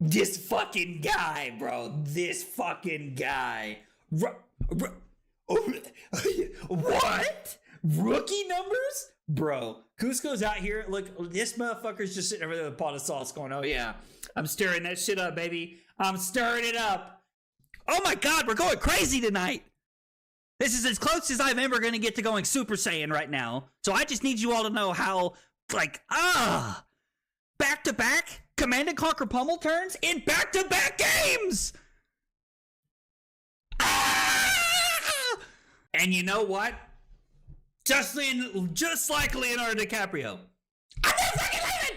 This fucking guy, bro. This fucking guy. What? Rookie numbers? Bro, Cusco's out here. Look, this motherfucker's just sitting over there with a pot of sauce going, oh yeah, I'm stirring that shit up, baby. I'm stirring it up. Oh my God, we're going crazy tonight. This is as close as I'm ever going to get to going Super Saiyan right now. So I just need you all to know how, back-to-back Command & Conquer Pummel turns in back-to-back games! Ah! And you know what? Just like Leonardo DiCaprio. I'm not fucking leaving!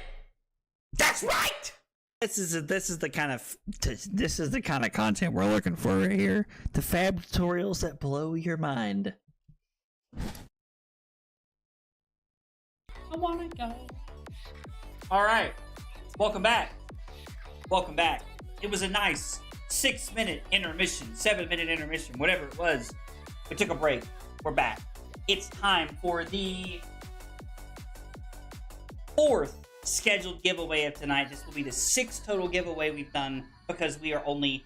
That's right! This is the kind of content we're looking for right here. The fab tutorials that blow your mind. I wanna go. All right, welcome back. Welcome back. It was a nice 6-minute intermission, 7-minute intermission, whatever it was. We took a break. We're back. It's time for the 4th scheduled giveaway of tonight. This will be the 6th total giveaway we've done because there's only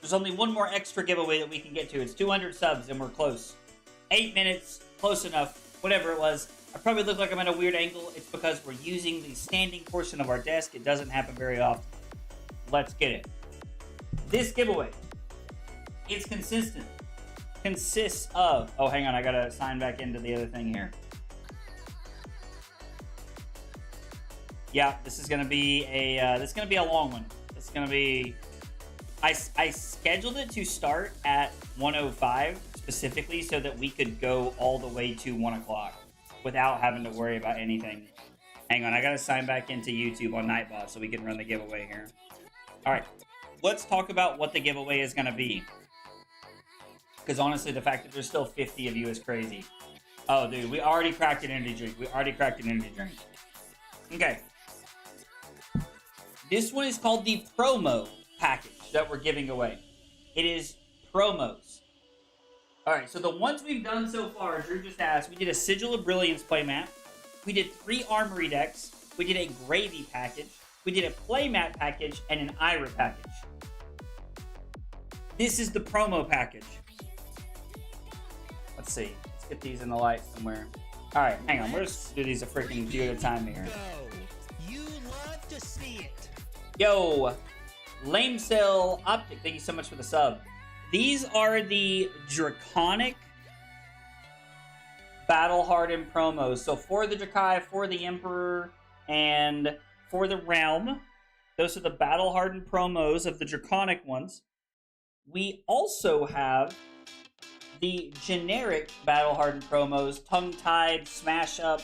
one more extra giveaway that we can get to. It's 200 subs and we're close. 8 minutes, close enough, whatever it was. I probably look like I'm at a weird angle. It's because we're using the standing portion of our desk. It doesn't happen very often. Let's get it. This giveaway is consists of, oh, hang on, I gotta sign back into the other thing here. Yeah, this is gonna be a long one. It's gonna be, I scheduled it to start at 1:05 specifically so that we could go all the way to 1 o'clock without having to worry about anything. Hang on, I gotta sign back into YouTube on Nightbot so we can run the giveaway here. All right, let's talk about what the giveaway is gonna be. Because honestly, the fact that there's still 50 of you is crazy. Oh, dude, we already cracked an energy drink. Okay. This one is called the promo package that we're giving away. It is promos. All right, so the ones we've done so far, Drew just asked, we did a Sigil of Brilliance playmat. We did 3 Armory decks. We did a Gravy package. We did a playmat package and an Ira package. This is the promo package. Let's see. Let's get these in the light somewhere. All right, hang on. We're just do these a freaking few at a time here. You love to see it. Yo, Lame Cell Optic, thank you so much for the sub. These are the Draconic Battle Hardened promos. So for the Drakai, for the Emperor, and for the Realm, those are the Battle Hardened promos of the Draconic ones. We also have the generic Battle Hardened promos, Tongue Tied, Smash Up,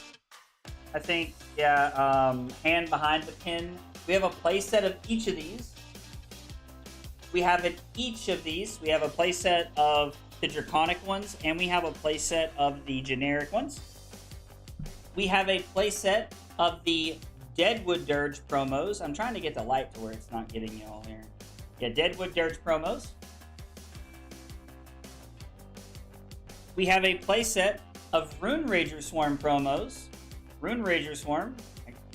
I think, yeah, Hand Behind the Pin. We have a playset of each of these. We have each of these. We have a playset of the Draconic ones, and we have a playset of the generic ones. We have a playset of the Deadwood Dirge promos. I'm trying to get the light to where it's not getting you all here. Yeah, Deadwood Dirge promos. We have a playset of Rune Rager Swarm promos. Rune Rager Swarm,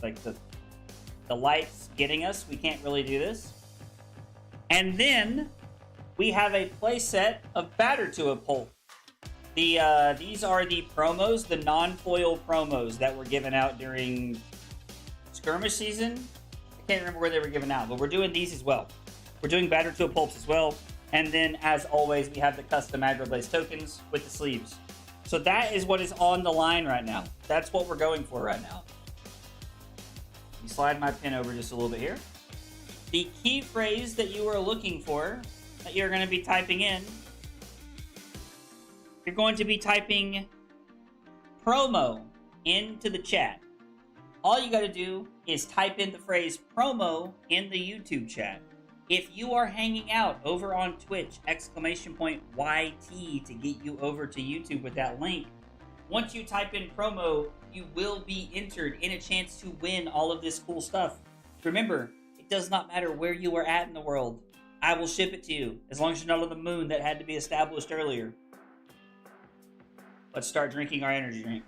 like the light's getting us. We can't really do this. And then we have a playset of Batter to a Pulp. These are the promos, the non-foil promos that were given out during skirmish season. I can't remember where they were given out, but we're doing these as well. We're doing Batter to a Pulps as well. And then, as always, we have the custom Aggro Blaze tokens with the sleeves. So that is what is on the line right now. That's what we're going for right now. Let me slide my pin over just a little bit here. The key phrase that you are looking for, that you're going to be typing in, you're going to be typing promo into the chat. All you got to do is type in the phrase promo in the YouTube chat. If you are hanging out over on Twitch, !YT to get you over to YouTube with that link, once you type in promo, you will be entered in a chance to win all of this cool stuff. Remember, it does not matter where you are at in the world. I will ship it to you, as long as you're not on the moon that had to be established earlier. Let's start drinking our energy drink.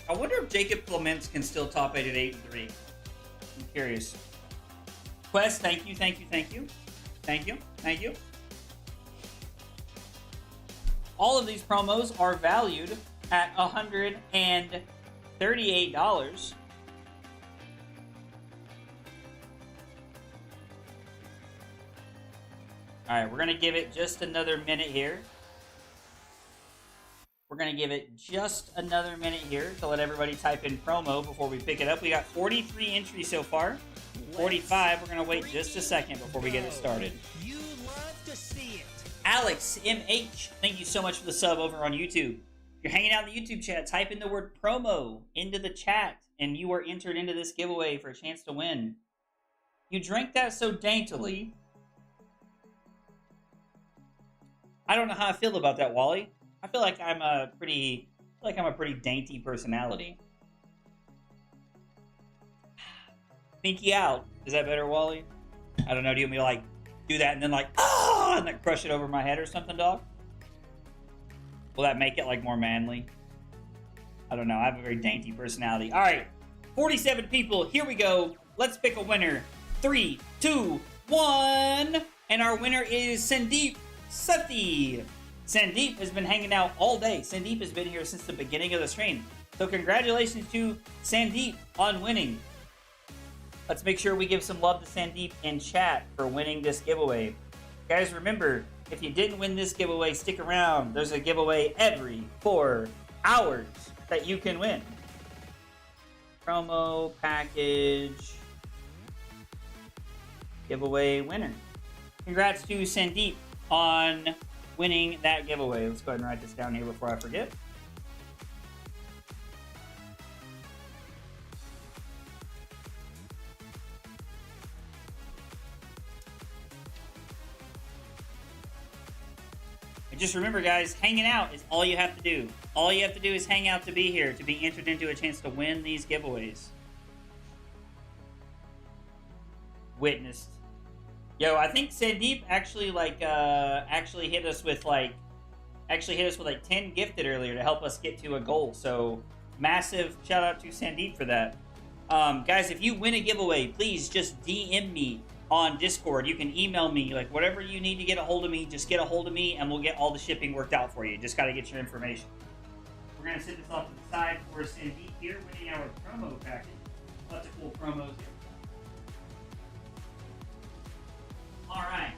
I wonder if Jacob Clements can still top 8 at 8-3. I'm curious. Quest, thank you, thank you, thank you. Thank you, thank you. All of these promos are valued at $138. All right, we're going to give it just another minute here. We're going to give it just another minute here to let everybody type in promo before we pick it up. We got 43 entries so far. 45. We're going to wait just a second before we get it started. You love to see it. Alex MH, thank you so much for the sub over on YouTube. If you're hanging out in the YouTube chat, type in the word promo into the chat, and you are entered into this giveaway for a chance to win. You drank that so daintily. I don't know how I feel about that, Wally. I feel like I'm a pretty dainty personality. Pinky out. Is that better, Wally? I don't know. Do you want me to like do that and then like and like crush it over my head or something, dog? Will that make it like more manly? I don't know. I have a very dainty personality. All right, 47 people. Here we go. Let's pick a winner. 3, 2, 1, and our winner is Sandeep Sethi. Sandeep has been hanging out all day. Sandeep has been here since the beginning of the stream. So congratulations to Sandeep on winning. Let's make sure we give some love to Sandeep in chat for winning this giveaway. Guys, remember, if you didn't win this giveaway, stick around. There's a giveaway every 4 hours that you can win. Promo package giveaway winner. Congrats to Sandeep on winning that giveaway. Let's go ahead and write this down here before I forget. And just remember, guys, hanging out is all you have to do. All you have to do is hang out to be here, to be entered into a chance to win these giveaways. Witnessed. Yo, I think Sandeep actually hit us with like 10 gifted earlier to help us get to a goal. So massive shout out to Sandeep for that. Guys, if you win a giveaway, please just DM me on Discord. You can email me, like whatever you need to get a hold of me, just get a hold of me and we'll get all the shipping worked out for you. Just got to get your information. We're going to set this off to the side for Sandeep here, winning our promo package. Lots of cool promos here. All right.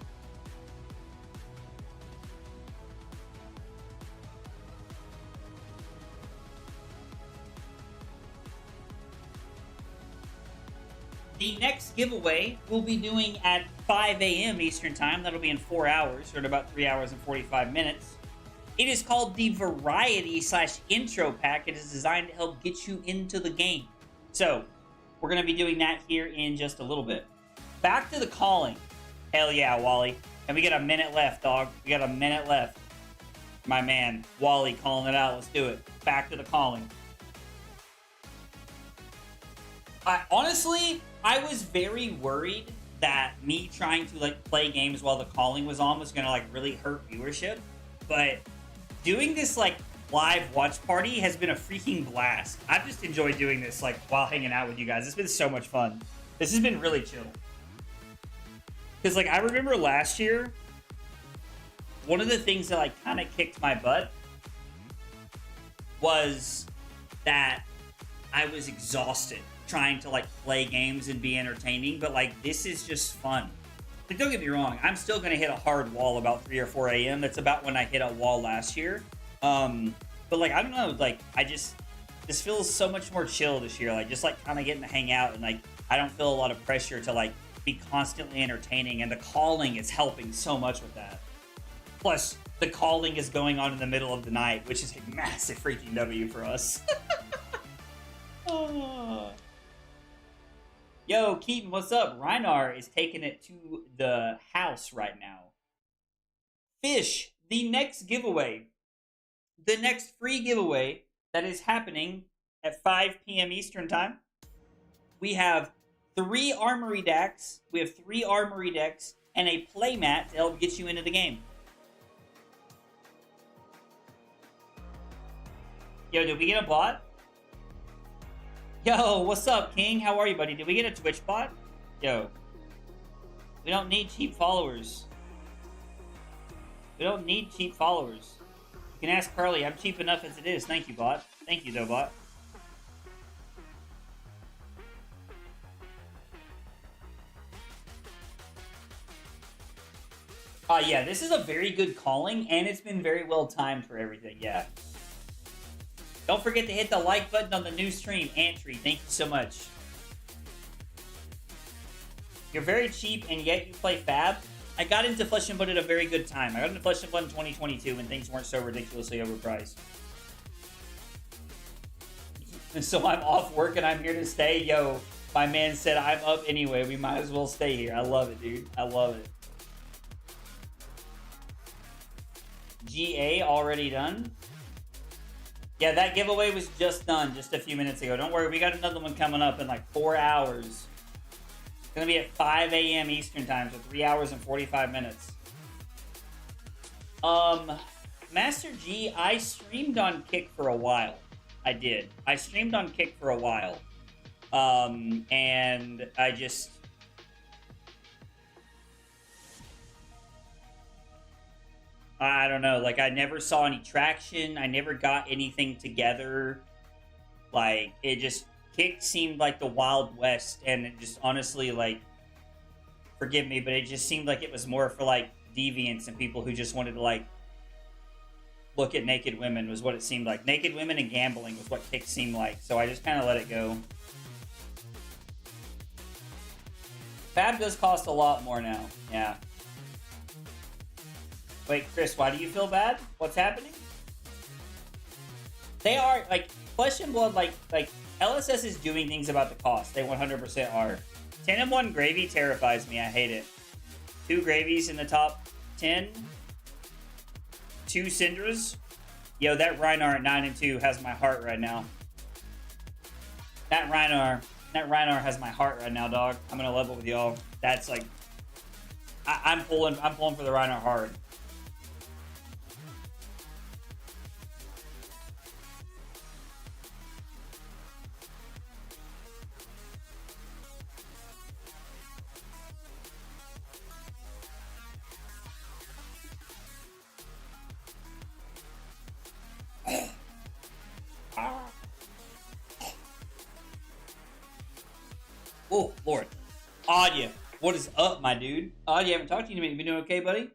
The next giveaway we'll be doing at 5 a.m. Eastern Time. That'll be in 4 hours, or in about 3 hours and 45 minutes. It is called the Variety/Intro Pack. It is designed to help get you into the game. So, we're going to be doing that here in just a little bit. Back to the calling. Hell yeah, Wally. And we got a minute left, dog. We got a minute left. My man, Wally, calling it out. Let's do it. Back to the calling. Honestly, I was very worried that me trying to like play games while the calling was on was gonna like really hurt viewership. But doing this like live watch party has been a freaking blast. I've just enjoyed doing this like while hanging out with you guys. It's been so much fun. This has been really chill. Because, like, I remember last year, one of the things that, like, kind of kicked my butt was that I was exhausted trying to, like, play games and be entertaining. But, like, this is just fun. Like, don't get me wrong. I'm still going to hit a hard wall about 3 or 4 a.m. That's about when I hit a wall last year. But, like, I don't know. Like, this feels so much more chill this year. Like, just, like, kind of getting to hang out. And, like, I don't feel a lot of pressure to, like, be constantly entertaining, and the calling is helping so much with that. Plus, the calling is going on in the middle of the night, which is a massive freaking W for us. Oh. Yo, Keaton, what's up? Reinar is taking it to the house right now. Fish, the next giveaway, the next free giveaway that is happening at 5 p.m. Eastern Time. We have 3 armory decks. We have 3 armory decks and a playmat to help get you into the game. Yo, did we get a bot? Yo, what's up, King? How are you, buddy? Did we get a Twitch bot? Yo, we don't need cheap followers. We don't need cheap followers. You can ask Carly. I'm cheap enough as it is. Thank you, bot. Thank you, though, bot. Yeah, this is a very good calling, and it's been very well timed for everything. Yeah. Don't forget to hit the like button on the new stream, Antry. Thank you so much. You're very cheap, and yet you play Fab. I got into Flesh and Blood at a very good time. I got into Flesh and Blood in 2022 when things weren't so ridiculously overpriced. And so I'm off work and I'm here to stay. Yo, my man said I'm up anyway. We might as well stay here. I love it, dude. I love it. GA already done? Yeah, that giveaway was just done just a few minutes ago. Don't worry, we got another one coming up in like 4 hours. It's going to be at 5 a.m. Eastern time, so 3 hours and 45 minutes. Master G, I streamed on Kick for a while. I did. I streamed on Kick for a while. And I just... I don't know, like, I never saw any traction. I never got anything together. Like, it just, Kick seemed like the Wild West, and it just, honestly, like, forgive me, but it just seemed like it was more for, like, deviants and people who just wanted to, like, look at naked women was what it seemed like. Naked women and gambling was what Kick seemed like, so I just kind of let it go. Fab does cost a lot more now, yeah. Wait, Chris, why do you feel bad? What's happening? They are, like, Flesh and Blood, like LSS is doing things about the cost. They 100% are. 10 and 1 Gravy terrifies me. I hate it. 2 Gravies in the top 10. 2 Syndras. Yo, that Rhinar at 9 and 2 has my heart right now. That Rhinar has my heart right now, dog. I'm gonna level with y'all. That's like, I'm pulling for the Rhinar hard. Oh, Lord. Audia, what is up, my dude? Audia, haven't talked to you in a minute. You doing okay, buddy?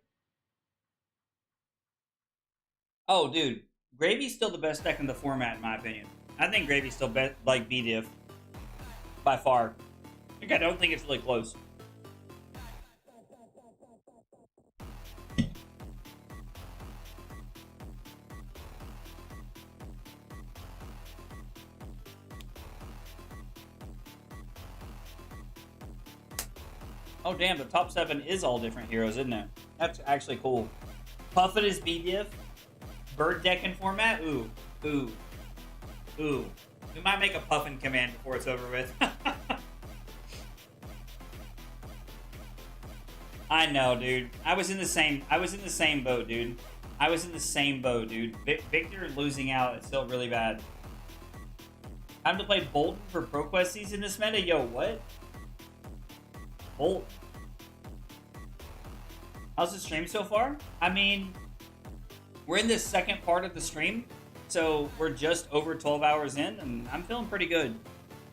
Oh, dude. Gravy's still the best deck in the format, in my opinion. I think Gravy's still like B-Diff. By far. Like, I don't think it's really close. Oh, damn, the top 7 is all different heroes, isn't it? That's actually cool. Puffin is B-Diff. Bird deck in format? Ooh. Ooh. Ooh. We might make a Puffin command before it's over with. I know, dude. I was in the same boat, dude. I was in the same boat, dude. Victor losing out is still really bad. Time to play Bolton for ProQuest season this meta? Yo, what? Bolt. How's the stream so far? I mean, we're in the second part of the stream, so we're just over 12 hours in, and I'm feeling pretty good.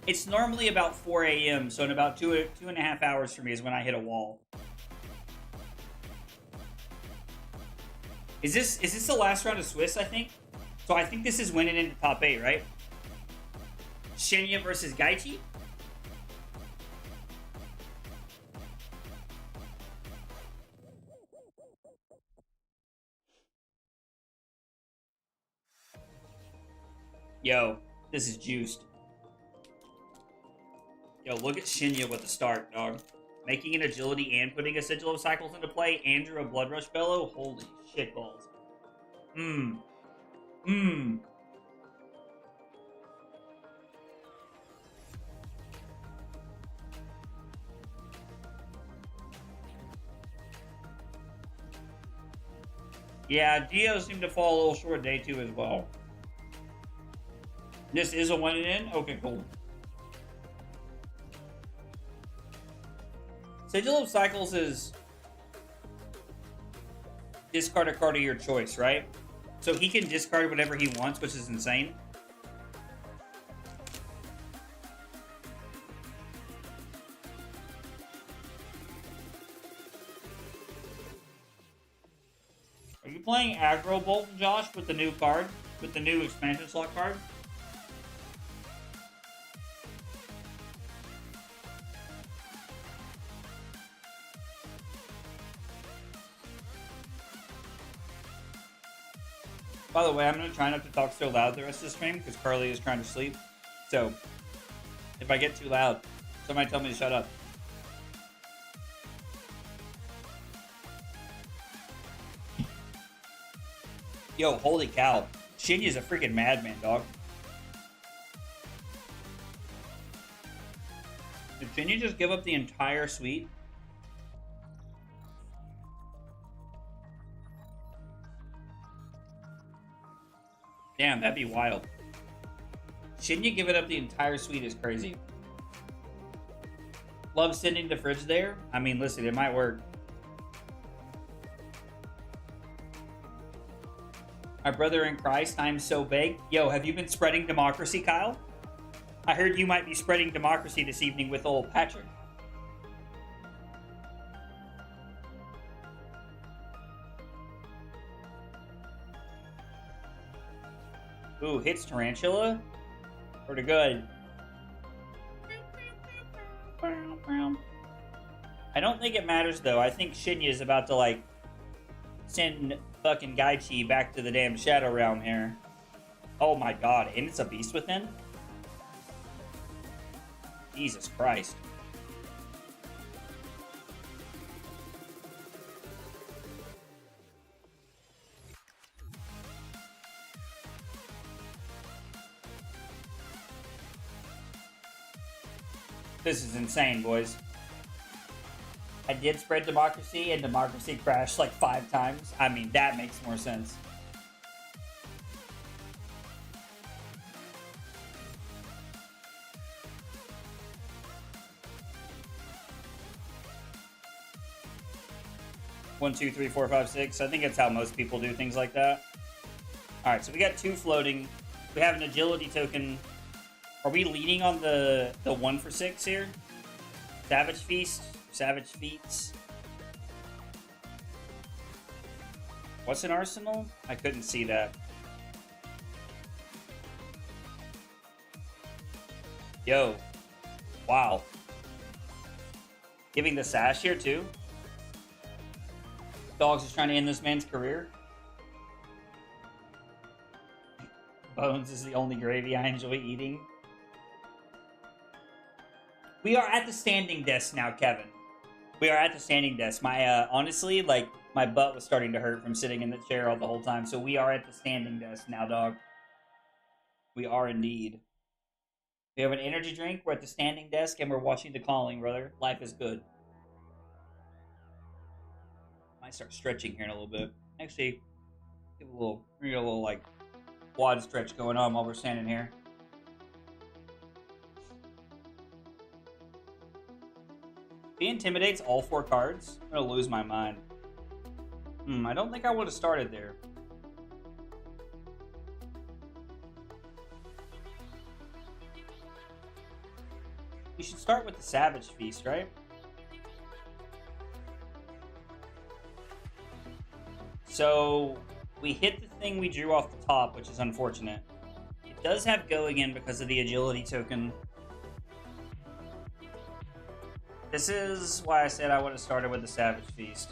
It's normally about 4 a.m., so in about two and a half hours for me is when I hit a wall. Is this the last round of Swiss, I think? So I think this is winning into top 8, right? Shenya versus Gaichi? Yo, this is juiced. Yo, look at Shinya with the start, dog. Making an agility and putting a sigil of cycles into play, Andrew a Blood Rush Bellow. Holy shit balls. Yeah, Dio seemed to fall a little short day 2 as well. This is a 1 and in? Okay, cool. Sigil of Cycles is discard a card of your choice, right? So he can discard whatever he wants, which is insane. Are you playing Aggro Bolt, Josh, with the new card? With the new expansion slot card? By the way, I'm going to try not to talk so loud the rest of the stream because Carly is trying to sleep. So, if I get too loud, somebody tell me to shut up. Yo, holy cow. Shinya's a freaking madman, dog. Did Shinya just give up the entire suite? Damn, that'd be wild. Shinya giving up the entire suite is crazy. Love sending the fridge there. I mean, listen, it might work. My brother in Christ, I'm so big. Yo, have you been spreading democracy, Kyle? I heard you might be spreading democracy this evening with old Patrick. Ooh, hits Tarantula? Pretty good. I don't think it matters, though. I think Shinya is about to, like, send fucking Gaichi back to the damn Shadow Realm here. Oh my god, and it's a Beast Within? Jesus Christ. This is insane, boys. I did spread democracy, and democracy crashed like 5 times. I mean, that makes more sense. One, two, three, four, five, six. I think that's how most people do things like that. All right, so we got 2 floating. We have an agility token. Are we leaning on the 1 for 6 here? Savage Feast, Savage Feats. What's an arsenal? I couldn't see that. Yo. Wow. Giving the sash here too? Dogs is trying to end this man's career. Bones is the only gravy I enjoy eating. We are at the standing desk now, Kevin. We are at the standing desk. My, honestly, like, my butt was starting to hurt from sitting in the chair all the whole time. So we are at the standing desk now, dog. We are indeed. We have an energy drink. We're at the standing desk, and we're watching The Calling, brother. Life is good. Might start stretching here in a little bit. Actually, we get a little, like, quad stretch going on while we're standing here. He intimidates all 4 cards. I'm gonna lose my mind. I don't think I would have started there. You should start with the Savage Feast, right? So we hit the thing we drew off the top, which is unfortunate. It does have go again because of the agility token. This is why I said I would have started with the Savage Feast.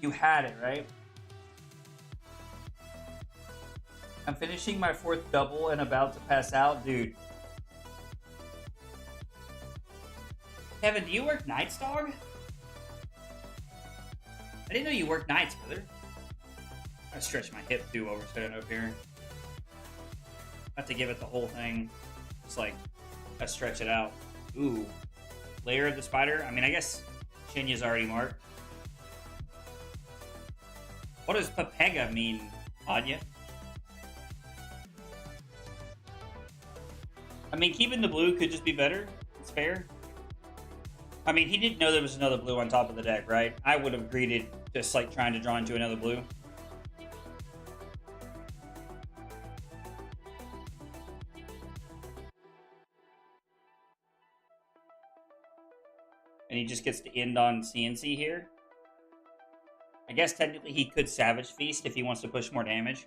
You had it, right? I'm finishing my 4th double and about to pass out. Dude. Kevin, do you work nights, dog? I didn't know you worked nights, brother. I stretch my hip too while we're sitting up here. I have to give it the whole thing. Just like, I stretch it out. Ooh. Layer of the Spider. I mean, I guess Shinya's already marked. What does Pepega mean, Anya? I mean, keeping the blue could just be better. It's fair. I mean, he didn't know there was another blue on top of the deck, right? I would have greeted just like trying to draw into another blue. And he just gets to end on CNC here. I guess technically he could Savage Feast if he wants to push more damage.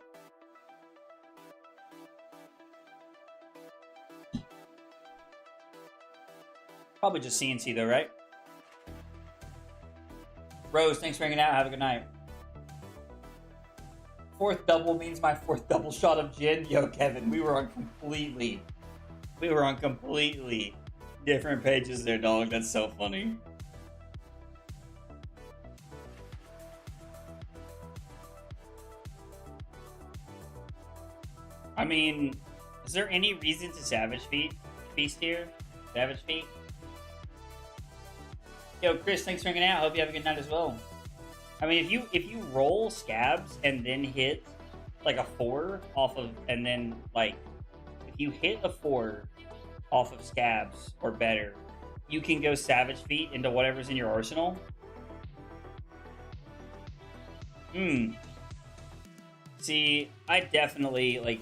Probably just CNC though, right? Rose, thanks for hanging out. Have a good night. Fourth double means my fourth double shot of gin. Yo, Kevin, we were on completely different pages there, dog. That's so funny. I mean, is there any reason to Savage Feast here? Savage Feet? Yo, Chris, thanks for hanging out. Hope you have a good night as well. I mean, if you roll scabs and then hit like a 4 off of, and then like if you hit a 4 off of scabs or better, you can go Savage Feet into whatever's in your arsenal. See, I definitely like.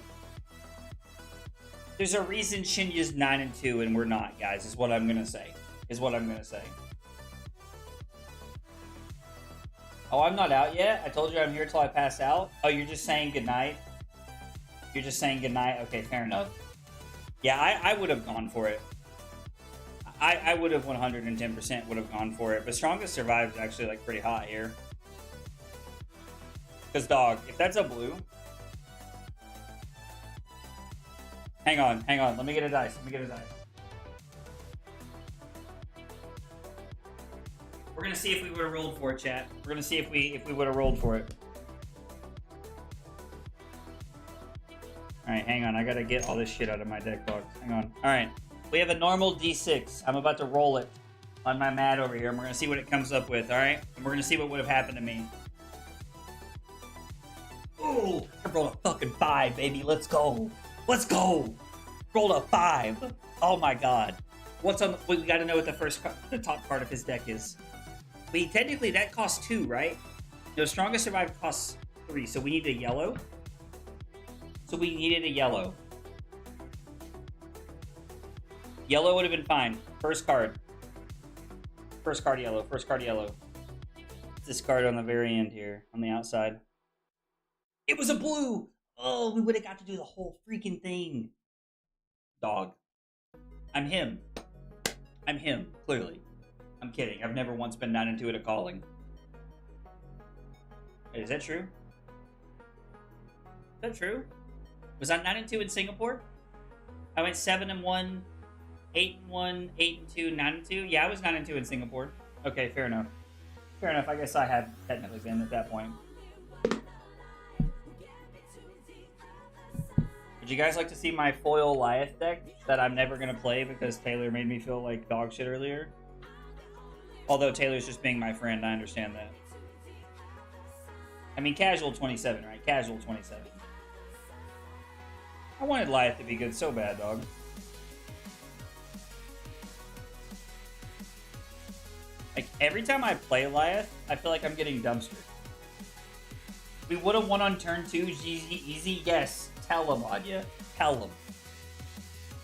There's a reason Shinya's 9-2 and we're not, guys. Is what I'm gonna say. Oh, I'm not out yet? I told you I'm here till I pass out? Oh, you're just saying goodnight? You're just saying goodnight? Okay, fair enough. Yeah, I would have gone for it. I would have 110% would have gone for it. But Strongest Survive is actually, like, pretty hot here. Because, dog, if that's a blue... Hang on. Let me get a dice. We're gonna see if we would have rolled for it, chat. We're gonna see if we would have rolled for it. Alright, hang on. I gotta get all this shit out of my deck, dogs. Hang on. Alright. We have a normal D6. I'm about to roll it on my mat over here, and we're gonna see what it comes up with, alright? And we're gonna see what would have happened to me. Ooh! I rolled a fucking 5, baby. Let's go! Rolled a 5. Oh my god. What's on the... We gotta know what the top card of his deck is. Wait, technically that costs 2, right? No, Strongest Survive costs 3, so we need a yellow. So we needed a yellow. Yellow would have been fine. First card yellow. This card on the very end here, on the outside. It was a blue! Oh, we would have got to do the whole freaking thing. Dog. I'm him, clearly. I'm kidding. I've never once been 9-2 at a calling. Wait, is that true? Was I 9-2 in Singapore? I went 7-1, 8-1, 8-2, 9-2. Yeah, I was 9-2 in Singapore. Okay, fair enough. I guess I had technically been at that point. Would you guys like to see my foil Lyeth deck that I'm never going to play because Taylor made me feel like dog shit earlier? Although Taylor's just being my friend, I understand that. I mean, casual 27, right? Casual 27. I wanted Lyeth to be good so bad, dog. Like, every time I play Lyeth, I feel like I'm getting dumpstered. We would have won on turn 2, easy, yes. Tell him, Anya. Tell him.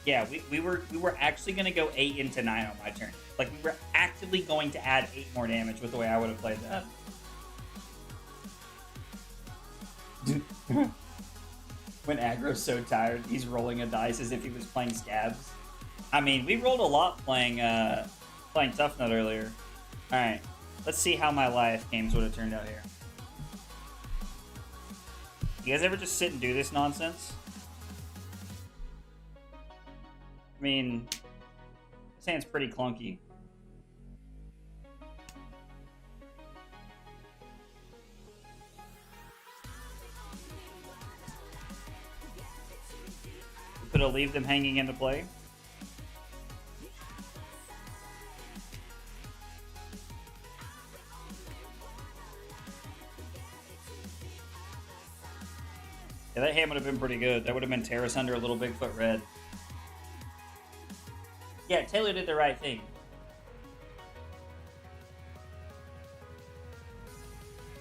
Yeah, we were actually going to go 8 into 9 on my turn. Like, we were actively going to add 8 more damage with the way I would have played that. When aggro's so tired, he's rolling a dice as if he was playing scabs. I mean, we rolled a lot playing Tough Nut earlier. Alright, let's see how my Lyeth games would have turned out here. You guys ever just sit and do this nonsense? I mean, this hand's pretty clunky. Could I leave them hanging into play? Yeah, that hand would have been pretty good. That would have been Terrace under a little Bigfoot red. Yeah, Taylor did the right thing.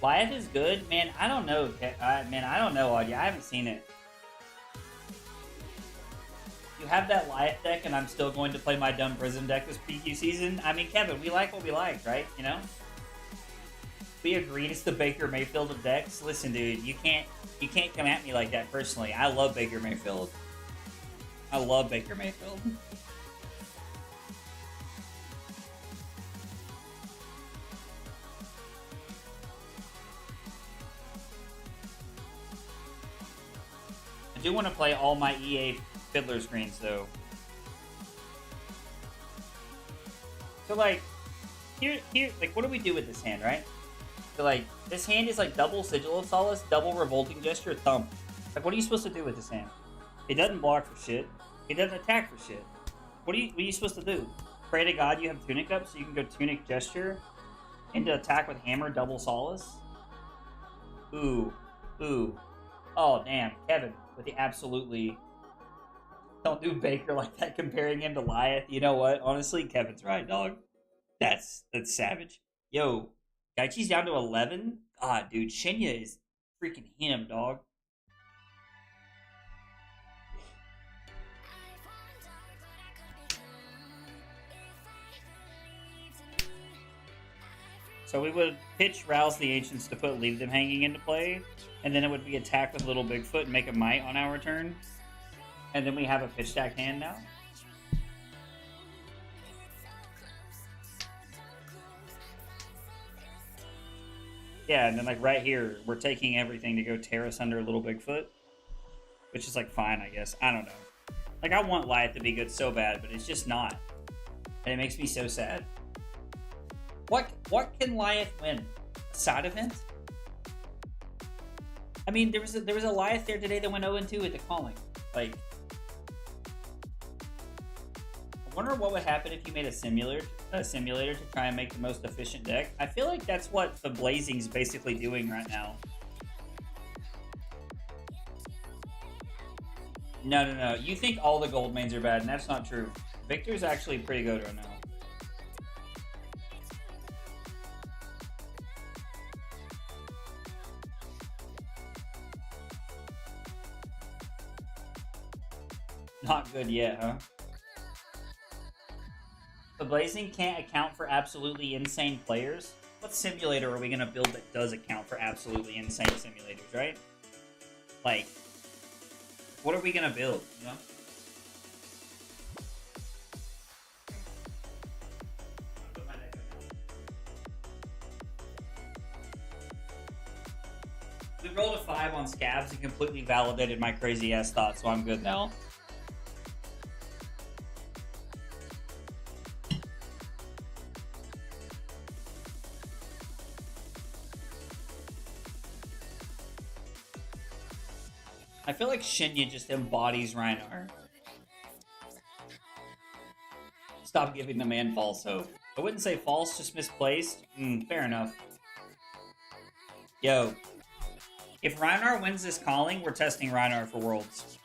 Goliath is good, man. I don't know, man. I don't know, Augie. I haven't seen it. You have that Goliath deck, and I'm still going to play my dumb Prism deck this PQ season. I mean, Kevin, we like what we like, right? You know. We agreed it's the Baker Mayfield of decks. Listen, dude, you can't come at me like that personally. I love Baker Mayfield. I love Baker Mayfield. I do want to play all my EA Fiddler screens, though. So, like, here, like, what do we do with this hand, right? So, like, this hand is, like, double Sigil of Solace, double Revolting Gesture, Thump. Like, what are you supposed to do with this hand? It doesn't block for shit. It doesn't attack for shit. What are you supposed to do? Pray to God you have Tunic up so you can go Tunic Gesture into attack with Hammer, double Solace? Ooh. Ooh. Oh, damn. Kevin with the absolutely... Don't do Baker like that, comparing him to Goliath. You know what? Honestly, Kevin's right, dog. That's savage. Yo, Gaichi's down to 11? God, dude, Shinya is freaking him, dog. So we would pitch Rouse the Ancients to put Leave Them Hanging into play, and then it would be attack with Little Bigfoot and make a Might on our turn. And then we have a pitch stacked hand now. Yeah, and then like right here, we're taking everything to go Terrace under Little Bigfoot. Which is like fine, I guess. I don't know. Like I want Lyeth to be good so bad, but it's just not. And it makes me so sad. What can Lyeth win? A side event? I mean, there was a Lyeth there today that went 0-2 at the calling. Like, I wonder what would happen if you made a simulator to try and make the most efficient deck. I feel like that's what the Blazing's basically doing right now. No. You think all the gold mains are bad, and that's not true. Victor's actually pretty good right now. Not good yet, huh? The Blazing can't account for absolutely insane players. What simulator are we gonna build that does account for absolutely insane simulators, right? Like, what are we gonna build, you know? We rolled a 5 on Scabs and completely validated my crazy ass thoughts, so I'm good now. I feel like Shinya just embodies Rhinar. Stop giving the man false hope. I wouldn't say false, just misplaced. Fair enough. Yo. If Rhinar wins this calling, we're testing Rhinar for Worlds.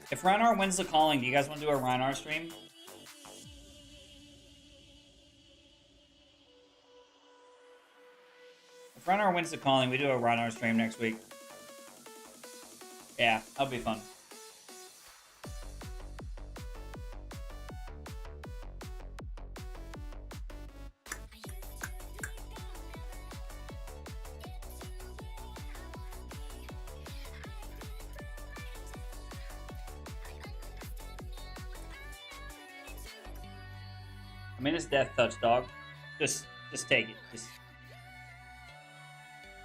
If Rhinar wins the calling, do you guys want to do a Rhinar stream? If Rhinar wins the calling, we do a Rhinar stream next week. Yeah, that'll be fun. I mean, it's Death Touch, dog. Just take it.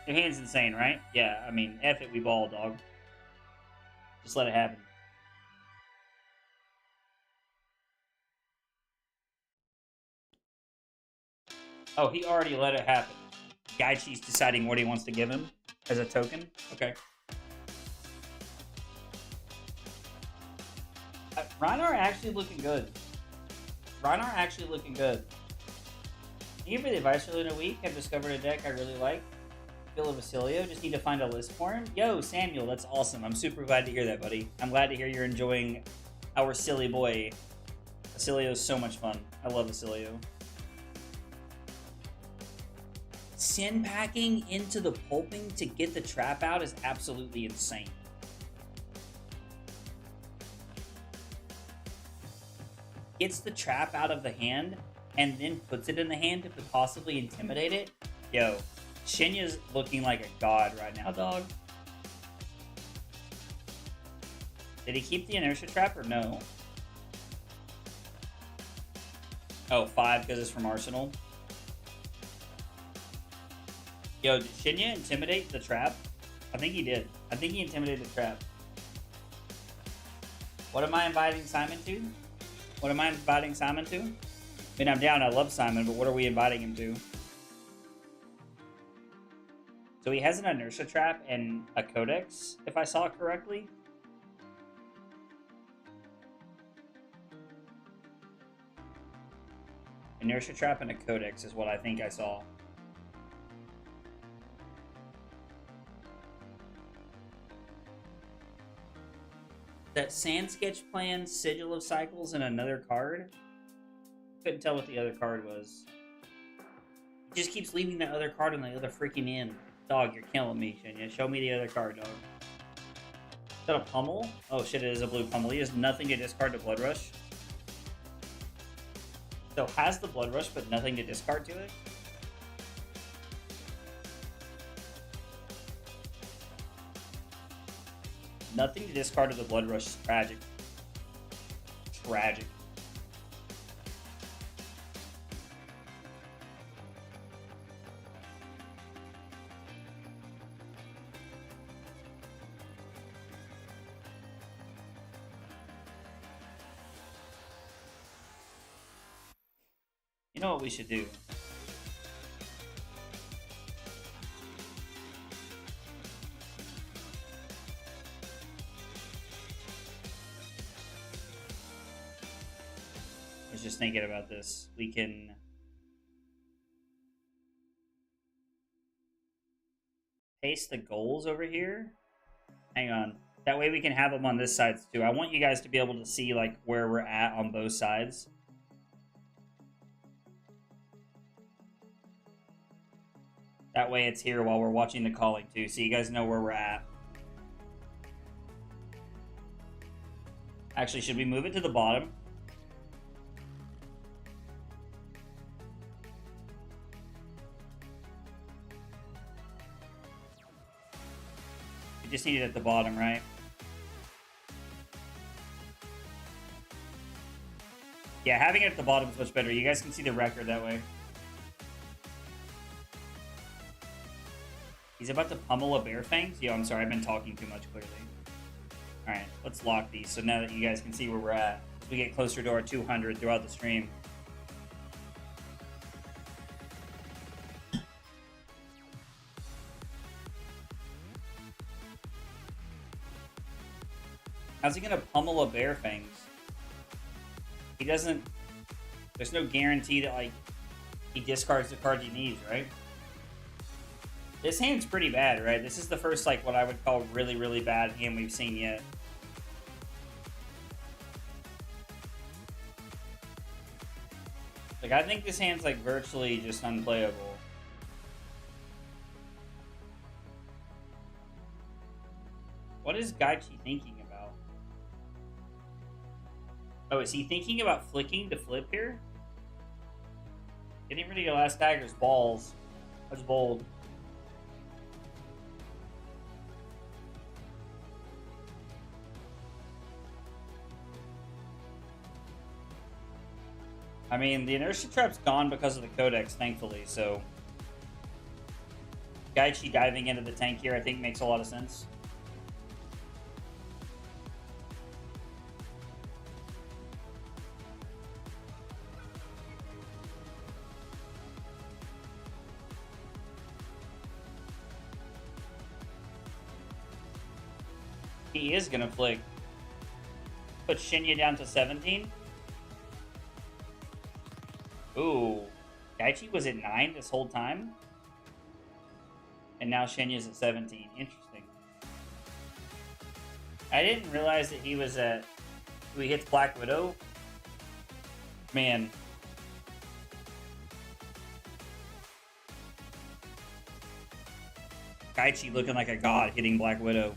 Your hand's insane, right? Yeah, I mean, F it, we ball, dog. Just let it happen. Oh, he already let it happen. Gaichi's deciding what he wants to give him as a token? Okay. Rhinar actually looking good. Rhinar actually looking good. Can you give me the advice earlier in a week? I've discovered a deck I really like. Phil Vasilio. Just need to find a list for him. Yo, Samuel, that's awesome. I'm super glad to hear that, buddy. I'm glad to hear you're enjoying our silly boy. Vasilio's so much fun. I love Vasilio. Sin packing into the pulping to get the trap out is absolutely insane. Gets the trap out of the hand and then puts it in the hand to possibly intimidate it. Yo, Shinya's looking like a god right now, dog. Did he keep the inertia trap or no? Oh, 5 because it's from Arsenal. Yo, did Shinya intimidate the trap? I think he did. I think he intimidated the trap. What am I inviting Simon to? What am I inviting Simon to? I mean, I'm down. I love Simon, but what are we inviting him to? So he has an inertia trap and a codex, if I saw it correctly. Inertia trap and a codex is what I think I saw. That Sand Sketch Plan, Sigil of Cycles, and another card. Couldn't tell what the other card was. He just keeps leaving the other card on the other freaking end. Dog, you're killing me, Shinya. Show me the other card, dog. Is that a pummel? Oh shit, it is a blue pummel. He has nothing to discard to Blood Rush. So has the Blood Rush, but nothing to discard to it? Nothing to discard to the Blood Rush is tragic. Tragic. You know what we should do? I was just thinking about this. We can paste the goals over here. Hang on. That way we can have them on this side too. I want you guys to be able to see like where we're at on both sides. That way it's here while we're watching the calling too, so you guys know where we're at. Actually, should we move it to the bottom? We just need it at the bottom, right? Yeah, having it at the bottom is much better. You guys can see the record that way. He's about to pummel a Bear Fangs? Yo, I'm sorry, I've been talking too much, clearly. Alright, let's lock these so now that you guys can see where we're at. As we get closer to our 200 throughout the stream. How's he gonna pummel a Bear Fangs? He doesn't... There's no guarantee that, like, he discards the card he needs, right? This hand's pretty bad, right? This is the first, like, what I would call really, really bad hand we've seen yet. Like, I think this hand's, like, virtually just unplayable. What is Gaichi thinking about? Oh, is he thinking about flicking to flip here? Getting rid of your last dagger's balls. That's bold. I mean, the inertia trap's gone because of the codex, thankfully, so... Gaichi diving into the tank here, I think, makes a lot of sense. He is gonna flick. Put Shinya down to 17. Ooh. Gaichi was at 9 this whole time? And now Shinya's at 17. Interesting. I didn't realize that he was at... He hits Black Widow. Man. Kaichi looking like a god hitting Black Widow.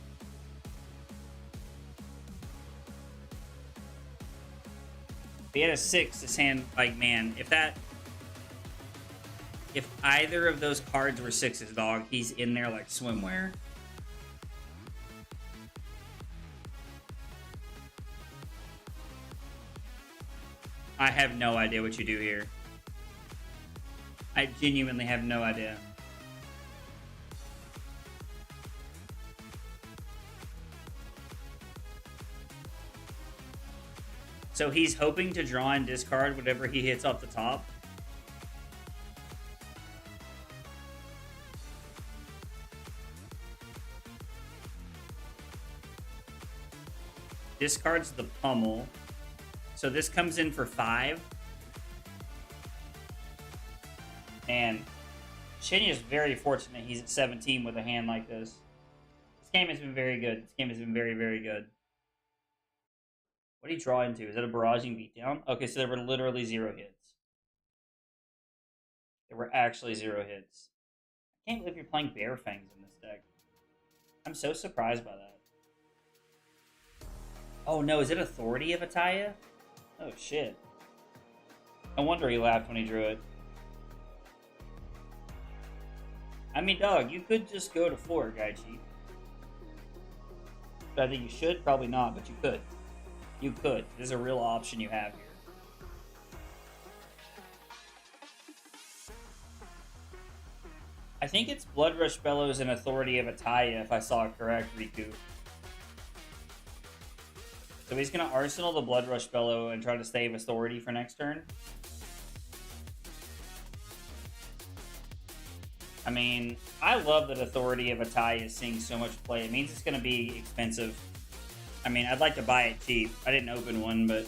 If he had a 6, this hand, like, man, if either of those cards were 6s, dog, he's in there like swimwear. I have no idea what you do here. I genuinely have no idea. So he's hoping to draw and discard whatever he hits off the top. Discards the pummel. So this comes in for 5. And Shinya is very fortunate he's at 17 with a hand like this. This game has been very good. This game has been very, very good. What did he draw into? Is that a barraging beatdown? Okay, so there were literally 0 hits. There were actually 0 hits. I can't believe you're playing Bear Fangs in this deck. I'm so surprised by that. Oh no, is it Authority of Ataya? Oh shit. No wonder he laughed when he drew it. I mean, dog, you could just go to 4, Gaichi. I think you should, probably not, but you could. You could. There's a real option you have here. I think it's Blood Rush Bellows and Authority of Ataya, if I saw it correct, Riku. So he's going to Arsenal the Blood Rush Bellow and try to save Authority for next turn. I mean, I love that Authority of Ataya is seeing so much play. It means it's going to be expensive. I mean, I'd like to buy it cheap. I didn't open one, but...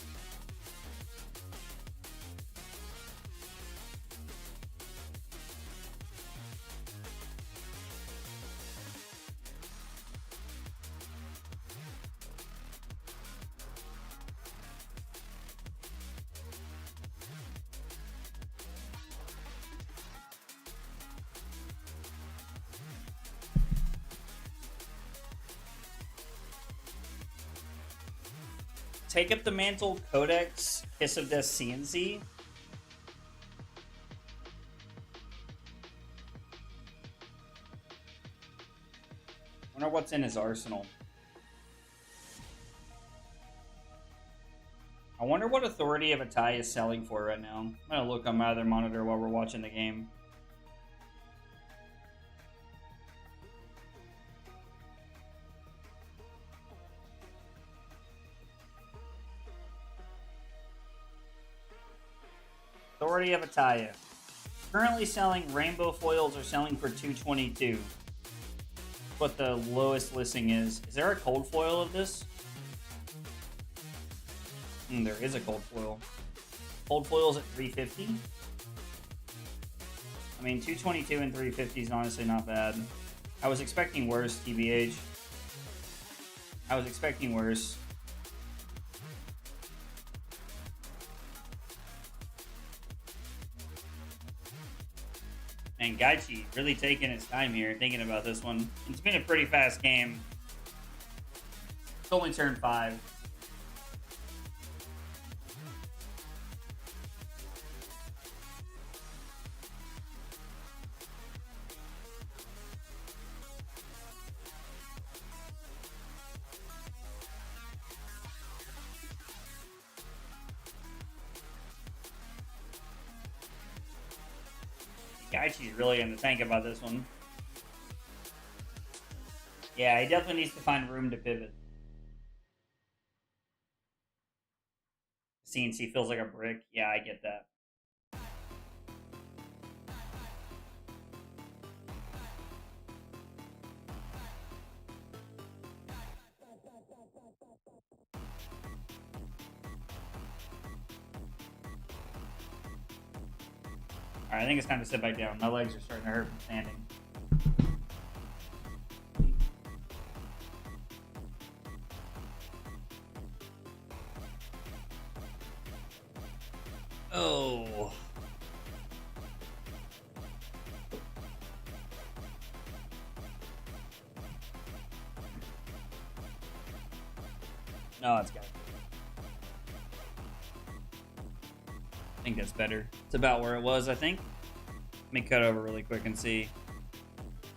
Take up the Mantle, Codex, Kiss of Death, CNC. Wonder what's in his arsenal. I wonder what Authority of Ataya is selling for right now. I'm gonna look on my other monitor while we're watching the game. Authority of Ataya. Currently selling rainbow foils are selling for $222. What the lowest listing is. Is there a cold foil of this? There is a cold foil. Cold foil's at $350. I mean, $222 and $350 is honestly not bad. I was expecting worse, TBH. I was expecting worse. And Gaichi really taking his time here, thinking about this one. It's been a pretty fast game. It's only turn 5. Gaichi's really in the tank about this one. Yeah, he definitely needs to find room to pivot. CNC feels like a brick. Yeah, I get that. Alright, I think it's time to sit back down. My legs are starting to hurt from standing. Oh. Oh, it's got it. I think that's better. It's about where it was, I think. Let me cut over really quick and see.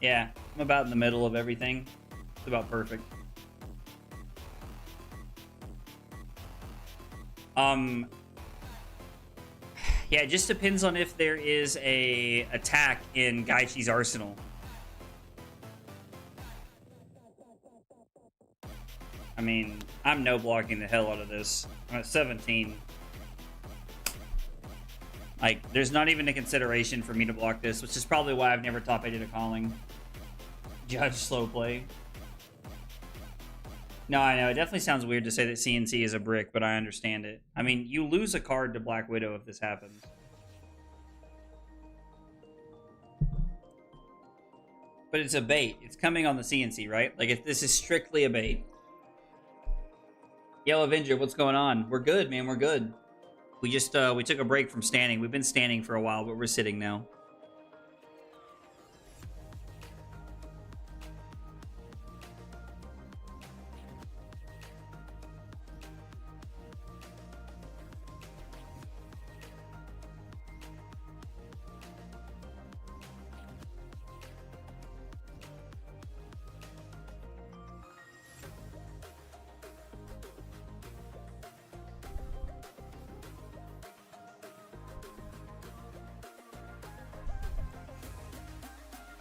Yeah, I'm about in the middle of everything. It's about perfect. Yeah, it just depends on if there is a attack in Gaichi's arsenal. I mean, I'm no blocking the hell out of this. I'm at 17. Like, there's not even a consideration for me to block this, which is probably why I've never top 8'd a calling. Judge slow play. No, I know. It definitely sounds weird to say that CNC is a brick, but I understand it. I mean, you lose a card to Black Widow if this happens. But it's a bait. It's coming on the CNC, right? Like, if this is strictly a bait. Yo, Avenger, what's going on? We're good, man. We're good. We just, we took a break from standing. We've been standing for a while, but we're sitting now.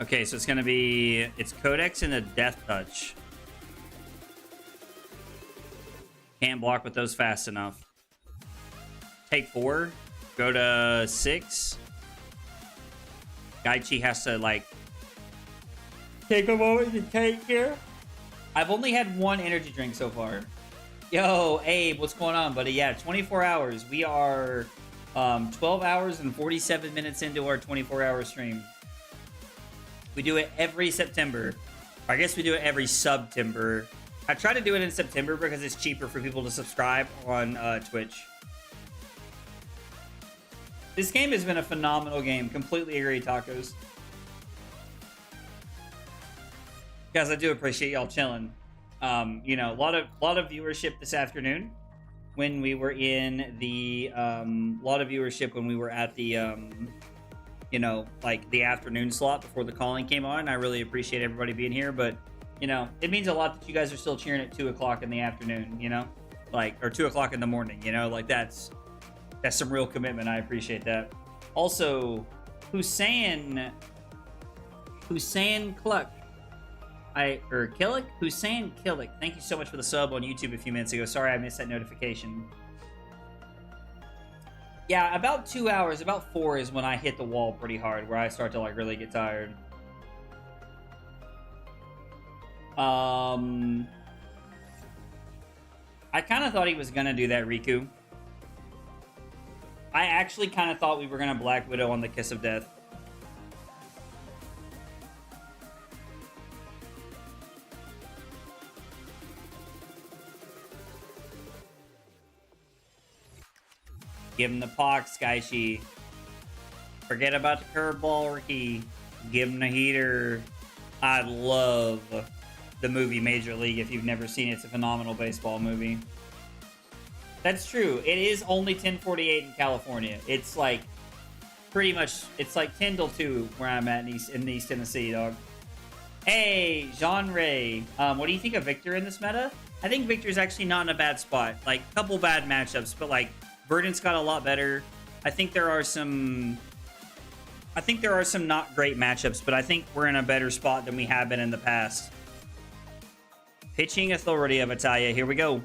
Okay, so it's gonna be... It's Codex and a Death Touch. Can't block with those fast enough. Take 4. Go to 6. Gaichi has to, like... take a moment to take here. I've only had one energy drink so far. Yo, Abe, what's going on, buddy? Yeah, 24 hours. We are 12 hours and 47 minutes into our 24-hour stream. We do it every September. I guess we do it every September. I try to do it in September because it's cheaper for people to subscribe on Twitch. This game has been a phenomenal game. Completely agree, Tacos. Guys, I do appreciate y'all chilling. You know, a lot of viewership this afternoon when we were in the lot of viewership when we were at the you know, like the afternoon slot before the calling came on. I really appreciate everybody being here, but you know, it means a lot that you guys are still cheering at 2 o'clock in the afternoon, you know, like, or 2 o'clock in the morning, you know, like that's some real commitment. I appreciate that. Also, Hussein Cluck, Hussein Killick, thank you so much for the sub on YouTube a few minutes ago. Sorry I missed that notification. Yeah, about 2 hours, about 4 is when I hit the wall pretty hard, where I start to like really get tired. I kind of thought he was gonna do that, Riku. I actually kind of thought we were gonna Black Widow on the Kiss of Death. Give him the pox, Gaichi. Forget about the curveball, Ricky. Give him the heater. I love the movie Major League. If you've never seen it, it's a phenomenal baseball movie. That's true. It is only 10:48 in California. It's like pretty much, it's like 10 till 2 where I'm at in East Tennessee, dog. Hey, Jean Ray. What do you think of Victor in this meta? I think Victor's actually not in a bad spot. Like, a couple bad matchups, but like, Verdant's got a lot better. I think there are some not great matchups, but I think we're in a better spot than we have been in the past. Pitching authority of Italia. Here we go.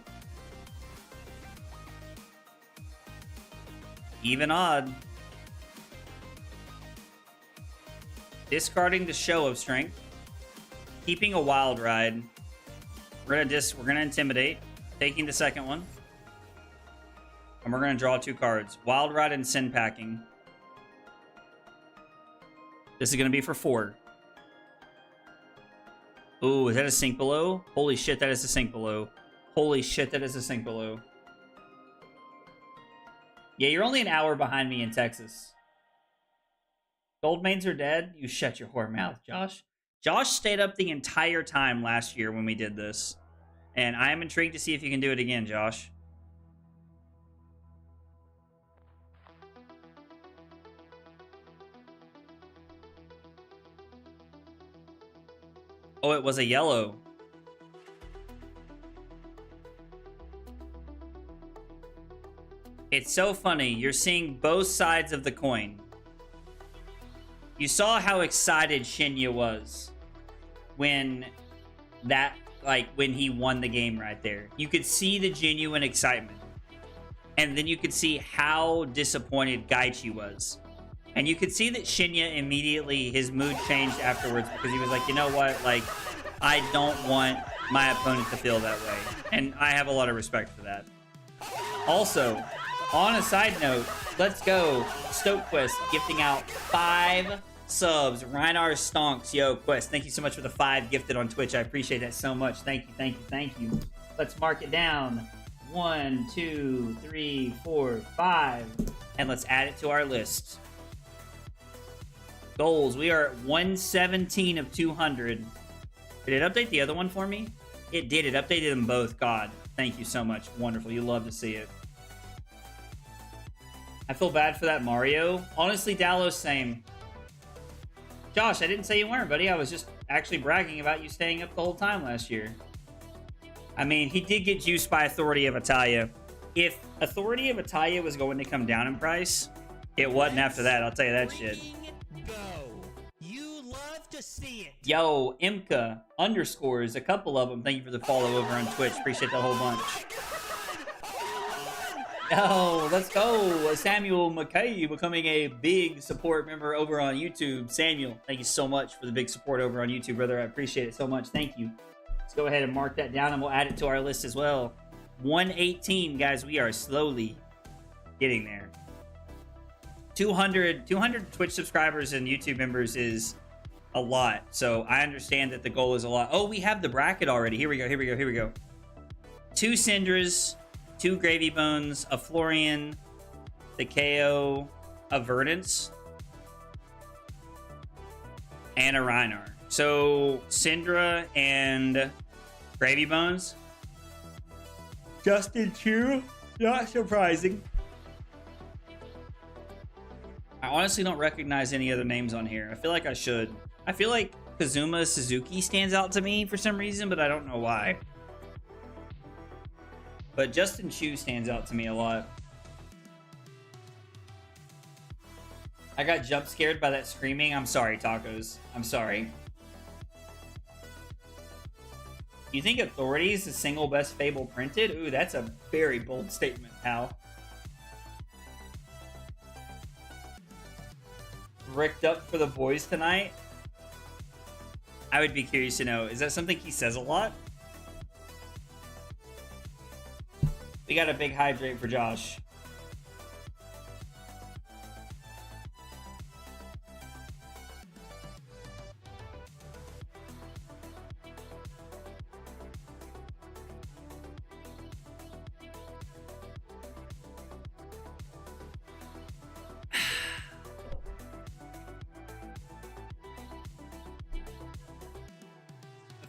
Even odd. Discarding the show of strength. Keeping a wild ride. We're gonna intimidate. Taking the second one. And we're going to draw 2 cards. Wild Ride and Sin Packing. This is going to be for 4. Ooh, is that a sink below? Holy shit, that is a sink below. Holy shit, that is a sink below. Yeah, you're only an hour behind me in Texas. Goldmains are dead? You shut your whore mouth, Josh. Josh stayed up the entire time last year when we did this. And I am intrigued to see if you can do it again, Josh. Oh, it was a yellow. It's so funny. You're seeing both sides of the coin. You saw how excited Shinya was when when he won the game right there. You could see the genuine excitement. And then you could see how disappointed Gaichi was. And you could see that Shinya immediately, his mood changed afterwards because he was like, you know what? Like, I don't want my opponent to feel that way. And I have a lot of respect for that. Also, on a side note, let's go. Stoke Quest gifting out 5 subs. Reinar Stonks. Yo, Quest, thank you so much for the 5 gifted on Twitch. I appreciate that so much. Thank you, thank you, thank you. Let's mark it down. 1, 2, 3, 4, 5. And let's add it to our list. Goals. We are at 117 of 200. Did it update the other one for me? It did. It updated them both. God, thank you so much. Wonderful. You love to see it. I feel bad for that Mario. Honestly, Dallos, same. Josh, I didn't say you weren't, buddy. I was just actually bragging about you staying up the whole time last year. I mean, he did get juiced by Authority of Italia. If Authority of Italia was going to come down in price, it wasn't after that. I'll tell you that shit. Go. You love to see it. Yo, Imka underscores, a couple of them. Thank you for the follow over on Twitch. Appreciate the whole bunch. Yo, let's go. Samuel McKay becoming a big support member over on YouTube. Samuel, thank you so much for the big support over on YouTube, brother. I appreciate it so much. Thank you. Let's go ahead and mark that down and we'll add it to our list as well. 118, guys. We are slowly getting there. 200 Twitch subscribers and YouTube members is a lot. So I understand that the goal is a lot. Oh, we have the bracket already. Here we go. Here we go. Here we go. 2 Syndras, 2 Gravy Bones, a Florian, the KO, a Verdance, and a Reinar. So Syndra and Gravy Bones. Justin Chu, not surprising. I honestly don't recognize any other names on here. I feel like I should. I feel like Kazuma Suzuki stands out to me for some reason, but I don't know why. But Justin Chu stands out to me a lot. I got jump scared by that screaming. I'm sorry, Tacos. I'm sorry. You think Authority is the single best Fable printed? Ooh, that's a very bold statement, pal. Ricked up for the boys tonight? I would be curious to know. Is that something he says a lot? We got a big hydrate for Josh.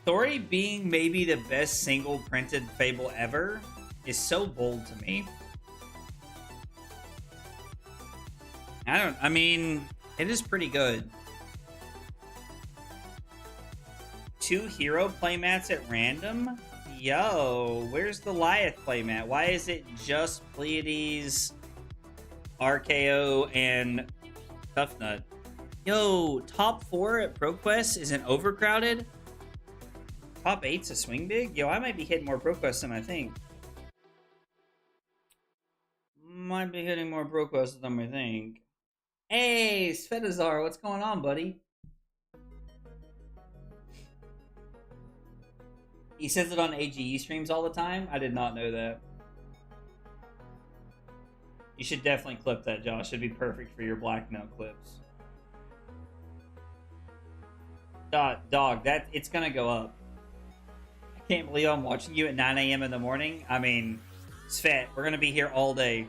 Authority being maybe the best single printed Fable ever is so bold to me. I mean, it is pretty good. 2 hero playmats at random? Yo, where's the Lyeth playmat? Why is it just Pleiades, RKO, and Tough Nut? Yo, top 4 at ProQuest isn't overcrowded? Top 8's a swing big? Yo, I might be hitting more ProQuest than I think. Might be hitting more ProQuest than I think. Hey, Svetazar, what's going on, buddy? He says it on AGE streams all the time? I did not know that. You should definitely clip that, Josh. It'd be perfect for your black note clips. Dog, it's gonna go up. I can't believe I'm watching you at 9 a.m. in the morning. I mean, Svet, we're gonna be here all day.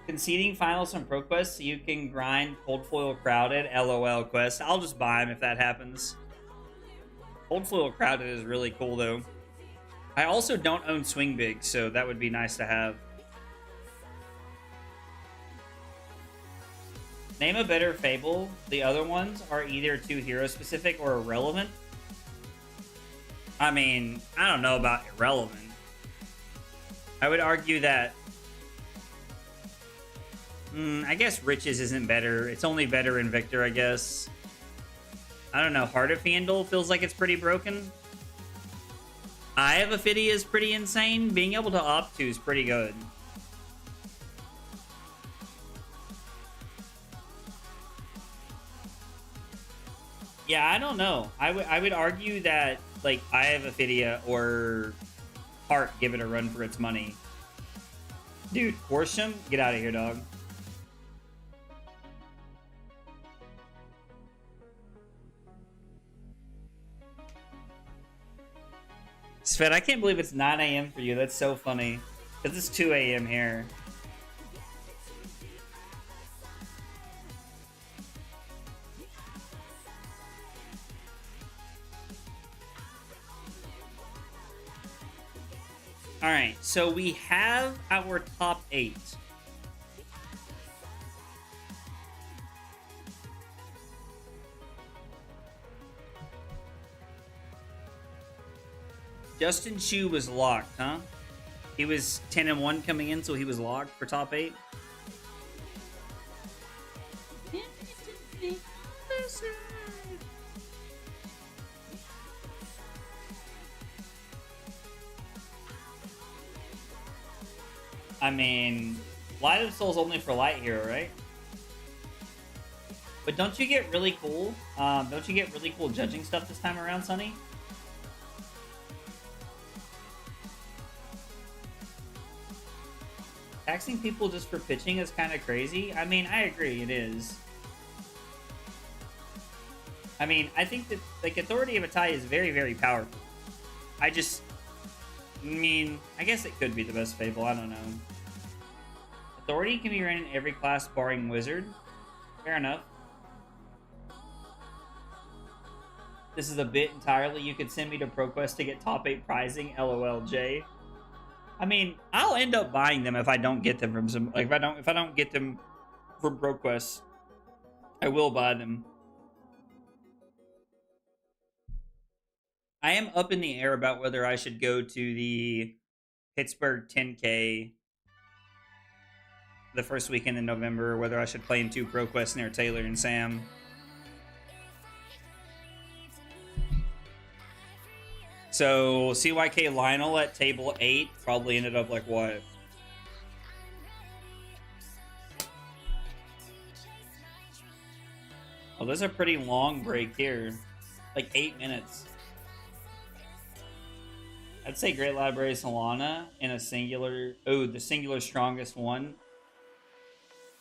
Conceding finals from ProQuest so you can grind Cold Foil Crowded. LOL Quest. I'll just buy them if that happens. Cold's a Little Crowded is really cool, though. I also don't own Swing Big, so that would be nice to have. Name a better Fable. The other ones are either too hero-specific or irrelevant. I mean, I don't know about irrelevant. I would argue that... I guess Riches isn't better. It's only better in Victor, I guess. I don't know. Heart of Handle feels like it's pretty broken. Eye of Ophidia is pretty insane. Being able to opt to is pretty good. Yeah, I don't know. I would argue that, like, Eye of Ophidia or Heart give it a run for its money. Dude, Horsham? Get out of here, dog. Sven, I can't believe it's 9 a.m. for you. That's so funny. Because it's 2 a.m. here. Alright, so we have our top 8. Justin Chu was locked, huh? He was 10-1 coming in, so he was locked for top 8. I mean, Light of Soul's only for Light Hero, right? But don't you get really cool? Don't you get really cool judging stuff this time around, Sonny? Taxing people just for pitching is kind of crazy. I mean, I agree, it is. I mean, I think that, like, Authority of Atai is very, very powerful. I mean, I guess it could be the best Fable, I don't know. Authority can be ran in every class barring Wizard. Fair enough. This is a bit entirely. You could send me to ProQuest to get top 8 prizing, LOLJ. I mean, I'll end up buying them if I don't get them from some, like, if I don't get them from ProQuest, I will buy them. I am up in the air about whether I should go to the Pittsburgh 10K the first weekend in November, or whether I should play in 2 ProQuests near Taylor and Sam. So, CYK Lionel at table 8 probably ended up like what? Oh, there's a pretty long break here. Like 8 minutes. I'd say Great Library Solana in a singular... Oh, the singular strongest one.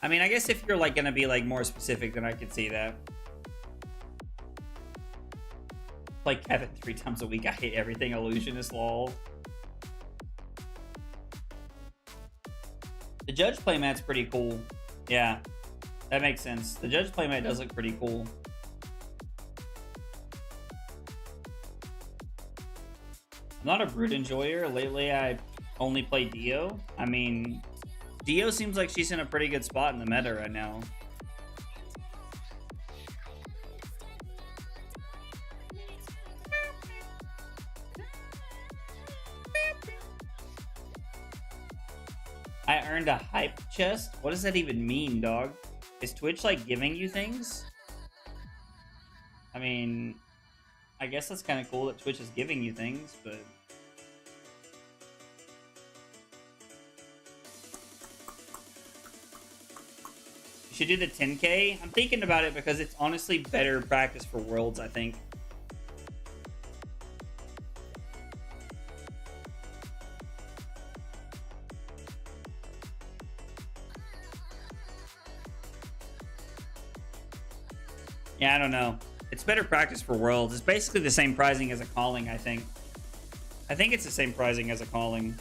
I mean, I guess if you're like going to be like more specific, then I could see that. Like Kevin 3 times a week. I hate everything illusionist, lol. The Judge playmat's pretty cool. Yeah, that makes sense. The Judge playmat does look pretty cool. I'm not a Brood enjoyer. Lately, I only play Dio. I mean, Dio seems like she's in a pretty good spot in the meta right now. I earned a hype chest? What does that even mean, dog? Is Twitch, like, giving you things? I mean, I guess that's kind of cool that Twitch is giving you things, but... You should do the 10K? I'm thinking about it because it's honestly better practice for Worlds, I think. Yeah, I don't know. It's better practice for Worlds. It's basically the same pricing as a calling, I think. I think it's the same pricing as a calling.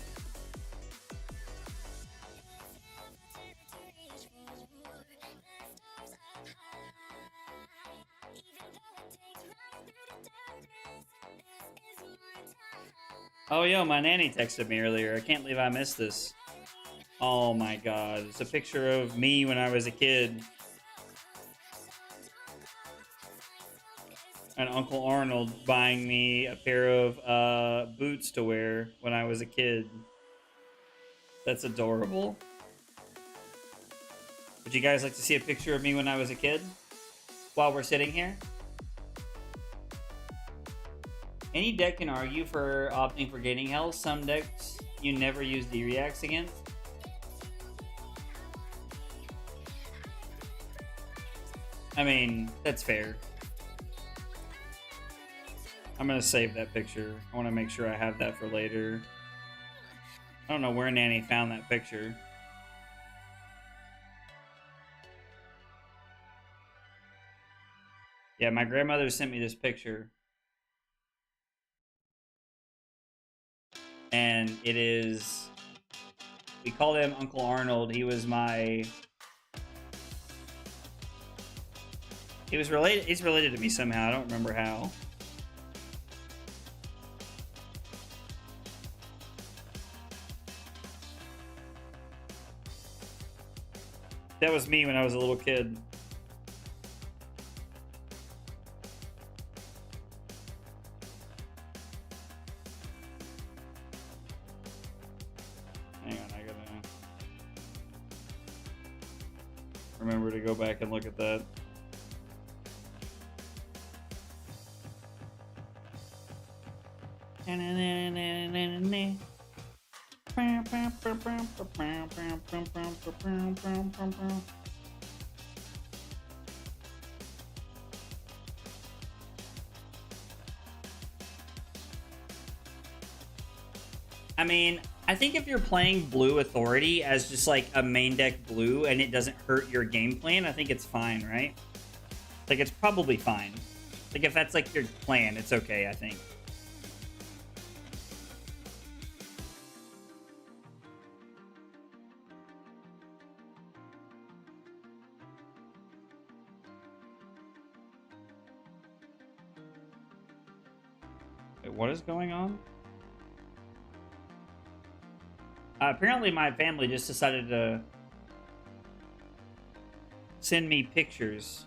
Oh, yo, my nanny texted me earlier. I can't believe I missed this. Oh my god. It's a picture of me when I was a kid. And Uncle Arnold buying me a pair of boots to wear when I was a kid. That's adorable. Would you guys like to see a picture of me when I was a kid? While we're sitting here? Any deck can argue for opting for gaining health. Some decks you never use D-Reacts against. I mean, that's fair. I'm gonna save that picture. I want to make sure I have that for later. I don't know where Nanny found that picture. Yeah, my grandmother sent me this picture. And it is... We called him Uncle Arnold. He was my... He's related to me somehow. I don't remember how. That was me when I was a little kid. Hang on, I gotta remember to go back and look at that. I mean, I think if you're playing Blue Authority as just like a main deck blue and it doesn't hurt your game plan, I think it's fine, right? Like, it's probably fine. Like, if that's like your plan, it's okay, I think. Wait, what is going on? Apparently my family just decided to send me pictures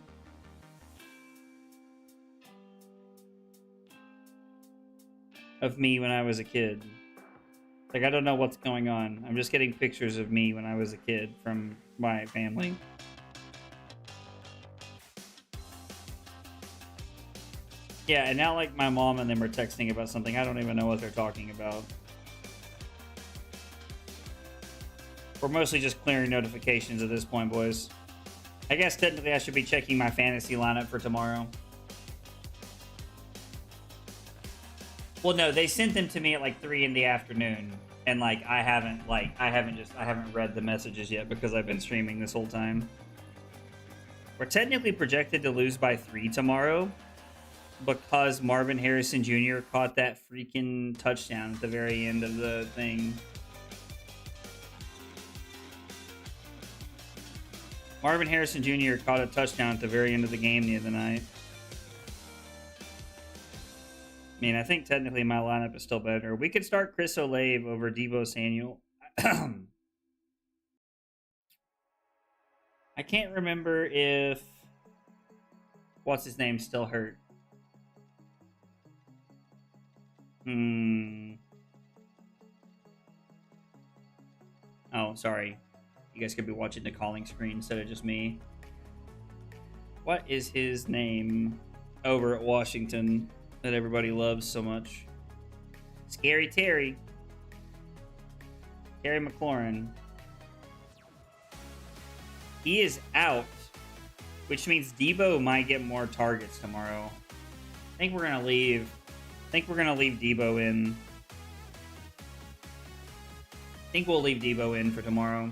of me when I was a kid. Like, I don't know what's going on. I'm just getting pictures of me when I was a kid from my family. Yeah, and now, like, my mom and them are texting about something. I don't even know what they're talking about. We're mostly just clearing notifications at this point, boys. I guess technically I should be checking my fantasy lineup for tomorrow. Well, no, they sent them to me at like 3 in the afternoon, and like I haven't read the messages yet because I've been streaming this whole time. We're technically projected to lose by 3 tomorrow because Marvin Harrison Jr. caught that freaking touchdown at the very end of the thing. Marvin Harrison Jr. caught a touchdown at the very end of the game the other night. I mean, I think technically my lineup is still better. We could start Chris Olave over Deebo Samuel. I can't remember if... What's his name still hurt? Oh, sorry. You guys could be watching the calling screen instead of just me. What is his name over at Washington that everybody loves so much? Scary Terry. Terry McLaurin. He is out, which means Deebo might get more targets tomorrow. I think we're gonna leave Deebo in. I think we'll leave Deebo in for tomorrow.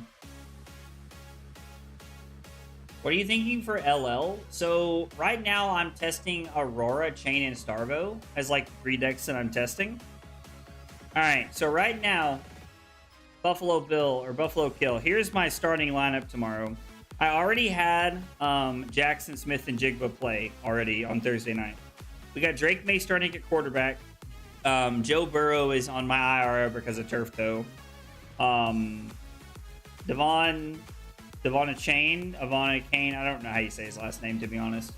What are you thinking for LL? So right now I'm testing Aurora, Chain, and Starvo as like 3 decks that I'm testing. All right, so right now, Buffalo Bill or Buffalo Kill. Here's my starting lineup tomorrow. I already had Jackson Smith and Jigba play already on Thursday night. We got Drake May starting at quarterback. Joe Burrow is on my IR because of turf toe. Devon Kane, I don't know how you say his last name, to be honest.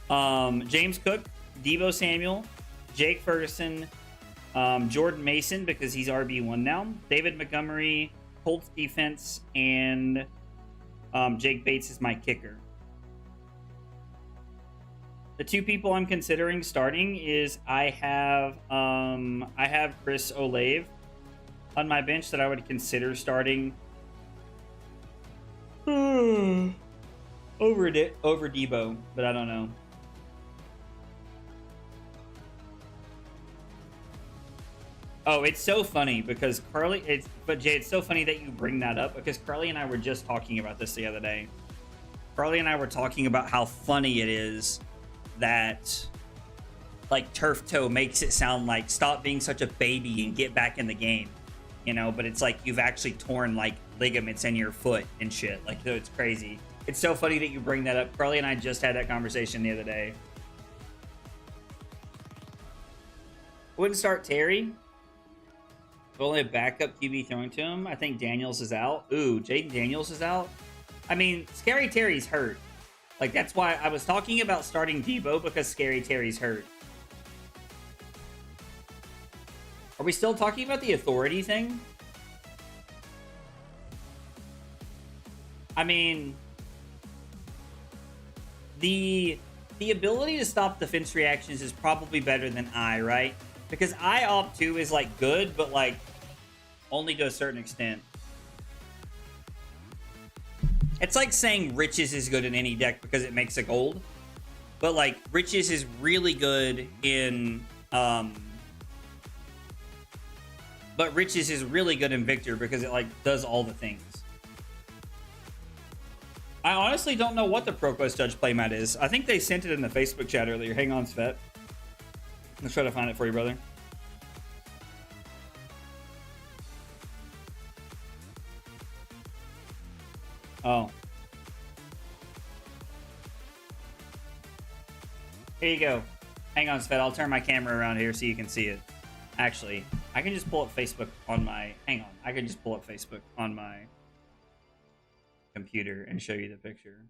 James Cook, Deebo Samuel, Jake Ferguson, Jordan Mason, because he's RB1 now, David Montgomery, Colts defense, and Jake Bates is my kicker. The two people I'm considering starting is I have Chris Olave on my bench that I would consider starting over Debo, but I don't know. Oh, it's so funny because Carly. Jay, it's so funny that you bring that up because Carly and I were just talking about this the other day. Carly and I were talking about how funny it is that like turf toe makes it sound like stop being such a baby and get back in the game, you know, but it's like you've actually torn like ligaments in your foot and shit. Like, it's crazy. It's so funny that you bring that up. Carly and I just had that conversation the other day. Wouldn't start Terry. Only a backup QB throwing to him. I think Daniels is out. Ooh, Jaden Daniels is out. I mean, Scary Terry's hurt. Like, that's why I was talking about starting Debo, because Scary Terry's hurt. Are we still talking about the authority thing? I mean, the ability to stop defense reactions is probably better than I, right? Because I opt to is like good, but like only to a certain extent. It's like saying Riches is good in any deck because it makes a gold. But like Riches is really good in but Riches is really good in Victor because it like does all the things. I honestly don't know what the ProQuest Judge playmat is. I think they sent it in the Facebook chat earlier. Hang on, Svet. Let's try to find it for you, brother. Oh. Here you go. Hang on, Svet. I'll turn my camera around here so you can see it. Actually, I can just pull up Facebook on my... Hang on. I can just pull up Facebook on my computer and show you the picture.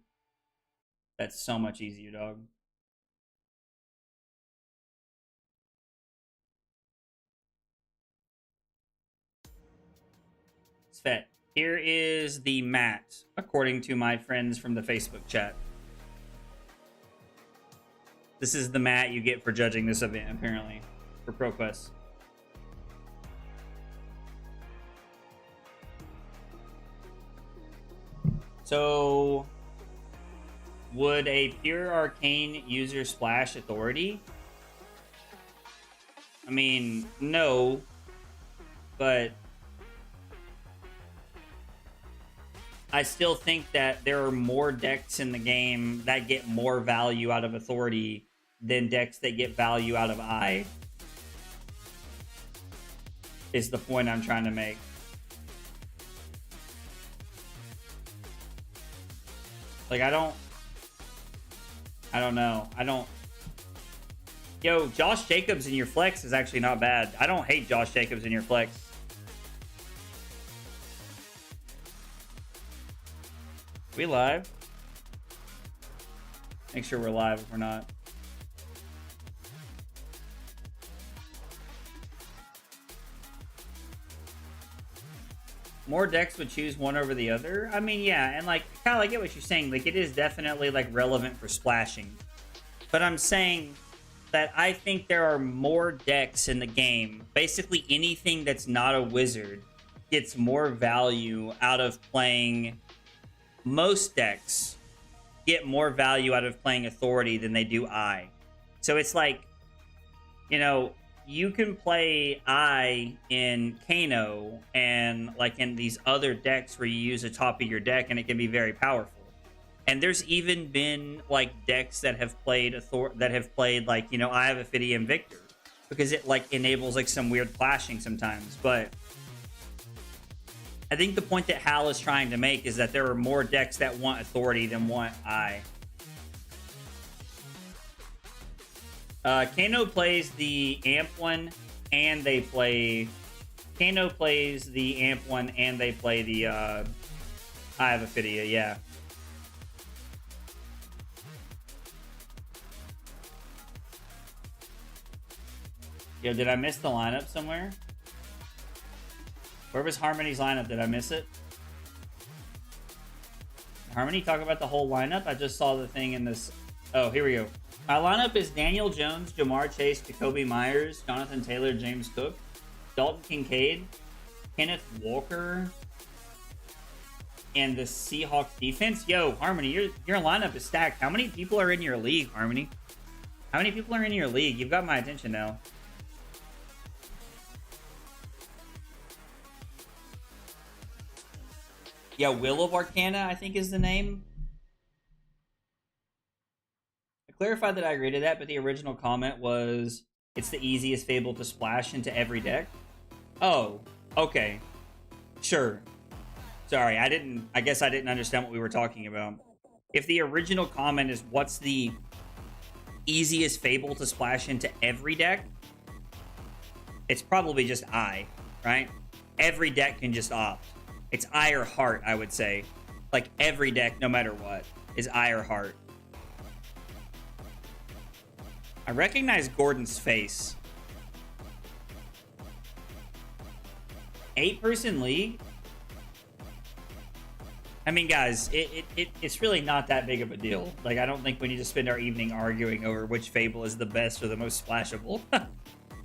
That's so much easier, dog. Svet, here is the mat, according to my friends from the Facebook chat. This is the mat you get for judging this event, apparently, for ProQuest. So, would a pure arcane user splash authority? I mean, no, but I still think that there are more decks in the game that get more value out of authority than decks that get value out of I. Is the point I'm trying to make. Like, I don't know. Yo, Josh Jacobs in your flex is actually not bad. I don't hate Josh Jacobs in your flex. We live? Make sure we're live if we're not. More decks would choose one over the other. I mean, yeah, and like, Kyle, I get what you're saying. Like, it is definitely like relevant for splashing. But I'm saying that I think there are more decks in the game. Basically, anything that's not a wizard gets more value out of playing. Most decks get more value out of playing authority than they do I. So it's like, you know, you can play I in Kano and like in these other decks where you use the top of your deck and it can be very powerful. And there's even been like decks that have played like, you know, I have Ophidian Victor because it like enables like some weird flashing sometimes. But I think the point that Hal is trying to make is that there are more decks that want authority than want I. Kano plays the amp one, and they play... Kano plays the amp one, and they play the, I have Ophidia, yeah. Yo, did I miss the lineup somewhere? Where was Harmony's lineup? Did I miss it? Harmony talk about the whole lineup? I just saw the thing in this. Oh, here we go. My lineup is Daniel Jones, Jamar Chase, Jacoby Myers, Jonathan Taylor, James Cook, Dalton Kincaid, Kenneth Walker, and the Seahawks defense. Yo, Harmony, your lineup is stacked. How many people are in your league, Harmony? How many people are in your league? You've got my attention now. Yeah, Will of Arcana, I think is the name. I clarified that I agreed to that, but the original comment was, it's the easiest Fable to splash into every deck. Oh, okay. Sure. Sorry, I guess I didn't understand what we were talking about. If the original comment is, what's the easiest Fable to splash into every deck? It's probably just Eye, right? Every deck can just opt. It's Eye or Heart, I would say. Like, every deck, no matter what, is Eye or Heart. I recognize Gordon's face. 8-person league? I mean, guys, it's really not that big of a deal. Like, I don't think we need to spend our evening arguing over which Fable is the best or the most splashable.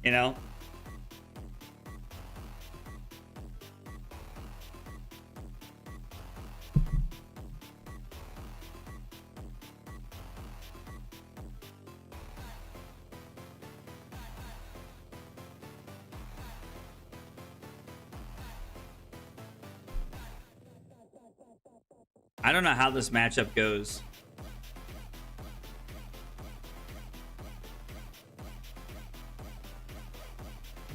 You know? I don't know how this matchup goes.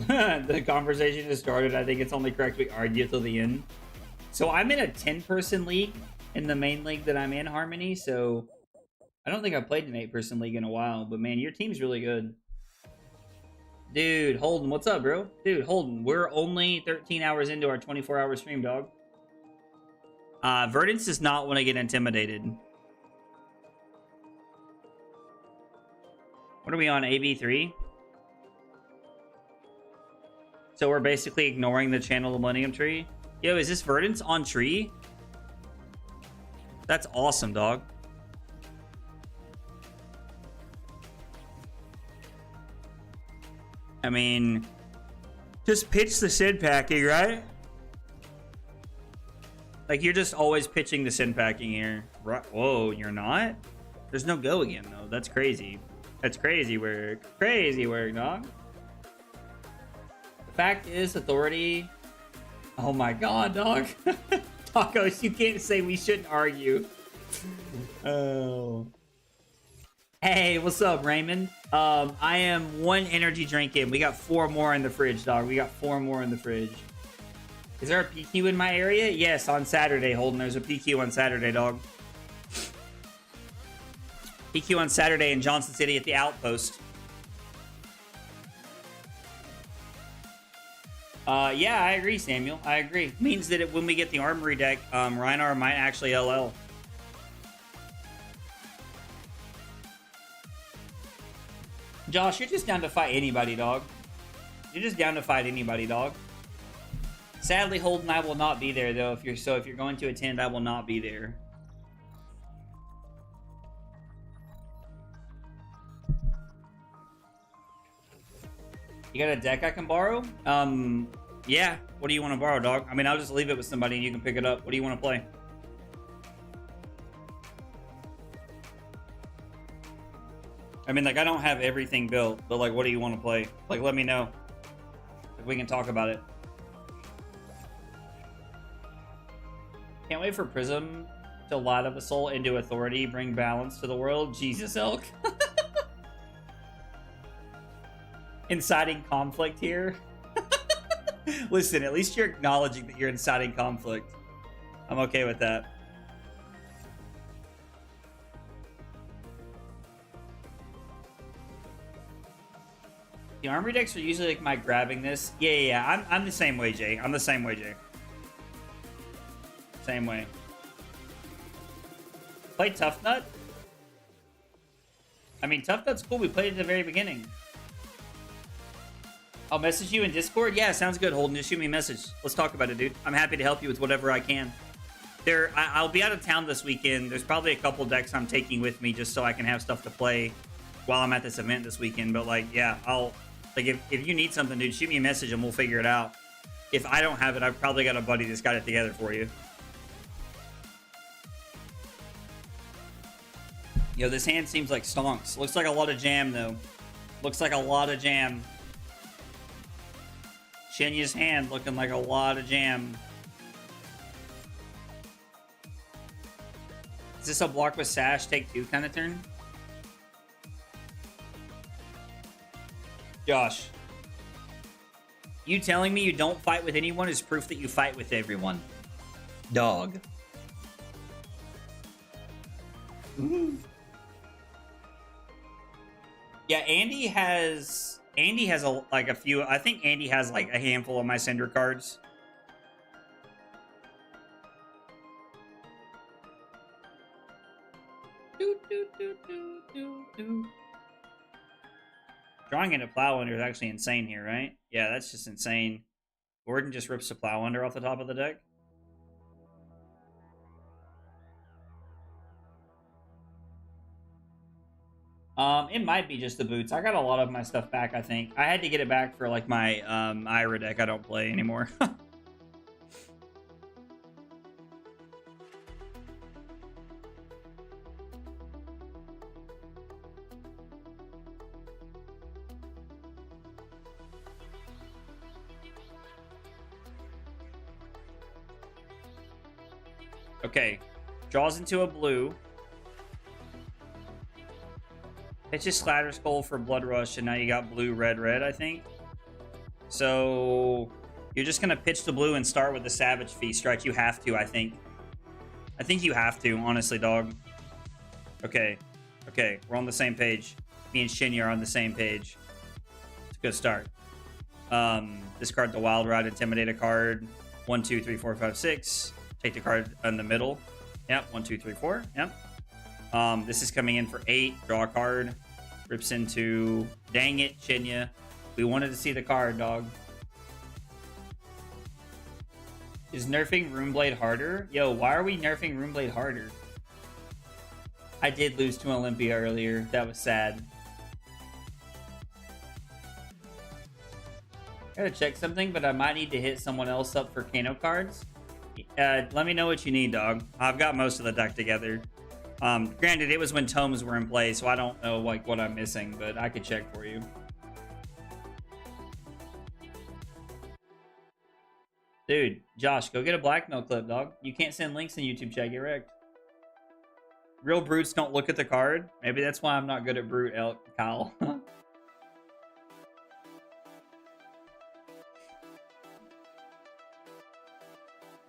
The conversation has started. I think it's only correct we argue till the end. So I'm in a 10-person league in the main league that I'm in, Harmony. So I don't think I've played an 8-person league in a while. But man, your team's really good. Dude, Holden, what's up, bro? Dude, Holden, we're only 13 hours into our 24-hour stream, dog. Verdance does not want to get intimidated. What are we on, AB3? So we're basically ignoring the channel Millennium Tree. Yo, is this Verdance on tree? That's awesome, dog. I mean, just pitch the Sin packing, right? Like, you're just always pitching the Sin packing here. Right. Whoa, you're not? There's no go again, though. That's crazy. That's crazy work. Crazy work, dog. The fact is, Authority... Oh my god, dog. Tacos, you can't say we shouldn't argue. Oh. Hey, what's up, Raymond? I am 1 energy drink in. We got 4 more in the fridge, dog. We got 4 more in the fridge. Is there a PQ in my area? Yes, on Saturday, Holden. There's a PQ on Saturday, dog. PQ on Saturday in Johnson City at the Outpost. Yeah, I agree, Samuel. I agree. Means that when we get the Armory deck, Reinar might actually LL. Josh, you're just down to fight anybody, dog. You're just down to fight anybody, dog. Sadly, Holden, I will not be there, though. If you're going to attend, I will not be there. You got a deck I can borrow? Yeah. What do you want to borrow, dog? I mean, I'll just leave it with somebody and you can pick it up. What do you want to play? I mean, like, I don't have everything built, but, like, what do you want to play? Like, let me know. Like, we can talk about it. Can't wait for Prism to Light of a Soul into Authority, bring balance to the world. Jesus, Elk. Inciting conflict here. Listen, at least you're acknowledging that you're inciting conflict. I'm okay with that. The armory decks are usually like my grabbing this. Yeah. I'm the same way, Jay. I'm the same way, Jay. Same way. Play Tough Nut? I mean, Tough Nut's cool. We played it at the very beginning. I'll message you in Discord. Yeah, sounds good, Holden. Just shoot me a message. Let's talk about it, dude. I'm happy to help you with whatever I can. I'll be out of town this weekend. There's probably a couple decks I'm taking with me just so I can have stuff to play while I'm at this event this weekend. But, like, yeah, if you need something, dude, shoot me a message and we'll figure it out. If I don't have it, I've probably got a buddy that's got it together for you. Yo, this hand seems like stonks. Looks like a lot of jam, though. Looks like a lot of jam. Shenya's hand looking like a lot of jam. Is this a block with Sash, take 2 kind of turn? Josh. You telling me you don't fight with anyone is proof that you fight with everyone. Dog. Yeah, Andy has a few. I think Andy has like a handful of my Cinder cards. Drawing into Plow Under is actually insane here, right? Yeah, that's just insane. Gordon just rips the Plow Under off the top of the deck. It might be just the boots. I got a lot of my stuff back, I think. I had to get it back for, like, my, Ira deck I don't play anymore. Okay. Draws into a blue. Pitches Slatter Skull for Blood Rush, and now you got blue, red, red, I think. So you're just going to pitch the blue and start with the Savage Feast, right? You have to, I think. I think you have to, honestly, dog. Okay. Okay, we're on the same page. Me and Shinya are on the same page. It's a good start. Discard the Wild Ride, Intimidate a card. 1, 2, 3, 4, 5, 6. Take the card in the middle. Yep, 1, 2, 3, 4. Yep. This is coming in for 8. Draw a card. Rips into... Dang it, Shinya. We wanted to see the card, dog. Is nerfing Runeblade harder? Yo, why are we nerfing Runeblade harder? I did lose to Olympia earlier. That was sad. Gotta check something, but I might need to hit someone else up for Kano cards. Let me know what you need, dog. I've got most of the deck together. Granted, it was when tomes were in play, so I don't know like what I'm missing, but I could check for you. Dude, Josh, go get a blackmail clip, dog. You can't send links in YouTube chat, get wrecked. Real brutes don't look at the card. Maybe that's why I'm not good at brute, Kyle.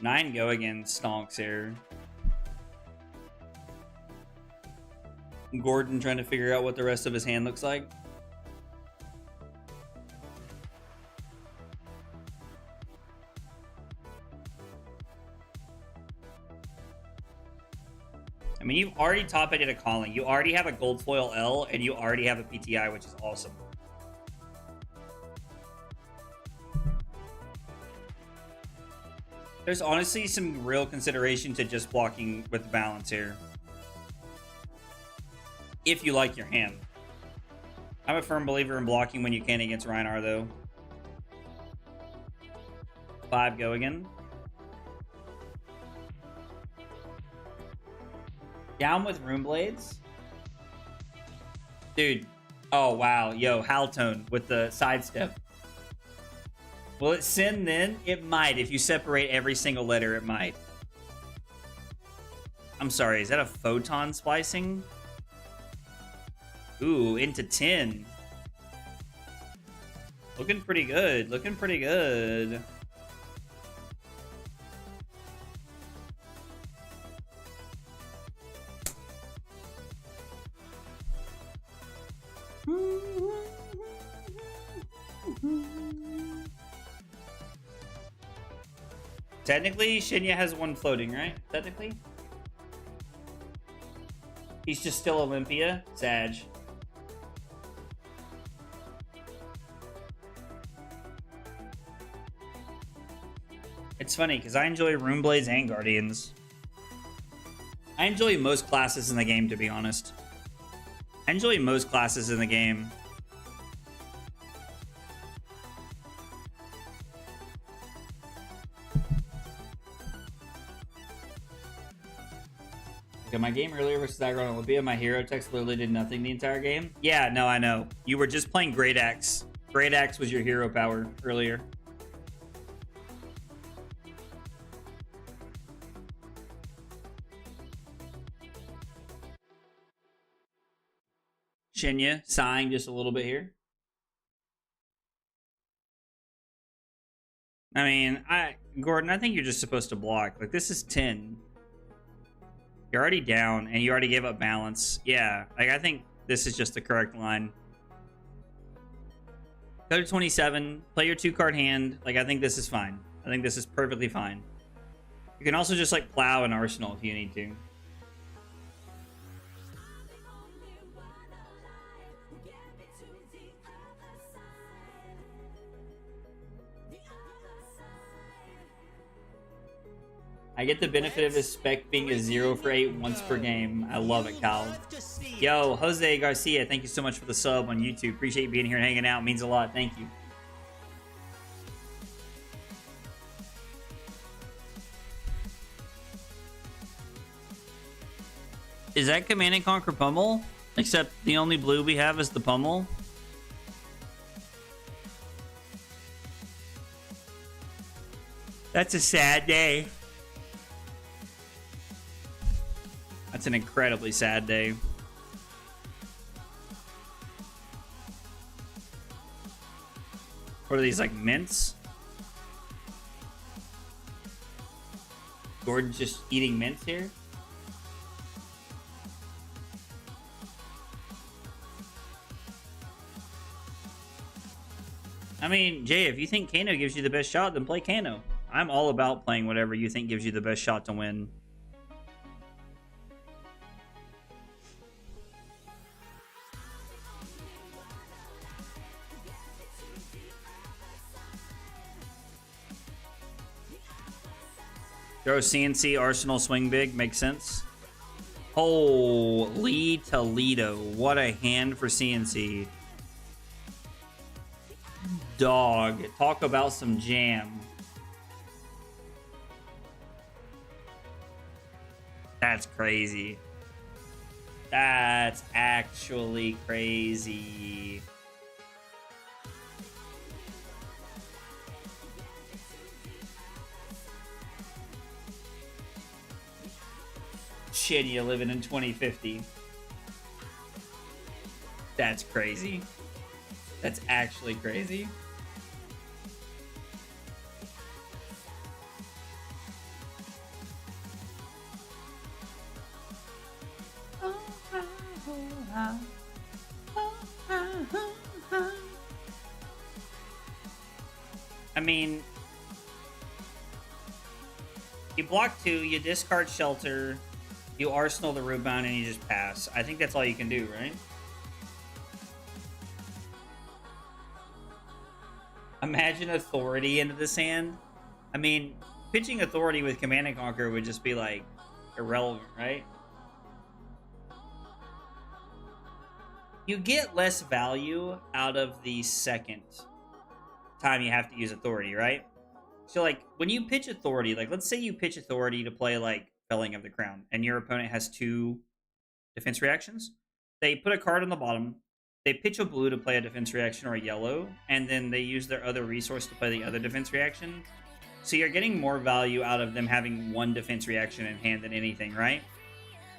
9 go again, stonks here. Gordon trying to figure out what the rest of his hand looks like. I mean, you've already top-ended a calling. You already have a gold foil L, and you already have a PTI, which is awesome. There's honestly some real consideration to just blocking with balance here. If you like your hand. I'm a firm believer in blocking when you can against Rhinar, though. 5 go again. Down with Runeblades. Dude. Oh, wow. Yo, Haltone with the sidestep. Will it send then? It might. If you separate every single letter, it might. I'm sorry. Is that a photon splicing? Ooh, into 10. Looking pretty good. Looking pretty good. Technically, Shinya has one floating, right? Technically. He's just still Olympia. Sag. It's funny because I enjoy Runeblades and Guardians. I enjoy most classes in the game, to be honest. I enjoy most classes in the game. Look at my game earlier versus Aggro on Olympia. My hero text literally did nothing the entire game. Yeah, no, I know. You were just playing Great Axe. Great Axe was your hero power earlier. Shinya sighing just a little bit here. I mean, Gordon, I think you're just supposed to block. Like, this is 10. You're already down, and you already gave up balance. Yeah, like, I think this is just the correct line. Go to 27, play your 2-card hand. Like, I think this is fine. I think this is perfectly fine. You can also just, like, plow an arsenal if you need to. I get the benefit of his spec being a 0 for 8 once per game. I love it, Kyle. Yo, Jose Garcia, thank you so much for the sub on YouTube. Appreciate you being here and hanging out. It means a lot. Thank you. Is that Command and Conquer Pummel? Except the only blue we have is the Pummel. That's a sad day. That's an incredibly sad day. What are these, like, mints? Gordon's just eating mints here? I mean, Jay, if you think Kano gives you the best shot, then play Kano. I'm all about playing whatever you think gives you the best shot to win. Throw CNC, Arsenal, swing big. Makes sense. Holy Toledo. What a hand for CNC. Dog. Talk about some jam. That's crazy. That's actually crazy. Shit, you living in 2050. That's crazy. That's actually crazy. I mean, you block 2, you discard Shelter, you Arsenal the Rootbound, and you just pass. I think that's all you can do, right? Imagine Authority into this hand. I mean, pitching Authority with Command and Conquer would just be, like, irrelevant, right? You get less value out of the second time you have to use Authority, right? So, like, when you pitch Authority, like, let's say you pitch Authority to play, like, Felling of the Crown, and your opponent has 2 defense reactions. They put a card on the bottom, they pitch a blue to play a defense reaction or a yellow, and then they use their other resource to play the other defense reaction. So you're getting more value out of them having 1 defense reaction in hand than anything, right?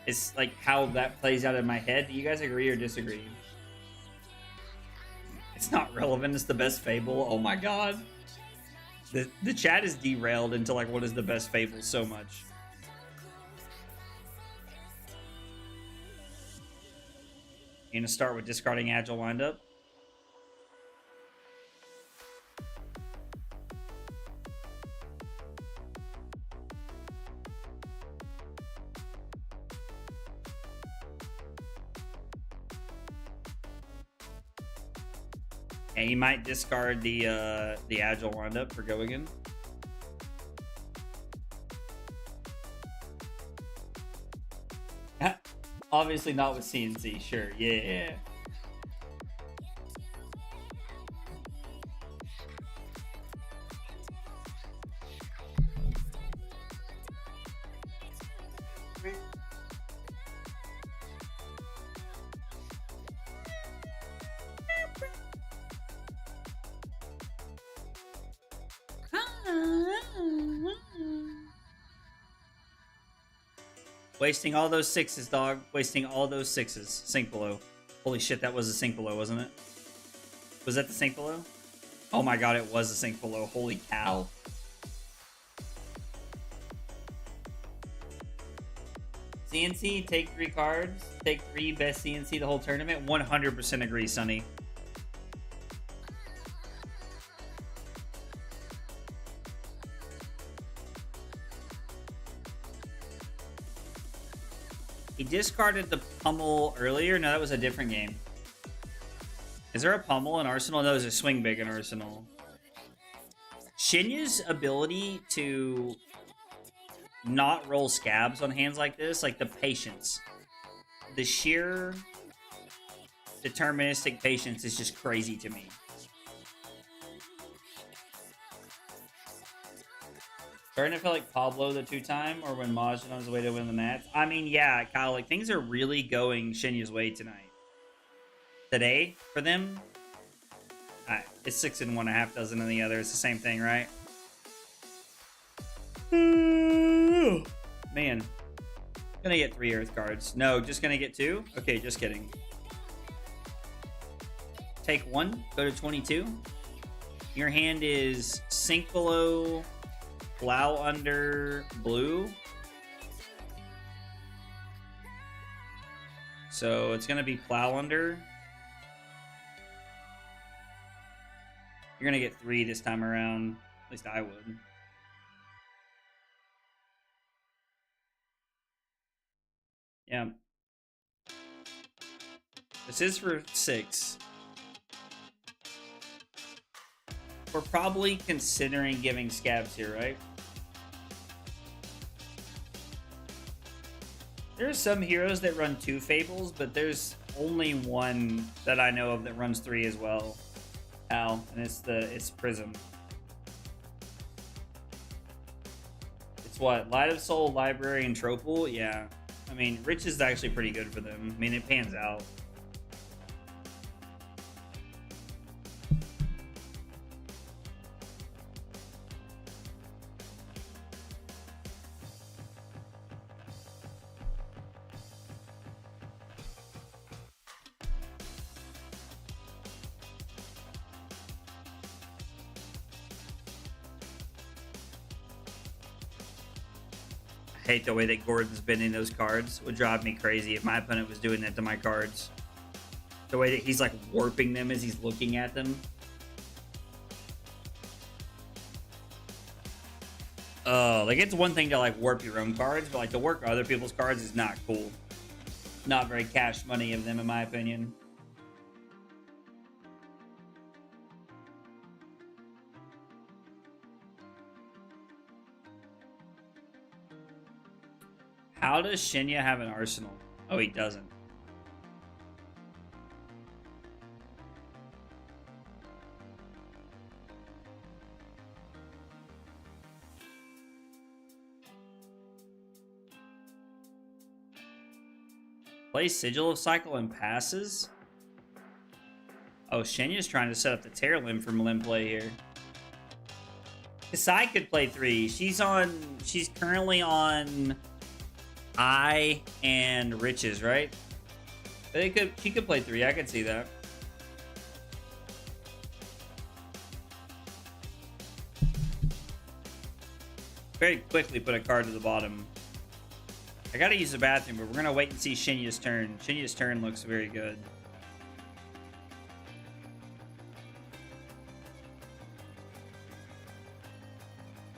It's like how that plays out in my head. Do you guys agree or disagree? It's not relevant. It's the best Fable. Oh my god. The chat is derailed into, like, what is the best Fable so much. You're gonna start with discarding Agile windup. And you might discard the agile windup for go again. Obviously not with CNC, sure. Yeah. Wasting all those sixes, dog. Wasting all those sixes. Sink below. Holy shit, that was a sink below, wasn't it? Was that the sink below? Oh my god, it was a sink below. Holy cow. CNC, take 3 cards. Take 3, best CNC the whole tournament. 100% agree, Sonny. He discarded the pummel earlier. No, that was a different game. Is there a pummel in Arsenal? No, there's a swing big in Arsenal. Shinya's ability to not roll scabs on hands like this, like the patience. The sheer deterministic patience is just crazy to me. Starting to feel like Pablo the 2-time, or when Majin on his way to win the match. I mean, yeah, Kyle, like, things are really going Shinya's way tonight. Today, for them, it's 6 in one, a half dozen in the other. It's the same thing, right? Man. Gonna get 3 Earth cards. No, just gonna get 2? Okay, just kidding. Take 1, go to 22. Your hand is sink below, plow under, blue. So it's gonna be plow under. You're gonna get 3 this time around. At least I would. Yeah. This is for 6. We're probably considering giving scabs here, right? There's some heroes that run 2 fables, but there's only one that I know of that runs 3 as well. Al, and it's Prism. It's what? Light of Soul, Library, and Tropal? Yeah. I mean, Rich is actually pretty good for them. I mean, it pans out. I hate the way that Gordon's bending those cards. It would drive me crazy if my opponent was doing that to my cards. The way that he's like warping them as he's looking at them. Like, it's one thing to like warp your own cards, but like to work other people's cards is not cool. Not very cash money of them, in my opinion. How does Shinya have an arsenal? Oh, he doesn't. Play Sigil of Cycle and passes? Oh, Shinya's trying to set up the Terror Limb for Limb play here. Kasai could play 3. She's currently on I and Riches, right? But she could play 3. I could see that. Very quickly put a card to the bottom. I gotta use the bathroom, but we're gonna wait and see Shinya's turn. Shinya's turn looks very good.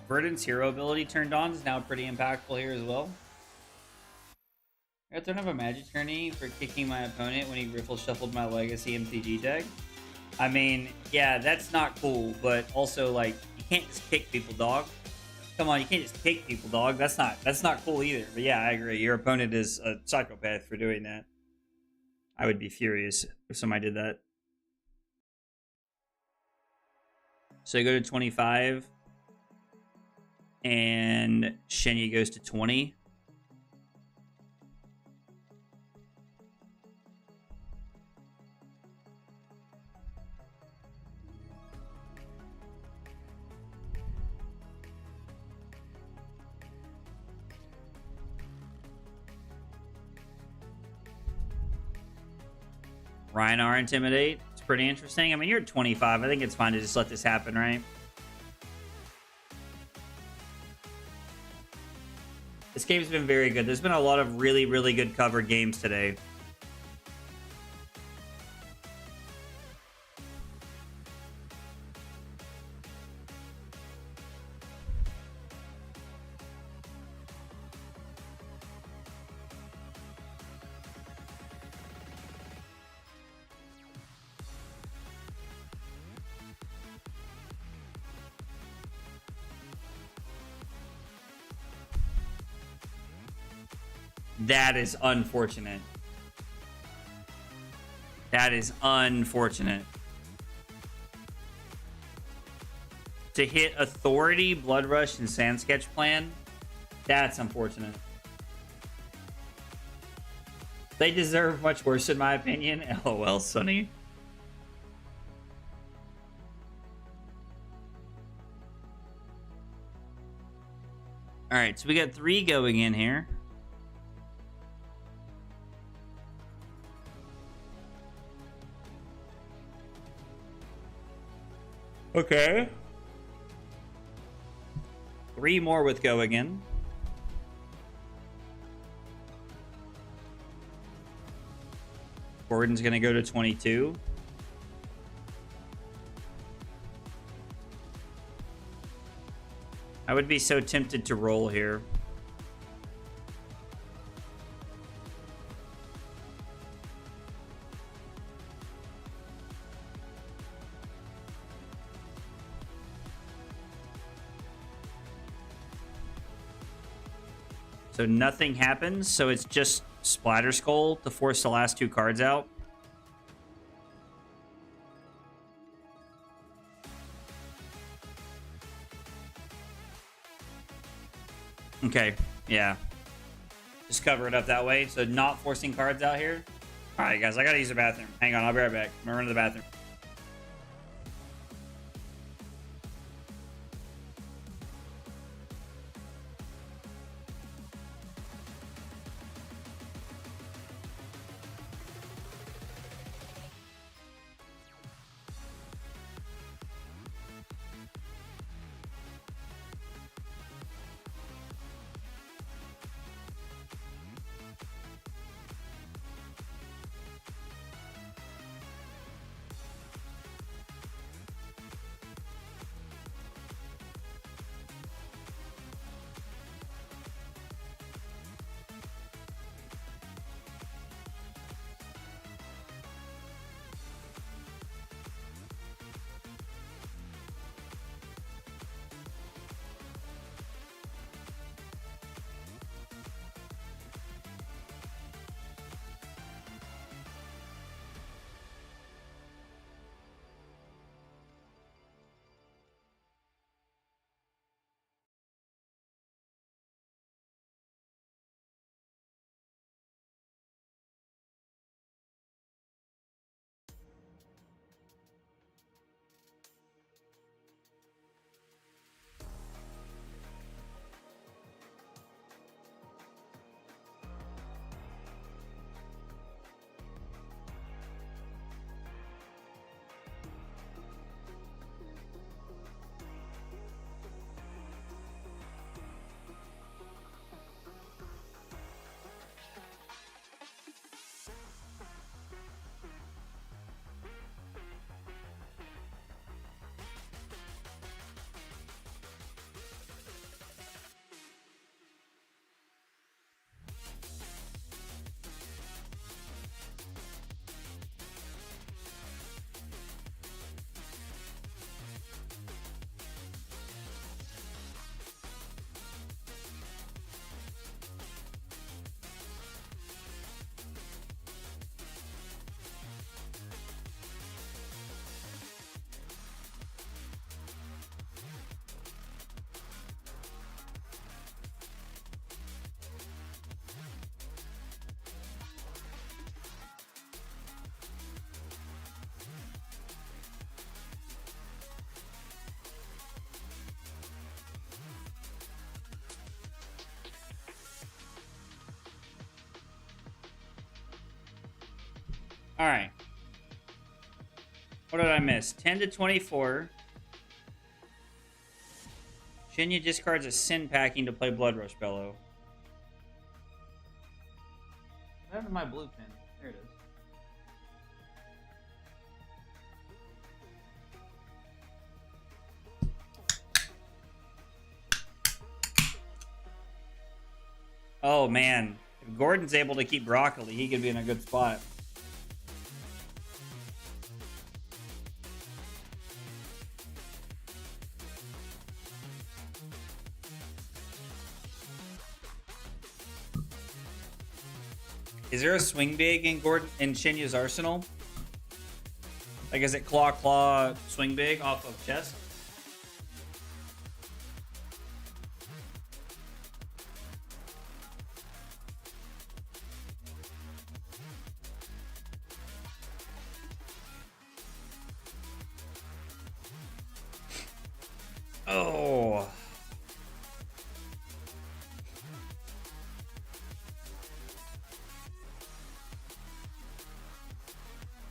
Verdant's hero ability turned on is now pretty impactful here as well. I don't have a magic tourney for kicking my opponent when he riffle shuffled my legacy MTG deck. I mean, yeah, that's not cool, but also like you can't just kick people, dog. Come on, you can't just kick people, dog. That's not cool either. But yeah, I agree. Your opponent is a psychopath for doing that. I would be furious if somebody did that. So I go to 25, and Shenya goes to 20. Rhinar Intimidate. It's pretty interesting. I mean, you're at 25. I think it's fine to just let this happen, right? This game's been very good. There's been a lot of really, really good covered games today. That is unfortunate. That is unfortunate. To hit Authority, Blood Rush, and Sand Sketch Plan, that's unfortunate. They deserve much worse, in my opinion. LOL, Sonny. All right, so we got 3 going in here. Okay. 3 more with go again. Gordon's going to go to 22. I would be so tempted to roll here. So nothing happens, so it's just Splatter Skull to force the last 2 cards out. Okay, yeah. Just cover it up that way, so not forcing cards out here. Alright guys, I gotta use the bathroom. Hang on, I'll be right back. I'm gonna run to the bathroom. All right. What did I miss? 10 to 24. Shinya discards a Sin Packing to play Blood Rush Bellow. What happened to my blue pin? There it is. Oh, man. If Gordon's able to keep Broccoli, he could be in a good spot. Is there a swing big in Shinya's arsenal? Like, is it claw, swing big off of chest? Oh.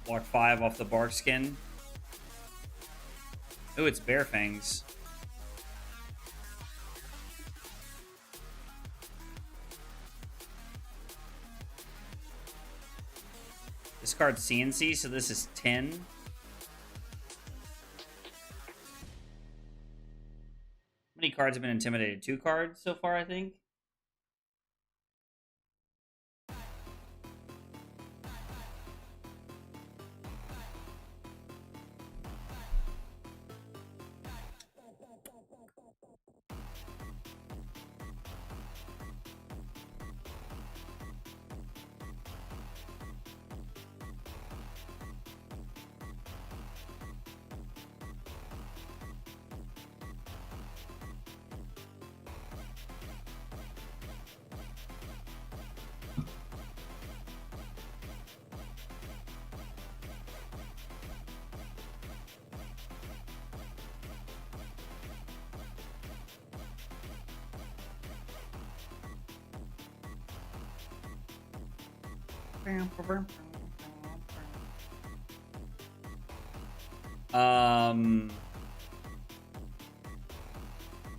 Block 5 off the bark skin. Ooh, it's Bear Fangs. This card's CNC, so this is 10. How many cards have been intimidated? 2 cards so far, I think.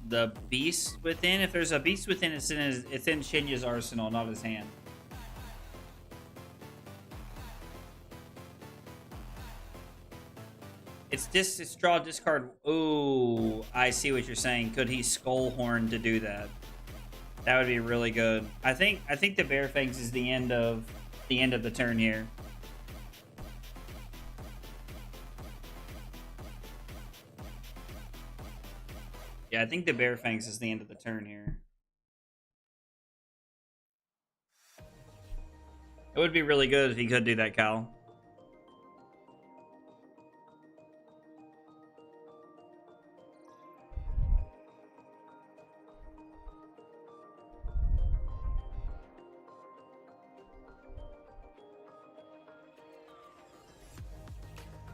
The Beast Within. If there's a Beast Within, it's in Shinya's arsenal, not his hand. It's draw discard. Ooh, I see what you're saying. Could he Skullhorn to do that? That would be really good. I think the Bear Fangs is the end of the turn here. Yeah, I think the Bear Fangs is the end of the turn here. It would be really good if he could do that, Kyle.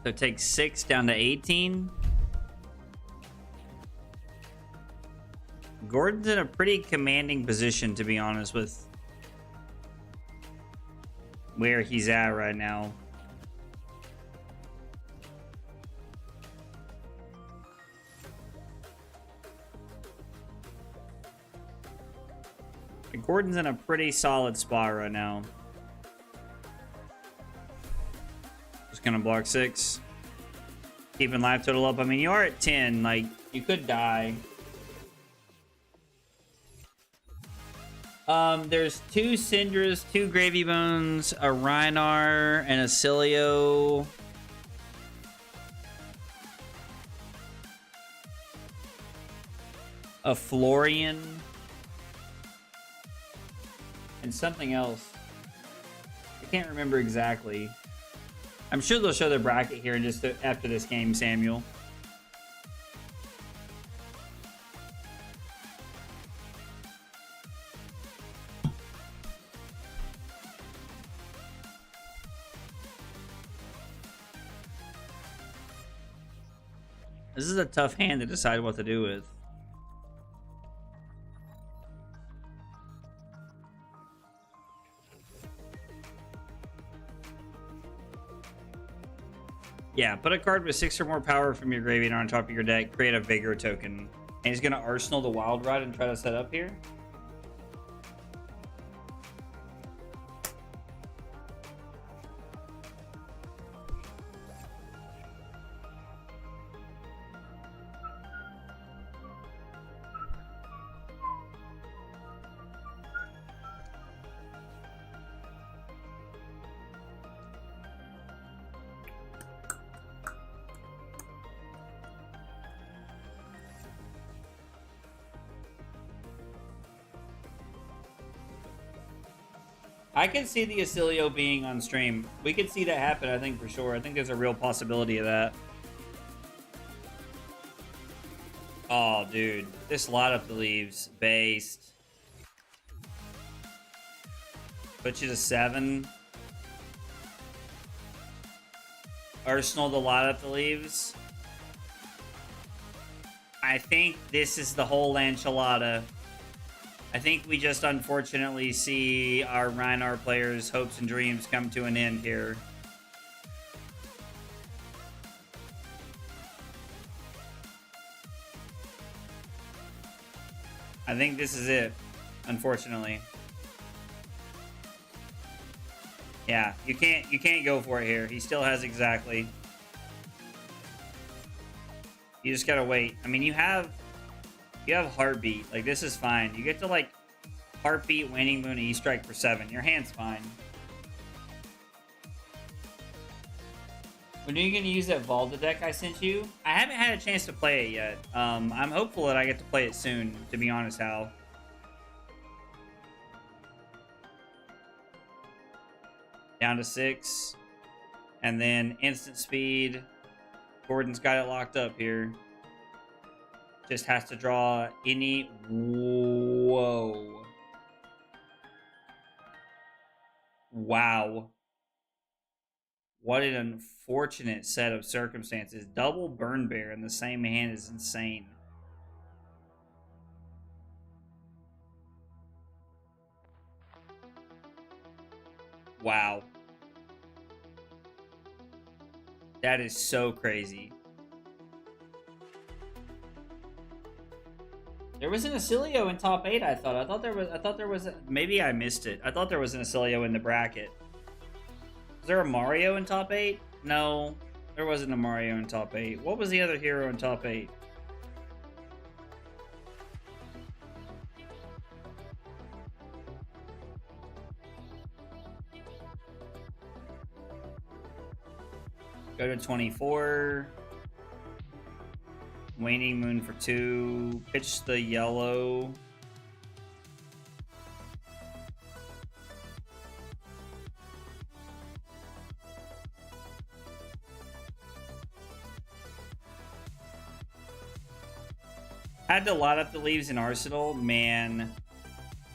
So take 6 down to 18. Gordon's in a pretty commanding position, to be honest, with where he's at right now. Gordon's in a pretty solid spot right now. Just gonna block 6. Keeping life total up. I mean, you are at 10. Like, you could die. There's 2 Syndras, 2 Gravy Bones, a Rhinar, and a Cilio. A Florian. And something else. I can't remember exactly. I'm sure they'll show their bracket here in just after this game, Samuel. This is a tough hand to decide what to do with. Yeah, put a card with 6 or more power from your graveyard on top of your deck. Create a Vigor token. And he's going to Arsenal the Wild Ride and try to set up here. I could see the Acilio being on stream. We could see that happen, I think, for sure. I think there's a real possibility of that. Oh, dude. This Light Up the Leaves based. Put you to 7. Arsenal the Light Up the Leaves. I think this is the whole enchilada. I think we just unfortunately see our Rhinar players' hopes and dreams come to an end here. I think this is it, unfortunately. Yeah, you can't go for it here. He still has exactly. You just gotta wait. I mean, you have Heartbeat. Like, this is fine. You get to, like, Heartbeat, Waning Moon, and E-Strike for 7. Your hand's fine. When are you going to use that Valda deck I sent you? I haven't had a chance to play it yet. I'm hopeful that I get to play it soon, to be honest, Hal. Down to 6. And then instant speed. Gordon's got it locked up here. Just has to draw any... Whoa. Wow. What an unfortunate set of circumstances. Double Burn Bear in the same hand is insane. Wow. That is so crazy. There was an Acilio in top 8, I thought. I thought there was maybe I missed it. I thought there was an Acilio in the bracket. Is there a Mario in top 8? No, there wasn't a Mario in top 8. What was the other hero in top 8? Go to 24. Waning Moon for 2. Pitch the yellow. Had to Light Up the Leaves in Arsenal. Man,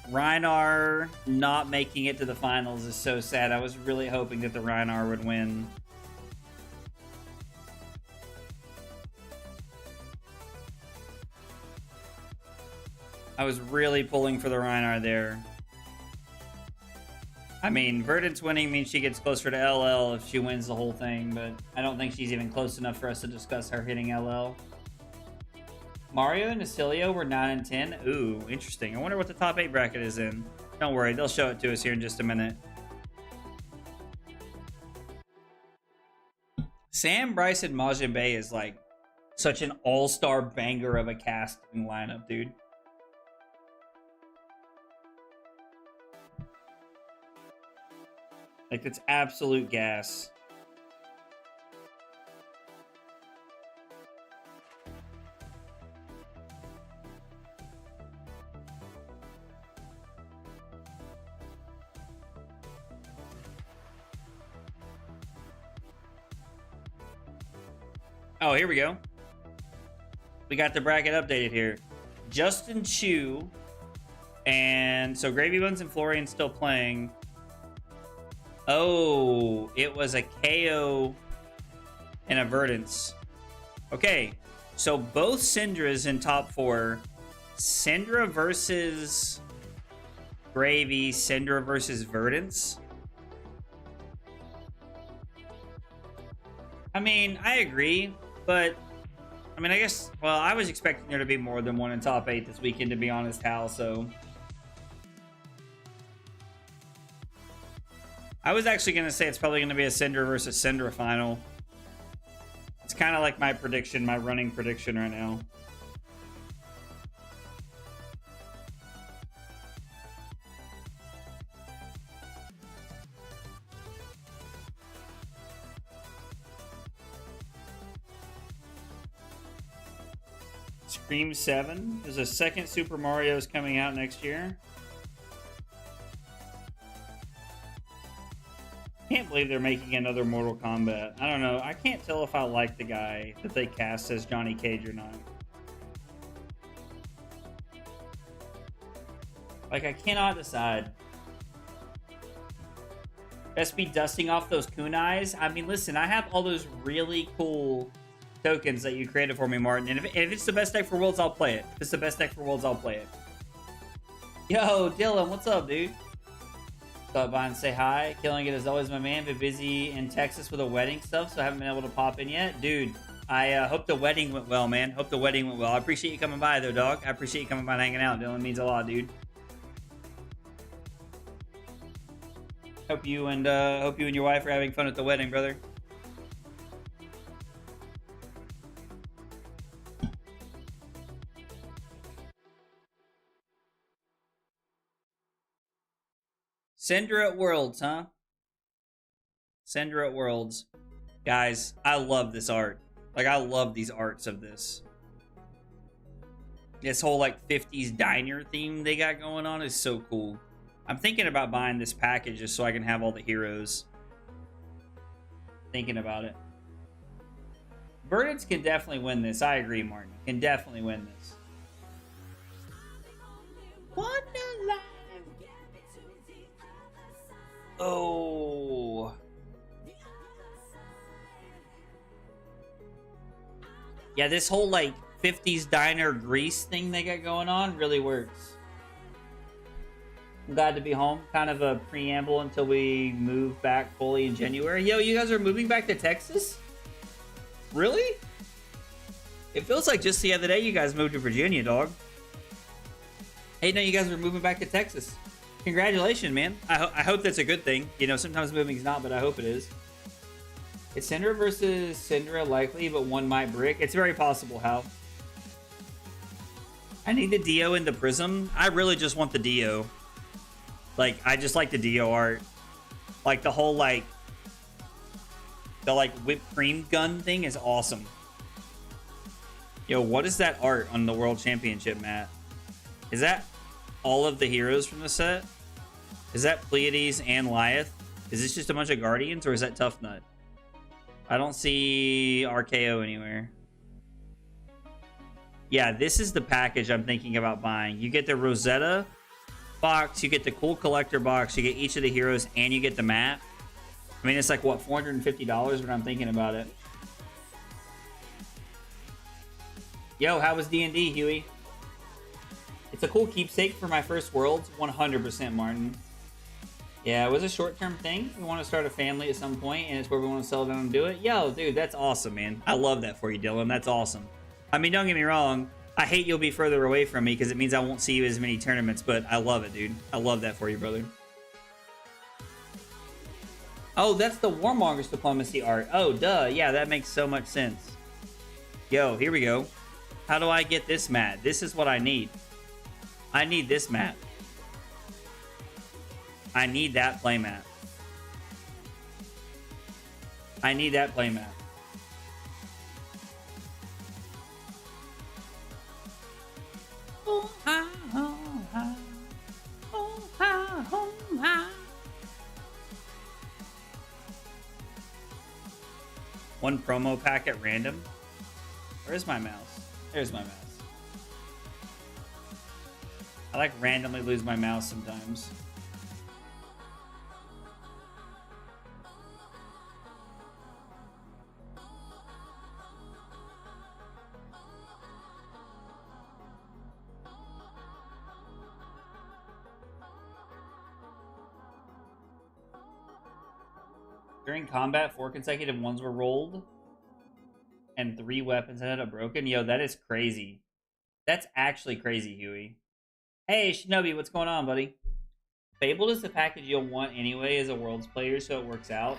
Rhinar not making it to the finals is so sad. I was really hoping that the Rhinar would win. I was really pulling for the Rhinar there. I mean, Verdant's winning means she gets closer to LL if she wins the whole thing, but I don't think she's even close enough for us to discuss her hitting LL. Mario and Acilio were 9 and 10. Ooh, interesting. I wonder what the top 8 bracket is in. Don't worry, they'll show it to us here in just a minute. Sam, Bryce, and Majin Bay is like such an all-star banger of a casting lineup, dude. Like, it's absolute gas. Oh, here we go. We got the bracket updated here. Justin Chu. And so Gravy Buns and Florian still playing. Oh, it was a KO and a Verdance. Okay, so both Syndra's in top 4. Syndra versus Gravy, Syndra versus Verdance. I mean, I agree, but I mean, I guess, well, I was expecting there to be more than one in top 8 this weekend, to be honest, Hal, so. I was actually going to say it's probably going to be a Syndra versus Syndra final. It's kind of like my prediction, my running prediction right now. Scream 7. There's a second Super Mario's coming out next year. Can't believe they're making another Mortal Kombat. I don't know. I can't tell if I like the guy that they cast as Johnny Cage or not. Like, I cannot decide. Best be dusting off those kunais. I mean, listen, I have all those really cool tokens that you created for me, Martin. And if it's the best deck for Worlds, I'll play it. If it's the best deck for Worlds, I'll play it. Yo, Dylan, what's up, dude? Stop by and say hi. Killing it as always, my man. Been busy in Texas with a wedding stuff, so I haven't been able to pop in yet. Dude, I hope the wedding went well, man. Hope the wedding went well. I appreciate you coming by, though, dog. I appreciate you coming by and hanging out, Dylan. It means a lot, dude. Hope you and your wife are having fun at the wedding, brother. Syndra at Worlds, huh? Syndra at Worlds. Guys, I love this art. Like, I love these arts of this. This whole, like, 50s diner theme they got going on is so cool. I'm thinking about buying this package just so I can have all the heroes. Thinking about it. Verdants can definitely win this. I agree, Martin. Can definitely win this. Wonderland. Oh. Yeah, this whole, like, 50s diner Grease thing they got going on really works. I'm glad to be home. Kind of a preamble until we move back fully in January. Yo, you guys are moving back to Texas? Really? It feels like just the other day you guys moved to Virginia, dog. Hey, no, you guys are moving back to Texas. Congratulations, man. I hope that's a good thing. You know, sometimes moving's not, but I hope it is. It's Syndra versus Syndra likely, but one might brick. It's very possible, Hal. I need the Dio and the Prism. I really just want the Dio. Like, I just like the Dio art. Like, the whole, like... The, like, whipped cream gun thing is awesome. Yo, what is that art on the World Championship mat? Is that all of the heroes from the set? Is that Pleiades and Lyeth? Is this just a bunch of Guardians, or is that Tough Nut? I don't see RKO anywhere. Yeah, this is the package I'm thinking about buying. You get the Rosetta box, you get the cool collector box, you get each of the heroes, and you get the map. I mean, it's like, what, $450 when I'm thinking about it. Yo, how was D&D, Huey? It's a cool keepsake for my first Worlds. 100%, Martin. Yeah, it was a short-term thing. We want to start a family at some point, and it's where we want to settle down and do it. Yo, dude, that's awesome, man. I love that for you, Dylan. That's awesome. I mean, don't get me wrong. I hate you'll be further away from me because it means I won't see you as many tournaments, but I love it, dude. I love that for you, brother. Oh, that's the Warmonger's Diplomacy art. Oh, duh. Yeah, that makes so much sense. Yo, here we go. How do I get this mat? This is what I need. I need this mat. I need that playmat. I need that playmat. Oh, ha, oh, ha. Oh, ha, oh, ha. One promo pack at random. Where's my mouse? There's my mouse. I like randomly lose my mouse sometimes. During combat, 4 consecutive ones were rolled. and 3 weapons ended up broken. Yo, that is crazy. That's actually crazy, Huey. Hey, Shinobi, what's going on, buddy? Fabled is the package you'll want anyway as a Worlds player, so it works out.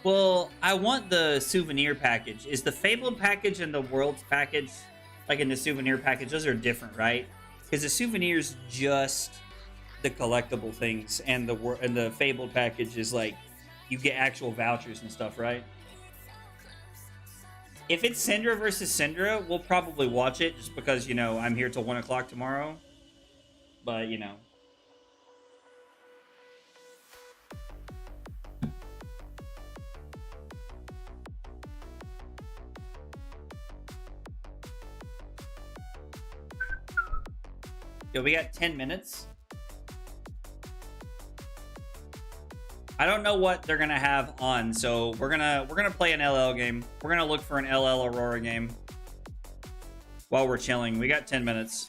Well, I want the souvenir package. Is the Fabled package and the Worlds package, like in the souvenir package, those are different, right? Because the souvenirs just the collectible things, and the Fabled package is like you get actual vouchers and stuff, right? If it's Syndra versus Syndra, we'll probably watch it just because, you know, I'm here till 1 o'clock tomorrow. But, you know. Yo, we got 10 minutes. I don't know what they're gonna have on, so we're gonna play an LL game. We're gonna look for an LL Aurora game while we're chilling. We got 10 minutes.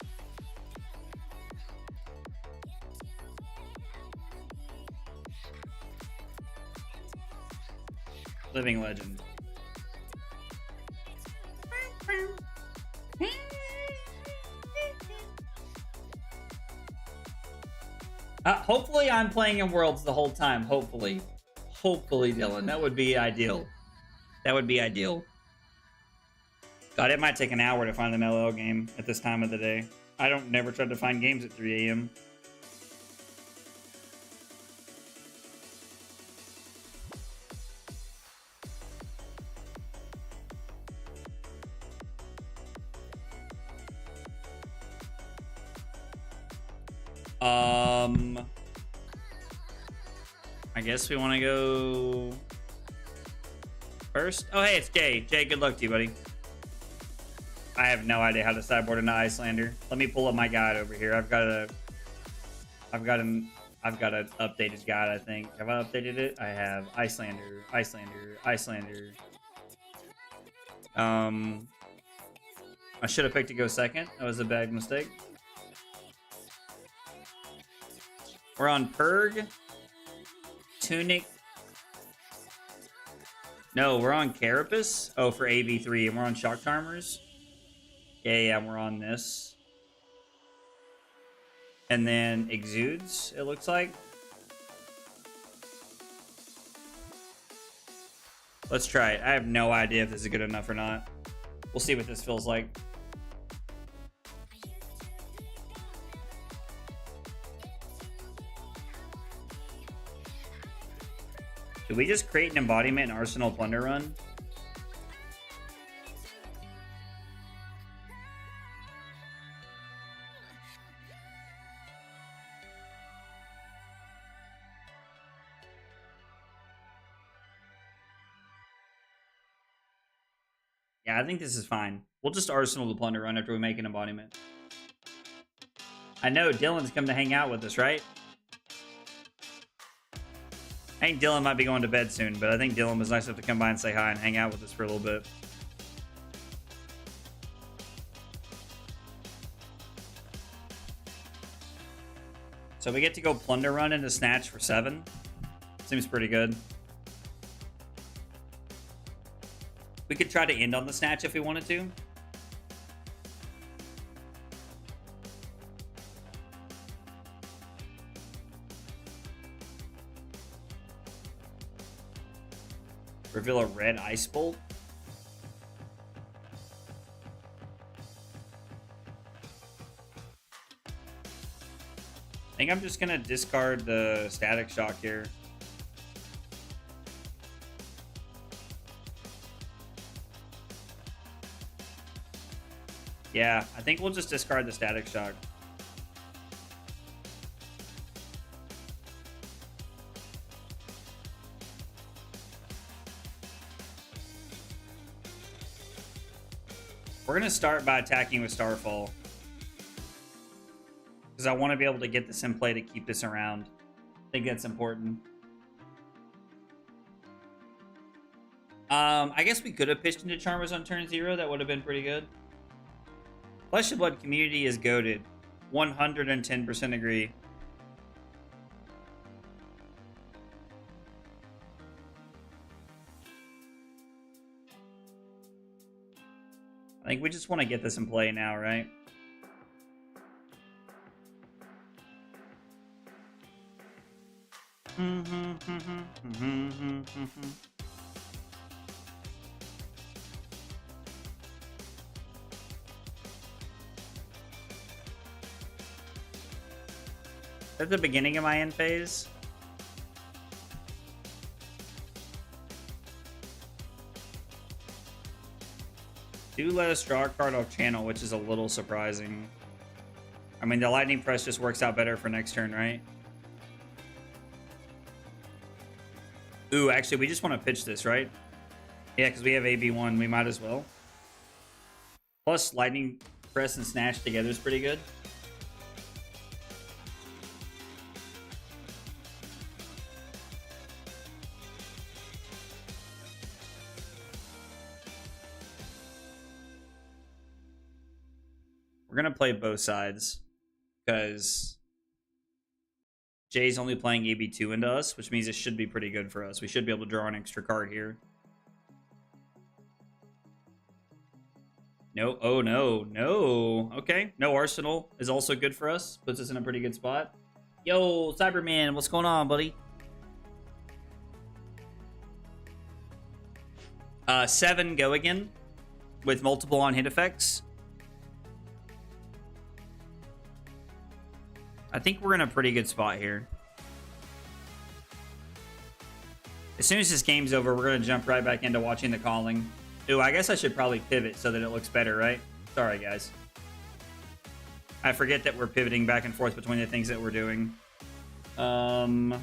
Living Legend. Hopefully I'm playing in Worlds the whole time. Hopefully, Dylan. That would be ideal. That would be ideal. God, it might take an hour to find an LL game at this time of the day. I don't never try to find games at 3 a.m. I guess we want to go first. Oh, hey, it's Jay. Jay, good luck to you, buddy. I have no idea how to sideboard into Icelander. Let me pull up my guide over here. I've got an updated guide, I think. Have I updated it? I have Icelander. I should have picked to go second. That was a bad mistake. We're on Purg. Tunic. No, we're on Carapace. Oh, for AV3, and we're on Shock Charmers. Yeah, we're on this. And then Exudes, it looks like. Let's try it. I have no idea if this is good enough or not. We'll see what this feels like. Did we just create an embodiment in Arsenal Plunder Run? Yeah, I think this is fine. We'll just Arsenal the Plunder Run after we make an embodiment. I know Dylan's come to hang out with us, right? I think Dylan might be going to bed soon, but I think Dylan was nice enough to come by and say hi and hang out with us for a little bit. So we get to go Plunder Run into Snatch for 7. Seems pretty good. We could try to end on the Snatch if we wanted to. Reveal a red Ice Bolt. I think I'm just gonna discard the Static Shock here. Yeah, I think we'll just discard the Static Shock. We're going to start by attacking with Starfall, because I want to be able to get this in play to keep this around. I think that's important. I guess we could have pitched into Charmers on turn 0. That would have been pretty good. Flesh and Blood community is goated. 110% agree. I think we just want to get this in play now, right? At the beginning of my end phase. Do let us draw a card off channel, which is a little surprising. I mean, the lightning press just works out better for next turn, right? Ooh, actually, we just want to pitch this, right? Yeah, because we have AB1. We might as well. Plus, lightning press and snatch together is pretty good. We're going to play both sides because Jay's only playing AB2 into us, which means it should be pretty good for us. We should be able to draw an extra card here. No. Oh, no. No. Okay. No Arsenal is also good for us. Puts us in a pretty good spot. Yo, Cyberman, what's going on, buddy? 7 go again with multiple on-hit effects. I think we're in a pretty good spot here. As soon as this game's over, we're going to jump right back into watching the calling. Ooh, I guess I should probably pivot so that it looks better, right? Sorry, guys. I forget that we're pivoting back and forth between the things that we're doing. Playing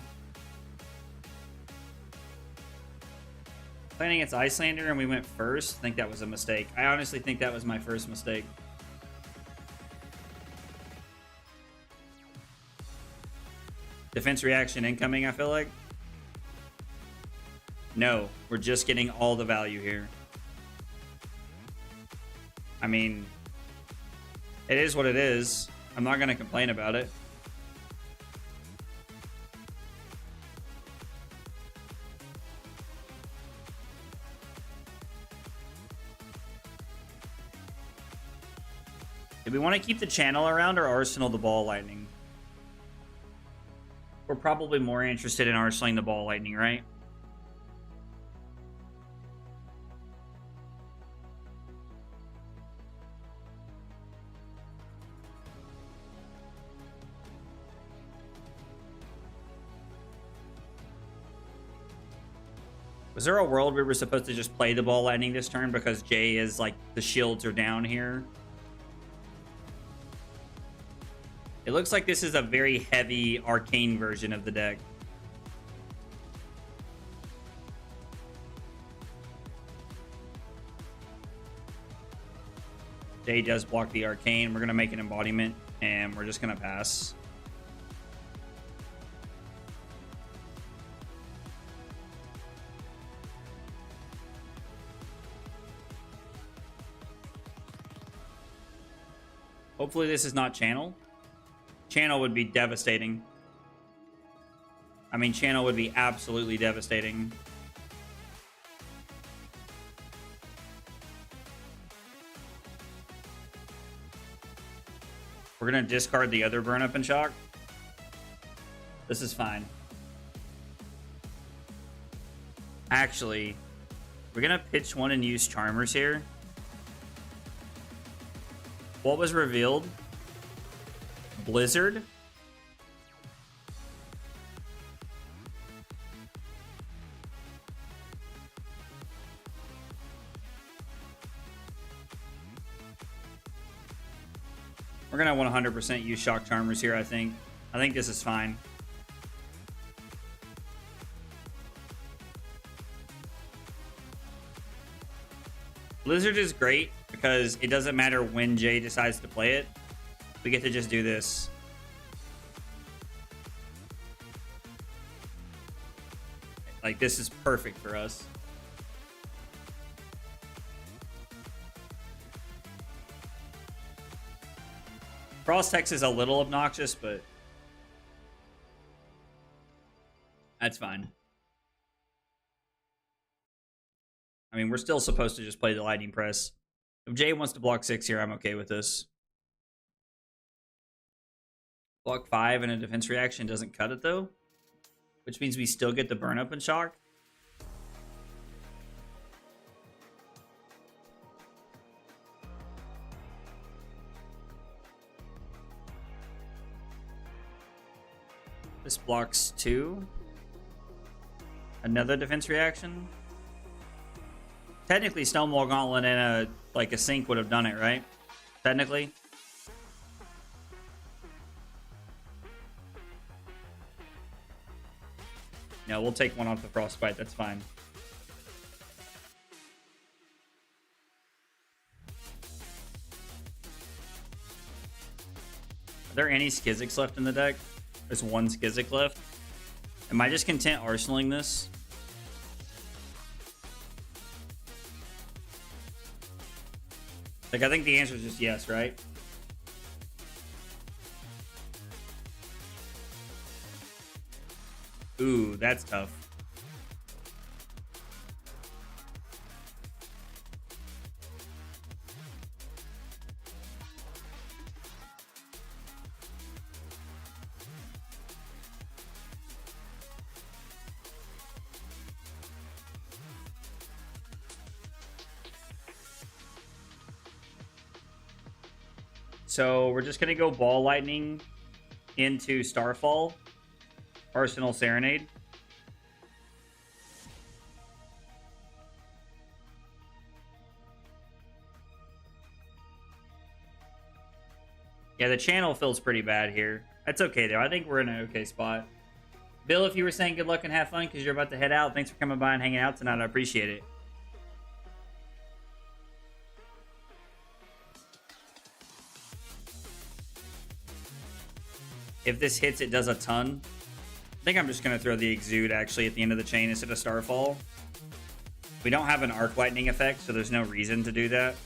against Icelander and we went first. I think that was a mistake. I honestly think that was my first mistake. Defense reaction incoming, I feel like. No, we're just getting all the value here. I mean, it is what it is. I'm not going to complain about it. Do we want to keep the channel around or arsenal the ball lightning? We're probably more interested in arsenaling the ball lightning, right? Was there a world we were supposed to just play the ball lightning this turn because Jay is like the shields are down here? It looks like this is a very heavy arcane version of the deck. Jay does block the arcane. We're going to make an embodiment, and we're just going to pass. Hopefully this is not channel. Channel would be devastating. I mean, channel would be absolutely devastating. We're going to discard the other burn up and shock. This is fine. Actually, we're going to pitch one and use Charmers here. What was revealed? Blizzard. We're gonna 100% use Shock Charmers here, I think. I think this is fine. Blizzard is great because it doesn't matter when Jay decides to play it. We get to just do this. Like, this is perfect for us. Frost Hex is a little obnoxious, but that's fine. I mean, we're still supposed to just play the Lightning Press. If Jay wants to block 6 here, I'm okay with this. Block 5 and a defense reaction doesn't cut it, though. Which means we still get the burn up and shock. This blocks 2. Another defense reaction. Technically, Stonewall Gauntlet and a sync would have done it, right? Technically. No, we'll take one off the Frostbite. That's fine. Are there any Skizzics left in the deck? There's one Skizzic left. Am I just content arsenaling this? Like, I think the answer is just yes, right? Ooh, that's tough. So we're just going to go Ball Lightning into Starfall. Arsenal Serenade. Yeah, the channel feels pretty bad here. That's okay, though. I think we're in an okay spot. Bill, if you were saying good luck and have fun because you're about to head out, thanks for coming by and hanging out tonight. I appreciate it. If this hits, it does a ton. I think I'm just going to throw the Exude, actually, at the end of the chain instead of Starfall. We don't have an Arc Lightning effect, so there's no reason to do that.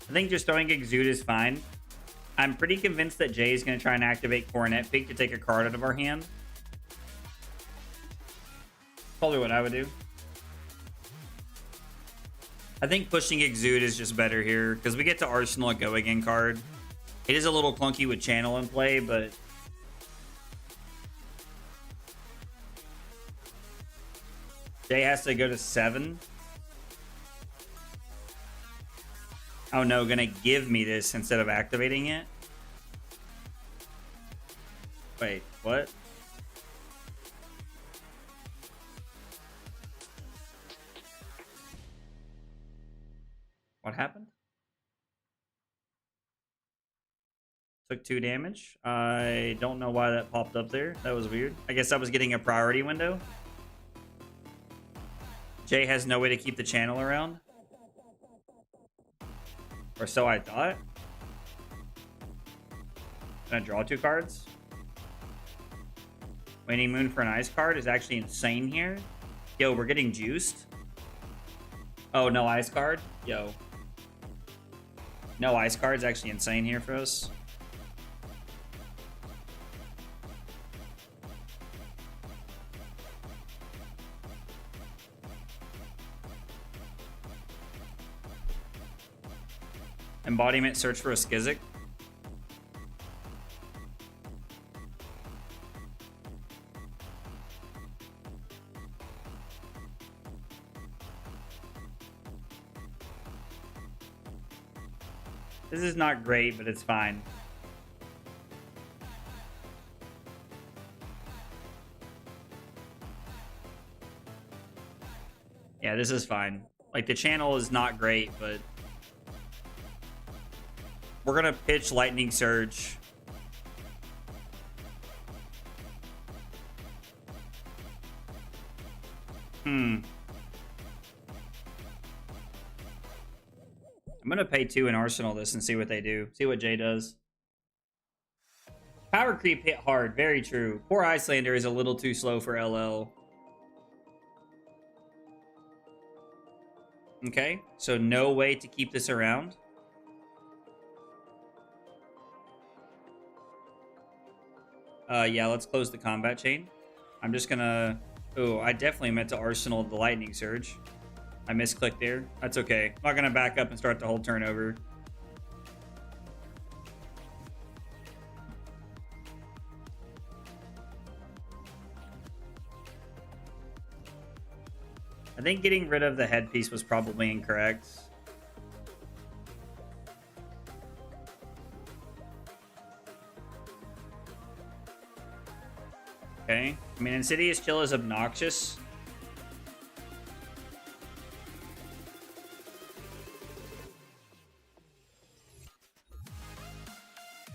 I think just throwing Exude is fine. I'm pretty convinced that Jay is going to try and activate Coronet Peak to take a card out of our hand. Probably what I would do. I think pushing Exude is just better here because we get to Arsenal a Go Again card. It is a little clunky with Channel in play, but Jay has to go to 7. Oh no, gonna give me this instead of activating it? Wait, what? What happened? Took 2 damage. I don't know why that popped up there. That was weird. I guess I was getting a priority window. Jay has no way to keep the channel around. Or so I thought. Gonna draw 2 cards. Waning Moon for an ice card is actually insane here. Yo, we're getting juiced. Oh, no ice card? Yo. No ice card's actually insane here for us. Embodiment, search for a Skizzic. This is not great, but it's fine. Yeah, this is fine. Like, the channel is not great, but we're gonna pitch Lightning Surge. I'm gonna pay 2 in Arsenal this and see what they do. See what Jay does. Power creep hit hard. Very true. Poor Icelander is a little too slow for LL. Okay, so no way to keep this around. Yeah, let's close the combat chain. I'm just gonna... Oh, I definitely meant to arsenal the lightning surge. I misclicked there. That's okay. I'm not gonna back up and start the whole turnover. I think getting rid of the headpiece was probably incorrect. Okay. I mean, Insidious Chill is obnoxious.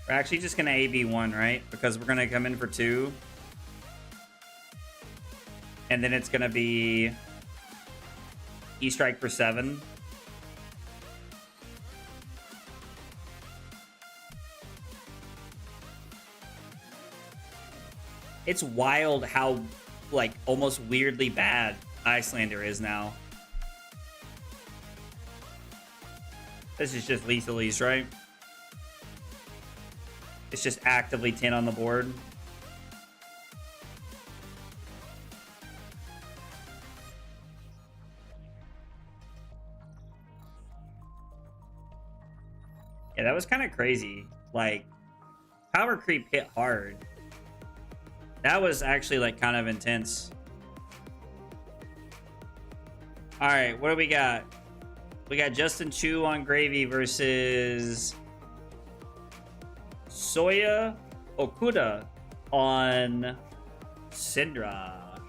We're actually just going to AB1, right? Because we're going to come in for 2. And then it's going to be E-Strike for 7. It's wild how, like, almost weirdly bad Icelander is now. This is just lethalese, right? It's just actively 10 on the board. Yeah, that was kind of crazy. Like, power creep hit hard. That was actually, like, kind of intense. All right, what do we got? We got Justin Chu on Gravy versus Soya Okuda on Syndra.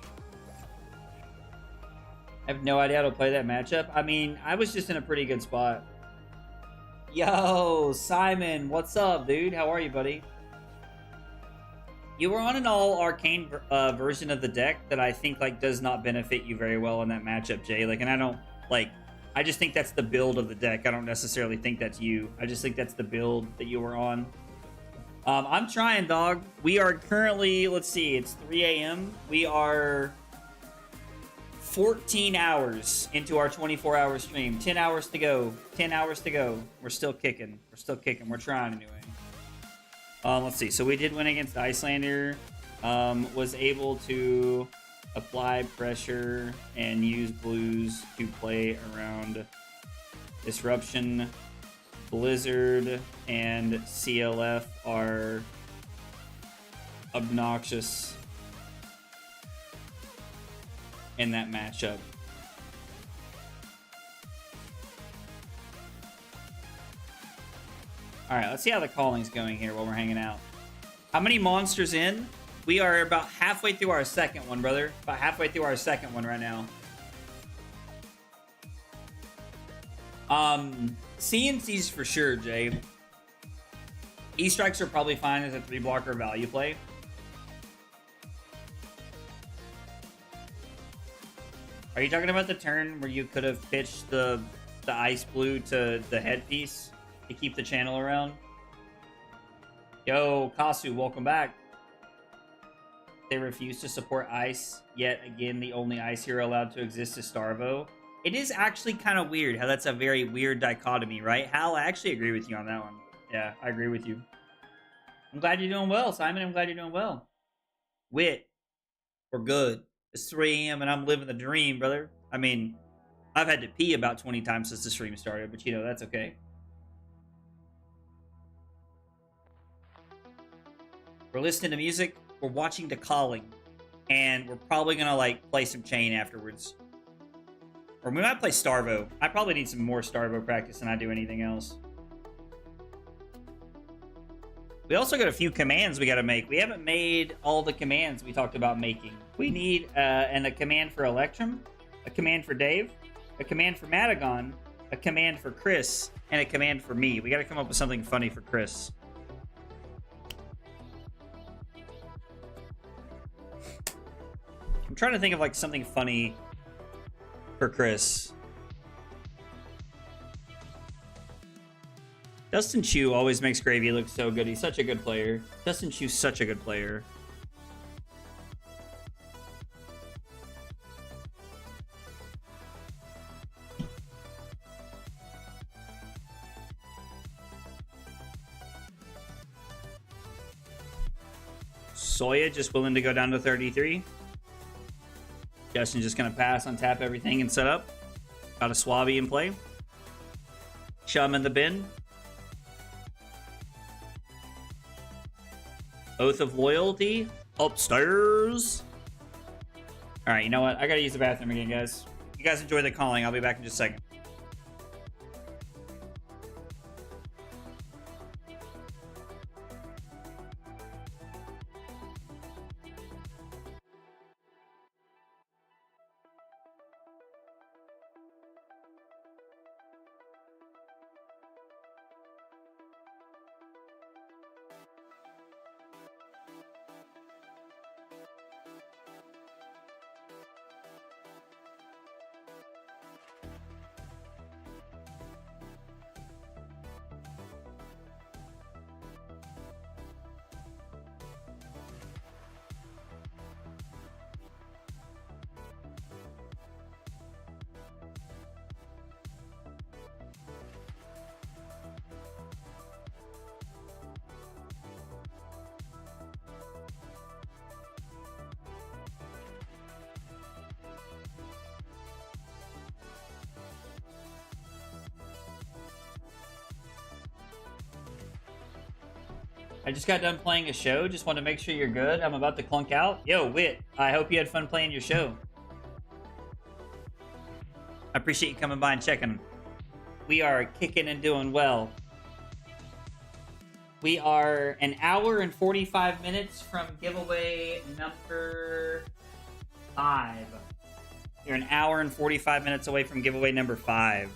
I have no idea how to play that matchup. I mean, I was just in a pretty good spot. Yo, Simon, what's up, dude? How are you, buddy? You were on an all arcane version of the deck that I think like does not benefit you very well in that matchup, Jay. Like, and I don't like. I just think that's the build of the deck. I don't necessarily think that's you. I just think that's the build that you were on. I'm trying, dog. We are currently, let's see, it's 3 a.m. We are 14 hours into our 24-hour stream. 10 hours to go. 10 hours to go. We're still kicking. We're still kicking. We're trying anyway. Let's see. So we did win against Icelander. Was able to apply pressure and use blues to play around Disruption. Blizzard and CLF are obnoxious in that matchup. All right, let's see how the calling's going here while we're hanging out. How many monsters in? We are about halfway through our second one, brother. About halfway through our second one right now. CNCs for sure, Jay. E-Strikes are probably fine as a 3-blocker value play. Are you talking about the turn where you could have pitched the ice blue to the headpiece to keep the channel around? Yo, Kasu, welcome back. They refuse to support ice. Yet again, the only ice hero allowed to exist is Starvo. It is actually kind of weird how that's a very weird dichotomy, right? Hal, I actually agree with you on that one. Yeah, I agree with you. I'm glad you're doing well, Simon. I'm glad you're doing well. Wit, we're good. It's 3 a.m. and I'm living the dream, brother. I mean, I've had to pee about 20 times since the stream started, but you know, that's okay. We're listening to music. We're watching The Calling. And we're probably going to, like, play some Chain afterwards. Or we might play Starvo. I probably need some more Starvo practice than I do anything else. We also got a few commands we got to make. We haven't made all the commands we talked about making. We need a command for Electrum, a command for Dave, a command for Madagon, a command for Chris, and a command for me. We got to come up with something funny for Chris. I'm trying to think of like something funny for Chris. Dustin Chu always makes Gravy look so good. He's such a good player. Dustin Chu's such a good player. Soya just willing to go down to 33. Justin's just going to pass, untap everything, and set up. Got a Swabby in play. Chum in the bin. Oath of Loyalty. Upstairs. All right, you know what? I got to use the bathroom again, guys. You guys enjoy the calling. I'll be back in just a second. I just got done playing a show. Just want to make sure you're good. I'm about to clunk out. Yo, Wit, I hope you had fun playing your show. I appreciate you coming by and checking. We are kicking and doing well. We are an hour and 45 minutes from giveaway number 5. You're an hour and 45 minutes away from giveaway number 5.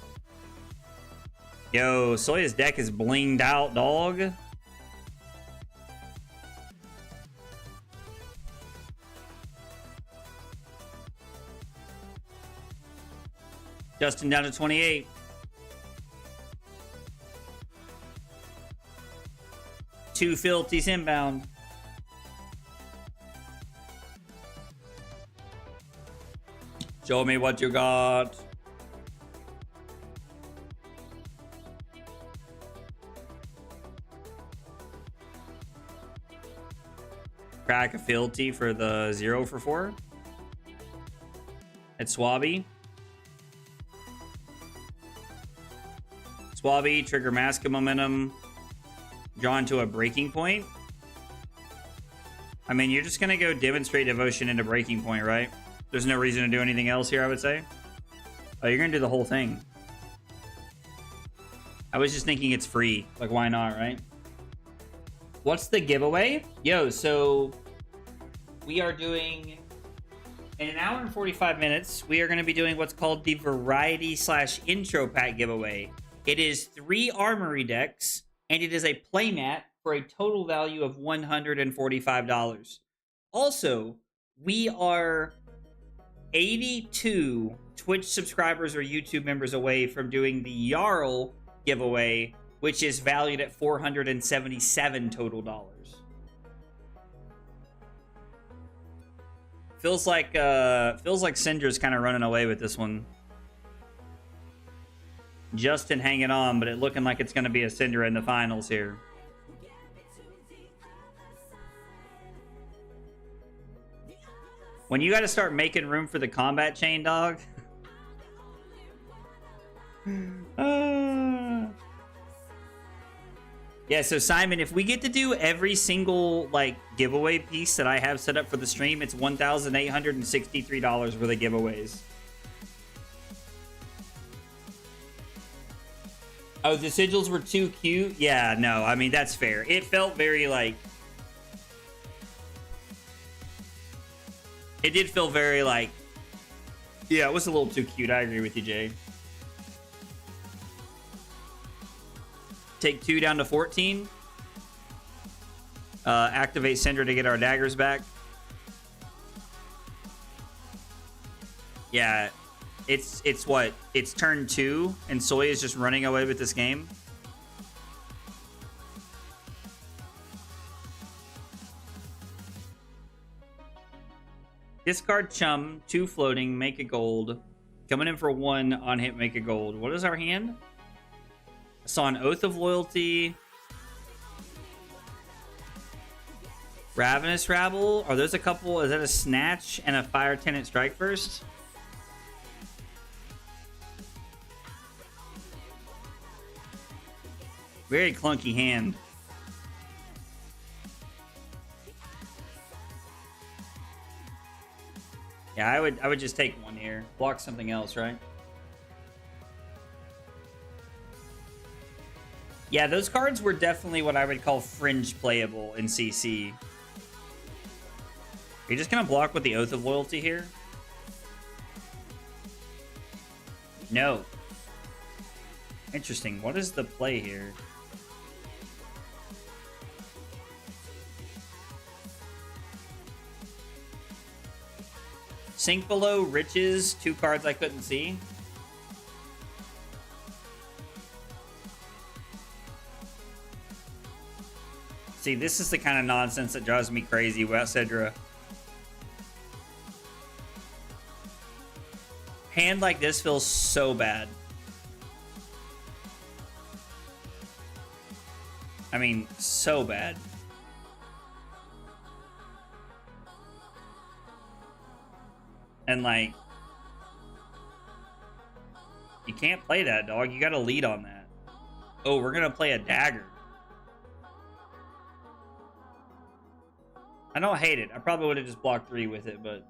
Yo, Soya's deck is blinged out, dog. Justin down to 28. Two filthies inbound. Show me what you got. Crack a filthy for the 0 for 4. It's Swabby. Swabby, trigger Mask of Momentum, drawn to a breaking point. I mean, you're just going to go Demonstrate Devotion into breaking point, right? There's no reason to do anything else here, I would say. Oh, you're going to do the whole thing. I was just thinking it's free. Like, why not, right? What's the giveaway? Yo, so we are doing, in an hour and 45 minutes, we are going to be doing what's called the Variety/Intro Pack giveaway. It is 3 Armory decks, and it is a playmat for a total value of $145. Also, we are 82 Twitch subscribers or YouTube members away from doing the Jarl giveaway, which is valued at $477 total dollars. Feels like Syndra's kind of running away with this one. Justin hanging on, but it looking like it's going to be a Syndra in the finals here. When you got to start making room for the combat chain, dog. Yeah, so Simon, if we get to do every single like giveaway piece that I have set up for the stream, it's $1,863 worth of giveaways. Oh, the sigils were too cute? Yeah, no, I mean, that's fair. It felt very, like... It did feel very, like... Yeah, it was a little too cute. I agree with you, Jay. Take 2 down to 14. Activate Syndra to get our daggers back. Yeah, it's what? It's turn 2, and Soy is just running away with this game. Discard Chum, 2 floating, make a gold. Coming in for 1 on hit, make a gold. What is our hand? I saw an Oath of Loyalty. Ravenous Rabble. Are those a couple? Is that a Snatch and a Fire Tenant Strike first? Very clunky hand. Yeah, I would just take one here. Block something else, right? Yeah, those cards were definitely what I would call fringe playable in CC. Are you just gonna block with the Oath of Loyalty here? No. Interesting. What is the play here? Sink Below, Riches, 2 cards I couldn't see. See, this is the kind of nonsense that drives me crazy about Cedra. Hand like this feels so bad. I mean, so bad. And like, you can't play that, dog. You got to lead on that. Oh, we're going to play a dagger. I don't hate it. I probably would have just blocked 3 with it, but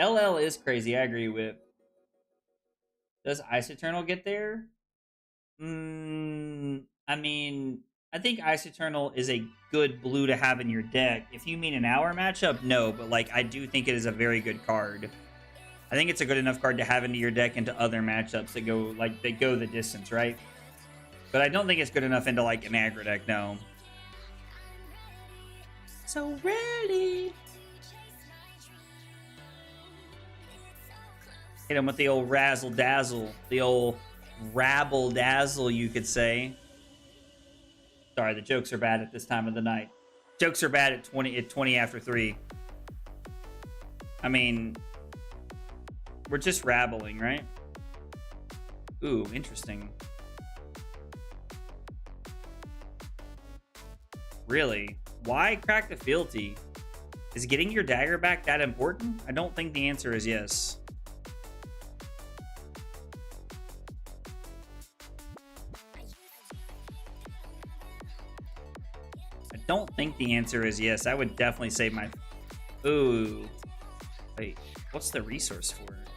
LL is crazy. I agree with. Does Ice Eternal get there? I mean, I think Ice Eternal is a good blue to have in your deck. If you mean an hour matchup, no, but like I do think it is a very good card. I think it's a good enough card to have into your deck into other matchups that go like they go the distance, right? But I don't think it's good enough into like an aggro deck, no. So ready. Hit him with the old razzle dazzle, the old rabble dazzle, you could say. Sorry, the jokes are bad at this time of the night. Jokes are bad at 20 after 3. I mean, we're just rabbling, right? Ooh, interesting. Really? Why crack the fealty? Is getting your dagger back that important? I don't think the answer is yes. I don't think the answer is yes. I would definitely save my... Ooh. Wait, what's the resource for it?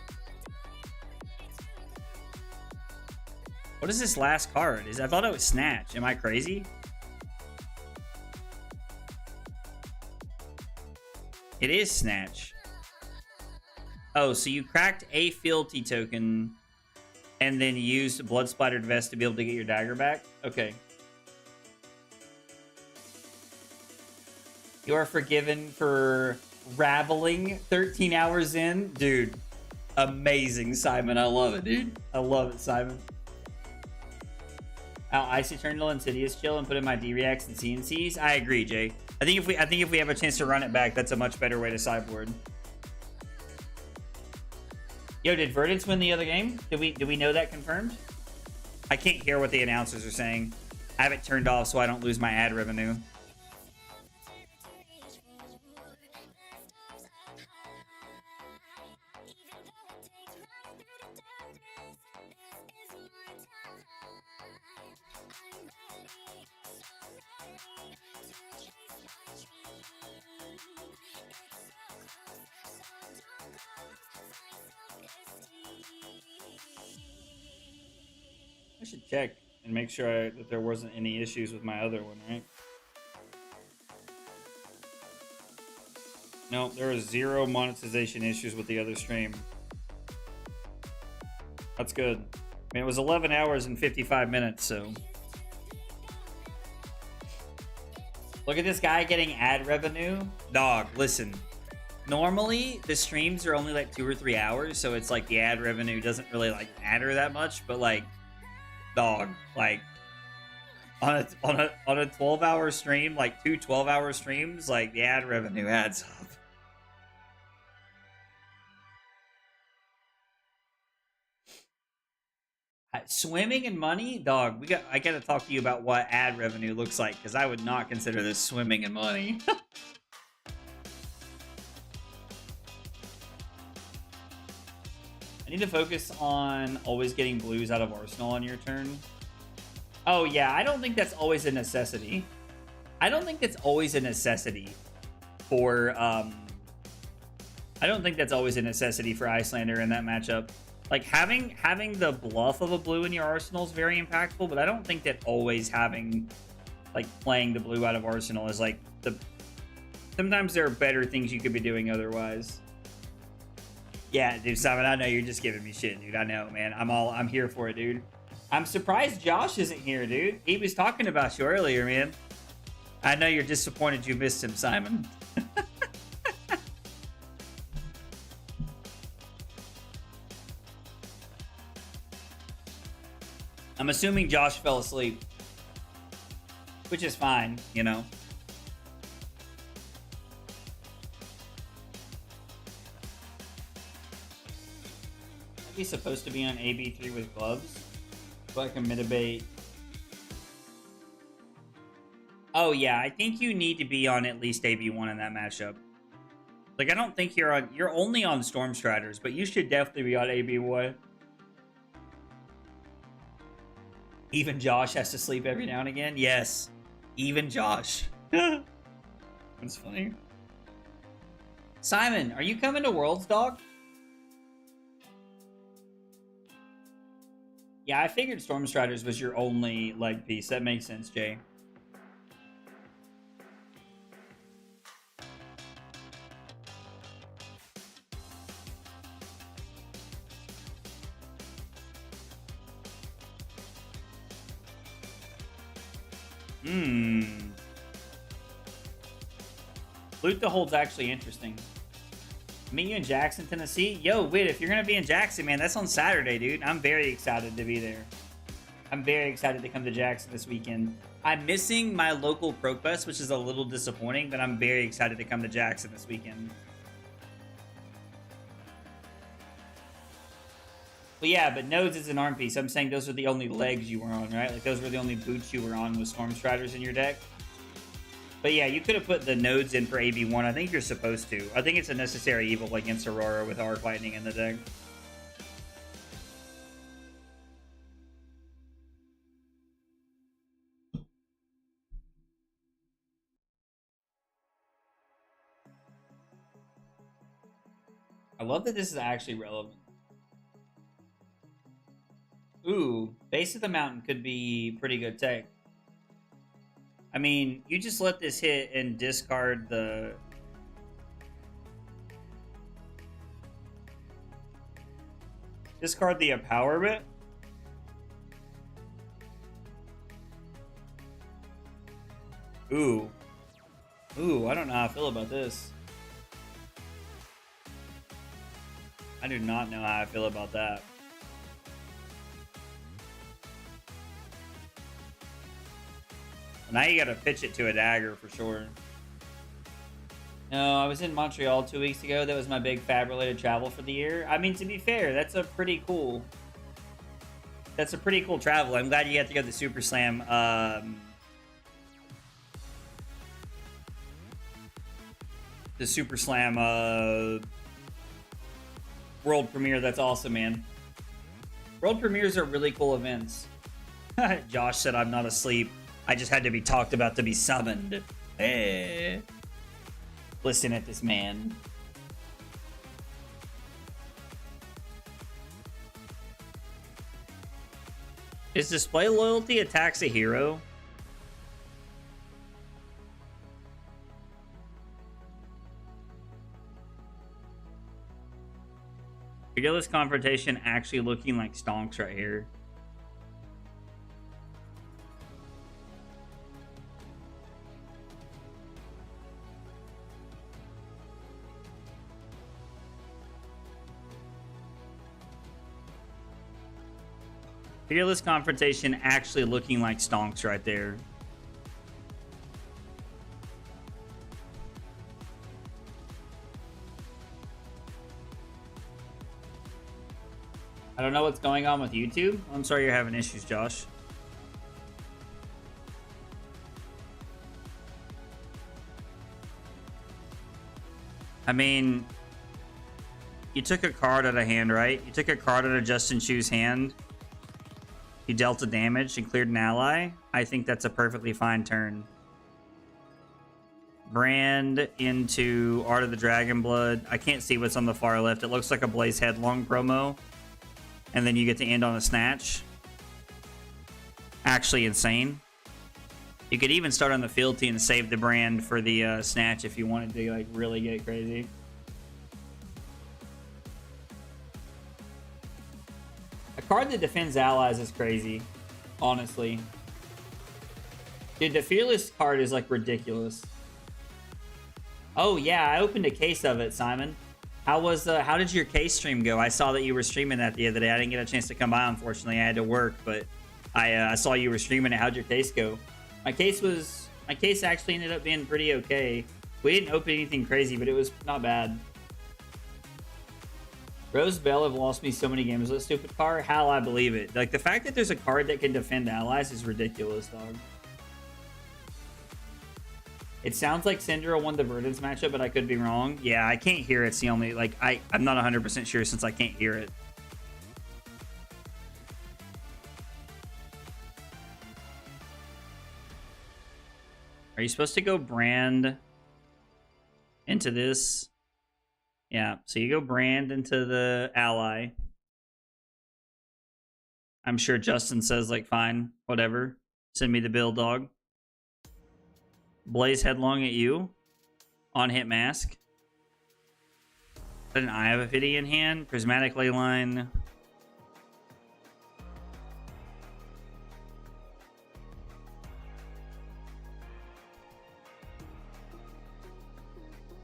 What is this last card? I thought it was Snatch. Am I crazy? It is Snatch. Oh, so you cracked a fealty token and then used Blood Splattered Vest to be able to get your dagger back? Okay. You are forgiven for raveling 13 hours in. Dude, amazing, Simon. I love it, dude. I love it, Simon. I'll Ice Eternal Insidious chill and put in my D-Reacts and CNCs. I agree, Jay. I think if we have a chance to run it back, that's a much better way to sideboard. Yo, did Verdance win the other game? Did we know that confirmed? I can't hear what the announcers are saying. I have it turned off so I don't lose my ad revenue. I should check and make sure that there wasn't any issues with my other one, right? No, there was 0 monetization issues with the other stream. That's good. I mean, it was 11 hours and 55 minutes, so... Look at this guy getting ad revenue. Dog, listen. Normally, the streams are only like 2 or 3 hours, so it's like the ad revenue doesn't really like matter that much, but like... Dog, like on a 12-hour stream, like 2 12-hour streams, like the ad revenue adds up. Swimming and money? Dog, I gotta talk to you about what ad revenue looks like, because I would not consider this swimming and money. I need to focus on always getting blues out of Arsenal on your turn. Oh, yeah, I don't think that's always a necessity. I don't think that's always a necessity for, I don't think that's always a necessity for Icelander in that matchup. Like, having the bluff of a blue in your arsenal is very impactful, but I don't think that always having, like, playing the blue out of Arsenal is, like, the... Sometimes there are better things you could be doing otherwise. Yeah, dude, Simon, I know you're just giving me shit, dude. I know, man. I'm here for it, dude. I'm surprised Josh isn't here, dude. He was talking about you earlier, man. I know you're disappointed you missed him, Simon. I'm assuming Josh fell asleep, which is fine, you know. He's supposed to be on AB3 with gloves, so I can mitigate. Oh yeah, I think you need to be on at least AB1 in that matchup. Like, I don't think you're only on Storm Striders, but you should definitely be on AB1. Even Josh has to sleep every now and again. Yes, even Josh. That's funny. Simon, are you coming to Worlds, dog? Yeah, I figured Storm Striders was your only leg piece. That makes sense, Jay. Loot the Hold's actually interesting. Meet you in Jackson, Tennessee? Yo, Wit, if you're going to be in Jackson, man, that's on Saturday, dude. I'm very excited to be there. I'm very excited to come to Jackson this weekend. I'm missing my local ProQuest, which is a little disappointing, but I'm very excited to come to Jackson this weekend. But yeah, but Nodes is an arm piece. I'm saying those are the only legs you were on, right? Like, those were the only boots you were on with Storm Striders in your deck. But yeah, you could have put the Nodes in for AB1. I think you're supposed to. I think it's a necessary evil against Aurora with Arc Lightning in the deck. I love that this is actually relevant. Ooh, Base of the Mountain could be pretty good tech. I mean, you just let this hit and discard the... Discard the empowerment? Ooh. Ooh, I don't know how I feel about this. I do not know how I feel about that. Now you gotta pitch it to a dagger for sure. No, I was in Montreal 2 weeks ago. That was my big Fab-related travel for the year. I mean, to be fair, that's a pretty cool... That's a pretty cool travel. I'm glad you got to go to the Super Slam. The Super Slam World Premiere. That's awesome, man. World Premieres are really cool events. Josh said I'm not asleep. I just had to be talked about to be summoned. Hey. Listen at this man. Is display loyalty attacks a hero? Fearless Confrontation actually looking like stonks right here. Fearless Confrontation actually looking like stonks right there. I don't know what's going on with YouTube. I'm sorry you're having issues, Josh. I mean, you took a card out of hand, right? You took a card out of Justin Chu's hand. You dealt a damage and cleared an ally. I think that's a perfectly fine turn. Brand into Art of the Dragon Blood. I can't see what's on the far left. It looks like a Blaze Headlong promo. And then you get to end on a Snatch. Actually insane. You could even start on the fealty and save the brand for the Snatch if you wanted to like really get crazy. A card that defends allies is crazy, honestly. Dude, the Fearless card is like ridiculous. Oh yeah, I opened a case of it, Simon. How did your case stream go? I saw that you were streaming that the other day. I didn't get a chance to come by, unfortunately. I had to work, but I saw you were streaming it. How'd your case go? My case actually ended up being pretty okay. We didn't open anything crazy, but it was not bad. Rose Bell have lost me so many games with that stupid card. How I believe it. Like, the fact that there's a card that can defend allies is ridiculous, dog. It sounds like Syndra won the Verdance matchup, but I could be wrong. Yeah, I can't hear it. It's the only, like, I'm not 100% sure since I can't hear it. Are you supposed to go brand into this? Yeah, so you go brand into the ally. I'm sure Justin says, like, fine, whatever. Send me the bill, dog. Blaze Headlong at you. On hit mask. An Eye of Ophidia in hand. Prismatic Leyline.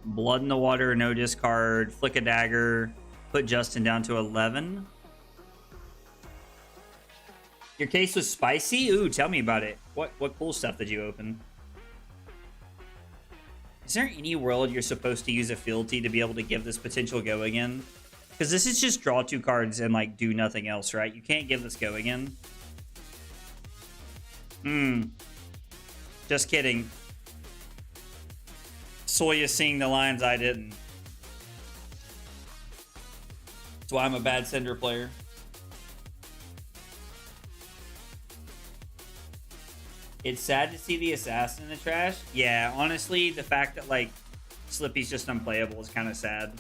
Blood in the Water, no discard. Flick a Dagger. Put Justin down to 11. Your case was spicy? Ooh, tell me about it. What cool stuff did you open? Is there any world you're supposed to use a fealty to be able to give this potential go again? Because this is just draw 2 cards and, like, do nothing else, right? You can't give this go again. Just kidding. Soya seeing the lines I didn't. That's why I'm a bad Cinder player. It's sad to see the Assassin in the trash. Yeah, honestly, the fact that, like, Slippy's just unplayable is kind of sad.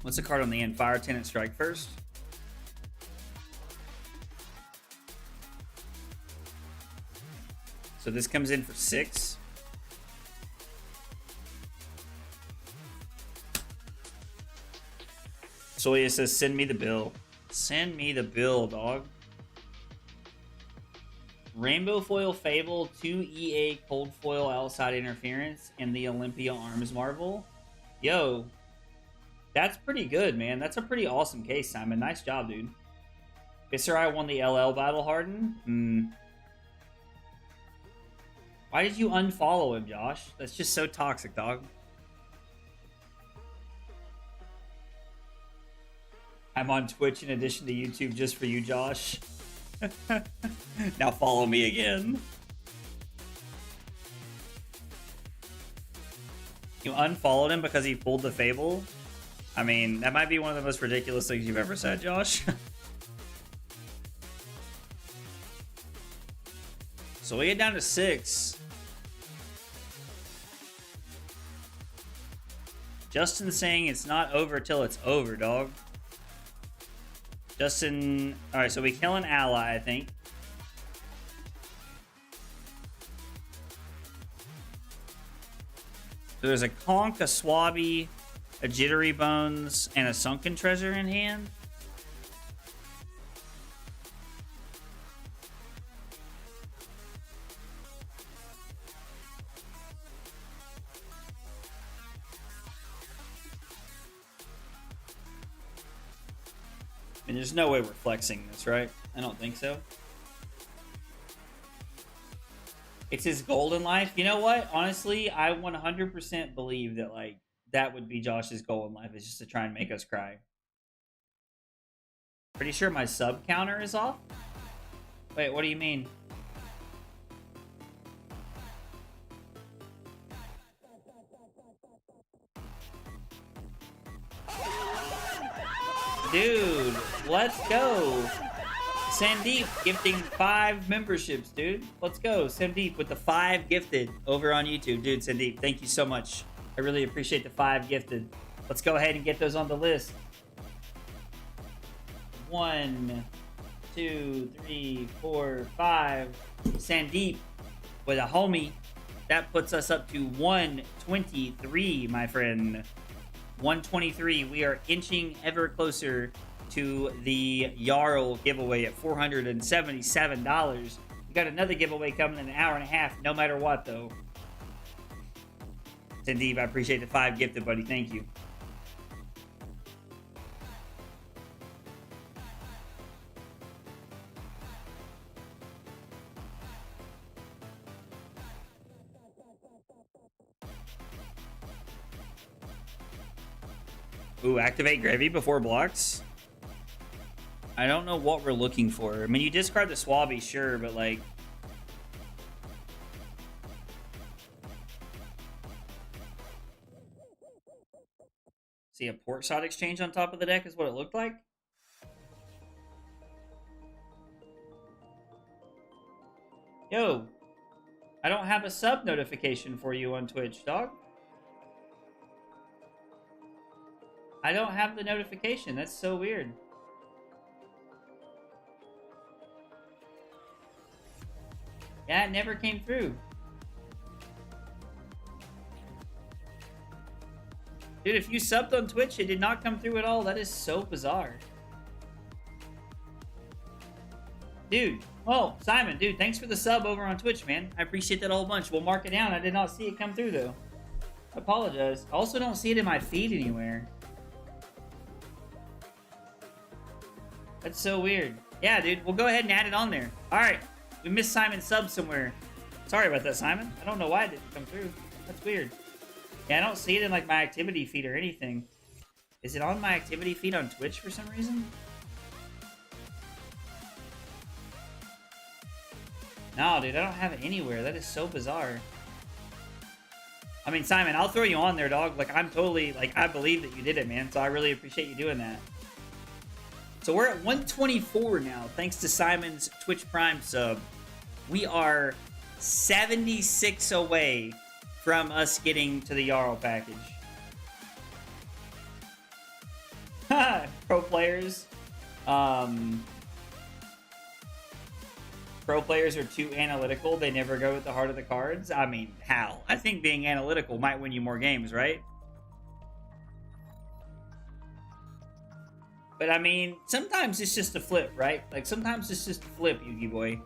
What's the card on the end? Fire Tenant Strike first. So this comes in for 6. Soya says, send me the bill. Send me the bill, dog. Rainbow Foil Fable, 2 EA Cold Foil Outside Interference, and the Olympia Arms Marvel. Yo, that's pretty good, man. That's a pretty awesome case, Simon. Nice job, dude. Viscerai won the LL Battle Harden. Why did you unfollow him, Josh? That's just so toxic, dog. I'm on Twitch in addition to YouTube just for you, Josh. Now follow me again. You unfollowed him because he pulled the Fable? I mean, that might be one of the most ridiculous things you've ever said, Josh. So we get down to 6. Justin saying it's not over till it's over, dog. Justin... Alright, so we kill an ally, I think. So there's a Conk, a Swabby, a Jittery Bones, and a Sunken Treasure in hand. And there's no way we're flexing this, right? I don't think so. It's his golden life. You know what? Honestly, I 100% believe that, like, that would be Josh's goal in life, is just to try and make us cry. Pretty sure my sub counter is off. Wait, what do you mean? Dude, let's go. Sandeep gifting 5 memberships, dude. Let's go. Sandeep with the 5 gifted over on YouTube. Dude, Sandeep, thank you so much. I really appreciate the 5 gifted. Let's go ahead and get those on the list. 1, 2, 3, 4, 5. Sandeep with a homie. That puts us up to 123, my friend. 123. We are inching ever closer to the Jarl giveaway at $477. We got another giveaway coming in an hour and a half, no matter what, though. Sandeep, I appreciate the 5 gifted, buddy. Thank you. Ooh, activate Gravy before blocks. I don't know what we're looking for. I mean, you discard the Swabby, sure, but like... See, a Port Sod Exchange on top of the deck is what it looked like? Yo, I don't have a sub notification for you on Twitch, dog. I don't have the notification. That's so weird. Yeah, it never came through. Dude, if you subbed on Twitch, it did not come through at all. That is so bizarre. Dude. Oh, Simon, dude, thanks for the sub over on Twitch, man. I appreciate that a whole bunch. We'll mark it down. I did not see it come through, though. I apologize. I also don't see it in my feed anywhere. That's so weird. Yeah, dude, we'll go ahead and add it on there. All right. We missed Simon's sub somewhere. Sorry about that, Simon. I don't know why it didn't come through. That's weird. Yeah, I don't see it in, like, my activity feed or anything. Is it on my activity feed on Twitch for some reason? No, dude, I don't have it anywhere. That is so bizarre. I mean, Simon, I'll throw you on there, dog. Like, I'm totally, like, I believe that you did it, man. So I really appreciate you doing that. So we're at 124 now, thanks to Simon's Twitch Prime sub. We are 76 away from us getting to the Jarl package. Pro players. Pro players are too analytical. They never go with the heart of the cards. I mean, how? I think being analytical might win you more games, right? But I mean, sometimes it's just a flip, right? Like, sometimes it's just a flip, Yugi boy.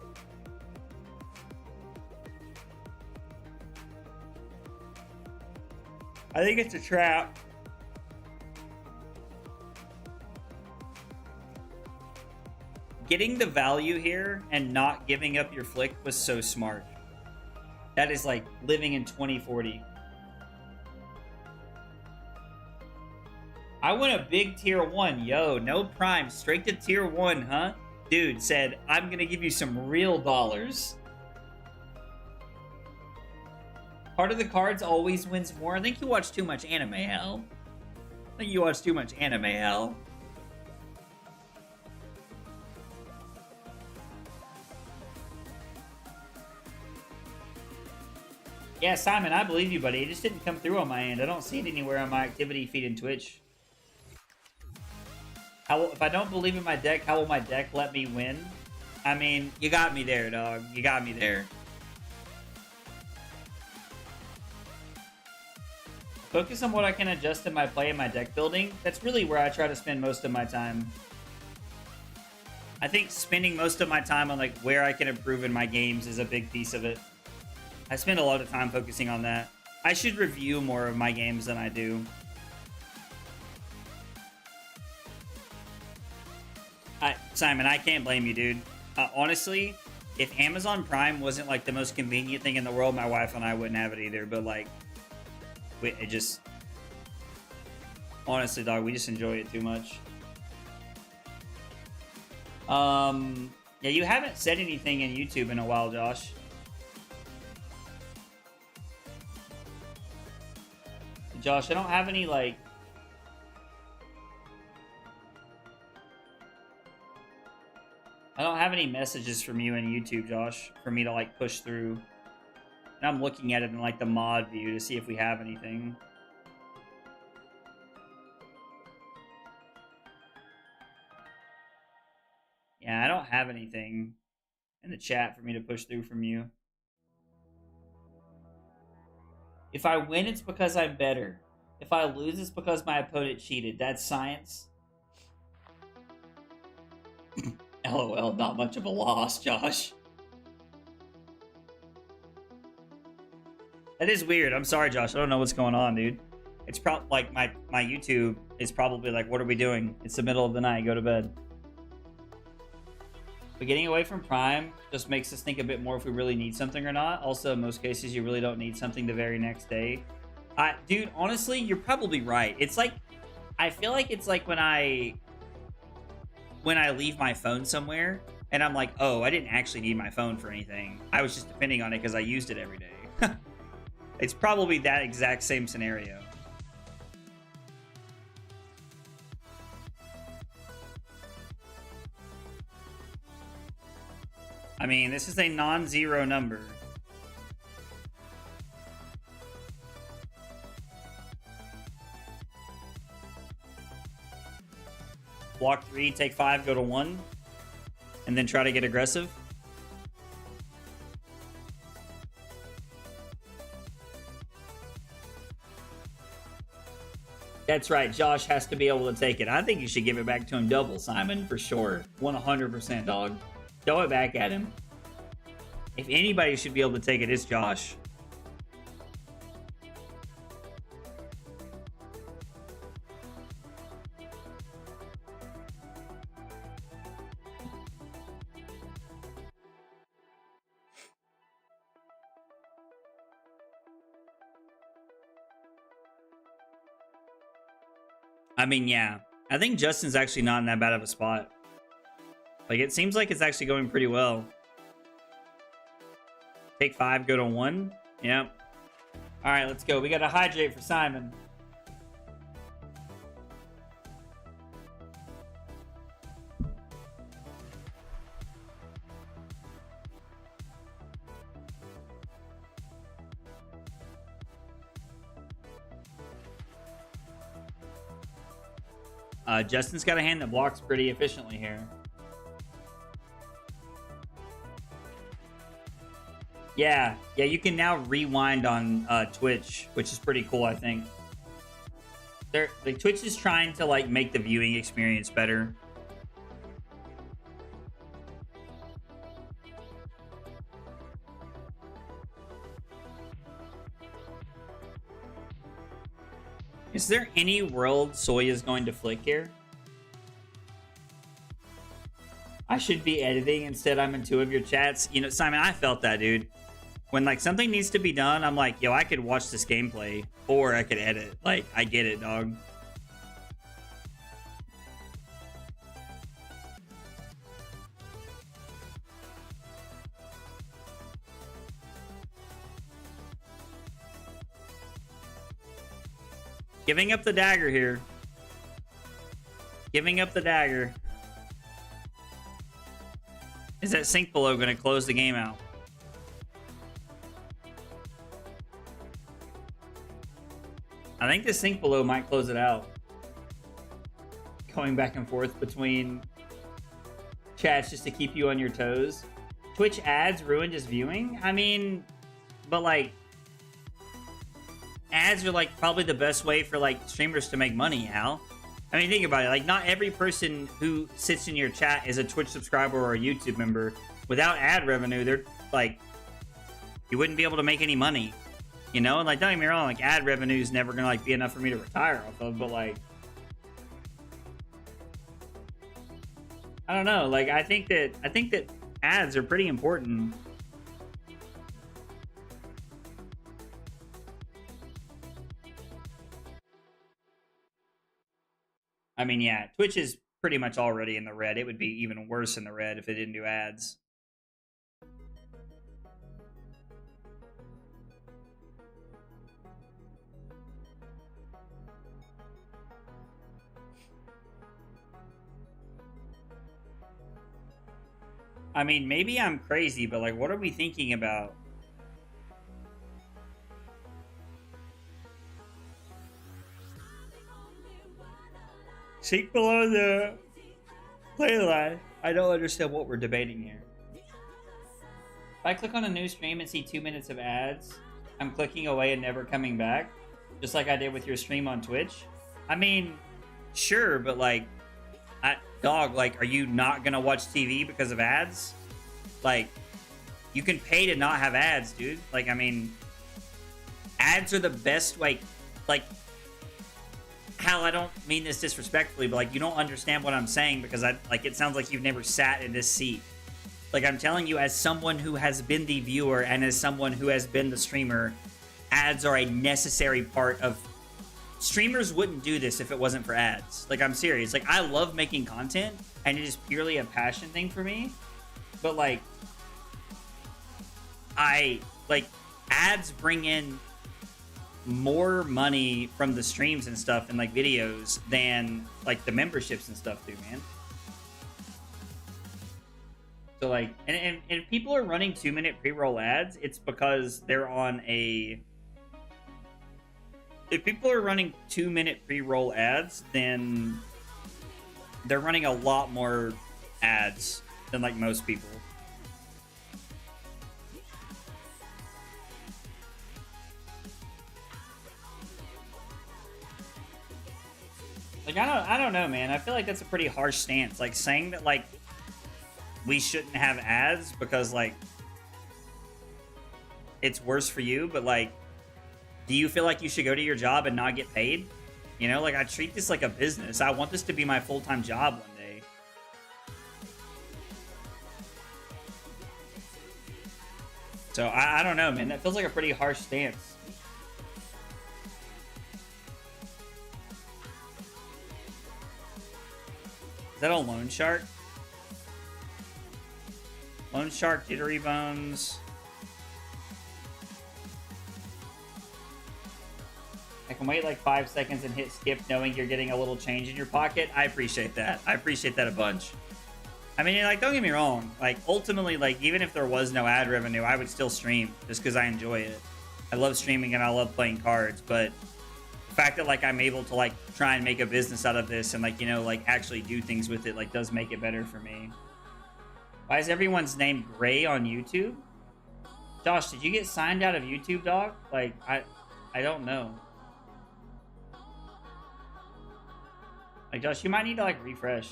I think it's a trap. Getting the value here and not giving up your flick was so smart. That is like living in 2040. I want a big tier 1. Yo, no prime. Straight to tier 1, huh? Dude said, I'm going to give you some real dollars. Part of the cards always wins more. I think you watch too much anime, hell. I think you watch too much anime, hell. Yeah, Simon, I believe you, buddy. It just didn't come through on my end. I don't see it anywhere on my activity feed in Twitch. If I don't believe in my deck, how will my deck let me win? I mean, you got me there, dog. You got me there. Focus on what I can adjust in my play and my deck building. That's really where I try to spend most of my time. I think spending most of my time on like where I can improve in my games is a big piece of it. I spend a lot of time focusing on that. I should review more of my games than I do. Simon, I can't blame you, dude. Honestly, if Amazon Prime wasn't like the most convenient thing in the world, my wife and I wouldn't have it either. But like, it just... Honestly, dog, we just enjoy it too much. Yeah, you haven't said anything in YouTube in a while, Josh. Josh, I don't have any, like... I don't have any messages from you in YouTube, Josh, for me to, like, push through. And I'm looking at it in, like, the mod view to see if we have anything. Yeah, I don't have anything in the chat for me to push through from you. If I win, it's because I'm better. If I lose, it's because my opponent cheated. That's science. LOL, not much of a loss, Josh. That is weird. I'm sorry, Josh. I don't know what's going on, dude. It's probably like my YouTube is probably like, what are we doing? It's the middle of the night. Go to bed. But getting away from Prime just makes us think a bit more if we really need something or not. Also, in most cases, you really don't need something the very next day. Dude, honestly, you're probably right. It's like, I feel like it's like when I leave my phone somewhere and I'm like, oh, I didn't actually need my phone for anything. I was just depending on it because I used it every day. It's probably that exact same scenario. I mean, this is a non-zero number. Block 3, take 5, go to 1. And then try to get aggressive. That's right. Josh has to be able to take it. I think you should give it back to him double, Simon, for sure. 100%, dog. Throw it back at him. If anybody should be able to take it, it's Josh. I mean, yeah. I think Justin's actually not in that bad of a spot. Like, it seems like it's actually going pretty well. Take 5, go to 1. Yep. All right, let's go. We got to hydrate for Simon. Justin's got a hand that blocks pretty efficiently here. Yeah, you can now rewind on Twitch, which is pretty cool, I think. Like, Twitch is trying to, like, make the viewing experience better. Is there any world Soya is going to flick here? I should be editing. Instead, I'm in 2 of your chats. You know, Simon, I felt that, dude. When, like, something needs to be done, I'm like, yo, I could watch this gameplay or I could edit. Like, I get it, dog. Giving up the dagger here. Giving up the dagger. Is that sink below going to close the game out? I think the sink below might close it out. Going back and forth between chats just to keep you on your toes. Twitch ads ruin just viewing? I mean, but like, ads are like probably the best way for like streamers to make money, Al. I mean, think about it. Like, not every person who sits in your chat is a Twitch subscriber or a YouTube member. Without ad revenue, they're like, you wouldn't be able to make any money. You know, and like, don't get me wrong, like, ad revenue is never gonna like be enough for me to retire off of, but like, I don't know. Like, I think that ads are pretty important. I mean, yeah, Twitch is pretty much already in the red. It would be even worse in the red if it didn't do ads. I mean, maybe I'm crazy, but like, what are we thinking about? Seek below the play line. I don't understand what we're debating here. If I click on a new stream and see 2 minutes of ads, I'm clicking away and never coming back, just like I did with your stream on Twitch. I mean, sure, but like, dog, like, are you not gonna watch TV because of ads? Like, you can pay to not have ads, dude. Like, I mean, ads are the best way. Like, Hal, I don't mean this disrespectfully, but like, you don't understand what I'm saying because it sounds like you've never sat in this seat. Like, I'm telling you, as someone who has been the viewer and as someone who has been the streamer, ads are a necessary part of. Streamers wouldn't do this if it wasn't for ads. Like, I'm serious. Like, I love making content, and it is purely a passion thing for me. But, like, ads bring in more money from the streams and stuff and, like, videos than, like, the memberships and stuff do, man. So, like, and if people are running 2-minute pre-roll ads, it's because they're on a... If people are running 2-minute pre-roll ads, then they're running a lot more ads than like most people. Like, I don't know, man. I feel like that's a pretty harsh stance. Like, saying that like we shouldn't have ads because like it's worse for you, but like, do you feel like you should go to your job and not get paid? You know, like, I treat this like a business. I want this to be my full-time job one day. So, I don't know, man. That feels like a pretty harsh stance. Is that a Loan Shark? Loan Shark, Jittery Bones... I can wait like 5 seconds and hit skip knowing you're getting a little change in your pocket. I appreciate that. I appreciate that a bunch. I mean, like, don't get me wrong. Like, ultimately, like, even if there was no ad revenue, I would still stream just because I enjoy it. I love streaming and I love playing cards, but the fact that, like, I'm able to, like, try and make a business out of this and, like, you know, like, actually do things with it, like, does make it better for me. Why is everyone's name Gray on YouTube? Josh, did you get signed out of YouTube, dog? Like, I don't know. Like, Josh, you might need to, like, refresh.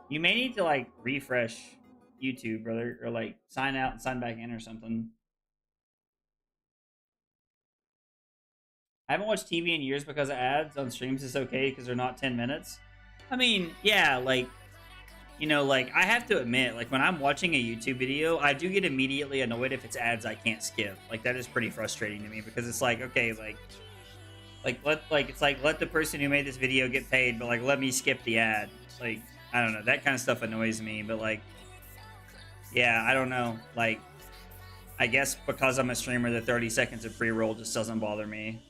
You may need to, like, refresh YouTube, brother. Or, like, sign out and sign back in or something. I haven't watched TV in years because of ads on streams. It's okay because they're not 10 minutes. I mean, yeah, like, you know, like, I have to admit, like, when I'm watching a YouTube video, I do get immediately annoyed if it's ads I can't skip. Like, that is pretty frustrating to me because it's like, okay, let the person who made this video get paid, but like, let me skip the ad. Like, I don't know, that kind of stuff annoys me. But like, yeah, I don't know. Like, I guess because I'm a streamer, the 30 seconds of pre-roll just doesn't bother me.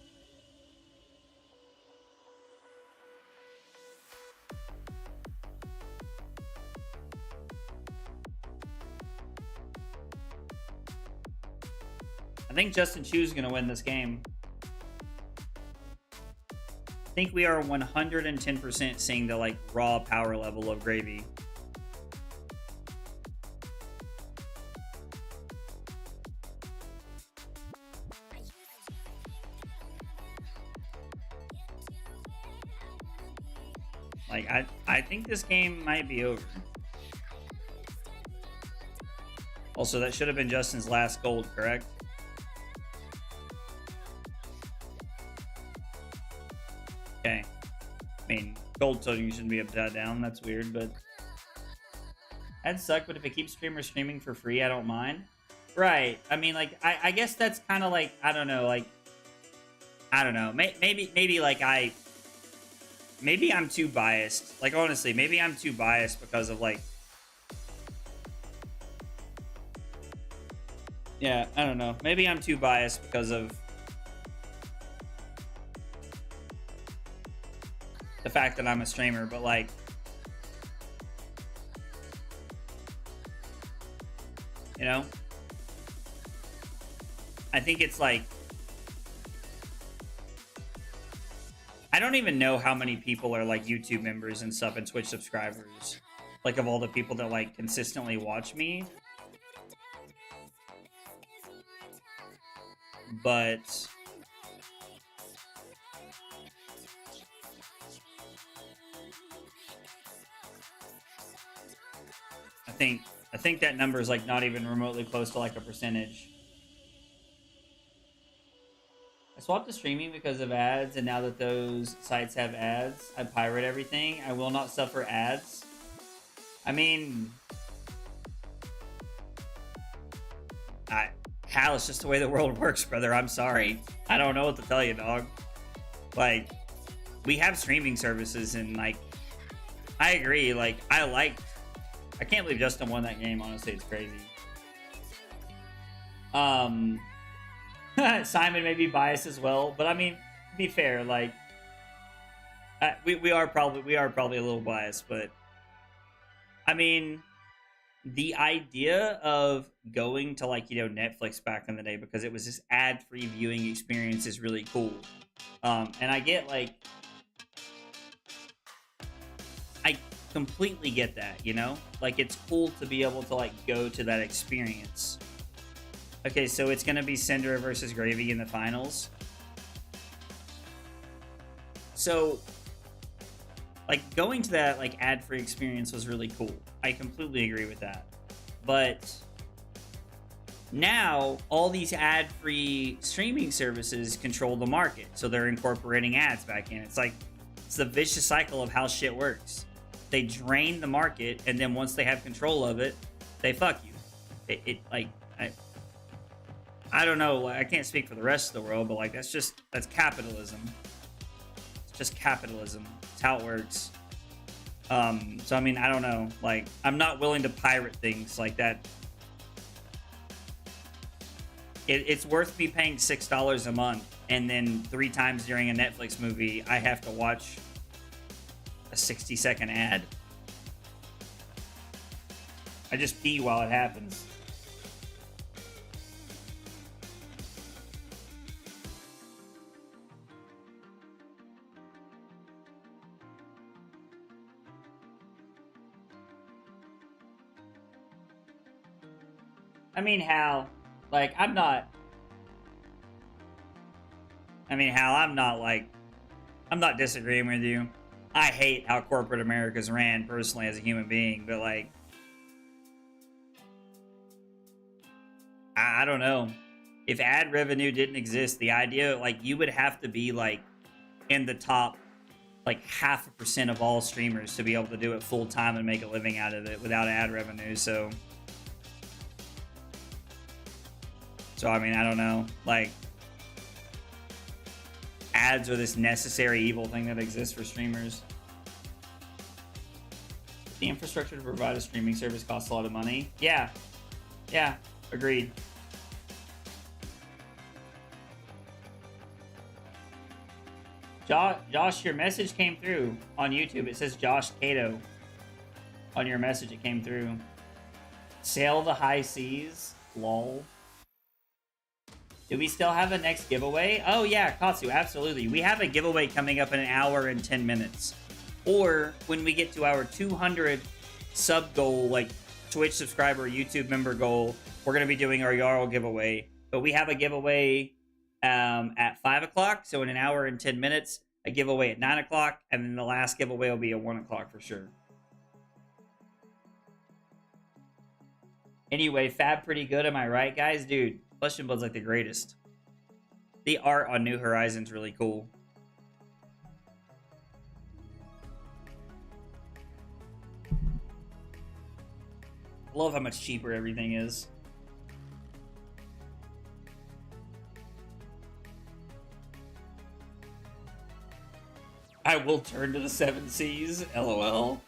I think Justin Chu's gonna win this game. I think we are 110% seeing the, like, raw power level of Gravy. Like, I think this game might be over. Also, that should have been Justin's last gold, correct? Okay. I mean, gold token shouldn't be upside down. That's weird, but... Ads suck, but if it keeps streamers streaming for free, I don't mind. Right. I mean, like, I guess that's kind of like, I don't know, like... I don't know. Maybe like maybe I'm too biased. Like honestly, maybe I'm too biased because of like, yeah, I don't know. Maybe I'm too biased because of the fact that I'm a streamer, but like, you know, I think it's like, I don't even know how many people are like YouTube members and stuff and Twitch subscribers, like of all the people that like consistently watch me. But I think that number is like not even remotely close to like a percentage. I swapped to streaming because of ads, and now that those sites have ads, I pirate everything. I will not suffer ads. I mean, Hal, it's just the way the world works, brother. I'm sorry. I don't know what to tell you, dog. Like, we have streaming services, and like, I agree. Like, I can't believe Justin won that game. Honestly, it's crazy. Simon may be biased as well, but I mean, to be fair, like, we are probably a little biased, but I mean, the idea of going to like, you know, Netflix back in the day because it was this ad-free viewing experience is really cool. And I get like, I completely get that, you know, like it's cool to be able to like go to that experience. Okay, so it's gonna be Cinder versus Gravy in the finals. So like going to that like ad-free experience was really cool. I completely agree with that. But now all these ad-free streaming services control the market, so they're incorporating ads back in. It's like, it's the vicious cycle of how shit works. They drain the market, and then once they have control of it, they fuck you. I don't know. I can't speak for the rest of the world, but like that's capitalism. It's just capitalism. It's how it works. So I mean, I don't know. Like, I'm not willing to pirate things like that. It's worth me paying $6 a month, and then 3 times during a Netflix movie, I have to watch a 60-second ad. I just pee while it happens. I mean, Hal, like, I'm not disagreeing with you. I hate how corporate America's ran personally as a human being, but like, I don't know. If ad revenue didn't exist, the idea, like, you would have to be like in the top like 0.5% of all streamers to be able to do it full time and make a living out of it without ad revenue. So I mean, I don't know. Like, ads are this necessary evil thing that exists for streamers. The infrastructure to provide a streaming service costs a lot of money. Yeah, agreed. Josh, your message came through on YouTube. It says Josh Cato on your message. It came through. Sail the high seas. Lol. Do we still have a next giveaway? Oh yeah, Katsu, absolutely. We have a giveaway coming up in 1 hour and 10 minutes. Or when we get to our 200 sub goal, like Twitch subscriber, YouTube member goal, we're going to be doing our Jarl giveaway. But we have a giveaway at 5 o'clock, so in 1 hour and 10 minutes, a giveaway at 9 o'clock, and then the last giveaway will be at 1 o'clock for sure. Anyway, Fab pretty good, am I right, guys? Dude, Flesh and Blood's like the greatest. The art on New Horizons really cool. I love how much cheaper everything is. I will turn to the seven seas. LOL.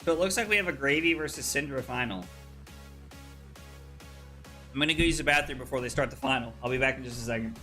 So it looks like we have a Gravy versus Syndra final. I'm gonna go use the bathroom before they start the final. I'll be back in just a second.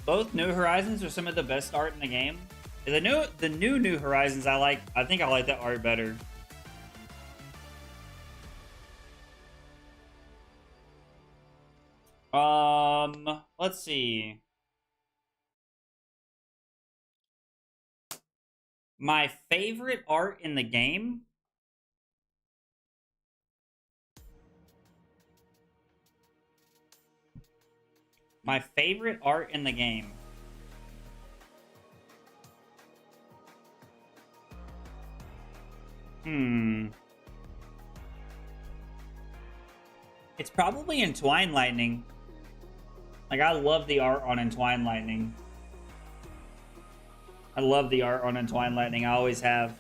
Both New Horizons are some of the best art in the game. The new Horizons I like. I think I like that art better. Let's see. My favorite art in the game. My favorite art in the game. It's probably Entwine Lightning. Like, I love the art on Entwine Lightning. I love the art on Entwine Lightning. I always have.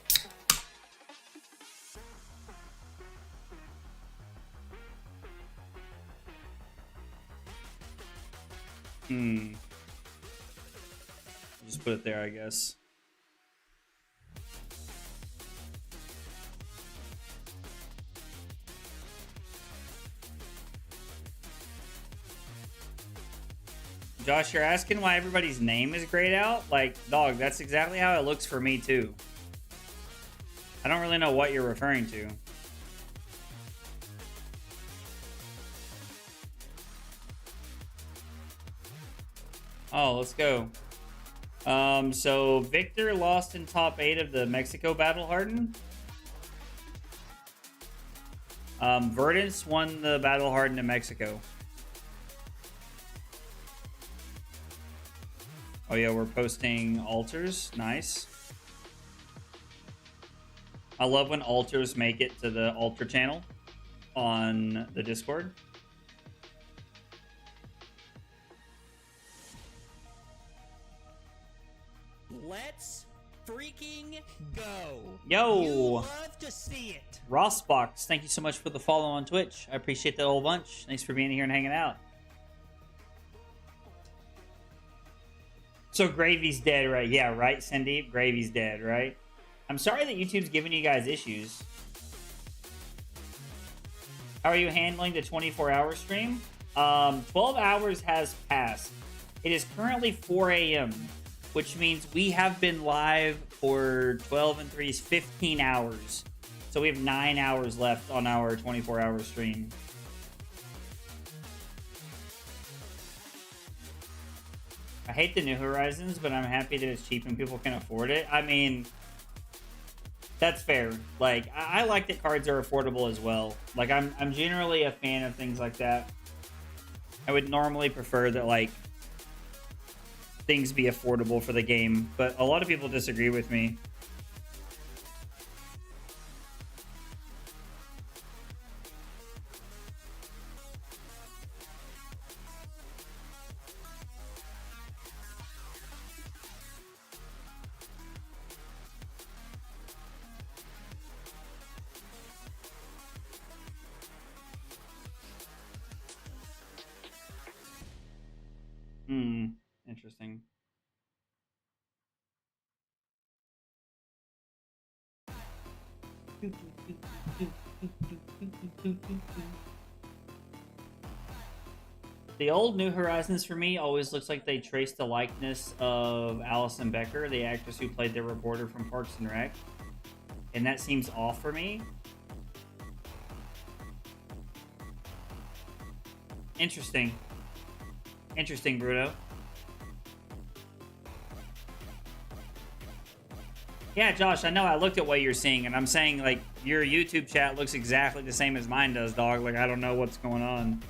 Just put it there, I guess. Josh, you're asking why everybody's name is grayed out? Like, dog, that's exactly how it looks for me, too. I don't really know what you're referring to. Oh, let's go. So Victor lost in top 8 of the Mexico Battle Harden. Verdance won the Battle Harden in Mexico. Oh yeah, we're posting altars. Nice. I love when altars make it to the altar channel on the Discord. Let's freaking go. Yo. You love to see it. Rossbox, thank you so much for the follow on Twitch. I appreciate that a whole bunch. Thanks for being here and hanging out. So Gravy's dead, right? Yeah, right, Sandeep? Gravy's dead, right? I'm sorry that YouTube's giving you guys issues. How are you handling the 24-hour stream? 12 hours has passed. It is currently 4 a.m., which means we have been live for 12 and 3 is 15 hours. So we have 9 hours left on our 24-hour stream. I hate the New Horizons, but I'm happy that it's cheap and people can afford it. I mean, that's fair. Like, I like that cards are affordable as well. Like, I'm generally a fan of things like that. I would normally prefer that, like, things be affordable for the game, but a lot of people disagree with me. Interesting. The old New Horizons for me always looks like they traced the likeness of Alison Becker, the actress who played the reporter from Parks and Rec. And that seems off for me. Interesting. Interesting, Bruno. Yeah, Josh, I know I looked at what you're seeing, and I'm saying, like, your YouTube chat looks exactly the same as mine does, dog. Like, I don't know what's going on.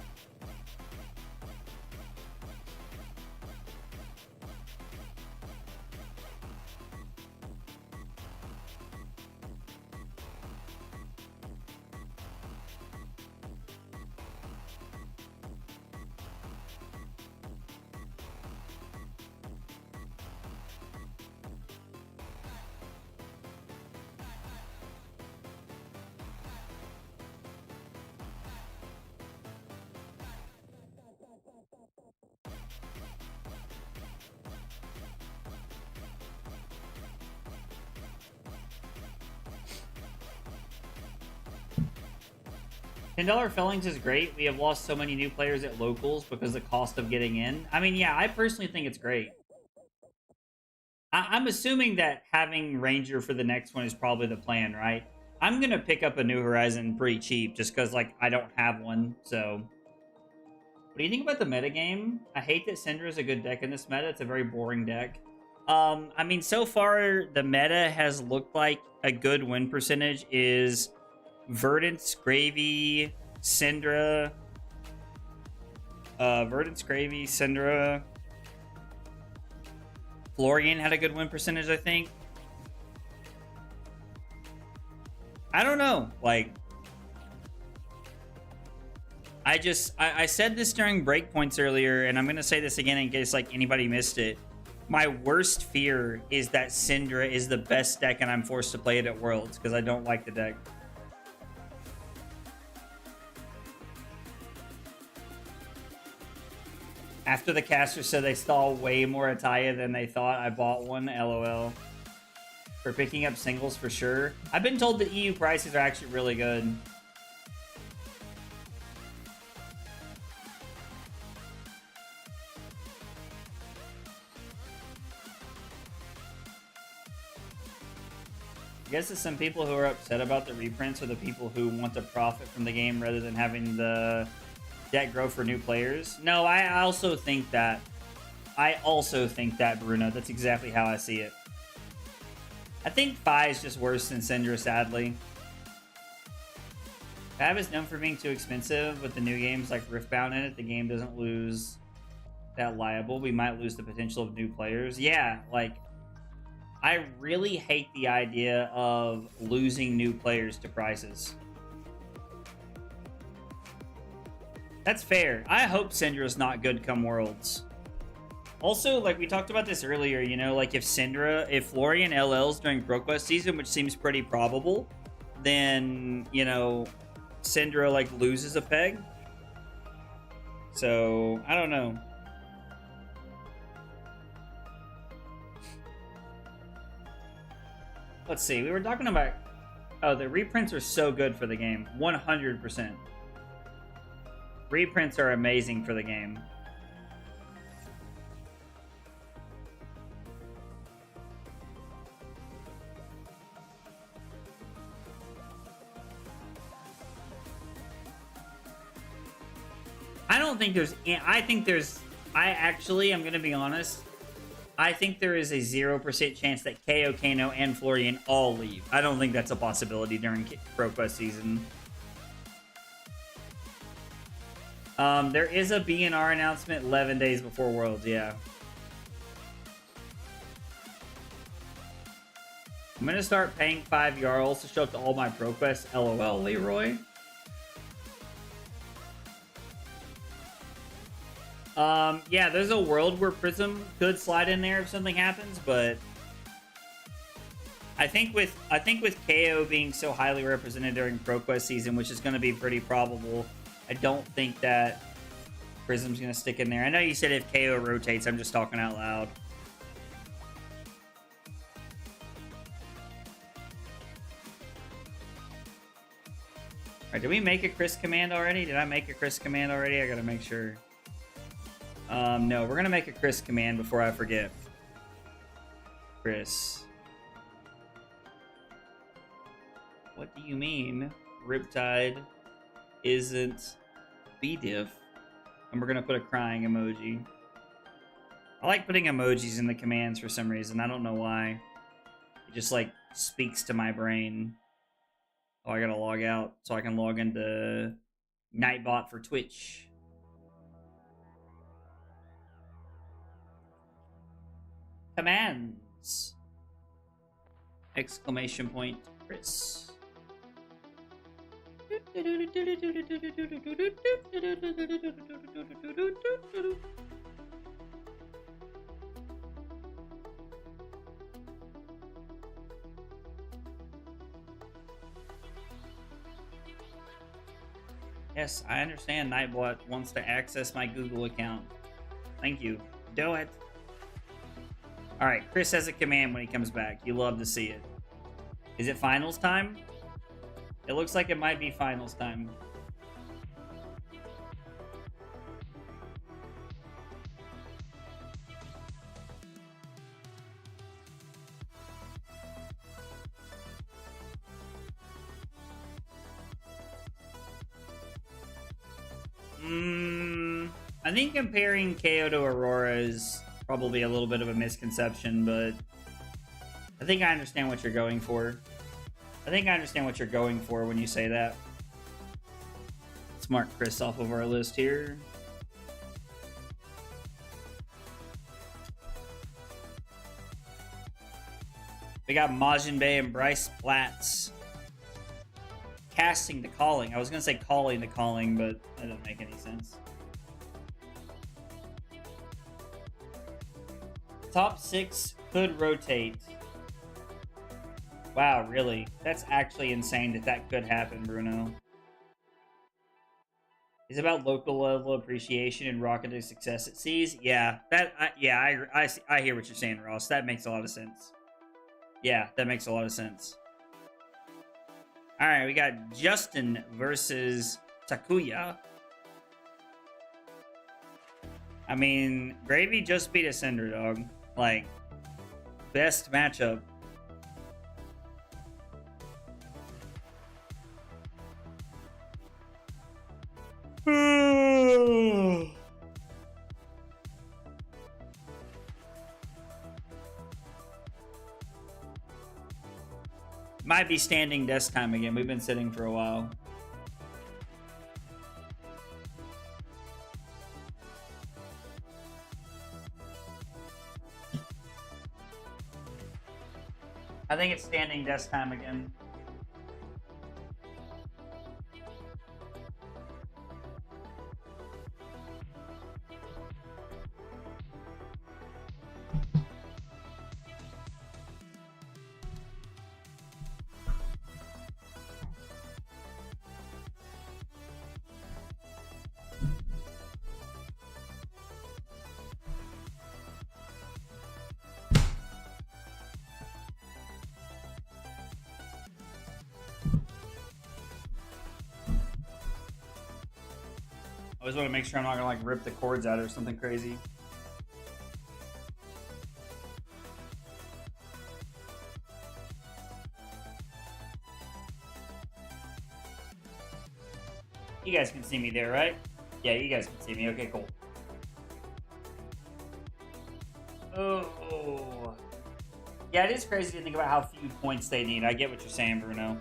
$10 fillings is great. We have lost so many new players at locals because the cost of getting in. I mean, yeah, I personally think it's great. I'm assuming that having Ranger for the next one is probably the plan, right? I'm going to pick up a New Horizon pretty cheap just because, like, I don't have one, so... What do you think about the metagame? I hate that Syndra is a good deck in this meta. It's a very boring deck. I mean, so far, the meta has looked like a good win percentage is... Verdant's Gravy, Syndra. Verdant's Gravy, Syndra. Florian had a good win percentage, I think. I don't know. Like, I said this during breakpoints earlier, and I'm going to say this again in case, like, anybody missed it. My worst fear is that Syndra is the best deck and I'm forced to play it at Worlds because I don't like the deck. After the caster said they saw way more Ataya than they thought, I bought one. LOL. For picking up singles for sure. I've been told that EU prices are actually really good. I guess it's some people who are upset about the reprints are the people who want to profit from the game rather than having the deck grow for new players. No, I also think that. Bruno. That's exactly how I see it. I think Phi is just worse than Syndra, sadly. Pav is known for being too expensive. With the new games like Riftbound in it, the game doesn't lose that liable. We might lose the potential of new players. Yeah, like, I really hate the idea of losing new players to prices. That's fair. I hope Syndra's not good come Worlds. Also, like we talked about this earlier, you know, like if Florian LLs during ProQuest season, which seems pretty probable, then, you know, Syndra like loses a peg. So, I don't know. Let's see. We were talking about... Oh, the reprints are so good for the game. 100%. Reprints are amazing for the game. I don't think there's... I think there's... I'm going to be honest. I think there is a 0% chance that KO, Kano, and Florian all leave. I don't think that's a possibility during ProQuest season. There is a BNR announcement 11 days before Worlds, yeah. I'm going to start paying 5 Jarls to show up to all my ProQuests. LOL, Leroy. Yeah, there's a world where Prism could slide in there if something happens, but I think with KO being so highly represented during ProQuest season, which is going to be pretty probable, I don't think that Prism's going to stick in there. I know you said if KO rotates, I'm just talking out loud. Alright, did we make a Chris command already? Did I make a Chris command already? I gotta make sure. No, we're gonna make a Chris command before I forget. Chris. What do you mean? Riptide isn't BDiff. And we're gonna put a crying emoji. I like putting emojis in the commands for some reason. I don't know why. It just like speaks to my brain. Oh, I gotta log out so I can log into Nightbot for Twitch. Commands! Exclamation point, Chris. Yes, I understand Nightbot wants to access my Google account. Thank you. Do it. Alright, Chris has a command when he comes back. You love to see it. Is it finals time? It looks like it might be finals time. I think comparing KO to Aurora is probably a little bit of a misconception, but I think I understand what you're going for. I think I understand what you're going for when you say that. Let's mark Chris off of our list here. We got Majin Bay and Bryce Platts. Casting the calling. I was going to say calling the calling, but that doesn't make any sense. Top 6 could rotate. Wow, really? That's actually insane that could happen, Bruno. It's about local level appreciation and rocketing success it sees. Yeah, I hear what you're saying, Ross. That makes a lot of sense. Yeah, that makes a lot of sense. All right, we got Justin versus Takuya. I mean, Gravy just beat a Cinder Dog. Like, best matchup. Might be standing desk time again. We've been sitting for a while. I think it's standing desk time again. I always want to make sure I'm not gonna like rip the cords out or something crazy. You guys can see me there, right? Yeah, you guys can see me. Okay, cool. Oh. Yeah, it is crazy to think about how few points they need. I get what you're saying, Bruno.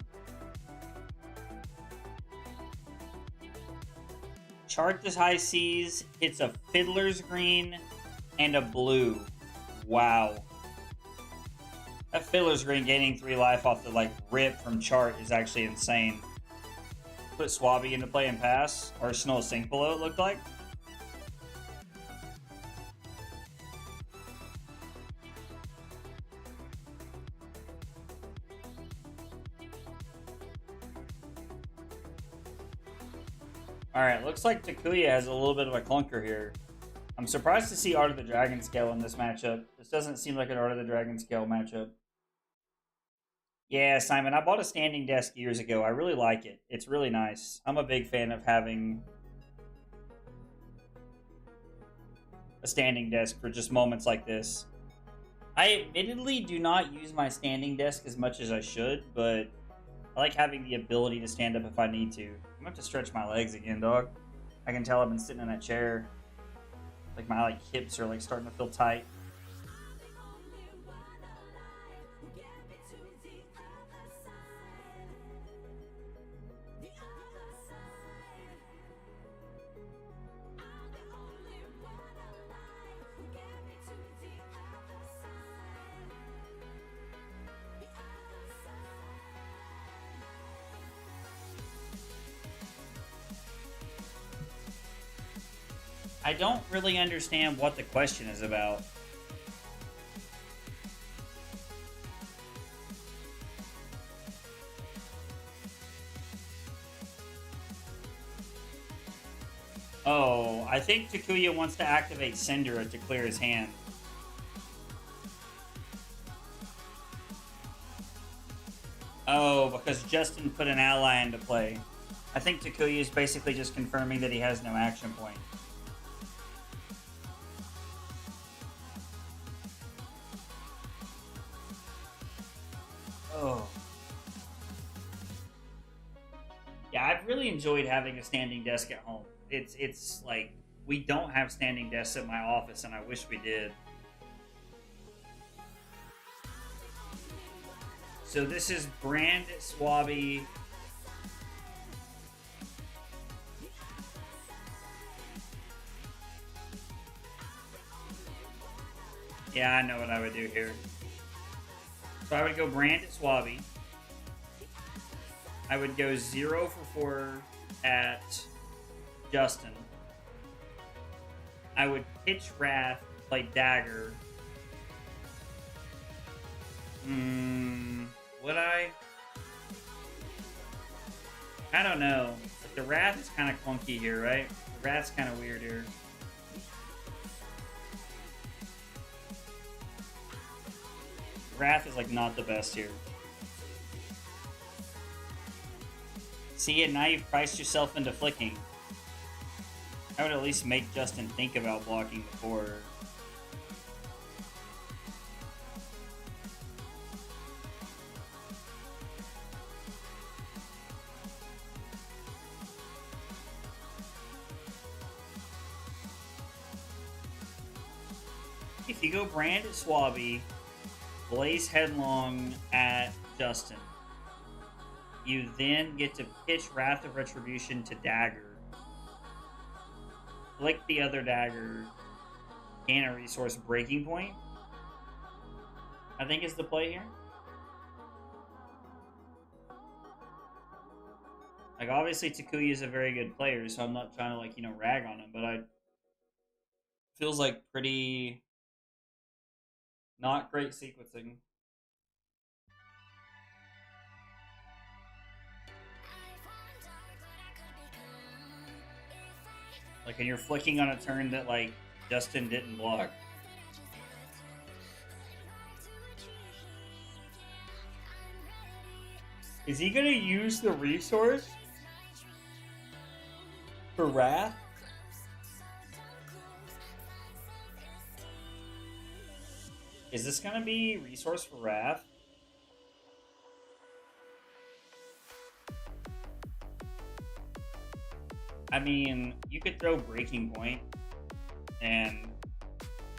Chart this high seas, hits a fiddler's green and a blue. Wow. That fiddler's green gaining 3 life off the like rip from chart is actually insane. Put Swabby into play and pass. Arsenal sink below, it looked like. Alright, looks like Takuya has a little bit of a clunker here. I'm surprised to see Art of the Dragon Scale in this matchup. This doesn't seem like an Art of the Dragon Scale matchup. Yeah, Simon, I bought a standing desk years ago. I really like it. It's really nice. I'm a big fan of having a standing desk for just moments like this. I admittedly do not use my standing desk as much as I should, but I like having the ability to stand up if I need to. I'm gonna have to stretch my legs again, dog. I can tell I've been sitting in that chair. Like my hips are like starting to feel tight. I don't really understand what the question is about. Oh, I think Takuya wants to activate Syndra to clear his hand. Oh, because Justin put an ally into play. I think Takuya is basically just confirming that he has no action point. Oh. Yeah, I've really enjoyed having a standing desk at home. It's like, we don't have standing desks at my office, and I wish we did. So this is Brand Swabby. Yeah, I know what I would do here. So I would go Brand Swabby. I would go 0 for 4 at Justin. I would pitch Wrath, play Dagger. Would I? I don't know. But the Wrath is kind of clunky here, right? The Wrath's kind of weird here. Wrath is like not the best here. See it, now you've priced yourself into flicking. I would at least make Justin think about blocking before. If you go Brand at Swabby, Blaze Headlong at Justin, you then get to pitch Wrath of Retribution to Dagger. Flick the other Dagger, gain a resource breaking point, I think is the play here. Like, obviously Takuya is a very good player, so I'm not trying to, like, rag on him, but feels like pretty not great sequencing. Like, and you're flicking on a turn that, like, Justin didn't block. Is he gonna use the resource for Wrath? Is this gonna be resource for Wrath? I mean, you could throw Breaking Point, and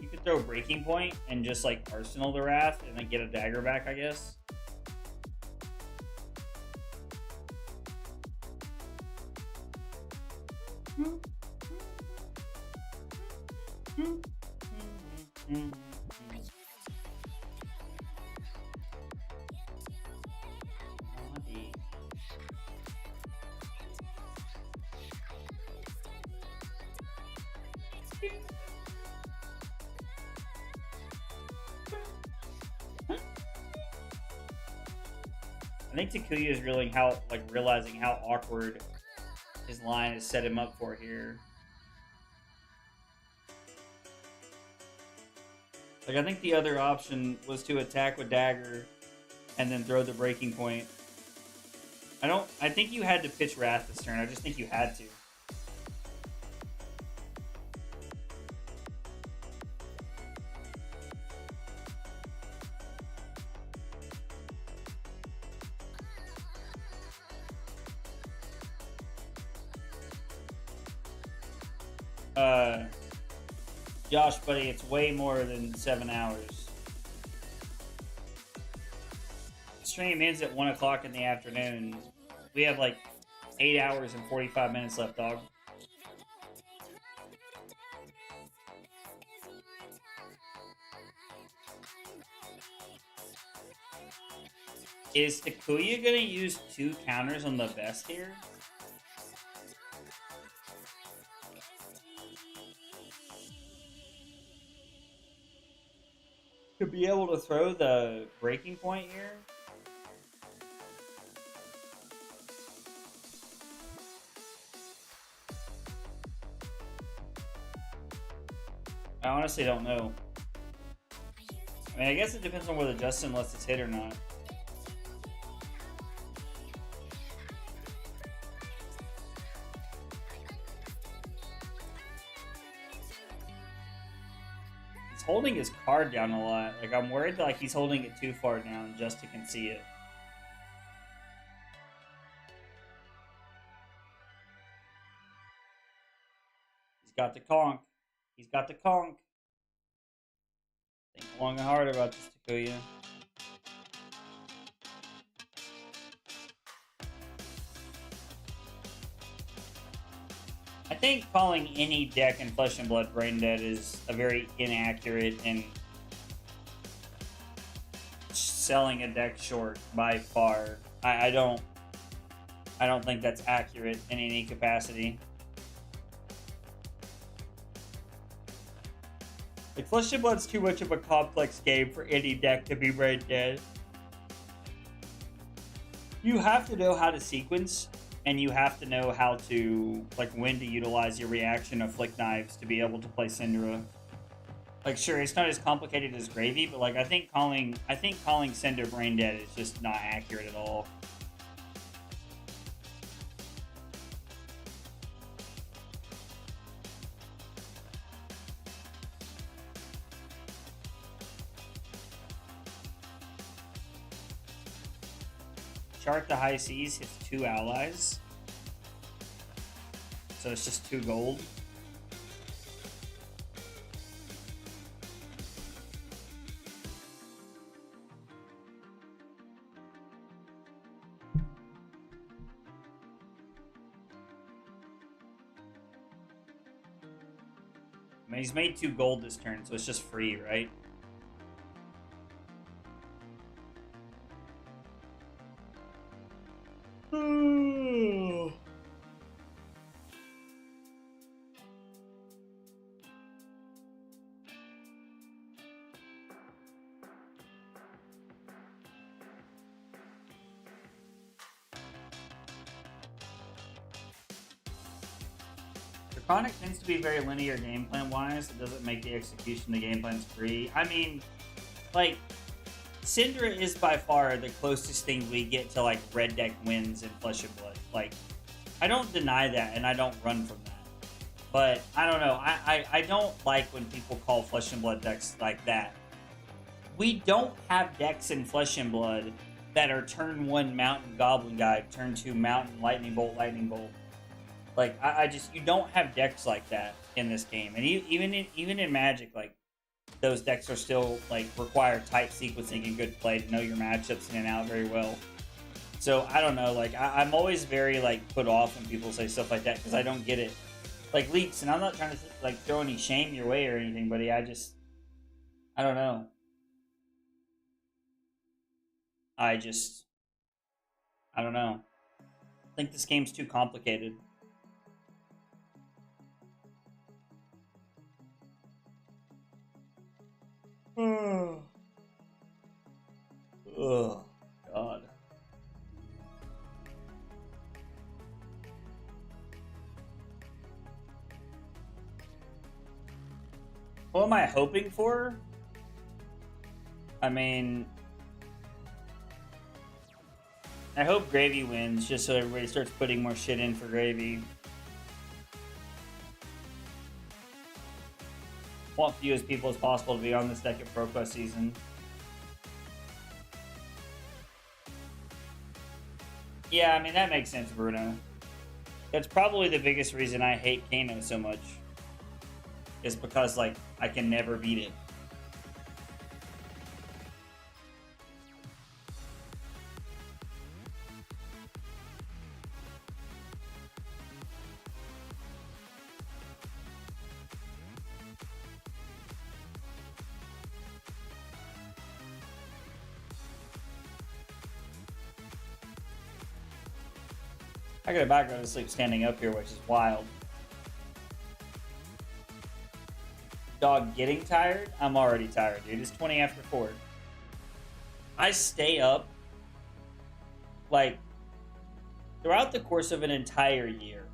you could throw Breaking Point and just like Arsenal the Wrath and then get a dagger back, I guess. I think Takuya is realizing how awkward his line has set him up for here. Like, I think the other option was to attack with dagger and then throw the breaking point. I think you had to pitch Wrath this turn. I just think you had to. Josh, buddy, it's way more than 7 hours. The stream ends at 1 o'clock in the afternoon. We have like 8 hours and 45 minutes left, dog. Is Takuya gonna use 2 counters on the vest here? To be able to throw the breaking point here? I honestly don't know. I mean, I guess it depends on whether Justin lets us hit or not. He's holding his card down a lot. Like, I'm worried that, like, he's holding it too far down just to concede it. He's got the conk. He's got the conk. Think long and hard about this, Takuya. I think calling any deck in Flesh and Blood Brain Dead is a very inaccurate and selling a deck short by far. I don't think that's accurate in any capacity. Like, Flesh and Blood's too much of a complex game for any deck to be Brain Dead. You have to know how to sequence, and you have to know how to, like, when to utilize your reaction of Flick Knives to be able to play Syndra. Like, sure, it's not as complicated as Gravy, but, like, I think calling Cinder Brain Dead is just not accurate at all. Chart the High Seas hits 2 allies. So it's just 2 gold. I mean, he's made 2 gold this turn, so it's just free, right? Draconic tends to be very linear game plan wise. It doesn't make the execution of the game plans free. I mean, like, Syndra is by far the closest thing we get to, like, red deck wins in Flesh and Blood. Like, I don't deny that, and I don't run from that. But, I don't know. I don't like when people call Flesh and Blood decks like that. we don't have decks in Flesh and Blood that are turn 1 Mountain Goblin Guide, turn 2 Mountain Lightning Bolt, Lightning Bolt. Like, I just, you don't have decks like that in this game. And even in Magic, like, those decks are still, like, require tight sequencing and good play to know your matchups in and out very well. So, I don't know, like, I'm always very, like, put off when people say stuff like that, because I don't get it. Like, Leaks, and I'm not trying to, like, throw any shame your way or anything, buddy, I don't know. I don't know. I think this game's too complicated. Oh, God. What am I hoping for? I mean, I hope Gravy wins, just so everybody starts putting more shit in for Gravy. Want few as people as possible to be on this deck at ProQuest season. Yeah, I mean, that makes sense, Bruno. That's probably the biggest reason I hate Kano so much. Is because, like, I can never beat it. I gotta back go to sleep standing up here, which is wild. Dog getting tired? I'm already tired, dude. It's 20 after 4. I stay up, like, throughout the course of an entire year.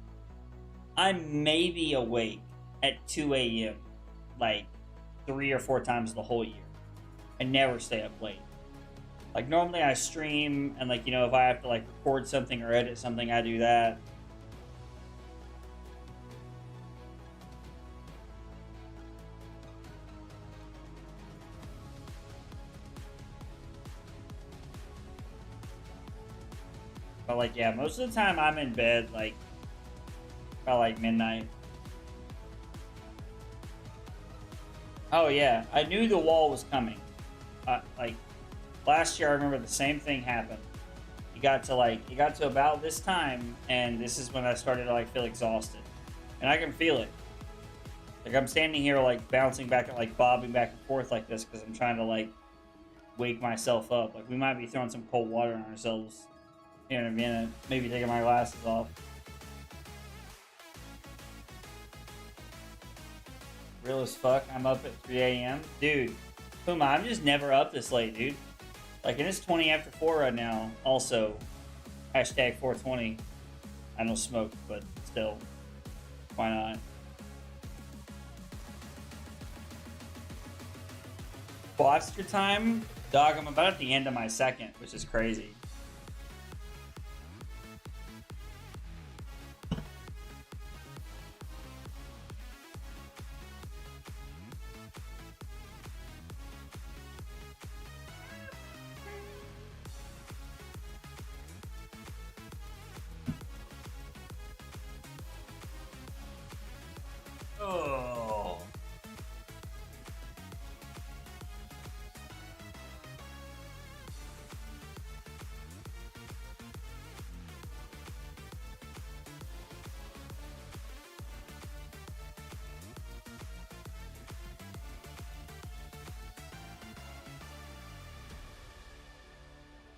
I'm maybe awake at 2 a.m. like 3 or 4 times the whole year. I never stay up late. Like, normally I stream, and, like, you know, if I have to, like, record something or edit something, I do that. But, like, yeah, most of the time I'm in bed, like, by, like, midnight. Oh, yeah, I knew the wall was coming. Like, last year I remember the same thing happened. You got to about this time, and this is when I started to, like, feel exhausted. And I can feel it. Like, I'm standing here, like, bouncing back and, like, bobbing back and forth like this because I'm trying to, like, wake myself up. Like, we might be throwing some cold water on ourselves here in a minute. Maybe taking my glasses off. Real as fuck, I'm up at 3 a.m. Dude, Puma, I'm just never up this late, dude. Like, and it's 20 after 4 right now. Also, hashtag 420. I don't smoke, but still, why not? Foster time? Dog, I'm about at the end of my second, which is crazy. Oh.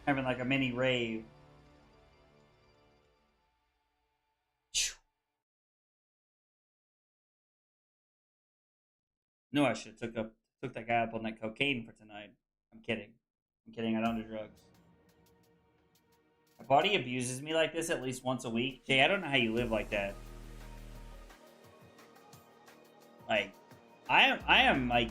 Having like a mini rave. No, I should have took that guy up on that cocaine for tonight. I'm kidding. I'm kidding. I don't do drugs. My body abuses me like this at least once a week. Jay, I don't know how you live like that. Like, I am like,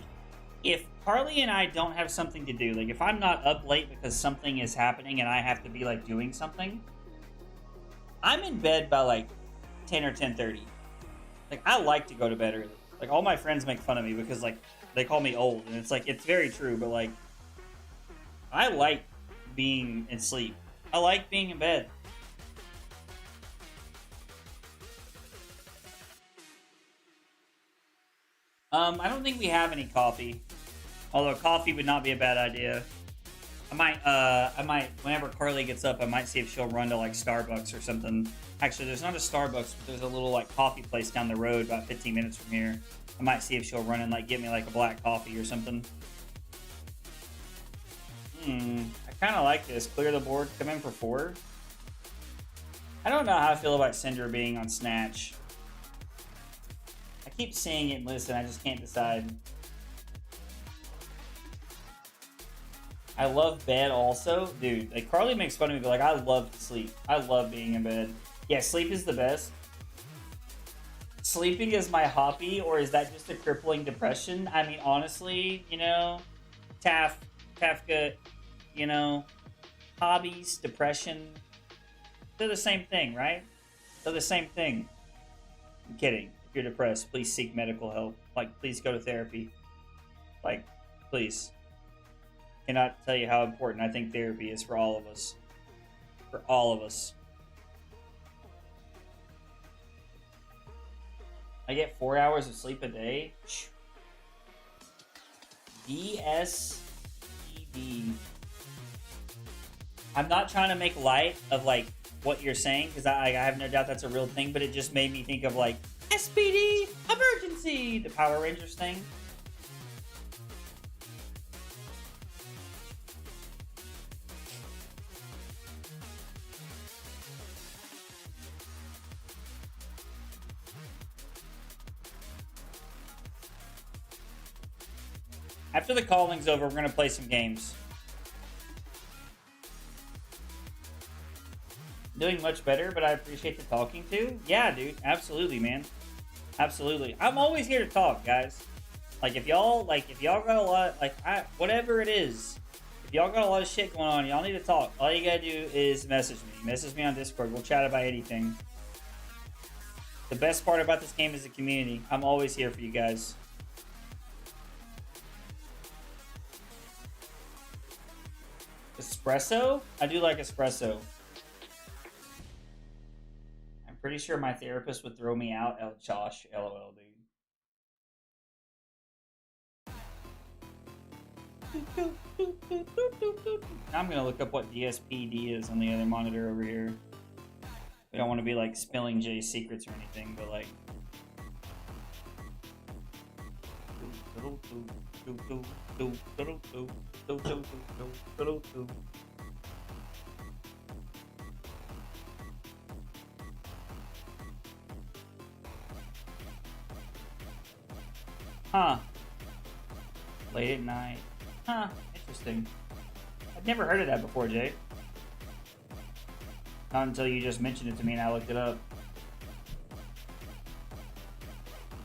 if Harley and I don't have something to do, like if I'm not up late because something is happening and I have to be like doing something, I'm in bed by like 10 or 10:30. Like, I like to go to bed early. Like, all my friends make fun of me because, like, they call me old. And it's, like, it's very true. But, like, I like being in sleep. I like being in bed. I don't think we have any coffee. Although coffee would not be a bad idea. I might, whenever Carly gets up, I might see if she'll run to like Starbucks or something. Actually, there's not a Starbucks, but there's a little like coffee place down the road about 15 minutes from here. I might see if she'll run and like get me like a black coffee or something. I kind of like this. Clear the board, come in for 4. I don't know how I feel about Cinder being on Snatch. I keep seeing it and listen, I just can't decide. I love bed also. Dude, like Carly makes fun of me, but like I love to sleep. I love being in bed. Yeah, sleep is the best. Sleeping is my hobby, or is that just a crippling depression? I mean, honestly, you know, Kafka, you know, hobbies, depression, they're the same thing, right? They're the same thing. I'm kidding. If you're depressed, please seek medical help. Like, please go to therapy. Like, please. Cannot tell you how important I think therapy is for all of us. For all of us. I get 4 hours of sleep a day. DSPD. I'm not trying to make light of like what you're saying because I have no doubt that's a real thing, but it just made me think of like SPD emergency, the Power Rangers thing. After the calling's over, we're gonna play some games. Doing much better, but I appreciate the talking too. Yeah, dude, absolutely, man. Absolutely. I'm always here to talk, guys. Like if y'all got a lot, whatever it is, if y'all got a lot of shit going on, y'all need to talk. All you gotta do is message me. Message me on Discord. We'll chat about anything. The best part about this game is the community. I'm always here for you guys. Espresso? I do like espresso. I'm pretty sure my therapist would throw me out. Oh, Josh, LOL, dude. I'm gonna look up what DSPD is on the other monitor over here. We don't want to be like spilling Jay's secrets or anything, but like. Huh. Late at night. Huh. Interesting. I've never heard of that before, Jay. Not until you just mentioned it to me and I looked it up.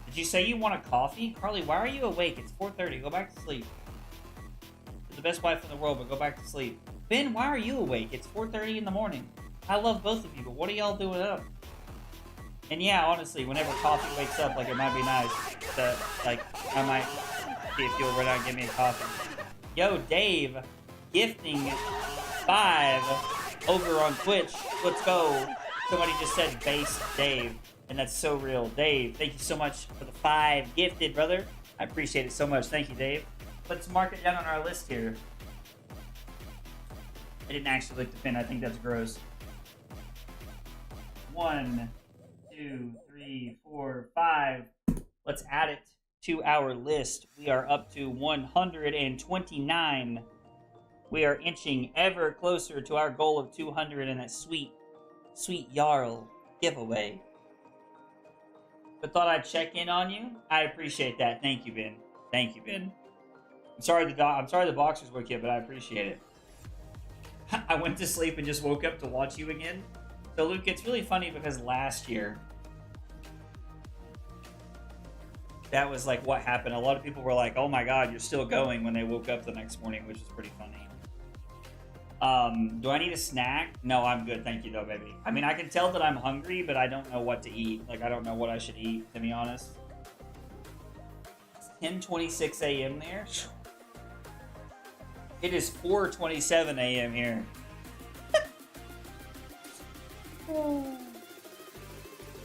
Did you say you want a coffee? Carly, why are you awake? It's 4:30. Go back to sleep. You're the best wife in the world, but go back to sleep. Ben, why are you awake? It's 4:30 in the morning. I love both of you, but what are y'all doing up? And yeah, honestly, whenever coffee wakes up, like, it might be nice to, like, I might see if you'll run out and give me a coffee. Yo, Dave, gifting 5 over on Twitch. Let's go. Somebody just said base Dave. And that's so real. Dave, thank you so much for the 5 gifted, brother. I appreciate it so much. Thank you, Dave. Let's mark it down on our list here. I didn't actually lick the pin. I think that's gross. 1, 2, 3, 4, 5. Let's add it to our list. We are up to 129. We are inching ever closer to our goal of 200 and that sweet, sweet Jarl giveaway. But thought I'd check in on you. I appreciate that. Thank you, Ben. Thank you, Ben. I'm sorry the boxers woke you, but I appreciate it. I went to sleep and just woke up to watch you again. So Luke, it's really funny because last year, that was like what happened. A lot of people were like, "Oh my God, you're still going," when they woke up the next morning, which is pretty funny. Do I need a snack? No, I'm good. Thank you, though, baby. I mean, I can tell that I'm hungry, but I don't know what to eat. Like, I don't know what I should eat, to be honest. It's 10:26 a.m. there. It is 4:27 a.m. here.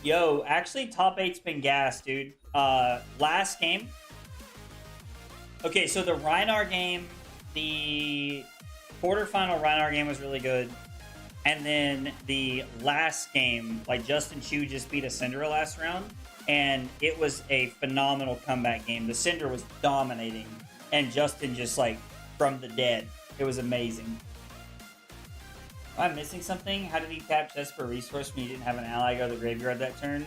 Yo, actually, top 8's been gas, dude. Last game. Okay, so the Rhinar game, the quarterfinal Rhinar game was really good. And then the last game, like Justin Chu just beat a Syndra last round. And it was a phenomenal comeback game. The Syndra was dominating. And Justin just like from the dead. It was amazing. Am I missing something? How did he tap chest for a resource when he didn't have an ally go to the graveyard that turn?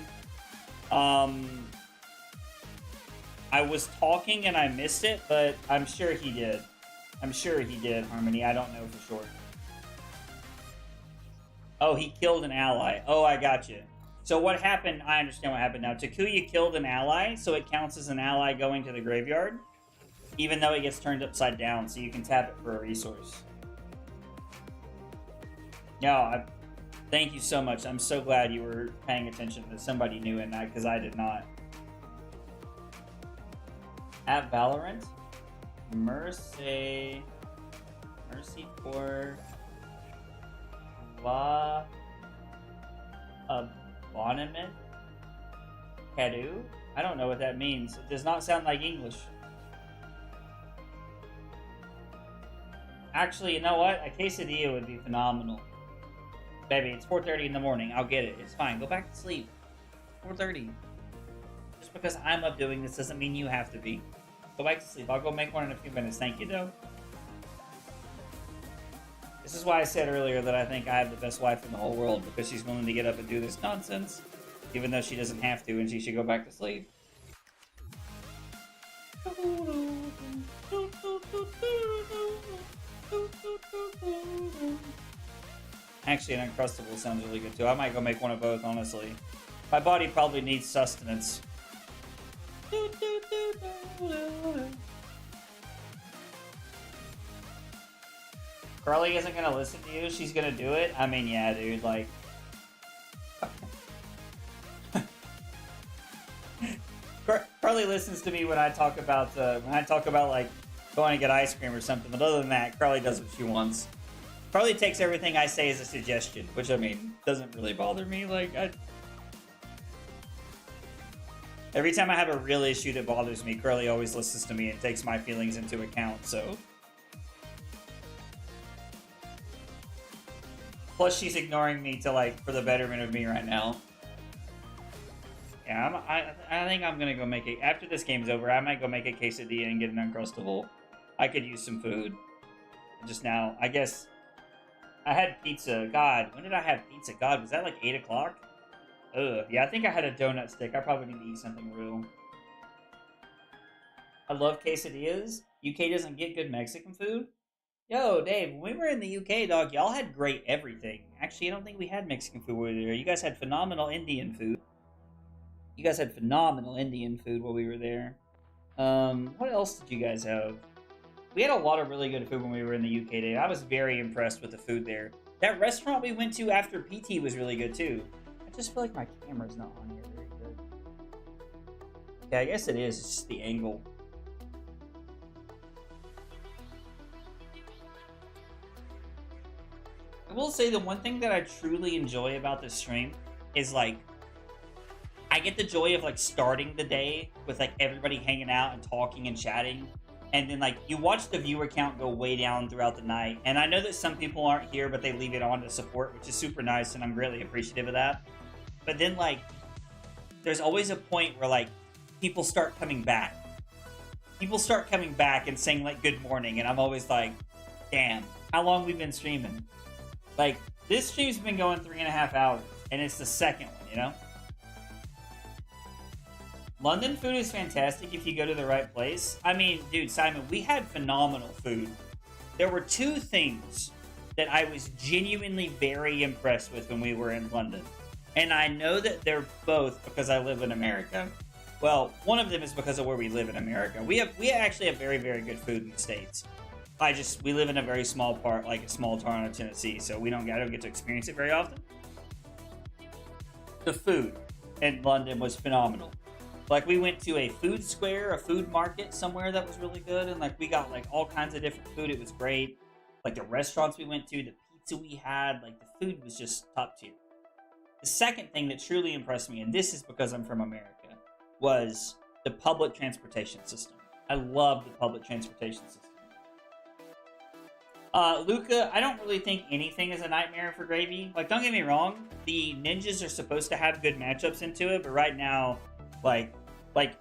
I was talking and I missed it, but I'm sure he did. I'm sure he did, Harmony. I don't know for sure. Oh, he killed an ally. Oh, I got you. So what happened, I understand what happened now. Takuya killed an ally, so it counts as an ally going to the graveyard, even though it gets turned upside down, so you can tap it for a resource. No, thank you so much. I'm so glad you were paying attention that somebody knew in that, because I did not. At Valorant, Mercy for La Abonnement Cadu? I don't know what that means. It does not sound like English. Actually, you know what? A quesadilla would be phenomenal. Baby, it's 4:30 in the morning. I'll get it. It's fine. Go back to sleep. 4:30. Just because I'm up doing this doesn't mean you have to be. Go back to sleep. I'll go make one in a few minutes. Thank you, though. This is why I said earlier that I think I have the best wife in the whole world, because she's willing to get up and do this nonsense, even though she doesn't have to, and she should go back to sleep. Actually, an Uncrustable sounds really good too. I might go make one of both, honestly. My body probably needs sustenance. Carly isn't gonna listen to you. She's gonna do it. I mean, yeah, dude. Like, Carly listens to me when I talk about like going to get ice cream or something. But other than that, Carly does what she wants. Carly takes everything I say as a suggestion, which I mean doesn't really bother me. Like, every time I have a real issue that bothers me, Carly always listens to me and takes my feelings into account. So. Plus, she's ignoring me to like for the betterment of me right now. Yeah, I think I'm gonna go make it after this game's over. I might go make a quesadilla and get an Uncrustable. I could use some food. Just now, I guess I had pizza. God, when did I have pizza? God, was that like 8 o'clock? Ugh. Yeah, I think I had a donut stick. I probably need to eat something real. I love quesadillas. UK doesn't get good Mexican food. Yo, Dave, when we were in the UK, dog, y'all had great everything. Actually, I don't think we had Mexican food while we were there. You guys had phenomenal Indian food. You guys had phenomenal Indian food while we were there. What else did you guys have? We had a lot of really good food when we were in the UK, Dave. I was very impressed with the food there. That restaurant we went to after PT was really good, too. I just feel like my camera's not on here very good. Yeah, I guess it is. It's just the angle. I will say the one thing that I truly enjoy about this stream is like I get the joy of like starting the day with like everybody hanging out and talking and chatting, and then like you watch the viewer count go way down throughout the night. And I know that some people aren't here, but they leave it on to support, which is super nice, and I'm greatly appreciative of that. But then like there's always a point where like people start coming back. People start coming back and saying like good morning, and I'm always like, damn, how long we been streaming? Like, this stream's been going 3.5 hours, and it's the second one, you know? London food is fantastic if you go to the right place. I mean, dude, Simon, we had phenomenal food. There were two things that I was genuinely very impressed with when we were in London. And I know that they're both because I live in America. Well, one of them is because of where we live in America. We actually have very, very good food in the States. We live in a very small part, like a small town of Tennessee, so I don't get to experience it very often. The food in London was phenomenal. Like, we went to a food square, a food market somewhere that was really good, and like we got like all kinds of different food. It was great. Like the restaurants we went to, the pizza we had, like the food was just top tier. The second thing that truly impressed me, and this is because I'm from America, was the public transportation system. I love the public transportation system. Luca, I don't really think anything is a nightmare for Gravy. Like, don't get me wrong, the ninjas are supposed to have good matchups into it, but right now, like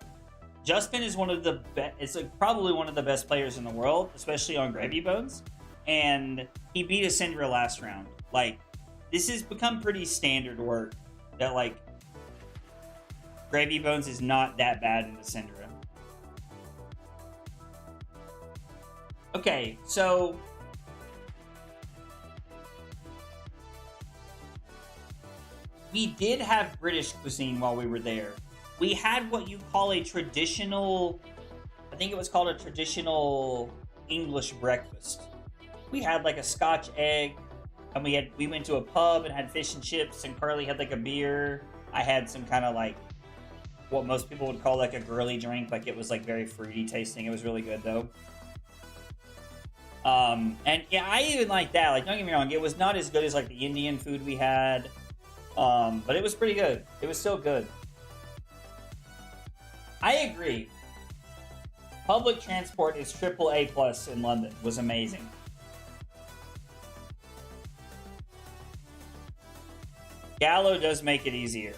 Justin is one of the best. It's like probably one of the best players in the world, especially on Gravy Bones, and he beat a Syndra last round. Like, this has become pretty standard work that like Gravy Bones is not that bad in the Syndra. Okay, so we did have British cuisine while we were there. We had what you call a traditional, I think it was called a traditional English breakfast. We had like a Scotch egg, and we went to a pub and had fish and chips, and Carly had like a beer. I had some kind of like what most people would call like a girly drink, like it was like very fruity tasting. It was really good though. And yeah, I even like that. Like, don't get me wrong, it was not as good as like the Indian food we had, but it was pretty good. It was still good. I agree. Public transport is AAA+ in London. Was amazing. Gallo does make it easier.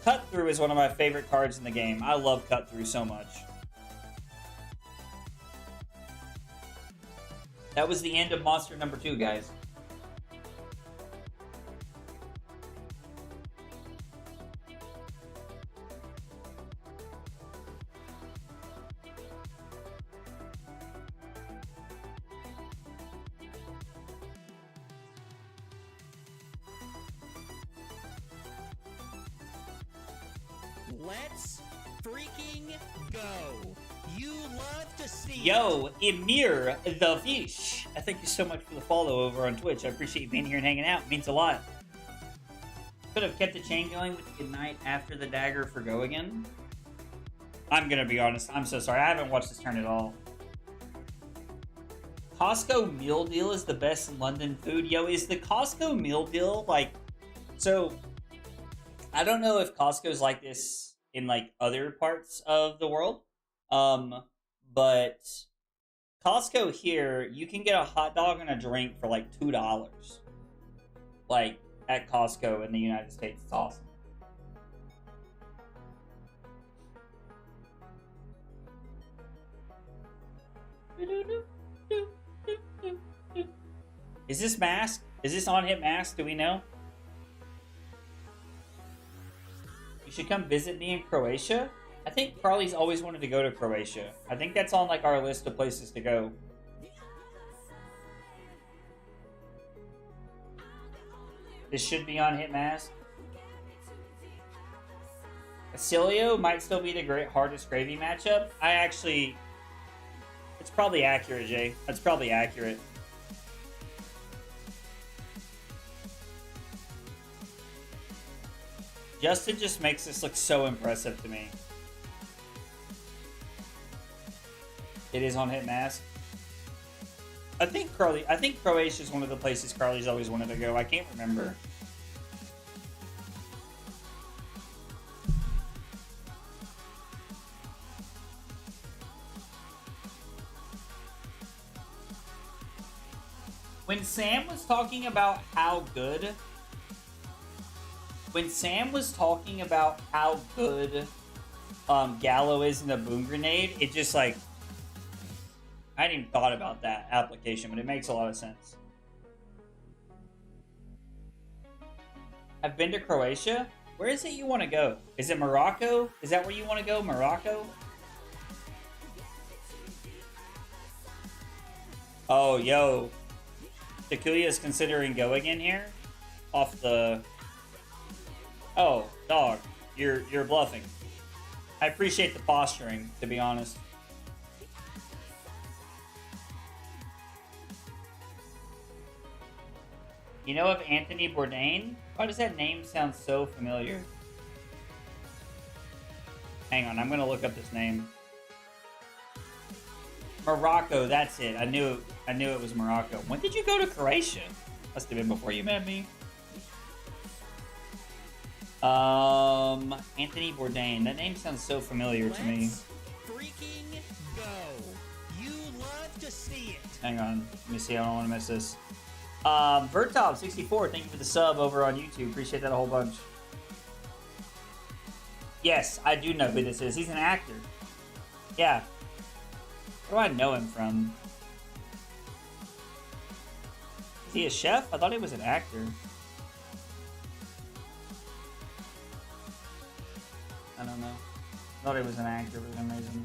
Cut Through is one of my favorite cards in the game. I love Cut Through so much. That was the end of monster number 2, guys. Let's freaking go. You love to see Yo, Emir the Fish. I thank you so much for the follow over on Twitch. I appreciate you being here and hanging out. It means a lot. Could have kept the chain going with good night after the dagger for go again. I'm gonna be honest. I'm so sorry. I haven't watched this turn at all. Costco meal deal is the best London food. Yo, is the Costco meal deal like... So, I don't know if Costco's like this in like other parts of the world. But Costco here, you can get a hot dog and a drink for like $2. Like at Costco in the United States. It's awesome. Is this mask? Is this on hit mask? Do we know? You should come visit me in Croatia. I think Carly's always wanted to go to Croatia. I think that's on like our list of places to go. This should be on hit mask. Acilio might still be the hardest Gravy matchup. It's probably accurate, Jay. That's probably accurate. Justin just makes this look so impressive to me. It is on hit mask. I think Croatia is one of the places Carly's always wanted to go. I can't remember. When Sam was talking about how good Gallo is in the boom grenade, it just like, I hadn't even thought about that application, but it makes a lot of sense. I've been to Croatia. Where is it you want to go? Is it Morocco? Is that where you want to go? Morocco? Oh, yo. Takuya is considering go again here? Off the... Oh, dog. You're bluffing. I appreciate the posturing, to be honest. You know of Anthony Bourdain? Why does that name sound so familiar? Hang on, I'm gonna look up this name. Morocco, that's it. I knew it was Morocco. When did you go to Croatia? Must have been before you met me. Anthony Bourdain. That name sounds so familiar to me. Let's freaking go. You love to see it. Hang on. Let me see. I don't want to miss this. Vertob64, thank you for the sub over on YouTube. Appreciate that a whole bunch. Yes, I do know who this is. He's an actor. Yeah. Where do I know him from? Is he a chef? I thought he was an actor. I don't know. I thought he was an actor for some reason.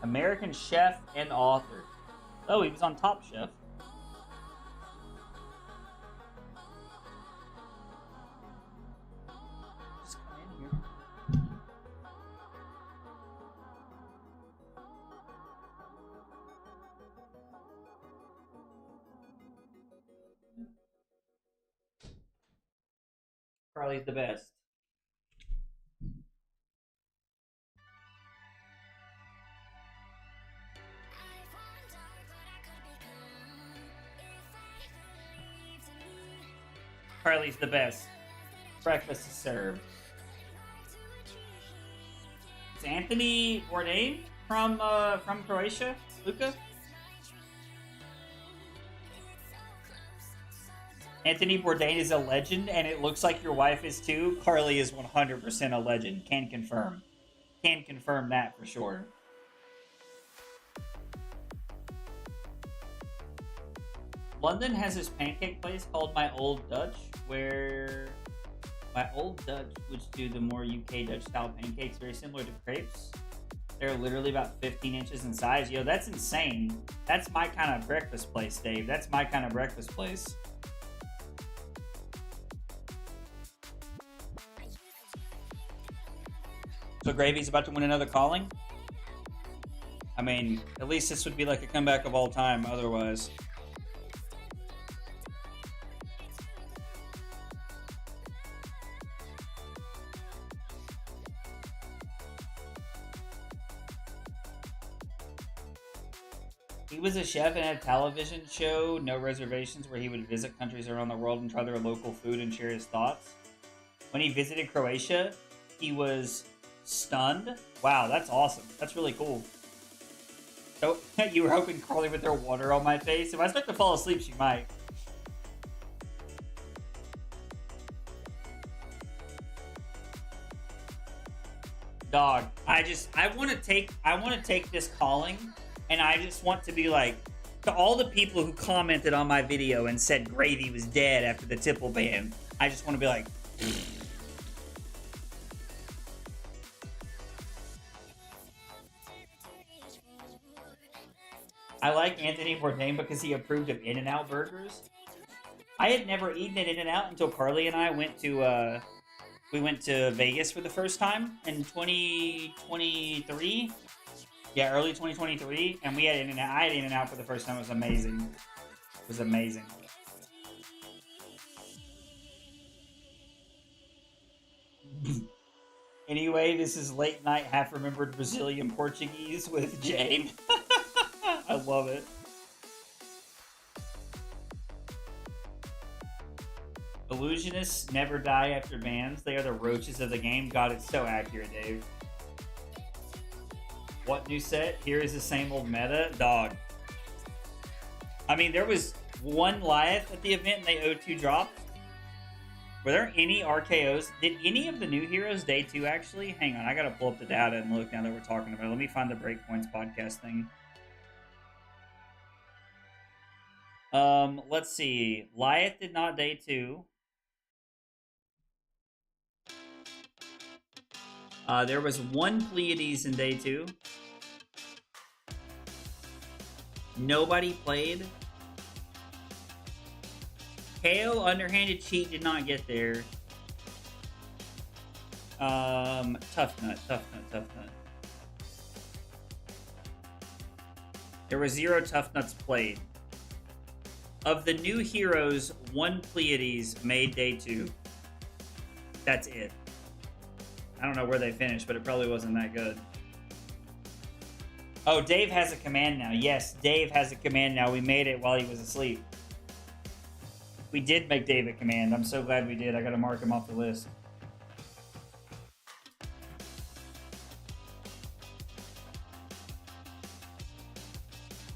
American chef and author. Oh, he was on Top Chef. Just come in here. Carly's the best. Carly's the best. Breakfast is served. It's Anthony Bourdain from Croatia, Luca. Anthony Bourdain is a legend, and it looks like your wife is too. Carly is 100% a legend. Can confirm. Can confirm that for sure. London has this pancake place called My Old Dutch, where My Old Dutch, which do the more UK Dutch style pancakes, very similar to crepes. They're literally about 15 inches in size. Yo, that's insane. That's my kind of breakfast place, Dave. That's my kind of breakfast place. So Gravy's about to win another calling? I mean, at least this would be like a comeback of all time otherwise. He was a chef in a television show, No Reservations, where he would visit countries around the world and try their local food and share his thoughts. When he visited Croatia, he was stunned. Wow, that's awesome. That's really cool. So, you were hoping Carly would throw water on my face? If I start to fall asleep, she might. Dog, I want to take this calling, and I just want to be like, to all the people who commented on my video and said Gravy was dead after the Tipple ban, I just want to be like, I like Anthony Bourdain because he approved of In-N-Out burgers. I had never eaten at In-N-Out until Carly and I went to Vegas for the first time in 2023. Yeah, early 2023, and we had In-N-Out. I had In-N-Out for the first time. It was amazing. It was amazing. Anyway, this is late night half-remembered Brazilian Portuguese with Jane. I love it. Illusionists never die after bans. They are the roaches of the game. God, it's so accurate, Dave. What new set? Here is the same old meta. Dog. I mean, there was one Lyeth at the event and they O2 dropped. Were there any RKOs? Did any of the new heroes day 2 actually? Hang on, I gotta pull up the data and look now that we're talking about it. Let me find the Breakpoints podcast thing. Let's see. Lyeth did not day 2. There was one Pleiades in day 2. Nobody played. KO Underhanded Cheat did not get there. Tough Nut. There were 0 Tough Nuts played. Of the new heroes, one Pleiades made day 2. That's it. I don't know where they finished, but it probably wasn't that good. Oh, Dave has a command now. Yes, Dave has a command now. We made it while he was asleep. We did make Dave a command. I'm so glad we did. I gotta mark him off the list.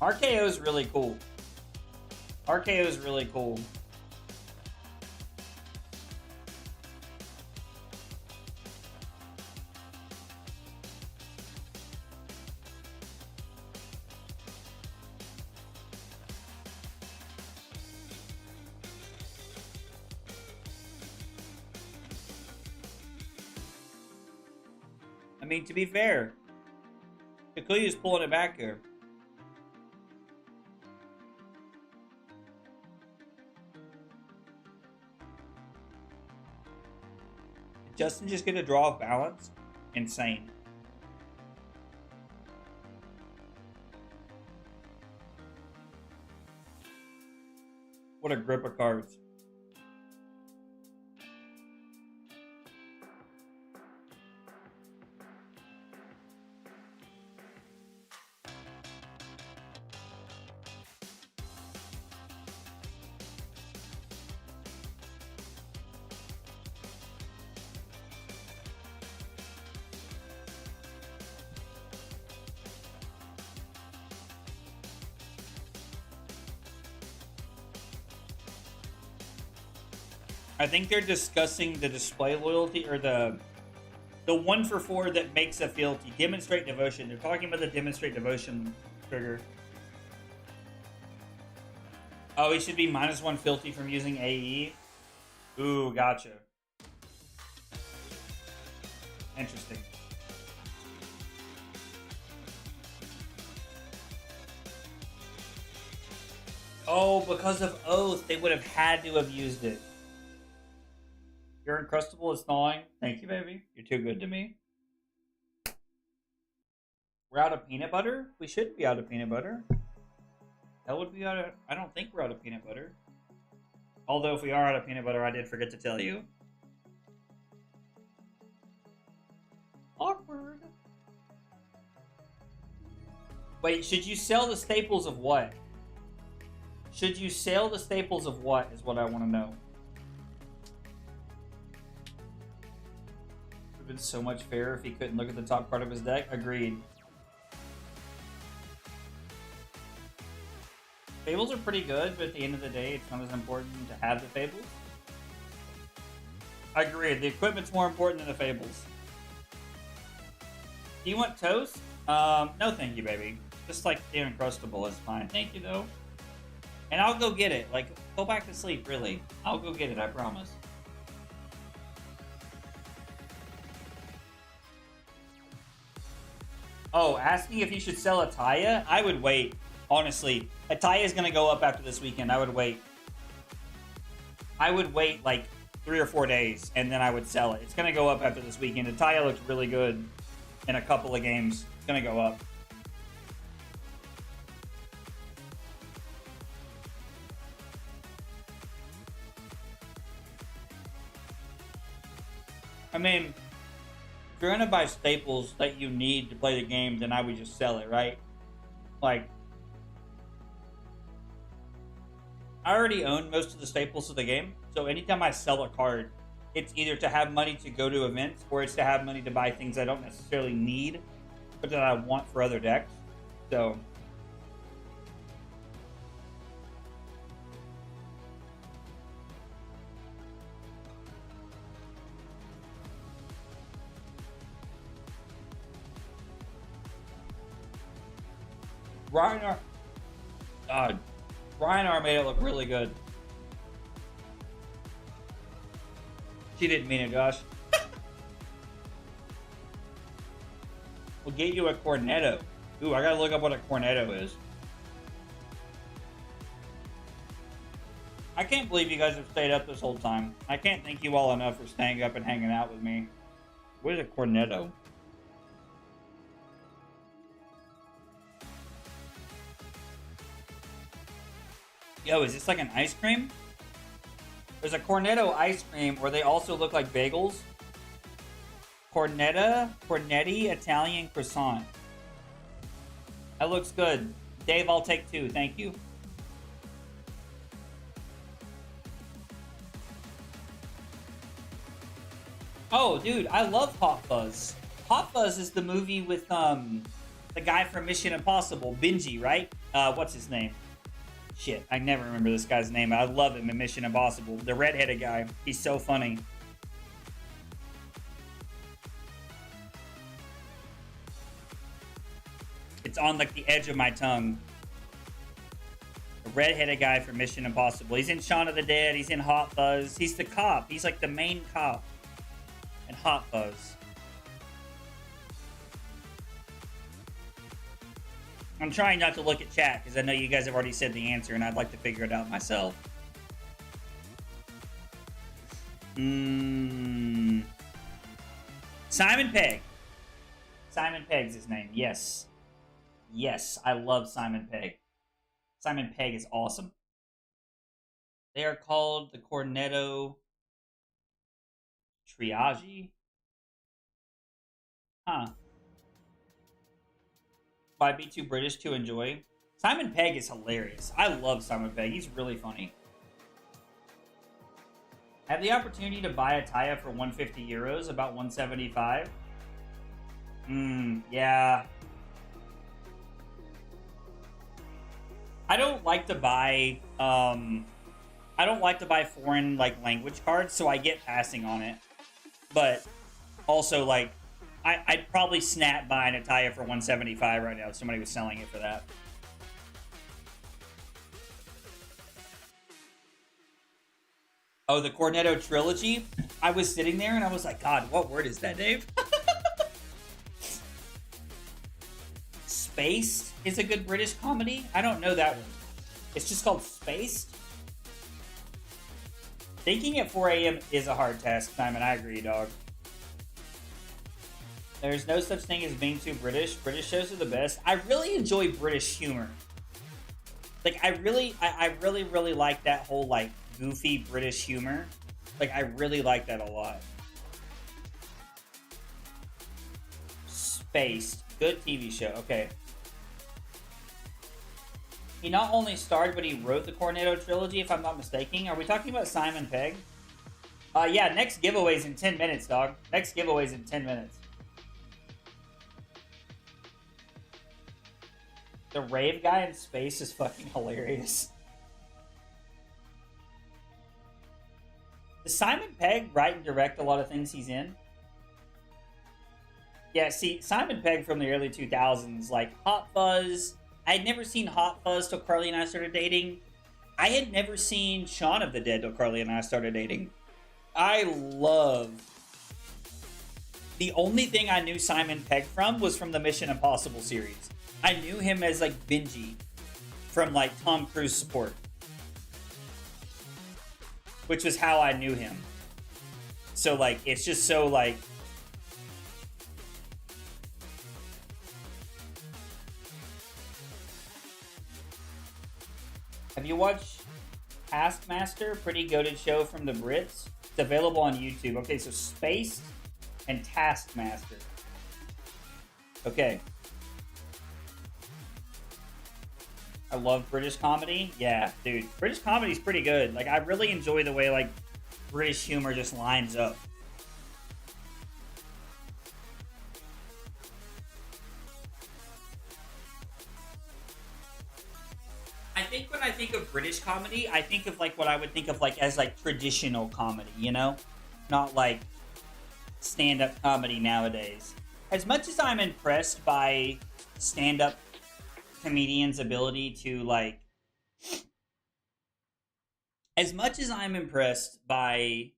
RKO is really cool. RKO is really cool. I mean, to be fair, Kikuyu's pulling it back here. Did Justin just get a draw of balance? Insane. What a grip of cards. I think they're discussing the display loyalty or the 1-for-4 that makes a fealty. Demonstrate devotion. They're talking about the demonstrate devotion trigger. Oh, he should be -1 fealty from using AE. Ooh, gotcha. Interesting. Oh, because of Oath, they would have had to have used it. You're Uncrustable is thawing. Thank you, baby. You're too good to me. We're out of peanut butter? We should be out of peanut butter. Hell would be out of... I don't think we're out of peanut butter. Although if we are out of peanut butter, I did forget to tell you. Awkward. Wait, should you sell the staples of what? Should you sell the staples of what is what I want to know. Would have been so much fairer if he couldn't look at the top card of his deck. Agreed. Fables are pretty good, but at the end of the day, it's not as important to have the Fables. Agreed. The equipment's more important than the Fables. Do you want toast? No thank you, baby. Just like the Uncrustable is fine. Thank you, though. And I'll go get it. Like, go back to sleep, really. I'll go get it, I promise. Oh, asking if you should sell Ataya? I would wait. Honestly, Ataya is going to go up after this weekend. I would wait. I would wait like 3 or 4 days, and then I would sell it. It's going to go up after this weekend. Ataya looks really good in a couple of games. It's going to go up. I mean, if you're going to buy staples that you need to play the game, then I would just sell it, right? Like, I already own most of the staples of the game, so anytime I sell a card, it's either to have money to go to events, or it's to have money to buy things I don't necessarily need, but that I want for other decks. So, Rhinar made it look really good. She didn't mean it, Josh. We'll get you a Cornetto. Ooh, I gotta look up what a Cornetto is. I can't believe you guys have stayed up this whole time. I can't thank you all enough for staying up and hanging out with me. What is a Cornetto? Yo, is this like an ice cream? There's a Cornetto ice cream where they also look like bagels. Cornetti Italian croissant. That looks good. Dave, I'll take 2. Thank you. Oh, dude, I love Hot Fuzz. Hot Fuzz is the movie with the guy from Mission Impossible, Benji, right? What's his name? Shit, I never remember this guy's name. I love him in Mission Impossible. The redheaded guy. He's so funny. It's on like the edge of my tongue. The redheaded guy from Mission Impossible. He's in Shaun of the Dead. He's in Hot Fuzz. He's the cop. He's like the main cop in Hot Fuzz. I'm trying not to look at chat because I know you guys have already said the answer and I'd like to figure it out myself. Simon Pegg. Simon Pegg's his name. Yes. Yes, I love Simon Pegg. Simon Pegg is awesome. They are called the Cornetto Triage. Huh. I'd be too British to enjoy. Simon Pegg is hilarious. I love Simon Pegg. He's really funny. I have the opportunity to buy a Taya for 150 euros, about 175. Yeah. I don't like to buy foreign like language cards, so I get passing on it. But also like I'd probably snap buying a Taya for 175 right now if somebody was selling it for that. Oh, the Cornetto trilogy? I was sitting there and I was like, God, what word is that, Dave? Spaced is a good British comedy? I don't know that one. It's just called Spaced? Thinking at 4 a.m. is a hard task, Simon. I agree, dog. There's no such thing as being too British. British shows are the best. I really enjoy British humor. Like, I really like that whole, like, goofy British humor. Like, I really like that a lot. Spaced. Good TV show. Okay. He not only starred, but he wrote the Cornetto trilogy, if I'm not mistaken. Are we talking about Simon Pegg? Yeah, next giveaway's in 10 minutes, dog. Next giveaway's in 10 minutes. The rave guy in space is fucking hilarious. Does Simon Pegg write and direct a lot of things he's in? Yeah, see, Simon Pegg from the early 2000s, like Hot Fuzz. I had never seen Hot Fuzz till Carly and I started dating. I had never seen Shaun of the Dead till Carly and I started dating. I love... The only thing I knew Simon Pegg from was from the Mission Impossible series. I knew him as, like, Benji from, like, Tom Cruise support. Which was how I knew him. So, like, it's just so, like... Have you watched Taskmaster? Pretty goated show from the Brits. It's available on YouTube. Okay, so Spaced and Taskmaster. Okay. I love British comedy. Yeah, dude. British comedy's pretty good. Like, I really enjoy the way, like, British humor just lines up. I think when I think of British comedy, I think of, like, what I would think of, like, as, like, traditional comedy, you know? Not, like, stand-up comedy nowadays. As much as I'm impressed by stand-up comedians' ability to, like... As much as I'm impressed by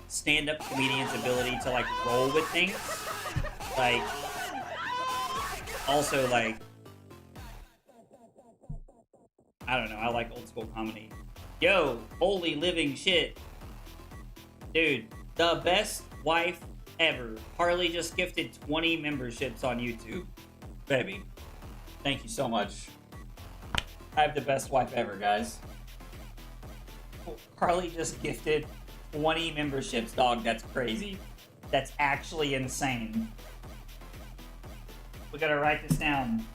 stand-up comedians' ability to, like, roll with things, like... Also, like... I don't know, I like old school comedy. Yo, holy living shit. Dude, the best wife ever. Harley just gifted 20 memberships on YouTube. Baby, thank you so much. I have the best wife ever, guys. Harley just gifted 20 memberships, dog. That's crazy. That's actually insane. We gotta write this down.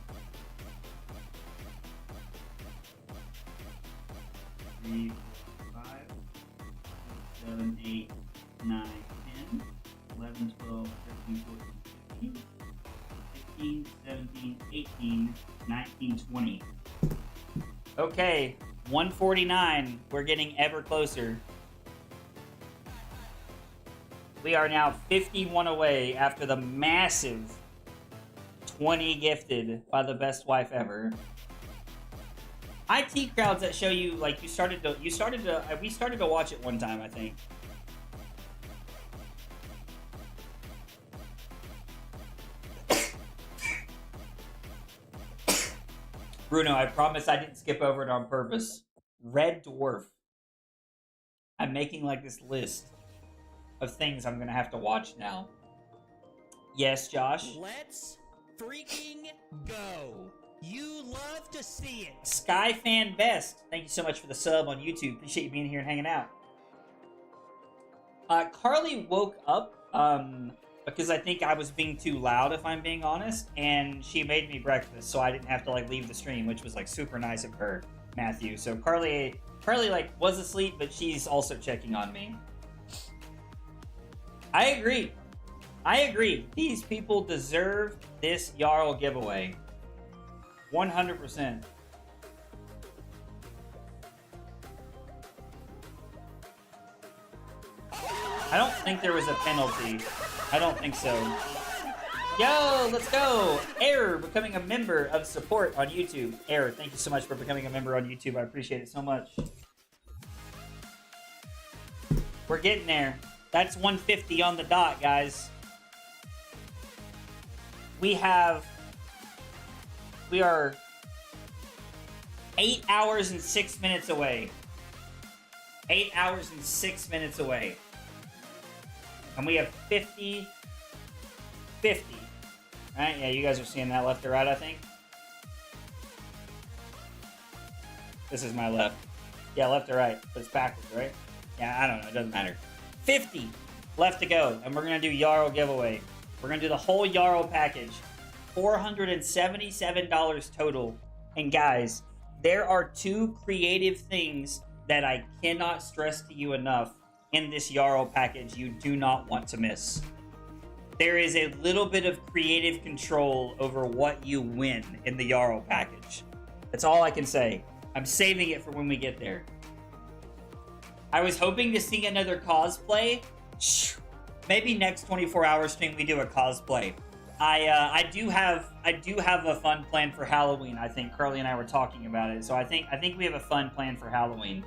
3, 4, 5, 7, 8, 9, 10, 11, 12, 13, 14, 15, 16, 17, 18, 19, 20. Okay, 149. We're getting ever closer. We are now 51 away after the massive 20 gifted by the best wife ever. IT crowds that show you, like, we started to watch it one time, I think. Bruno, I promise I didn't skip over it on purpose. Red Dwarf. I'm making, like, this list of things I'm gonna have to watch now. Yes, Josh? Let's freaking go. You love to see it. Skyfan Best. Thank you so much for the sub on YouTube. Appreciate you being here and hanging out. Carly woke up because I think I was being too loud, if I'm being honest, and she made me breakfast, so I didn't have to like leave the stream, which was like super nice of her, Matthew. So Carly like was asleep, but she's also checking on me. I agree. These people deserve this Jarl giveaway. 100%. I don't think there was a penalty. I don't think so. Yo, let's go! Error becoming a member of support on YouTube. Error, thank you so much for becoming a member on YouTube. I appreciate it so much. We're getting there. That's 150 on the dot, guys. We are 8 hours and 6 minutes away. 8 hours and 6 minutes away. And we have 50. Right? Yeah, you guys are seeing that left or right, I think. This is my left. Yeah, left or right. But it's backwards, right? Yeah, I don't know. It doesn't matter. 50 left to go. And we're going to do Jarl giveaway. We're going to do the whole Jarl package. $477 total. And guys, there are two creative things that I cannot stress to you enough in this Jarl package you do not want to miss. There is a little bit of creative control over what you win in the Jarl package. That's all I can say. I'm saving it for when we get there. I was hoping to see another cosplay. Maybe next 24-hour stream we do a cosplay. I do have a fun plan for Halloween. I think Carly and I were talking about it. So I think we have a fun plan for Halloween.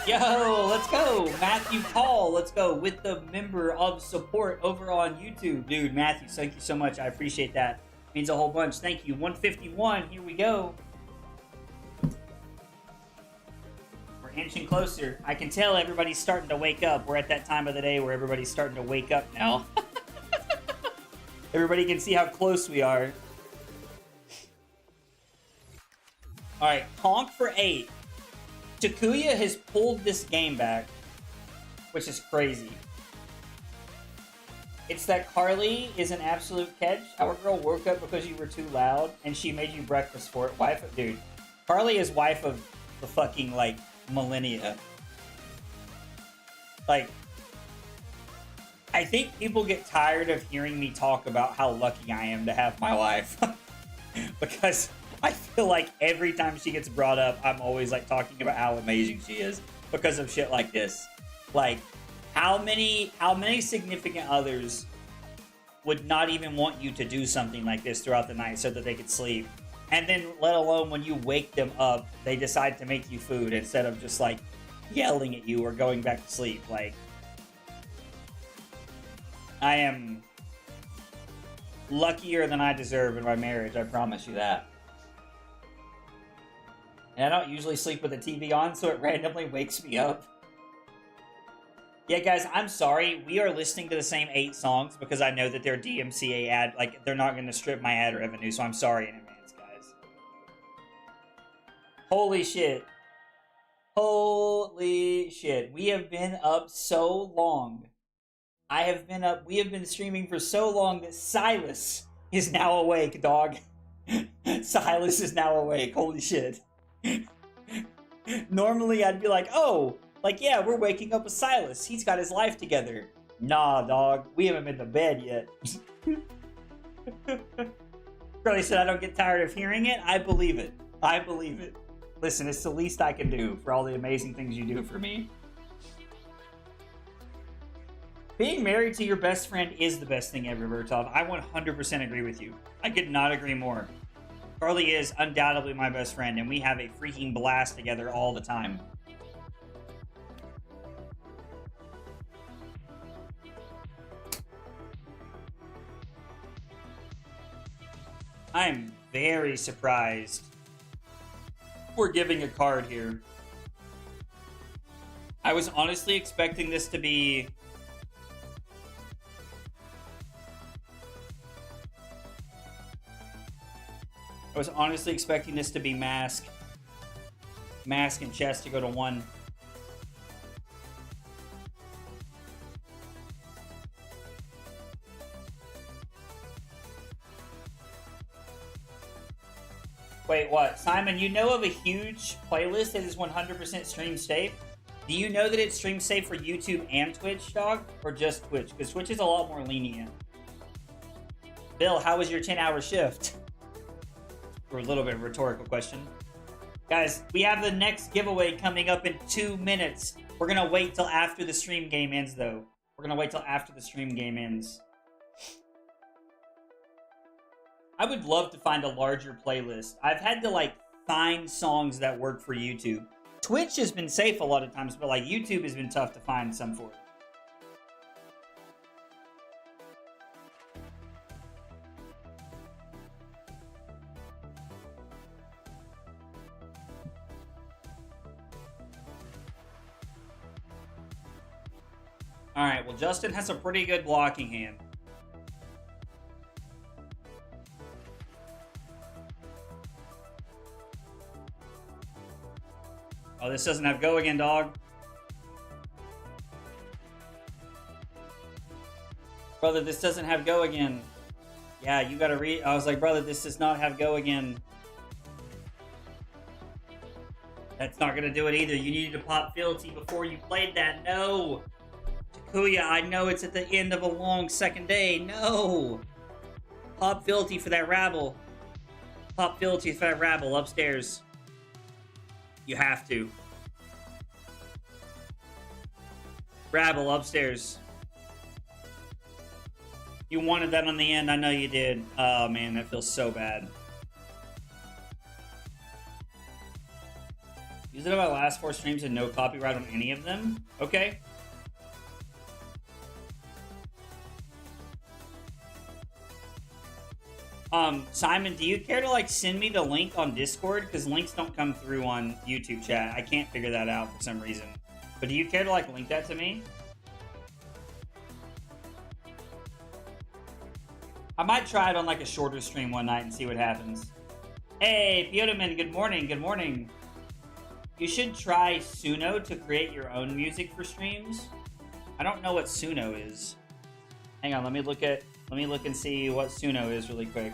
Yo, let's go. Matthew Paul, let's go with the member of support over on YouTube. Dude, Matthew, thank you so much. I appreciate that. Means a whole bunch. Thank you. 151. Here we go. We're inching closer. I can tell everybody's starting to wake up. We're at that time of the day where everybody's starting to wake up now. Everybody can see how close we are. All right, honk for 8. Takuya has pulled this game back, which is crazy. It's that Carly is an absolute catch. Our girl woke up because you were too loud, and she made you breakfast for it. Wife of, dude. Carly is wife of the fucking, like, millennia. Like, I think people get tired of hearing me talk about how lucky I am to have my wife. Because I feel like every time she gets brought up, I'm always like talking about how amazing she is because of shit like this. Like, how many significant others would not even want you to do something like this throughout the night so that they could sleep? And then, let alone when you wake them up, they decide to make you food instead of just like yelling at you or going back to sleep. Like, I am luckier than I deserve in my marriage, I promise you that. And I don't usually sleep with the TV on, so it randomly wakes me up. Yeah, guys, I'm sorry. We are listening to the same 8 songs because I know that they're DMCA ad. Like, they're not going to strip my ad revenue, so I'm sorry in advance, guys. Holy shit. Holy shit. We have been up so long. We have been streaming for so long that Silas is now awake, dog. Silas is now awake. Holy shit. Normally I'd be like, oh, like, yeah, we're waking up with Silas. He's got his life together. Nah, dog. We haven't been to bed yet. Charlie said I don't get tired of hearing it. I believe it. I believe it. Listen, it's the least I can do for all the amazing things you do for me. Being married to your best friend is the best thing ever, Vertov. I 100% agree with you. I could not agree more. Charlie is undoubtedly my best friend, and we have a freaking blast together all the time. I'm very surprised we're giving a card here. I was honestly expecting this to be... I was honestly expecting this to be Mask. Mask and Chess to go to 1. Wait, what? Simon, you know of a huge playlist that is 100% stream safe? Do you know that it's stream safe for YouTube and Twitch, dog? Or just Twitch? Because Twitch is a lot more lenient. Bill, how was your 10-hour shift? For a little bit of a rhetorical question. Guys, we have the next giveaway coming up in 2 minutes. We're going to wait till after the stream game ends, though. We're going to wait till after the stream game ends. I would love to find a larger playlist. I've had to, like, find songs that work for YouTube. Twitch has been safe a lot of times, but, like, YouTube has been tough to find some for it. Alright, well, Justin has a pretty good blocking hand. Oh, this doesn't have go again, dog. Brother, this doesn't have go again. Yeah, you gotta read. I was like, brother, this does not have go again. That's not gonna do it either. You needed to pop fealty before you played that. No! Takuya, I know it's at the end of a long second day. No! Pop fealty for that rabble. Pop fealty for that rabble upstairs. You have to. Rabble upstairs. You wanted that on the end. I know you did. Oh, man, that feels so bad. Use it on my last 4 streams and no copyright on any of them? Okay. Simon, do you care to, like, send me the link on Discord? Because links don't come through on YouTube chat. I can't figure that out for some reason. But do you care to, like, link that to me? I might try it on, like, a shorter stream one night and see what happens. Hey, Piotaman, good morning, good morning. You should try Suno to create your own music for streams. I don't know what Suno is. Hang on, let me look and see what Suno is really quick.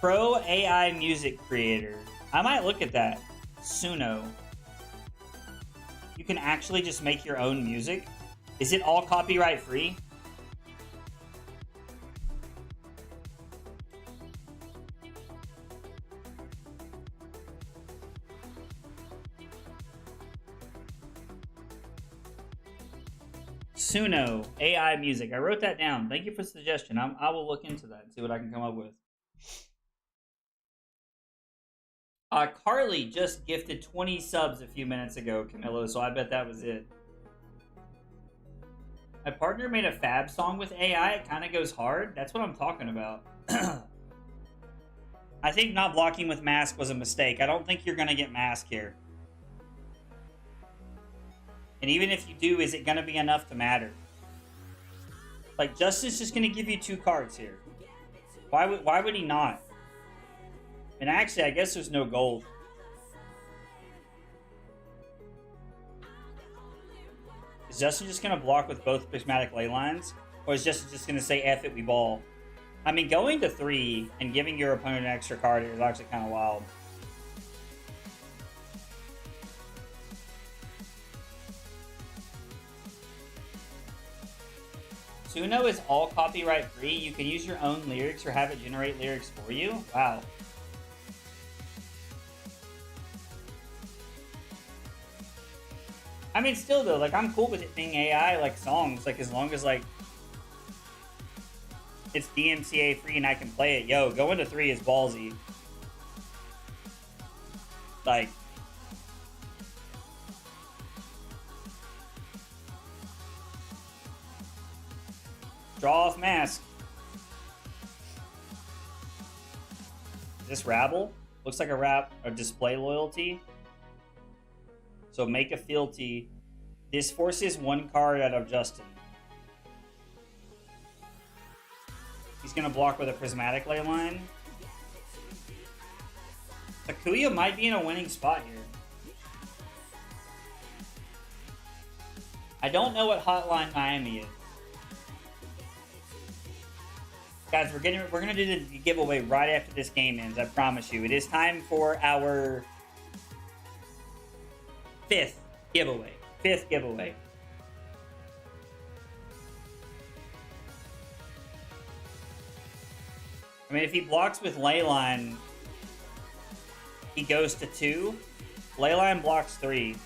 Pro AI music creator. I might look at that. Suno. You can actually just make your own music. Is it all copyright free? Suno, AI music. I wrote that down. Thank you for the suggestion. I will look into that and see what I can come up with. Carly just gifted 20 subs a few minutes ago, Camilo, so I bet that was it. My partner made a fab song with AI. It kind of goes hard. That's what I'm talking about. I think not blocking with Mask was a mistake. I don't think you're going to get Mask here. And even if you do, is it going to be enough to matter? Like, Justin's just going to give you 2 cards here. Why would he not? And actually, I guess there's no gold. Is Justin just going to block with both prismatic ley lines? Or is Justin just going to say, F it, we ball? I mean, going to 3 and giving your opponent an extra card is actually kind of wild. Suno is all copyright free. You can use your own lyrics or have it generate lyrics for you. Wow. I mean, still though, like I'm cool with it being AI like songs, like as long as like it's DMCA free and I can play it. Yo, going to 3 is ballsy. Like, draw off mask. Is this rabble? Looks like a display loyalty. So make a fealty. This forces 1 card out of Justin. He's gonna block with a prismatic ley line. Takuya might be in a winning spot here. I don't know what Hotline Miami is. Guys, we're gonna do the giveaway right after this game ends. I promise you. It is time for our 5th giveaway. 5th giveaway. I mean, if he blocks with Leyline, he goes to 2. Leyline blocks 3.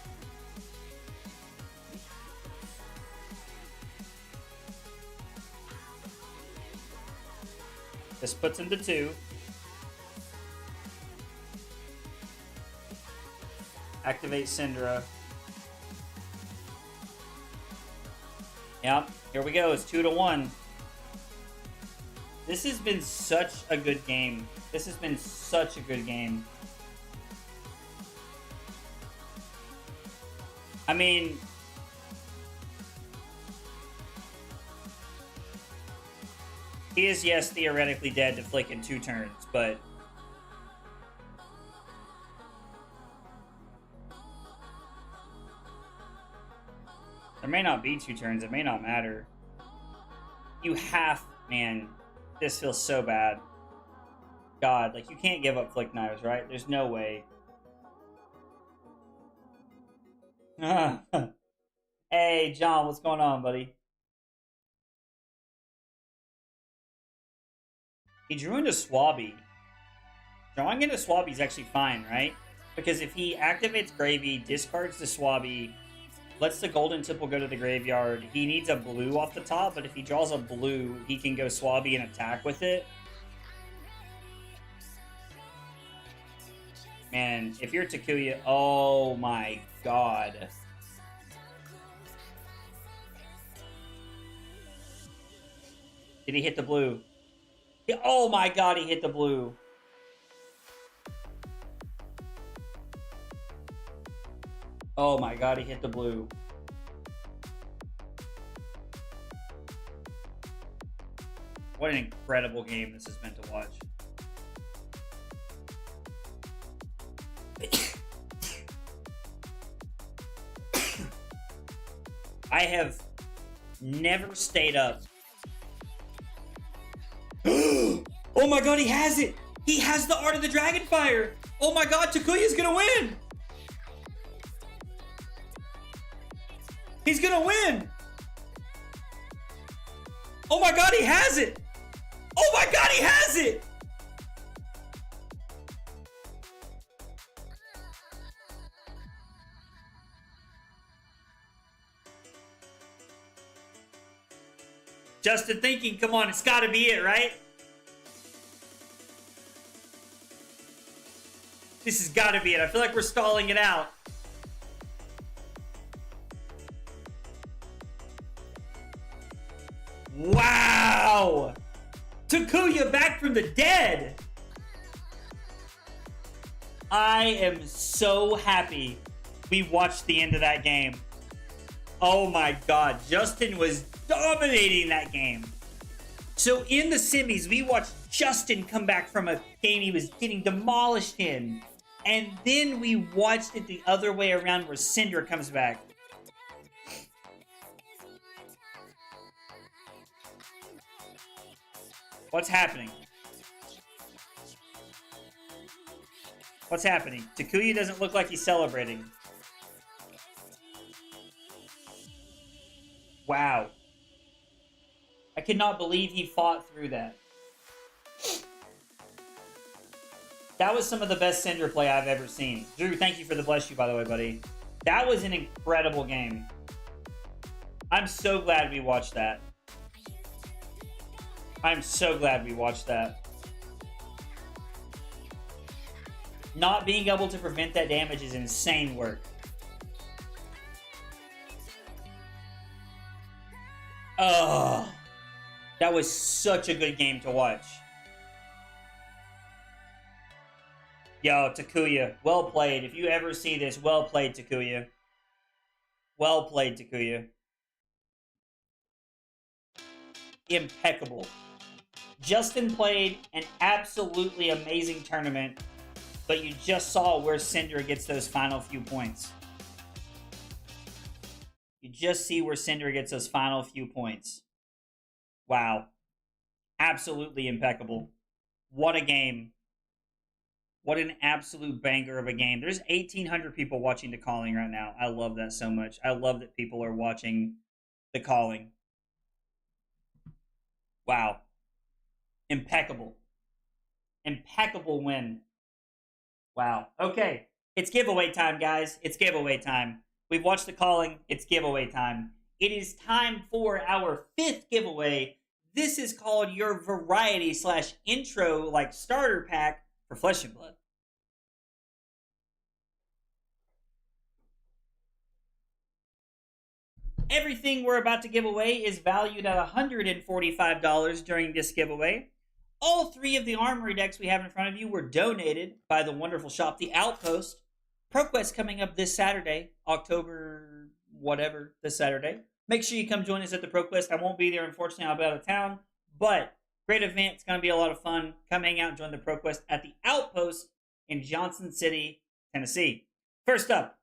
This puts him to 2. Activate Syndra. Yep, here we go. It's 2-1. This has been such a good game. This has been such a good game. I mean, he is, yes, theoretically dead to Flick in 2 turns, but there may not be 2 turns. It may not matter. You have, man, this feels so bad. God, like, you can't give up Flick Knives, right? There's no way. Hey, John, what's going on, buddy? He drew into Swabby. Drawing into Swabby is actually fine, right? Because if he activates Gravy, discards the Swabby, lets the Golden Tipple go to the graveyard, he needs a blue off the top, but if he draws a blue, he can go Swabby and attack with it. Man, if you're Takuya, oh my god. Did he hit the blue? Oh my god, he hit the blue. Oh my god, he hit the blue. What an incredible game this has been to watch. I have never stayed up. Oh my god, he has it! He has the Art of the Dragonfire! Oh my god, Takuya's gonna win! He's gonna win! Oh my god, he has it! Oh my god, he has it! Justin thinking, come on, it's gotta be it, right? This has gotta be it. I feel like we're stalling it out. Wow! Takuya back from the dead! I am so happy we watched the end of that game. Oh my god, Justin was dominating that game. So in the semis, we watched Justin come back from a game he was getting demolished in. And then we watched it the other way around where Syndra comes back. What's happening? What's happening? Takuya doesn't look like he's celebrating. Wow. I cannot believe he fought through that. That was some of the best Syndra play I've ever seen. Drew, thank you for the bless you, by the way, buddy. That was an incredible game. I'm so glad we watched that. I'm so glad we watched that. Not being able to prevent that damage is insane work. Oh, that was such a good game to watch. Yo, Takuya, well played. If you ever see this, well played, Takuya. Well played, Takuya. Impeccable. Justin played an absolutely amazing tournament, but you just saw where Syndra gets those final few points. You just see where Syndra gets those final few points. Wow. Absolutely impeccable. What a game. What an absolute banger of a game. There's 1,800 people watching the calling right now. I love that so much. I love that people are watching the calling. Wow. Impeccable. Impeccable win. Wow. Okay. It's giveaway time, guys. It's giveaway time. We've watched the calling. It's giveaway time. It is time for our 5th giveaway. This is called your variety / intro like starter pack for Flesh and Blood. Everything we're about to give away is valued at $145 during this giveaway. All 3 of the armory decks we have in front of you were donated by the wonderful shop, The Outpost. ProQuest coming up this Saturday, October whatever, this Saturday. Make sure you come join us at the ProQuest. I won't be there, unfortunately. I'll be out of town. But great event. It's going to be a lot of fun. Come hang out and join the ProQuest at The Outpost in Johnson City, Tennessee. First up,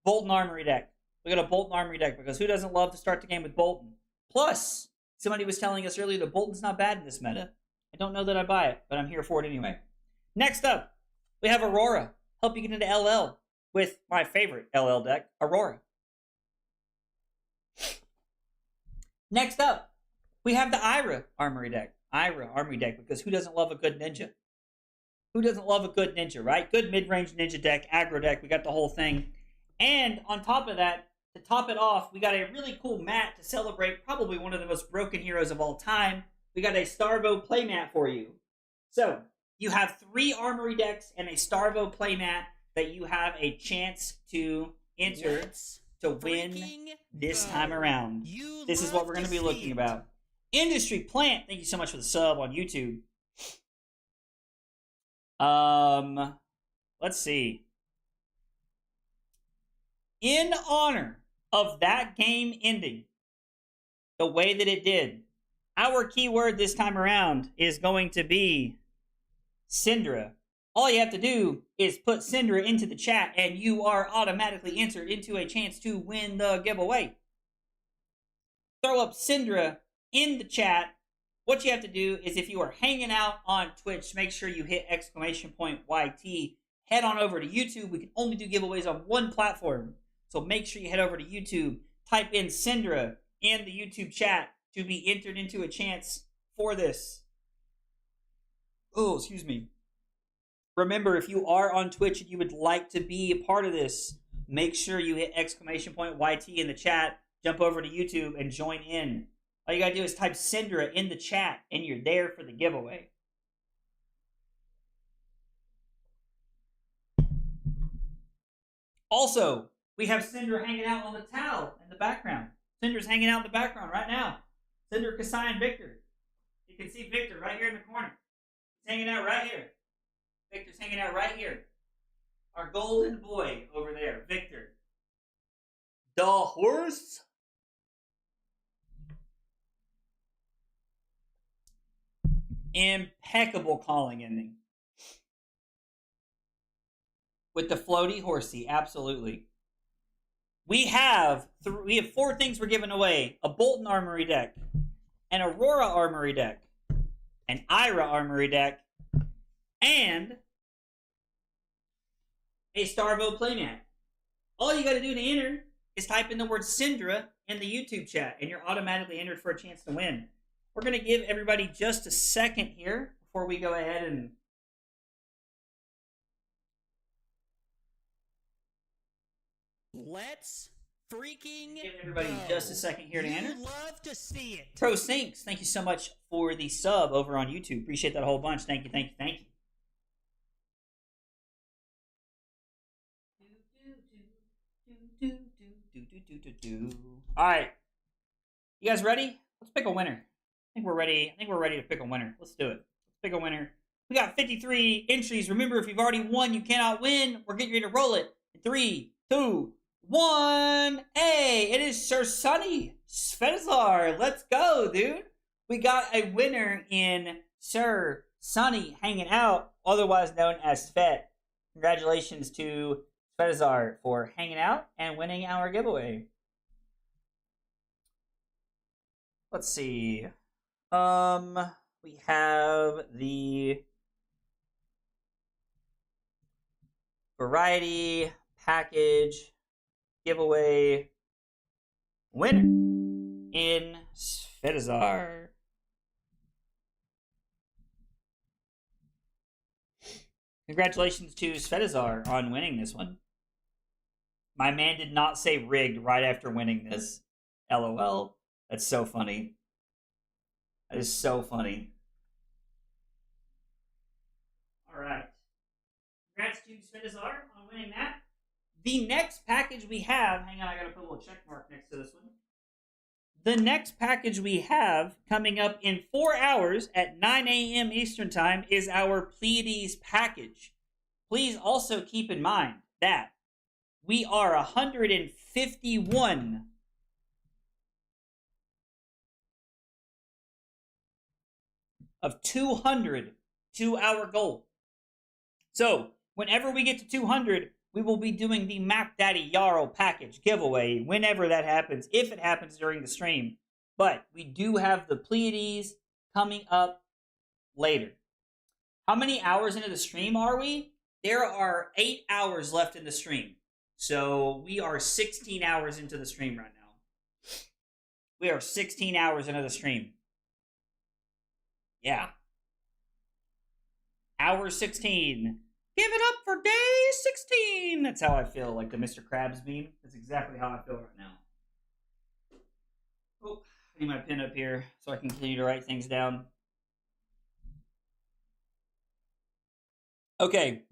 Bolton Armory deck. We got a Bolton Armory deck because who doesn't love to start the game with Bolton? Plus, somebody was telling us earlier that Bolton's not bad in this meta. I don't know that I buy it, but I'm here for it anyway. Next up, we have Aurora. Help you get into LL with my favorite LL deck, Aurora. Next up, we have the Ira Armory deck. Ira Armory deck, because who doesn't love a good ninja? Who doesn't love a good ninja, right? Good mid-range ninja deck, aggro deck. We got the whole thing. And on top of that, to top it off, we got a really cool mat to celebrate probably one of the most broken heroes of all time. We got a Starvo playmat for you. So, you have 3 armory decks and a Starvo playmat that you have a chance to enter to win this time around. This is what we're going to be looking about. Industry Plant, thank you so much for the sub on YouTube. Let's see. In honor of that game ending the way that it did, our keyword this time around is going to be Syndra. All you have to do is put Syndra into the chat and you are automatically entered into a chance to win the giveaway. Throw up Syndra in the chat. What you have to do is, if you are hanging out on Twitch, make sure you hit !YT. Head on over to YouTube. We can only do giveaways on one platform. So make sure you head over to YouTube, type in Syndra in the YouTube chat to be entered into a chance for this. Oh, excuse me. Remember, if you are on Twitch and you would like to be a part of this, make sure you hit !YT in the chat, jump over to YouTube and join in. All you gotta do is type Syndra in the chat and you're there for the giveaway. Also, we have Syndra hanging out on the towel in the background. Syndra's hanging out in the background right now. Syndra, Kasai, and Victor. You can see Victor right here in the corner. He's hanging out right here. Victor's hanging out right here. Our golden boy over there, Victor. The horse. Impeccable calling ending. With the floaty horsey, absolutely. We have 4 things we're giving away: a Bolton Armory deck, an Aurora Armory deck, an Ira Armory deck, and a Starvo playmat. All you got to do to enter is type in the word Syndra in the YouTube chat, and you're automatically entered for a chance to win. We're going to give everybody just a second here before we go ahead and... Let's freaking give everybody go. just a second here to enter. You love to see it. Pro Sinks, thank you so much for the sub over on YouTube. Appreciate that a whole bunch. Thank you, thank you, thank you. All right, you guys ready? Let's pick a winner. I think we're ready. I think we're ready to pick a winner. Let's do it. Let's pick a winner. We got 53 entries. Remember, if you've already won, you cannot win. We're getting ready to roll it. 3, 2, 1. Hey, it is Sir Sunny Svezar. Let's go, dude. We got a winner in Sir Sunny hanging out, otherwise known as Svet. Congratulations to Svezar for hanging out and winning our giveaway. Let's see. We have the variety package giveaway winner in Svetazar. Congratulations to Svetazar on winning this one. My man did not say rigged right after winning this. LOL. That's so funny. That is so funny. All right. Congrats to Svetazar on winning that. The next package we have, hang on, I gotta put a little check mark next to this one. The next package we have coming up in 4 hours at 9 a.m. Eastern Time is our Pleiades package. Please also keep in mind that we are 151 of 200 to our goal. So, whenever we get to 200, we will be doing the Map Daddy Yarrow package giveaway whenever that happens, if it happens during the stream. But we do have the Pleiades coming up later. How many hours into the stream are we? There are 8 hours left in the stream. So we are 16 hours into the stream right now. We are 16 hours into the stream. Yeah. Hour 16. Give it up for day 16. That's how I feel, like the Mr. Krabs meme. That's exactly how I feel right now. Oh, I need my pen up here so I can continue to write things down. Okay,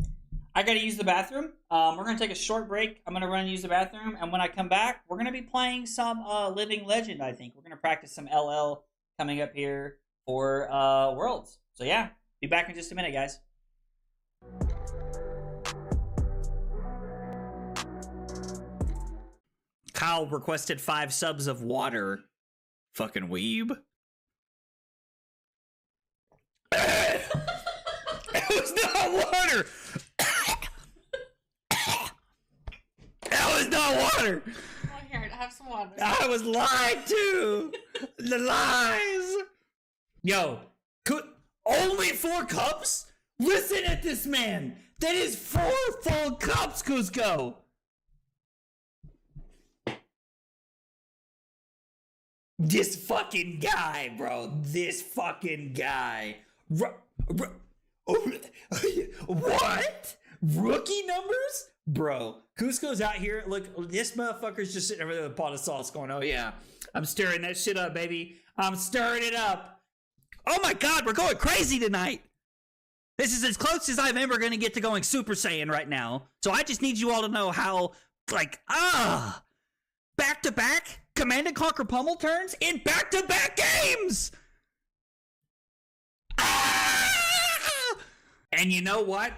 I gotta use the bathroom. We're gonna take a short break. I'm gonna run and use the bathroom, and when I come back, we're gonna be playing some Living Legend, I think. We're gonna practice some LL coming up here for Worlds. So yeah, be back in just a minute, guys. Kyle requested 5 subs of water. Fucking weeb. That was not water. That was not water. Oh, here, have some water. I was lied to. The lies. Yo, only 4 cups? Listen at this man. That is 4 full cups, Cusco. This fucking guy, bro. This fucking guy. What? Rookie numbers? Bro, Cusco's out here. Look, this motherfucker's just sitting over there with a pot of sauce going, oh yeah, I'm stirring that shit up, baby. I'm stirring it up. Oh my God, we're going crazy tonight. This is as close as I'm ever going to get to going Super Saiyan right now. So I just need you all to know how, back-to-back Command & Conquer pummel turns in back-to-back games! Ah! And you know what?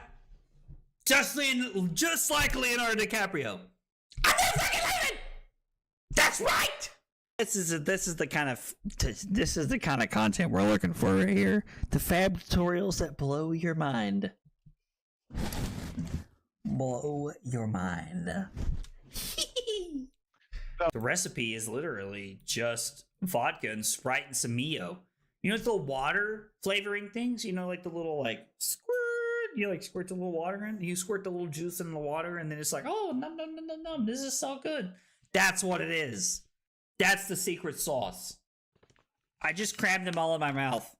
Just like Leonardo DiCaprio, I'm not fucking leaving! That's right! This is the kind of content we're looking for right here. The fab tutorials that blow your mind. Blow your mind. The recipe is literally just vodka and Sprite and some Mio. You know, it's the water flavoring things. You know, like the little like squirt. You like squirt the little water in. You squirt the little juice in the water, and then it's like, oh, no, this is so good. That's what it is. That's the secret sauce. I just crammed them all in my mouth.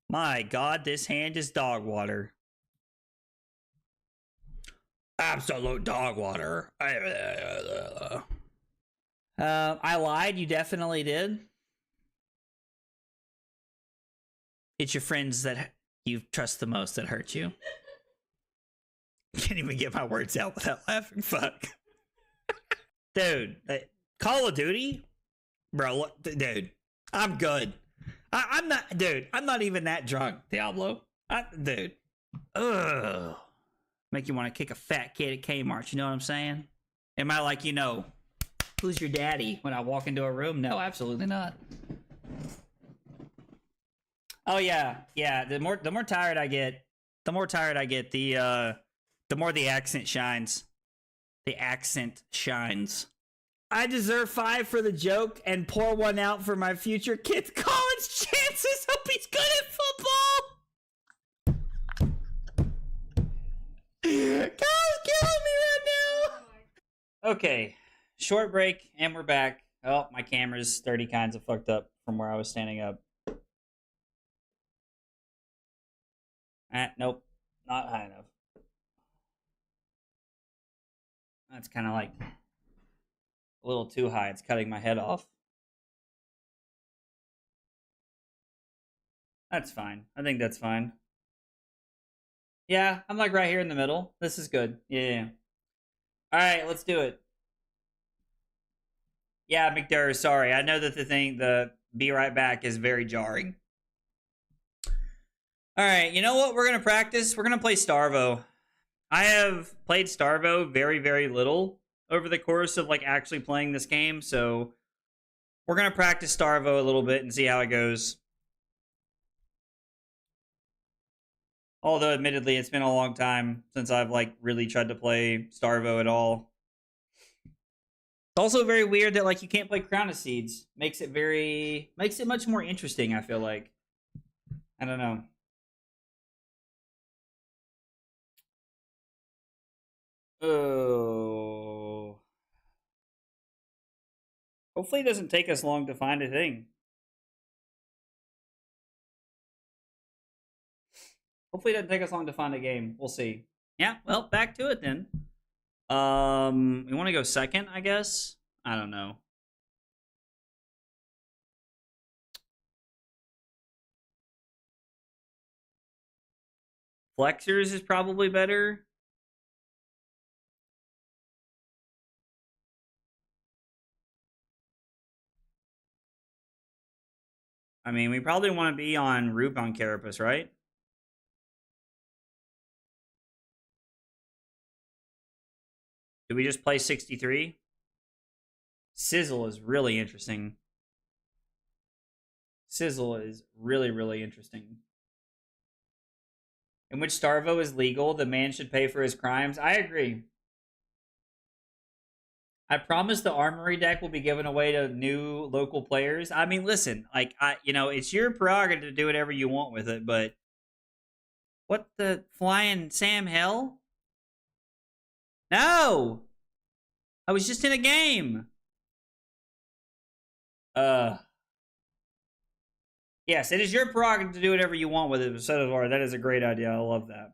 My God, this hand is dog water. Absolute dog water. I lied. You definitely did. It's your friends that you trust the most that hurt you. Can't even get my words out without laughing. Fuck. Dude, Call of Duty? Bro, look, dude, I'm good. I'm not even that drunk, Diablo. Dude. Ugh. Make you want to kick a fat kid at Kmart, you know what I'm saying? Am I like, who's your daddy when I walk into a room? No, absolutely not. Oh yeah. The more tired I get, the more the accent shines. The accent shines. I deserve 5 for the joke and pour 1 out for my future kid's college chances. Hope he's good at football. Kyle's killing me right now. Okay, short break and we're back. Oh, my camera's 30 kinds of fucked up from where I was standing up. Nope, not high enough. That's kind of like a little too high. It's cutting my head off. That's fine. I think that's fine. Yeah, I'm like right here in the middle. This is good. Yeah. All right, let's do it. Yeah, McDurr, sorry. I know that the be right back is very jarring. All right, you know what we're going to practice? We're going to play Starvo. I have played Starvo very, very little over the course of like actually playing this game, so we're going to practice Starvo a little bit and see how it goes. Although admittedly it's been a long time since I've like really tried to play Starvo at all. It's also very weird that like you can't play Crown of Seeds. Makes it much more interesting, I feel like. I don't know. Oh. Hopefully it doesn't take us long to find a thing. Hopefully it doesn't take us long to find a game. We'll see. Yeah, well, back to it then. We want to go second, I guess? I don't know. Flexors is probably better. I mean, we probably want to be on Rubon Carapace, right? Do we just play 63? Sizzle is really interesting. Sizzle is really, really interesting. In which Starvo is legal, the man should pay for his crimes. I agree. I promise the Armory deck will be given away to new local players. I mean, listen, like, it's your prerogative to do whatever you want with it, but what the flying Sam hell? No! I was just in a game. Yes, it is your prerogative to do whatever you want with it, but so far, that is a great idea. I love that.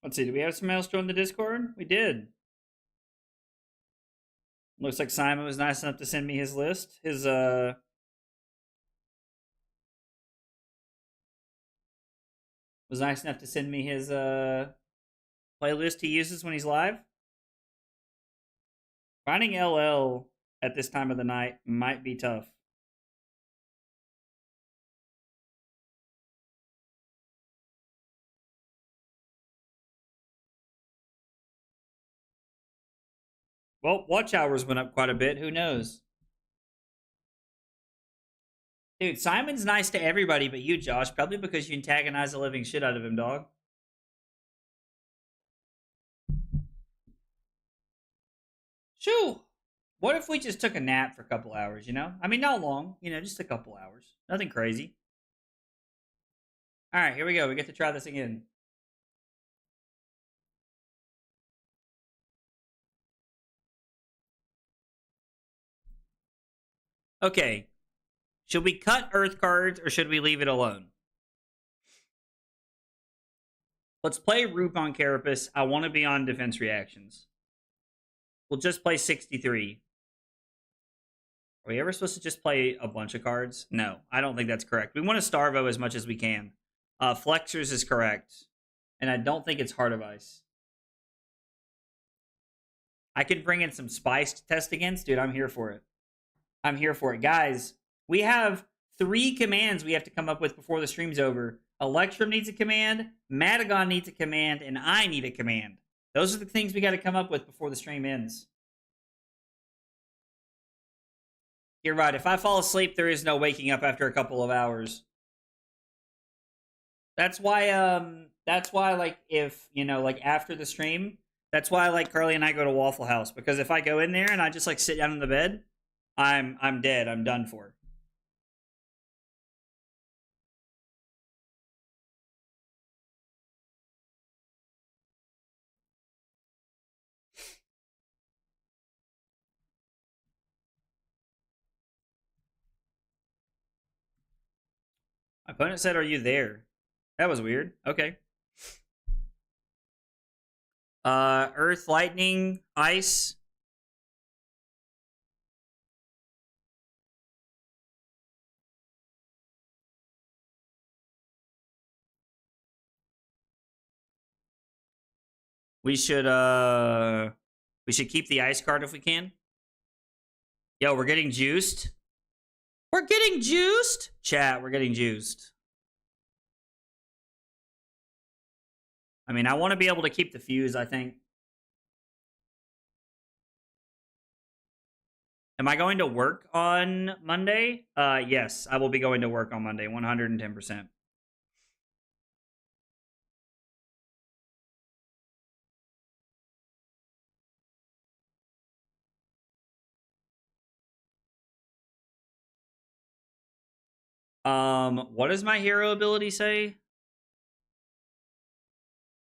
Let's see, do we have some else join the Discord? We did. Looks like Simon was nice enough to send me his list. His Was nice enough to send me his playlist he uses when he's live. Finding LL at this time of the night might be tough. Well, watch hours went up quite a bit. Who knows? Dude, Simon's nice to everybody but you, Josh. Probably because you antagonize the living shit out of him, dog. Shoo! What if we just took a nap for a couple hours, you know? I mean, not long. You know, just a couple hours. Nothing crazy. All right, here we go. We get to try this again. Okay. Should we cut Earth cards or should we leave it alone? Let's play Rupon Carapace. I want to be on defense reactions. We'll just play 63. Are we ever supposed to just play a bunch of cards? No, I don't think that's correct. We want to Starvo as much as we can. Flexors is correct. And I don't think it's Heart of Ice. I can bring in some Spice to test against. Dude, I'm here for it. I'm here for it. Guys, we have 3 commands we have to come up with before the stream's over. Electrum needs a command, Matagon needs a command, and I need a command. Those are the things we got to come up with before the stream ends. You're right. If I fall asleep, there is no waking up after a couple of hours. That's why, like, if, you know, like, after the stream, that's why, like, Carly and I go to Waffle House. Because if I go in there and I just, like, sit down in the bed, I'm dead. I'm done for. My opponent said, "Are you there?" That was weird. Okay. Earth, lightning, ice. We should keep the ice card if we can. Yo, we're getting juiced. We're getting juiced. Chat, we're getting juiced. I mean, I want to be able to keep the fuse, I think. Am I going to work on Monday? Yes, I will be going to work on Monday, 110%. What does my hero ability say?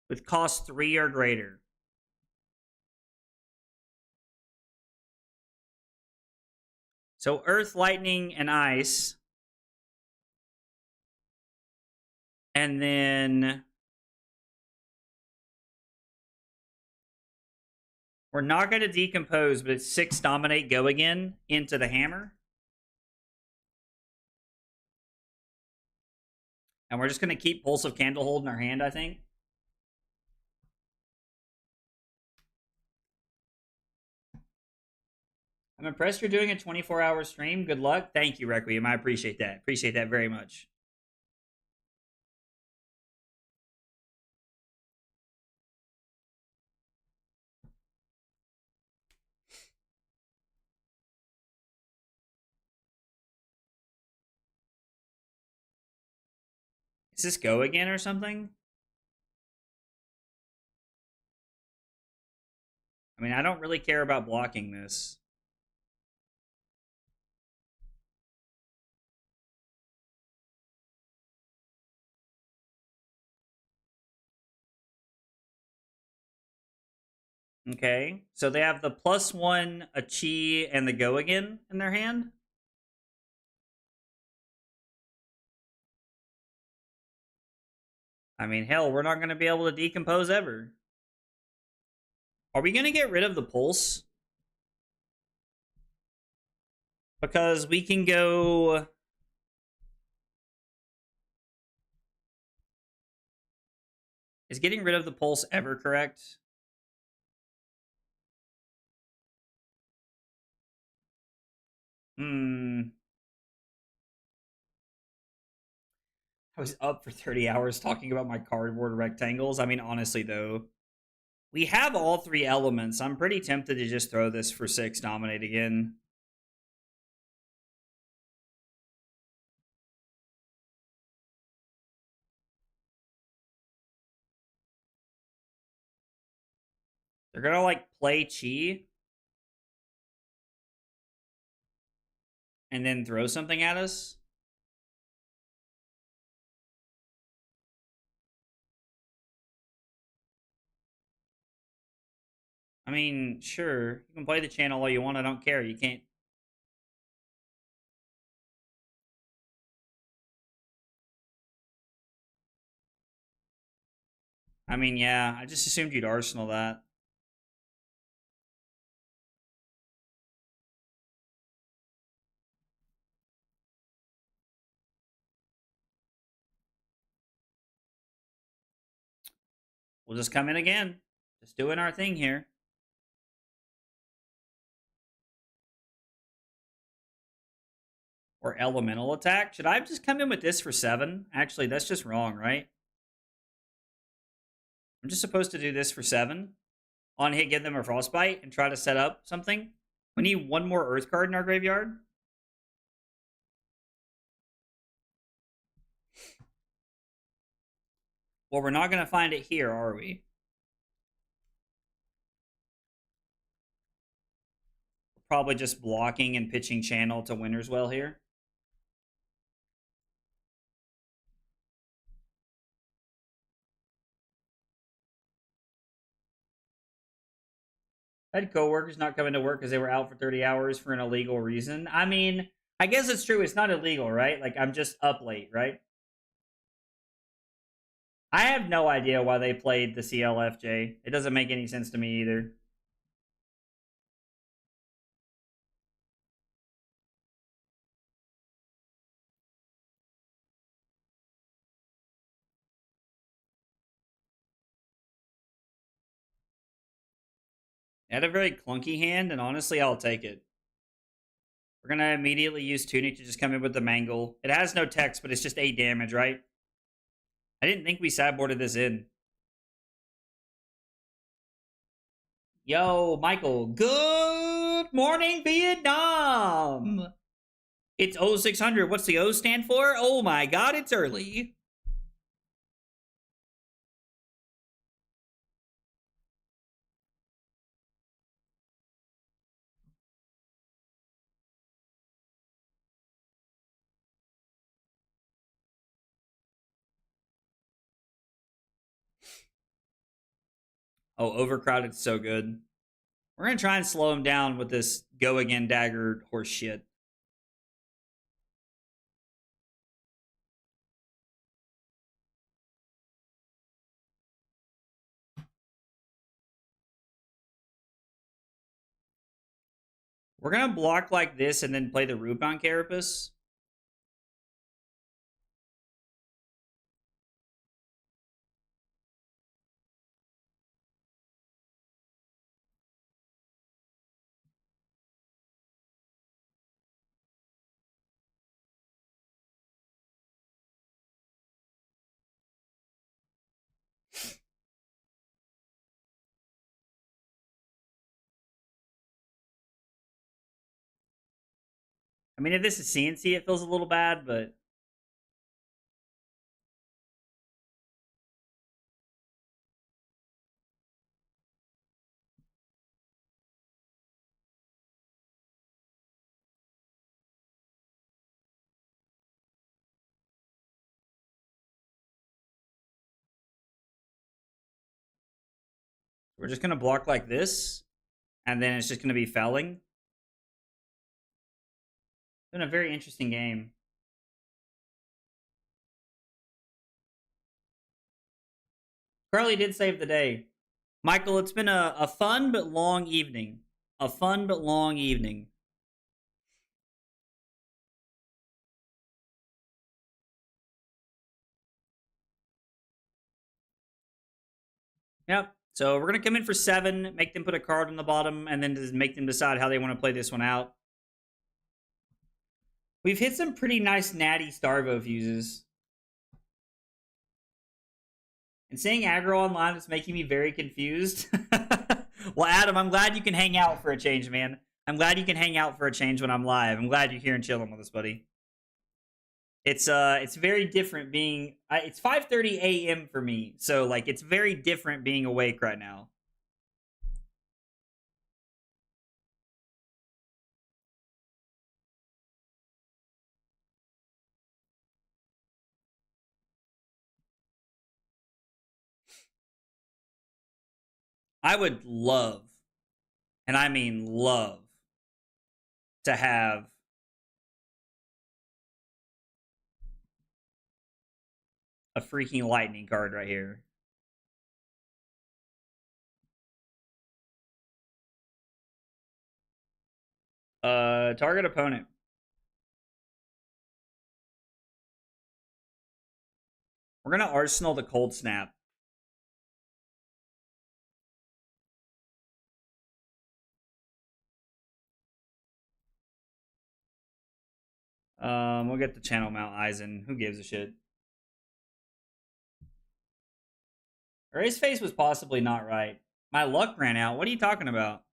With cost 3 or greater. So earth, lightning, and ice. And then we're not going to decompose, but it's 6 dominate, go again into the hammer. And we're just going to keep Pulse of Candlehold in our hand, I think. I'm impressed you're doing a 24-hour stream. Good luck. Thank you, Requiem. I appreciate that. Appreciate that very much. Does this go again or something? I mean, I don't really care about blocking this. Okay, so they have the +1, a chi, and the go again in their hand. I mean, hell, we're not going to be able to decompose ever. Are we going to get rid of the pulse? Because we can go... Is getting rid of the pulse ever correct? Hmm. I was up for 30 hours talking about my cardboard rectangles. I mean, honestly, though, we have all three elements. I'm pretty tempted to just throw this for 6, dominate again. They're gonna, like, play Chi and then throw something at us. I mean, sure, you can play the channel all you want. I don't care. You can't. I mean, yeah, I just assumed you'd arsenal that. We'll just come in again. Just doing our thing here. Or elemental attack. Should I just come in with this for 7? Actually, that's just wrong, right? I'm just supposed to do this for 7. On hit, give them a frostbite and try to set up something. We need one more earth card in our graveyard. Well, we're not going to find it here, are we? Probably just blocking and pitching channel to Winter's Well here. I had coworkers not coming to work because they were out for 30 hours for an illegal reason. I mean, I guess it's true. It's not illegal, right? Like, I'm just up late, right? I have no idea why they played the CLFJ. It doesn't make any sense to me either. It had a very clunky hand, and honestly, I'll take it. We're going to immediately use Tunic to just come in with the Mangle. It has no text, but it's just 8 damage, right? I didn't think we sideboarded this in. Yo, Michael. Good morning, Vietnam. It's 0600. What's the O stand for? Oh my god, it's early. Oh, Overcrowded's so good. We're going to try and slow him down with this go again dagger horse shit. We're going to block like this and then play the Rubicon Carapace. I mean, if this is CNC, it feels a little bad, but we're just going to block like this, and then it's just going to be felling. It's been a very interesting game. Carly did save the day. Michael, it's been a fun but long evening. A fun but long evening. Yep. So we're gonna come in for 7, make them put a card on the bottom, and then just make them decide how they want to play this one out. We've hit some pretty nice natty Starvo fuses. And seeing aggro online is making me very confused. Well, Adam, I'm glad you can hang out for a change, man. I'm glad you can hang out for a change when I'm live. I'm glad you're here and chilling with us, buddy. It's very different being. It's 5:30 a.m. for me, so like it's very different being awake right now. I would love, and I mean love, to have a freaking lightning card right here. Target opponent. We're gonna arsenal the cold snap. We'll get the channel mount Eisen. Who gives a shit? Or his face was possibly not right. My luck ran out. What are you talking about?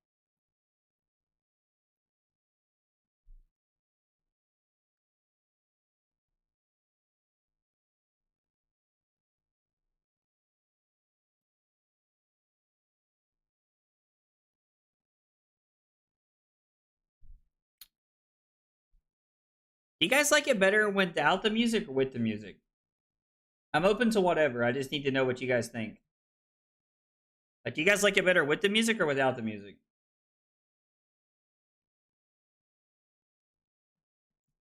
Do you guys like it better without the music or with the music? I'm open to whatever. I just need to know what you guys think. Like, do you guys like it better with the music or without the music?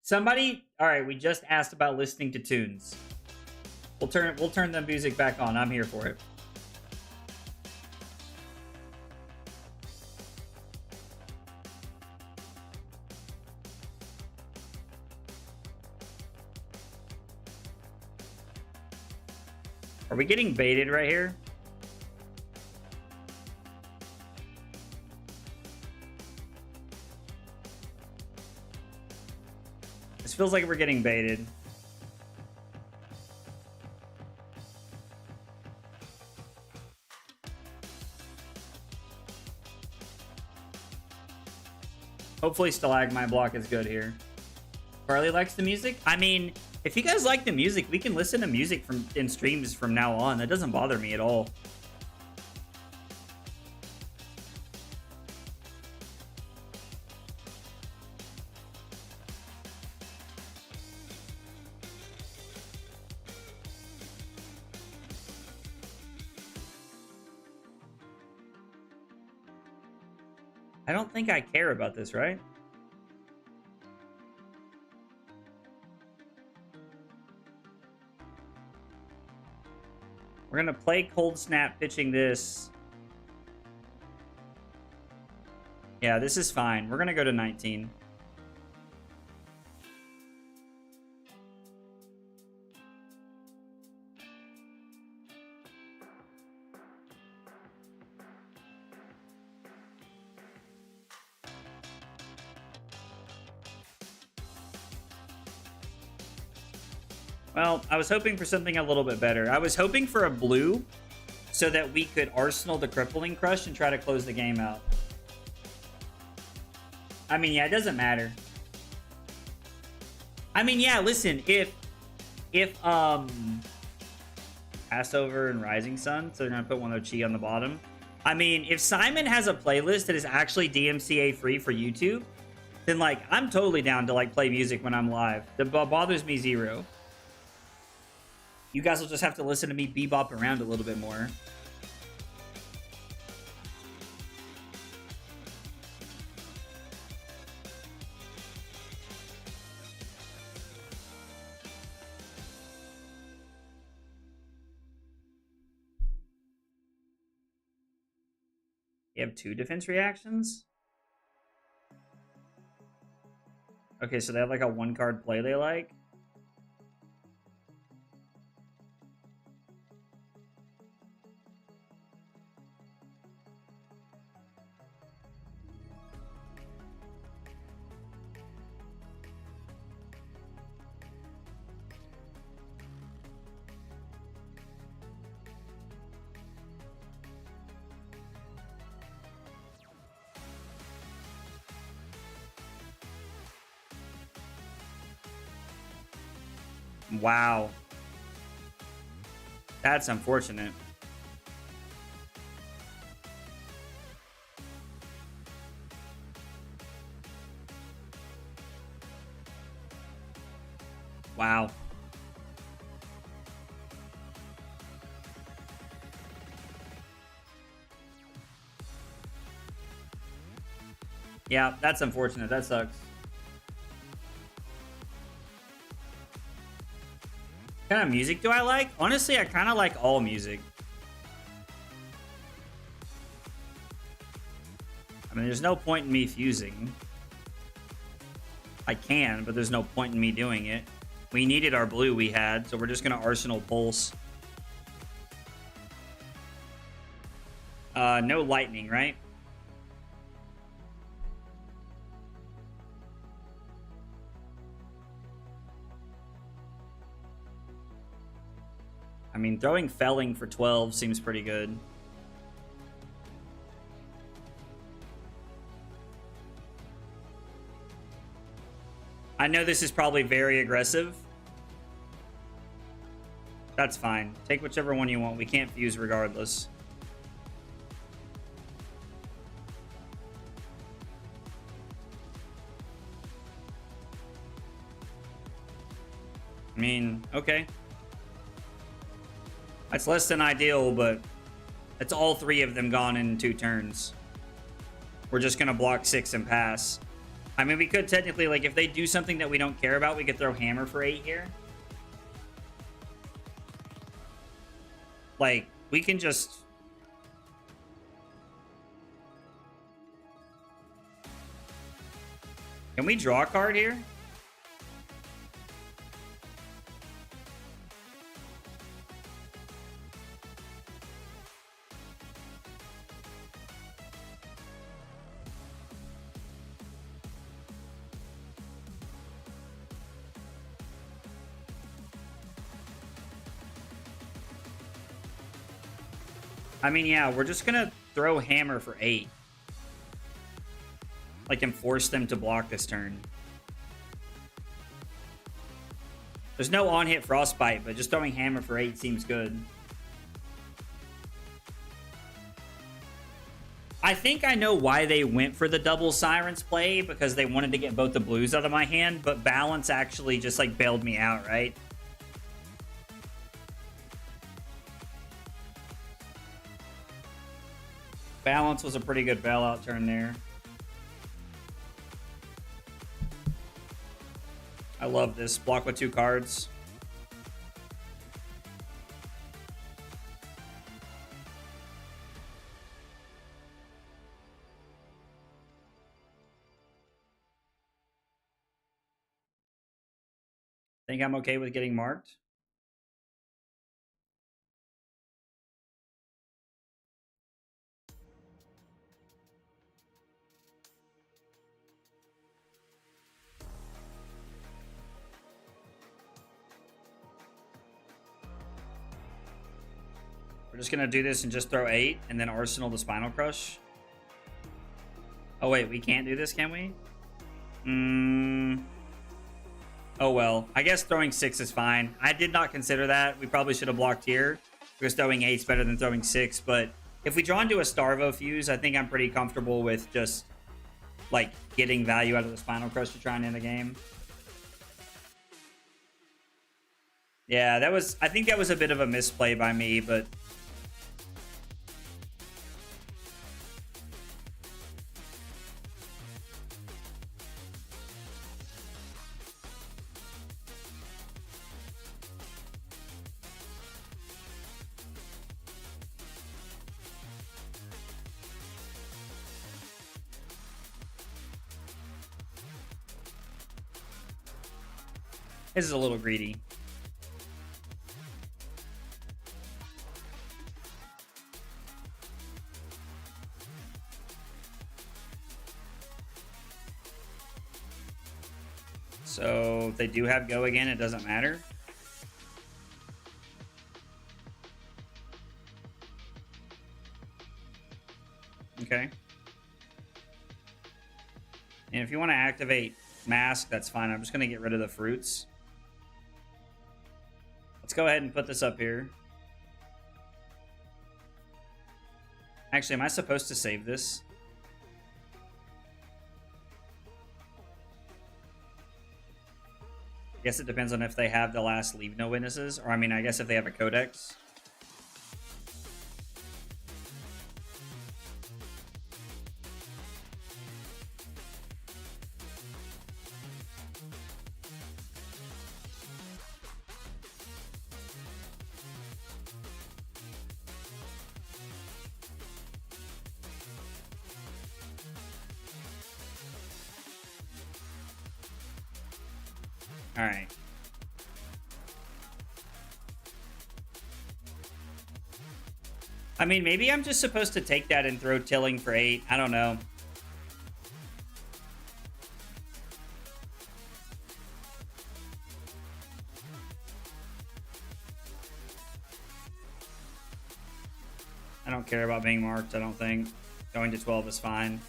Somebody, all right. We just asked about listening to tunes. We'll turn the music back on. I'm here for it. Are we getting baited right here? This feels like we're getting baited. Hopefully Stalagmite block is good here. Carly likes the music? I mean, if you guys like the music, we can listen to music in streams from now on. That doesn't bother me at all. I don't think I care about this, right? We're gonna play Cold Snap pitching this. Yeah, this is fine. We're gonna go to 19. Well, I was hoping for something a little bit better. I was hoping for a blue so that we could arsenal the Crippling Crush and try to close the game out. I mean, yeah, it doesn't matter. I mean, yeah, listen, if Passover and Rising Sun, so they're gonna put one of their Chi on the bottom. I mean, if Simon has a playlist that is actually DMCA free for YouTube, then like I'm totally down to like play music when I'm live. That bothers me zero. You guys will just have to listen to me bebop around a little bit more. You have 2 defense reactions? Okay, so they have like a 1-card play they like. Wow. That's unfortunate. Wow. Yeah, that's unfortunate. That sucks. What kind of music do I like? Honestly, I kind of like all music. I mean, there's no point in me fusing. I can, but there's no point in me doing it. We needed our blue we had, so we're just going to Arsenal Pulse. No lightning, right? I mean, throwing Felling for 12 seems pretty good. I know this is probably very aggressive. That's fine. Take whichever one you want. We can't fuse regardless. I mean, okay. That's less than ideal, but it's all three of them gone in 2 turns. We're just going to block 6 and pass. I mean, we could technically, like, if they do something that we don't care about, we could throw Hammer for 8 here. Like, we can just... Can we draw a card here? I mean, yeah, we're just gonna throw Hammer for 8. Like, and force them to block this turn. There's no on-hit Frostbite, but just throwing Hammer for 8 seems good. I think I know why they went for the double Sirens play, because they wanted to get both the blues out of my hand, but Balance actually just, like, bailed me out, right? Balance was a pretty good bailout turn there. I love this. Block with 2 cards. Think I'm okay with getting marked? We're just gonna do this and just throw 8 and then Arsenal the Spinal Crush. Oh wait, we can't do this, can we? Oh well, I guess throwing 6 is fine. I did not consider that. We probably should have blocked here because throwing 8 is better than throwing 6. But if we draw into a Starvo fuse, I think I'm pretty comfortable with just like getting value out of the Spinal Crush to try and end the game. Yeah, that was, I think that was a bit of a misplay by me, but this is a little greedy. So if they do have go again, it doesn't matter. Okay. And if you want to activate Mask, that's fine. I'm just going to get rid of the fruits. go ahead and put this up here. Actually, am I supposed to save this? I guess it depends on if they have the last leave no witnesses, or I mean, I guess if they have a codex. All right. I mean, maybe I'm just supposed to take that and throw tilling for 8. I don't know. I don't care about being marked, I don't think. Going to 12 is fine.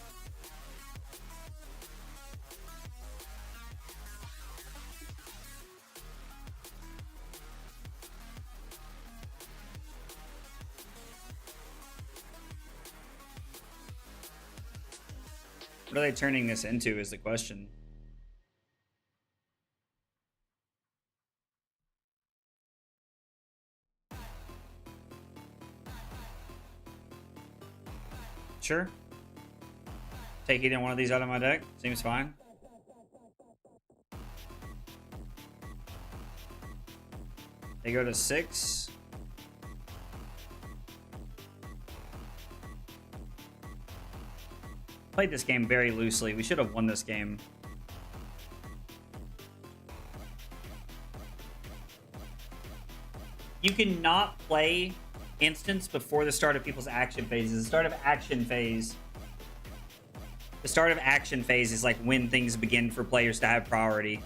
What are they turning this into is the question. Sure. Taking one of these out of my deck seems fine. They go to 6. Played this game very loosely. We should have won this game. You cannot play instance before the start of people's action phases. The start of action phase. The start of action phase is like when things begin for players to have priority.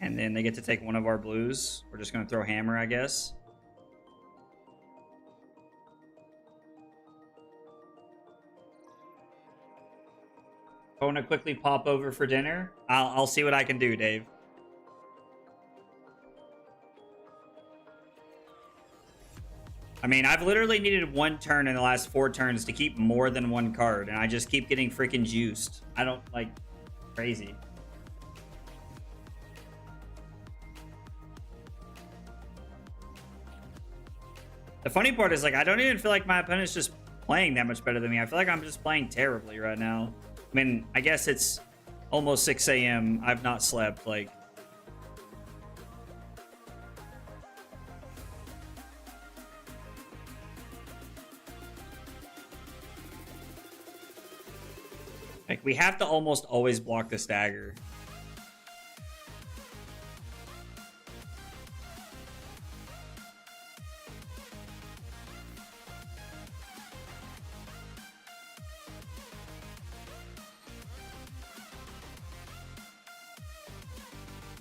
And then they get to take one of our blues. We're just going to throw hammer, I guess. I want to quickly pop over for dinner. I'll see what I can do, Dave. I mean, I've literally needed one turn in the last 4 turns to keep more than one card, and I just keep getting freaking juiced. I don't, like, crazy. The funny part is, like, I don't even feel like my opponent's just playing that much better than me. I feel like I'm just playing terribly right now. I mean, I guess it's almost 6 a.m. I've not slept, like... Like, we have to almost always block the stagger.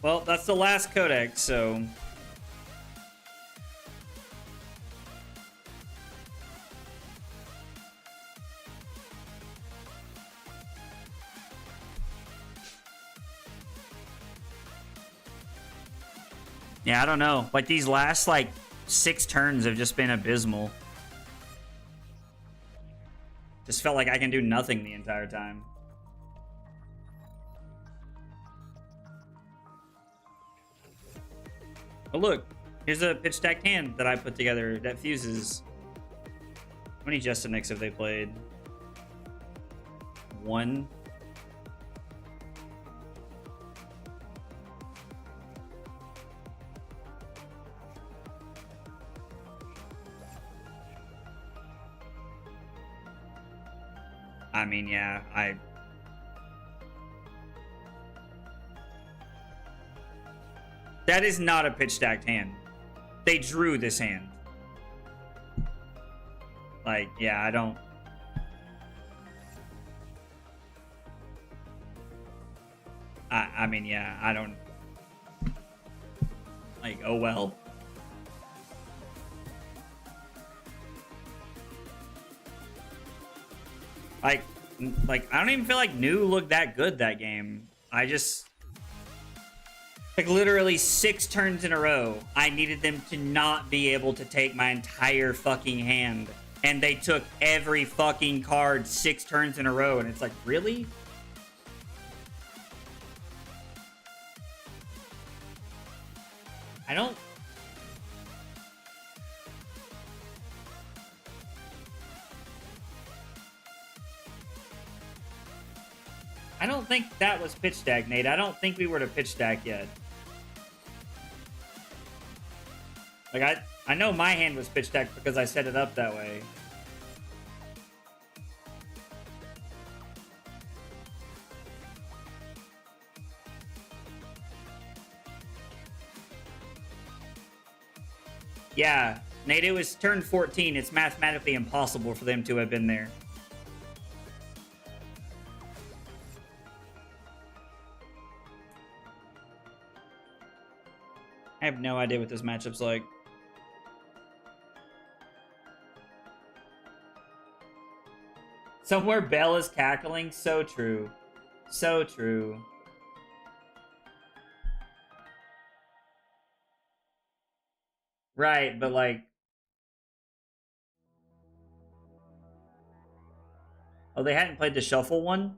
Well, that's the last codex, so... Yeah, I don't know. Like, these last, like, 6 turns have just been abysmal. Just felt like I can do nothing the entire time. Oh, look. Here's a pitch stacked hand that I put together that fuses. How many Jestinics have they played? 1. I mean, yeah, that is not a pitch stacked hand. They drew this hand. Like, yeah, I don't. I mean, yeah, I don't. Like, oh well. Like, I don't even feel like New looked that good that game. I just... Like, literally 6 turns in a row, I needed them to not be able to take my entire fucking hand. And they took every fucking card 6 turns in a row. And it's like, really? I don't... I don't think that was pitch stack, Nate. I don't think we were to pitch stack yet. Like, I know my hand was pitch stacked because I set it up that way. Yeah, Nate, it was turn 14. It's mathematically impossible for them to have been there. I have no idea what this matchup's like. Somewhere Bell is cackling. So true. So true. Right, but like... Oh, they hadn't played the shuffle one?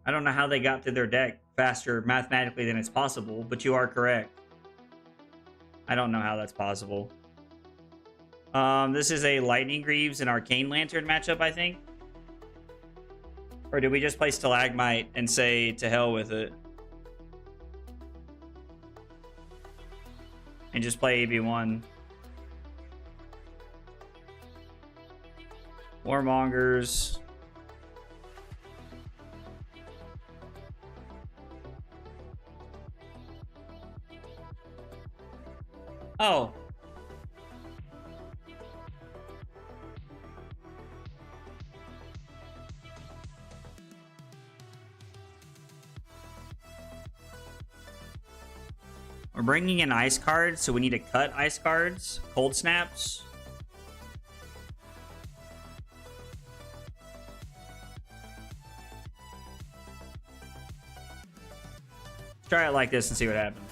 I don't know how they got to their deck faster mathematically than it's possible, but you are correct. I don't know how that's possible. This is a Lightning Greaves and Arcane Lantern matchup, I think. Or did we just play Stalagmite and say to hell with it? And just play AB1. Warmongers. Oh. We're bringing in ice cards, so we need to cut ice cards. Cold snaps. Try it like this and see what happens.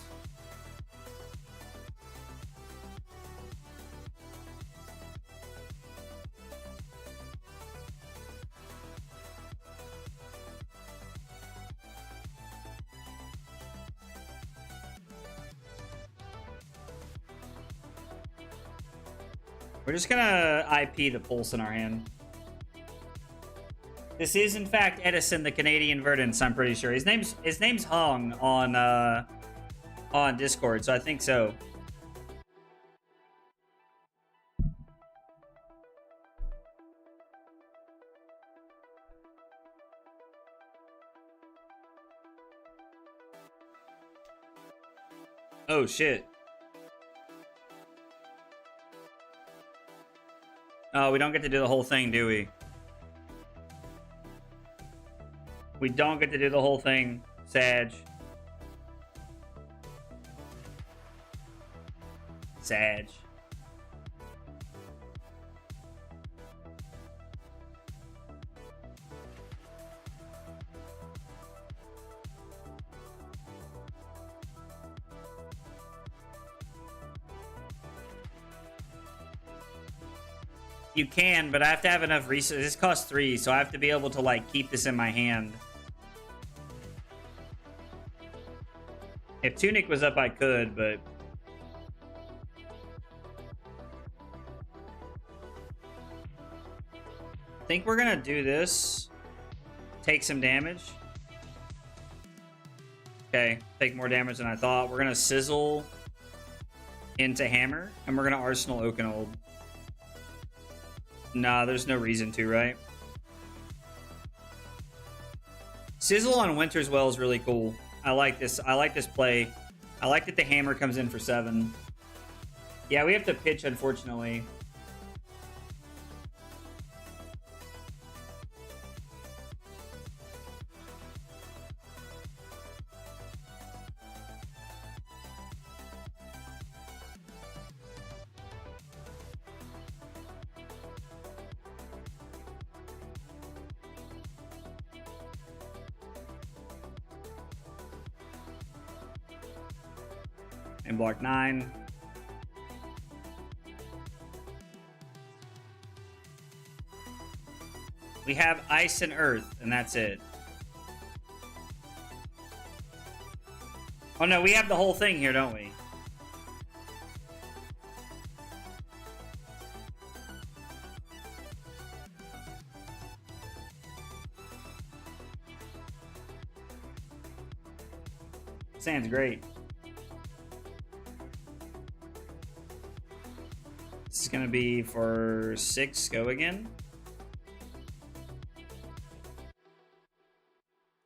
We're just gonna IP the Pulse in our hand. This is in fact Edison, the Canadian Verdance, I'm pretty sure. His name's Hong on Discord, so I think so. Oh shit. Oh, we don't get to do the whole thing, do we? We don't get to do the whole thing, Sag. Sag. You can, but I have to have enough resources. This costs 3, so I have to be able to, like, keep this in my hand. If Tunic was up, I could, but... I think we're gonna do this. Take some damage. Okay, take more damage than I thought. We're gonna Sizzle into Hammer, and we're gonna Arsenal Oakenold. Nah, there's no reason to, right? Sizzle on Winter's Well is really cool. I like this. I like this play. I like that the hammer comes in for 7. Yeah, we have to pitch, unfortunately. And block 9. We have Ice and Earth, and that's it. Oh no, we have the whole thing here, don't we? Sounds great. This is gonna be for 6. Go again.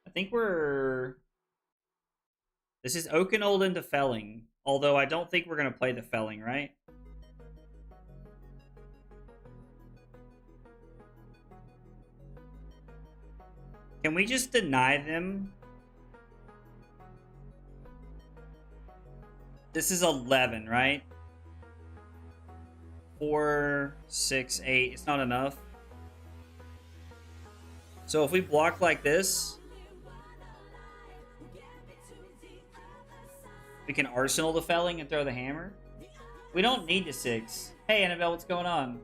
I think we're... This is Oakenold into Felling. Although I don't think we're gonna play the Felling, right? Can we just deny them? This is 11, right? 4, 6, 8. It's not enough. So if we block like this, we can Arsenal the Felling and throw the hammer. We don't need the 6. Hey, Annabelle, what's going on?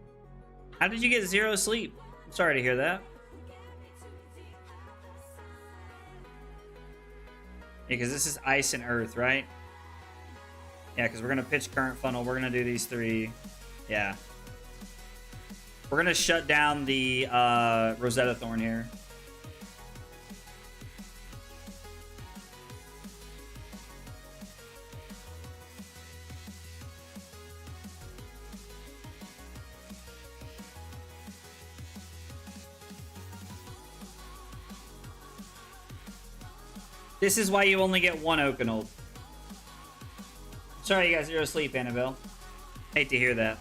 How did you get 0 sleep? I'm sorry to hear that. Yeah, because this is Ice and Earth, right? Yeah, because we're going to pitch Current Funnel. We're going to do these 3. Yeah. We're going to shut down the Rosetta Thorn here. This is why you only get 1 Oakenold. Sorry you got 0 sleep, Annabelle. Hate to hear that.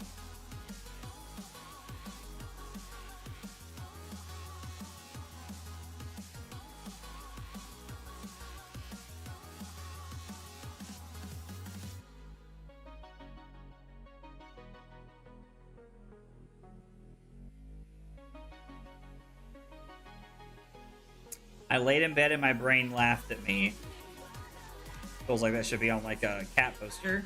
I laid in bed and my brain laughed at me. Feels like that should be on like a cat poster.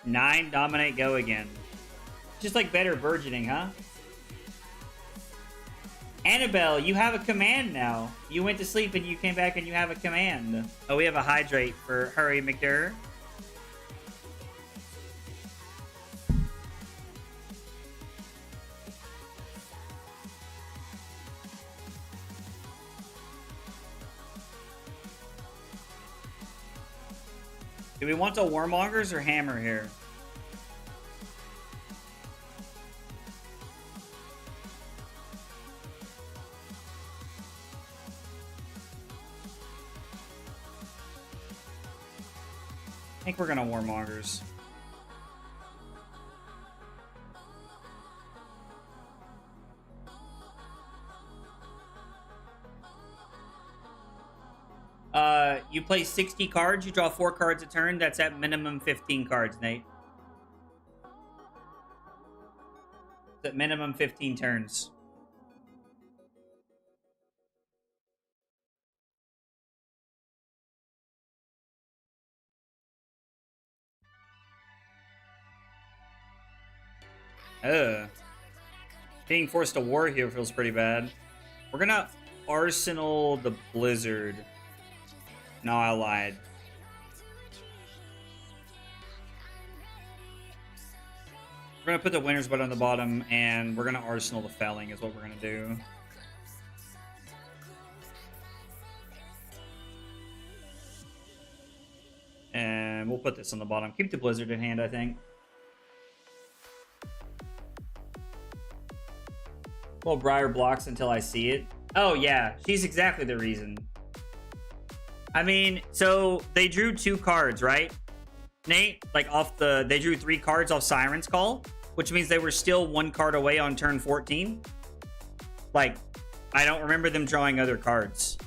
Nine, dominate, go again. Just like better burgeoning, huh? Annabelle, you have a command now. You went to sleep and you came back and you have a command. Oh, we have a hydrate for Hurry McDurr. Do we want the Warmongers or Hammer here? I think we're gonna Warmongers. You play 60 cards, you draw 4 cards a turn. That's at minimum 15 cards, Nate. It's at minimum 15 turns. Being forced to war here feels pretty bad. We're gonna Arsenal the Blizzard. No, I lied. gonna put the winner's button on the bottom, and we're gonna arsenal the felling is what we're gonna do. And we'll put this on the bottom. Keep the blizzard in hand, I think. Well, Briar blocks until I see it. Oh, yeah. She's exactly the reason. I mean, so they drew 2 cards, right? Nate, like they drew 3 cards off Siren's Call, which means they were still 1 card away on turn 14. Like, I don't remember them drawing other cards.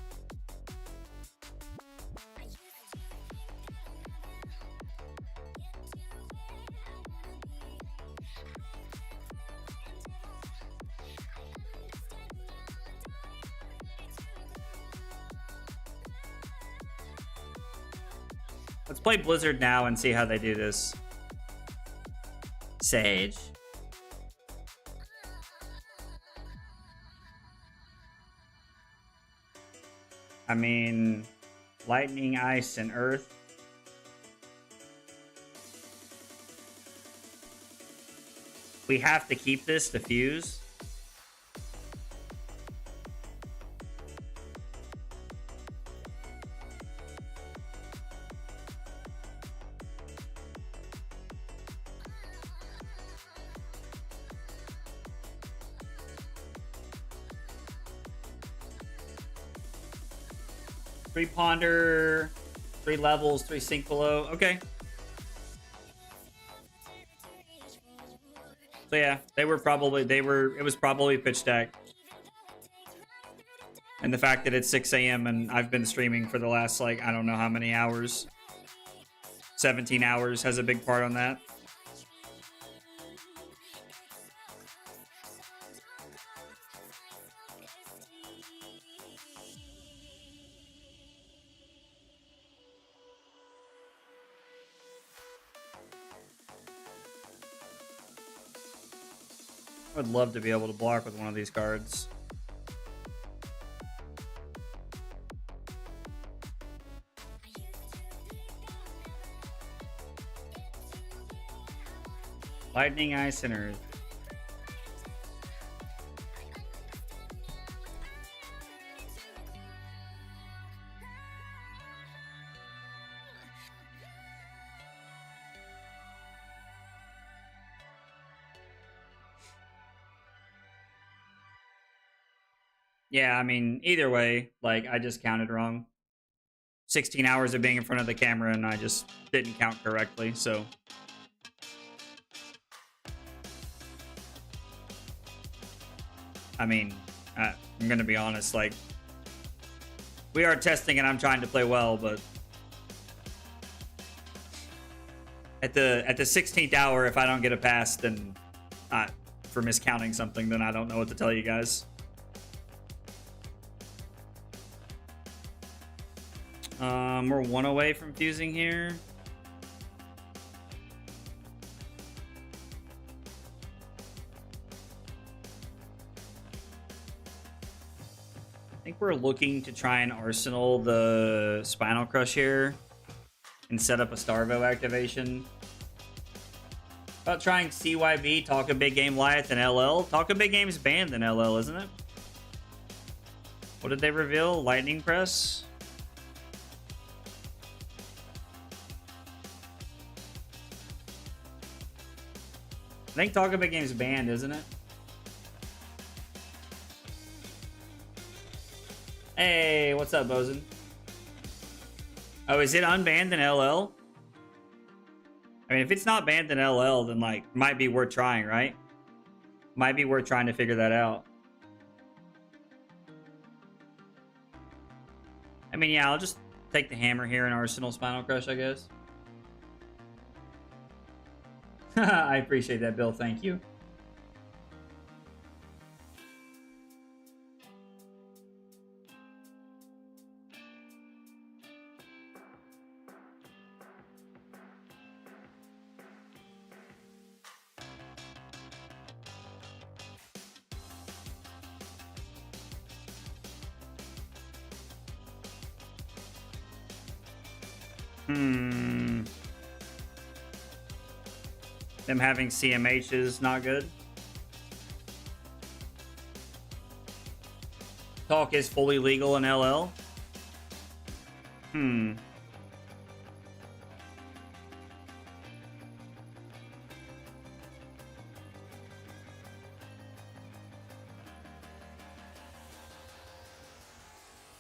Let's play Blizzard now and see how they do this. Sage. I mean, lightning, ice, and earth. We have to keep this to fuse. Three ponder, 3 levels, 3 sink below. Okay. So yeah, it was probably pitch deck. And the fact that it's 6 a.m. and I've been streaming for the last, like, I don't know how many hours. 17 hours has a big part on that. I would love to be able to block with one of these cards. Lightning, ice, and earth. Yeah, I mean, either way, like, I just counted wrong. 16 hours of being in front of the camera and I just didn't count correctly, so... I mean, I'm gonna be honest, like... We are testing and I'm trying to play well, but... At the 16th hour, if I don't get a pass, then... for miscounting something, then I don't know what to tell you guys. We're 1 away from fusing here. I think we're looking to try and arsenal the Spinal Crush here and set up a Starvo activation. About trying CYB, Talk a Big Game Lieth, and LL. Talk a Big Game's banned in LL, isn't it? What did they reveal? Lightning Press? I think Talk a Big Game's banned, isn't it? Hey, what's up, Bosun? Oh, is it unbanned in LL? I mean, if it's not banned in LL, then, like, might be worth trying, right? Might be worth trying to figure that out. I mean, yeah, I'll just take the hammer here and Arsenal Spinal Crush, I guess. I appreciate that, Bill. Thank you. Them having CMH is not good. Talk is fully legal in LL.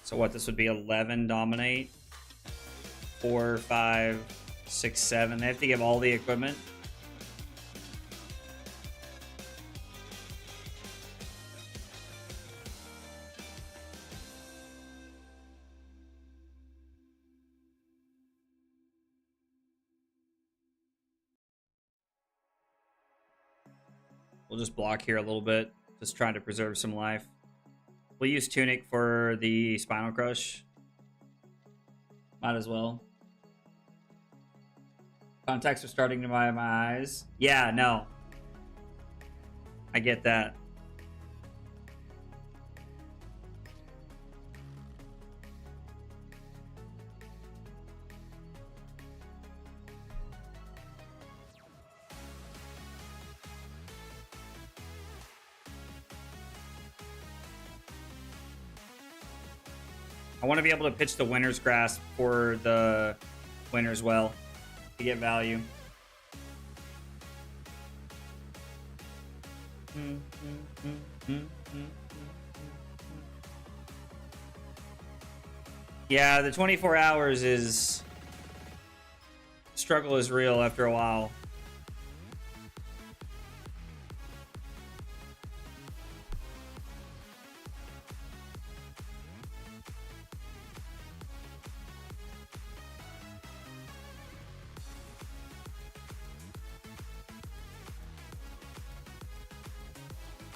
So what, this would be 11 dominate, 4, 5, 6, 7. They have to give all the equipment. We'll just block here a little bit, just trying to preserve some life. We'll use Tunic for the Spinal Crush. Might as well. Contacts are starting to my eyes. Yeah, no. I get that. I want to be able to pitch the Winter's Grasp for the Winter's Well to get value. Yeah, the 24 hours is... Struggle is real after a while.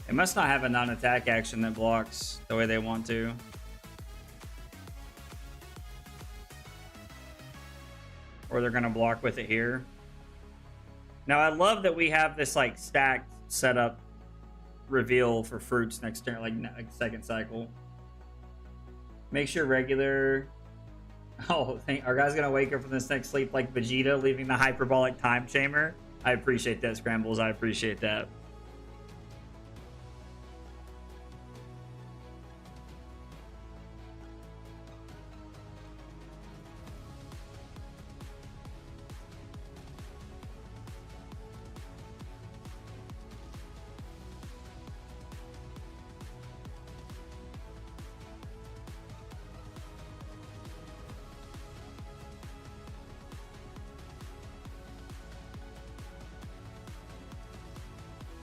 They must not have a non-attack action that blocks the way they want to. Or they're going to block with it here. Now, I love that we have this, like, stacked setup reveal for fruits next turn, like second cycle. Make sure regular... Oh, our guy's going to wake up from this next sleep like Vegeta, leaving the hyperbolic time chamber. I appreciate that, Scrambles. I appreciate that.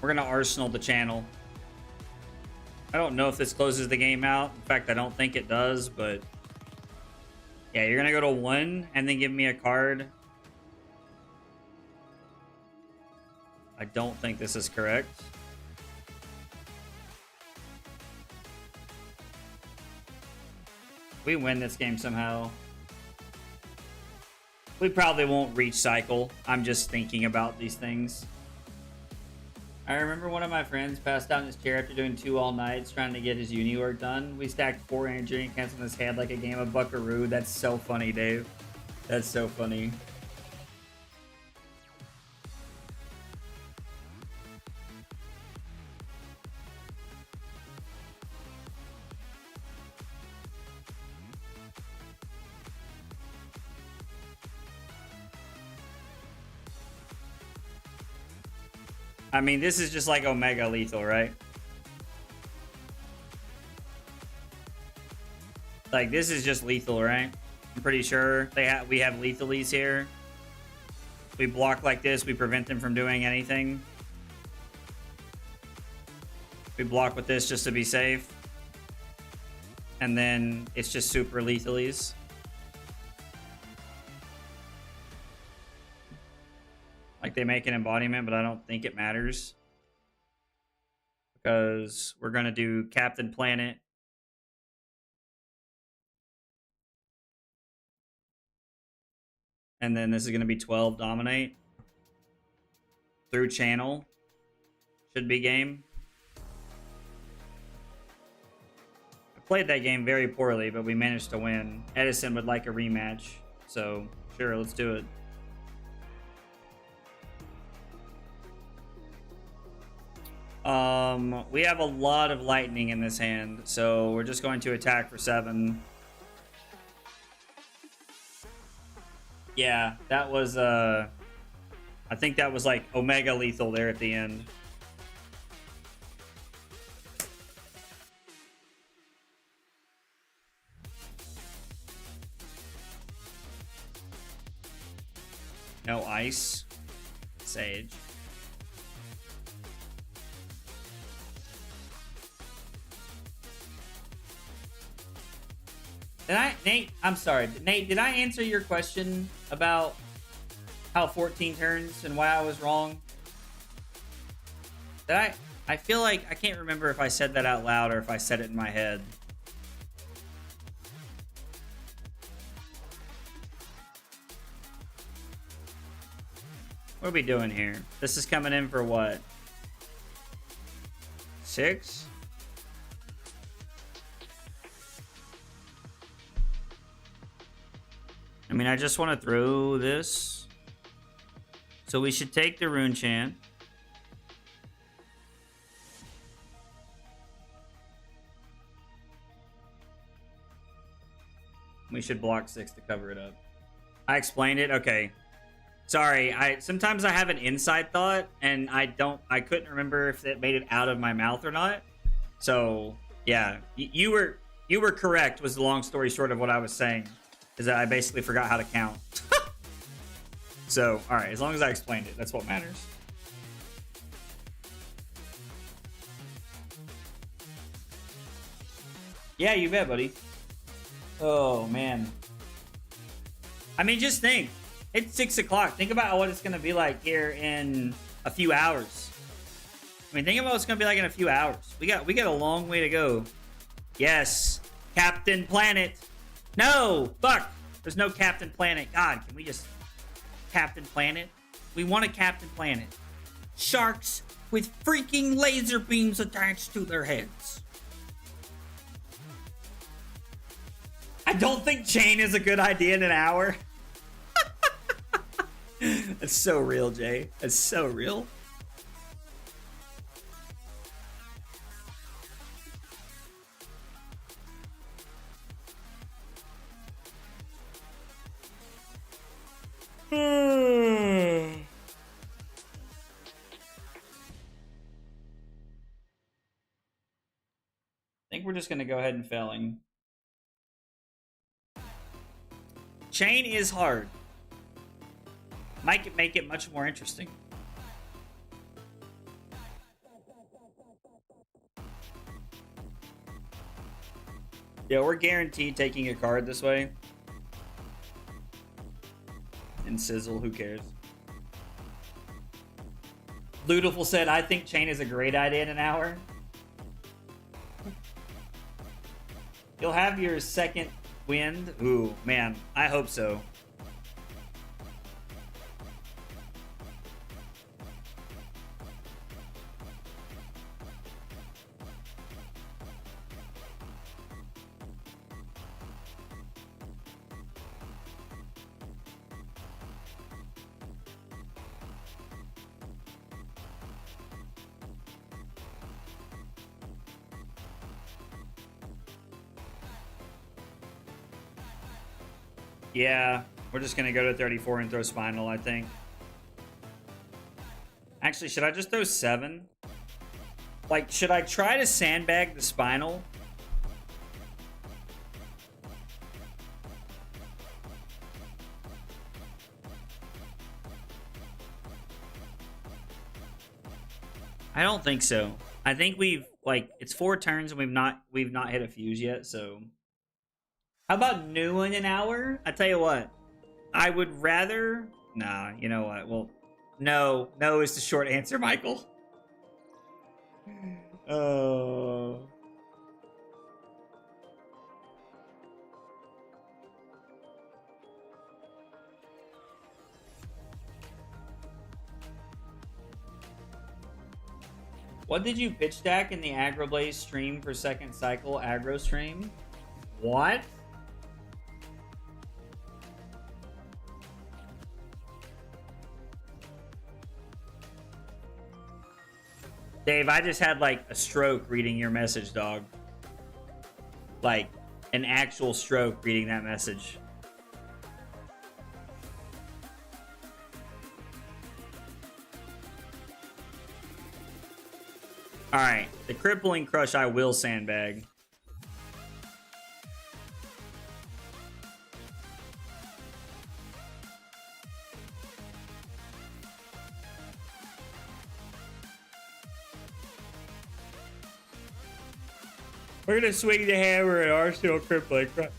We're going to Arsenal the channel. I don't know if this closes the game out. In fact, I don't think it does, but... Yeah, you're going to go to 1 and then give me a card. I don't think this is correct. We win this game somehow. We probably won't reach cycle. I'm just thinking about these things. I remember one of my friends passed out in his chair after doing 2 all nights trying to get his uni work done. We stacked 4 energy and canceled his head like a game of Buckaroo. That's so funny, Dave. That's so funny. I mean, this is just like Omega lethal, right? Like, this is just lethal, right? I'm pretty sure we have lethalies here. We block like this, we prevent them from doing anything. We block with this just to be safe. And then it's just super lethalies. Like, they make an embodiment, but I don't think it matters. Because we're going to do Captain Planet. And then this is going to be 12 Dominate. Through Channel. Should be game. I played that game very poorly, but we managed to win. Edison would like a rematch. So, sure, let's do it. We have a lot of lightning in this hand, so we're just going to attack for 7. Yeah, that was, I think that was like Omega lethal there at the end. No ice. Sage. Nate, I'm sorry. Nate, did I answer your question about how 14 turns and why I was wrong? I feel like I can't remember if I said that out loud or if I said it in my head. What are we doing here? This is coming in for what? 6? I mean, I just want to throw this. So we should take the rune chant. We should block 6 to cover it up. I explained it? Okay. Sorry, sometimes I have an inside thought and I couldn't remember if it made it out of my mouth or not. So, yeah, you were correct was the long story short of what I was saying. Is that I basically forgot how to count. So, all right, as long as I explained it, that's what matters. Yeah, you bet, buddy. Oh, man. I mean, just think. It's 6 o'clock. Think about what it's going to be like here in a few hours. I mean, think about what it's going to be like in a few hours. We got a long way to go. Yes. Captain Planet. No! Fuck! There's no Captain Planet. God, can we just... Captain Planet? We want a Captain Planet. Sharks with freaking laser beams attached to their heads. I don't think chain is a good idea in an hour. That's so real, Jay. That's so real. I think we're just going to go ahead and failing. Chain is hard. Might make it much more interesting. Yeah, we're guaranteed taking a card this way. And Sizzle, who cares? Ludiful said, I think chain is a great idea in an hour. You'll have your second wind. Ooh, man, I hope so. Yeah, we're just going to go to 34 and throw Spinal, I think. Actually, should I just throw 7? Like, should I try to sandbag the Spinal? I don't think so. I think we've, like, it's 4 turns and we've not hit a fuse yet, so... How about new in an hour? I tell you what, I would rather... Nah, you know what? Well, no. No is the short answer, Michael. Oh. What did you pitch stack in the Aggro Blaze stream for second cycle aggro stream? What? Dave, I just had like a stroke reading your message, dog. Like an actual stroke reading that message. All right, the crippling crush I will sandbag. We're gonna swing the hammer at Arsenal crippling crush.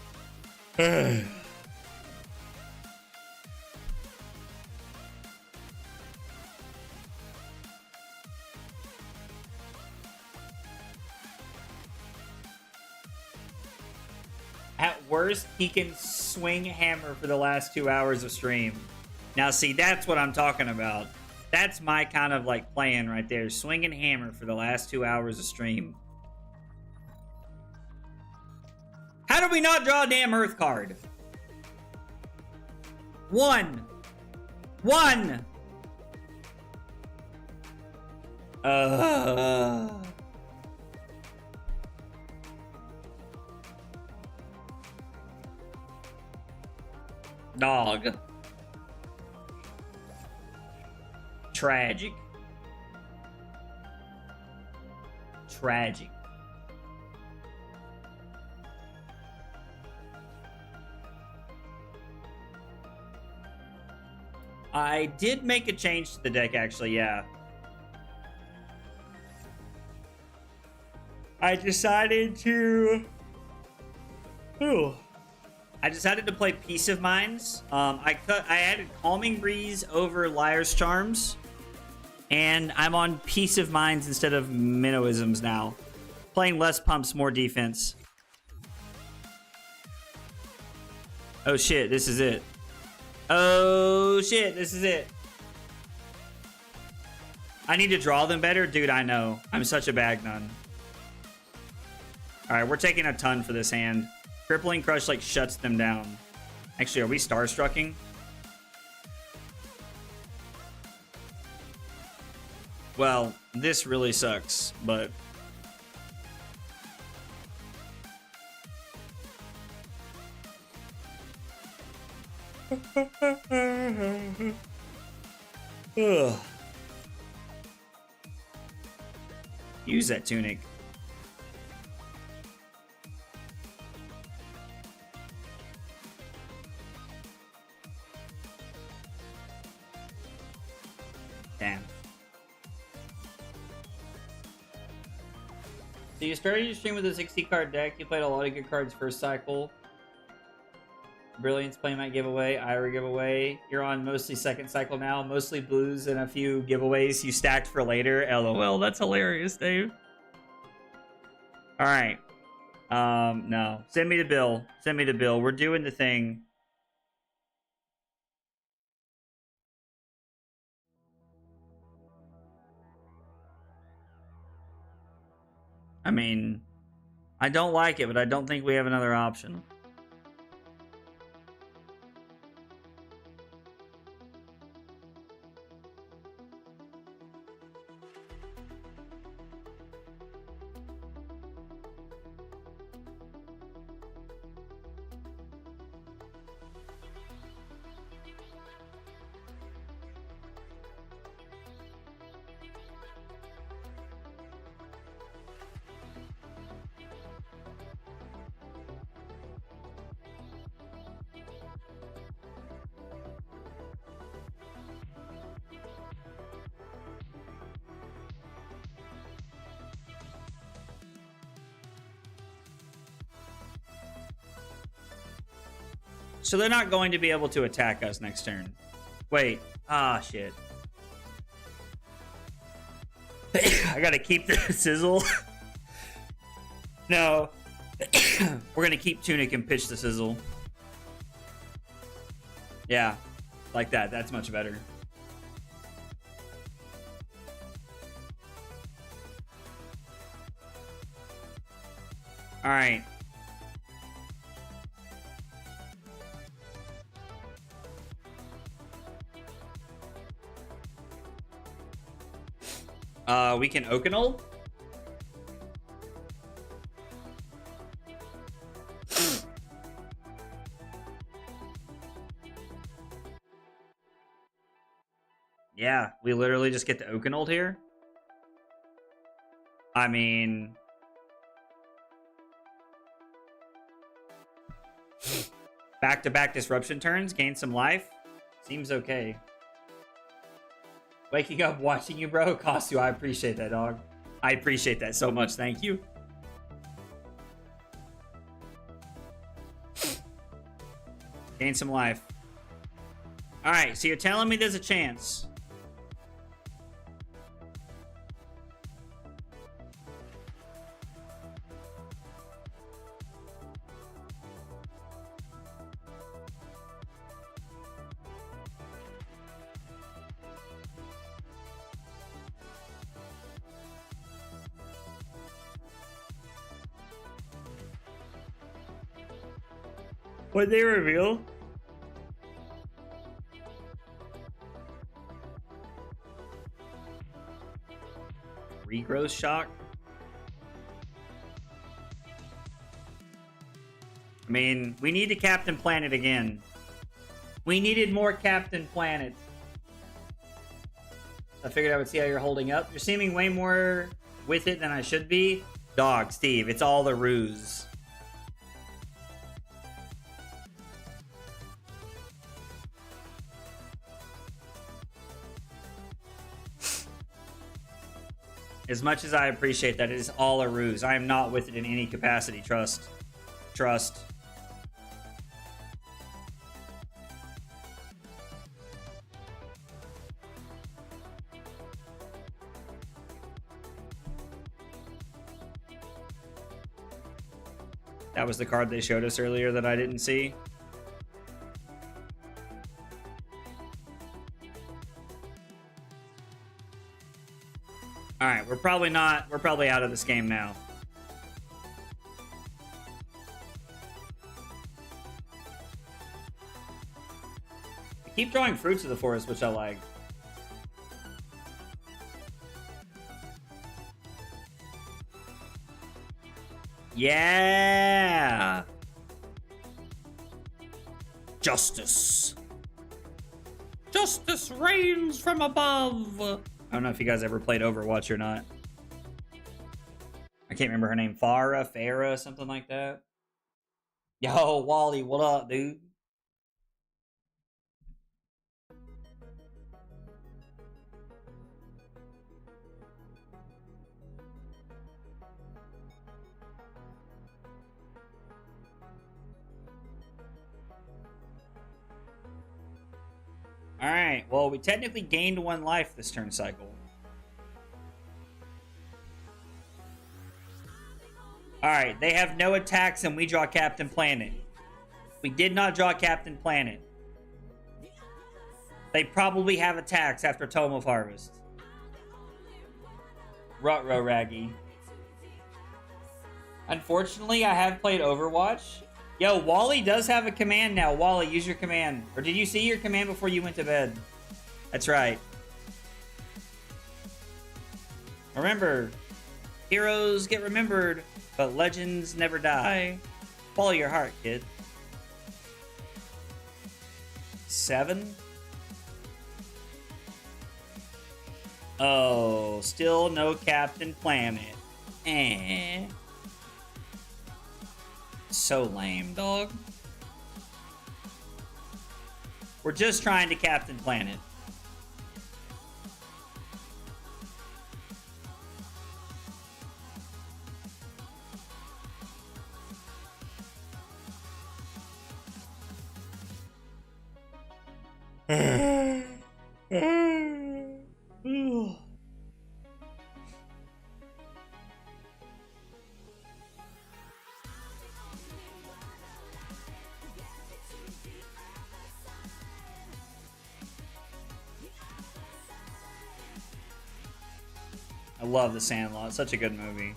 At worst, he can swing hammer for the last 2 hours of stream. Now, see, that's what I'm talking about. That's my kind of like plan right there. Swinging hammer for the last 2 hours of stream. How did we not draw a damn Earth card? One. Dog. Tragic. I did make a change to the deck, actually, yeah. I decided to play Peace of Minds. I added Calming Breeze over Liar's Charms. And I'm on Peace of Minds instead of Minnowisms now. Playing less pumps, more defense. Oh shit, this is it. Oh shit, this is it. I need to draw them better? Dude, I know. I'm such a bag nun. Alright, we're taking a ton for this hand. Crippling Crush, like, shuts them down. Actually, are we Starstrucking? Well, this really sucks, but... Ugh. Use that tunic. Damn. So you started your stream with a 60 card deck. You played a lot of good cards first cycle. Brilliance playmat giveaway, Ira giveaway. You're on mostly second cycle now, mostly blues and a few giveaways you stacked for later. LOL, that's hilarious, Dave. All right. No. Send me the bill. Send me the bill. We're doing the thing. I mean, I don't like it, but I don't think we have another option. So they're not going to be able to attack us next turn. Wait. Ah, shit. I gotta keep the sizzle. No. We're gonna keep Tunic and pitch the sizzle. Yeah. Like that. That's much better. Alright. we can Oakenol? Yeah, we literally just get the Oakenol here. I mean... back-to-back disruption turns, gain some life. Seems okay. Waking up, watching you, bro. Kosu, I appreciate that, dog. I appreciate that so much. Thank you. Gain some life. Alright, so you're telling me there's a chance. What'd they reveal? Regrowth shock? I mean, we need to Captain Planet again. We needed more Captain Planet. I figured I would see how you're holding up. You're seeming way more with it than I should be. Dog, Steve, it's all the ruse. As much as I appreciate that, it is all a ruse. I am not with it in any capacity. Trust. Trust. That was the card they showed us earlier that I didn't see. All right, we're probably out of this game now. I keep drawing fruits of the forest, which I like. Yeah. Justice. Justice reigns from above. I don't know if you guys ever played Overwatch or not. I can't remember her name. Farah, something like that. Yo, Wally, what up, dude? Alright, well, we technically gained 1 life this turn cycle. Alright, they have no attacks and we draw Captain Planet. We did not draw Captain Planet. They probably have attacks after Tome of Harvest. Ruh-roh, Raggy. Unfortunately, I have played Overwatch. Yo, Wally does have a command now. Wally, use your command. Or did you see your command before you went to bed? That's right. Remember, heroes get remembered, but legends never die. Follow your heart, kid. 7? Oh, still no Captain Planet. Eh. So lame, dog. We're just trying to Captain Planet. I love The Sandlot. It's such a good movie.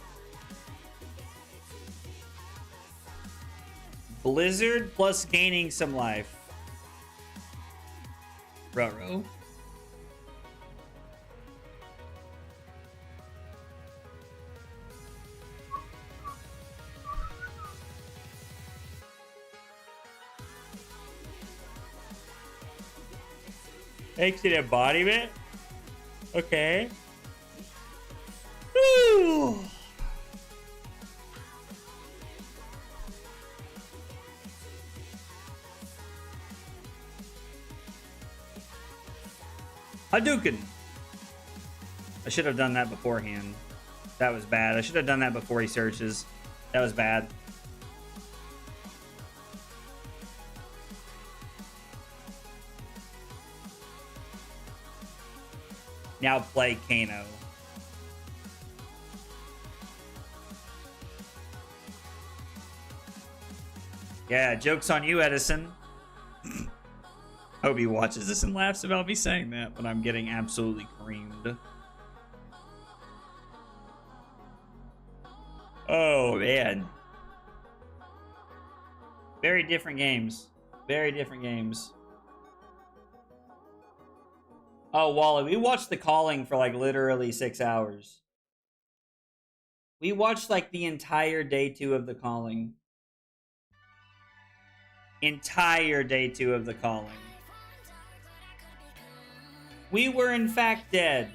Blizzard plus gaining some life. Ruh-roh. Exit embodiment. Okay. Woo. Hadouken. I should have done that beforehand. That was bad. I should have done that before he searches. That was bad. Now play Kano. Yeah, joke's on you, Edison. Hope he watches this and laughs about me saying that, but I'm getting absolutely creamed. Oh, man. Very different games. Very different games. Oh, Wally, we watched The Calling for like literally 6 hours. We watched like the entire day 2 of The Calling. Entire day 2 of The Calling. We were in fact dead.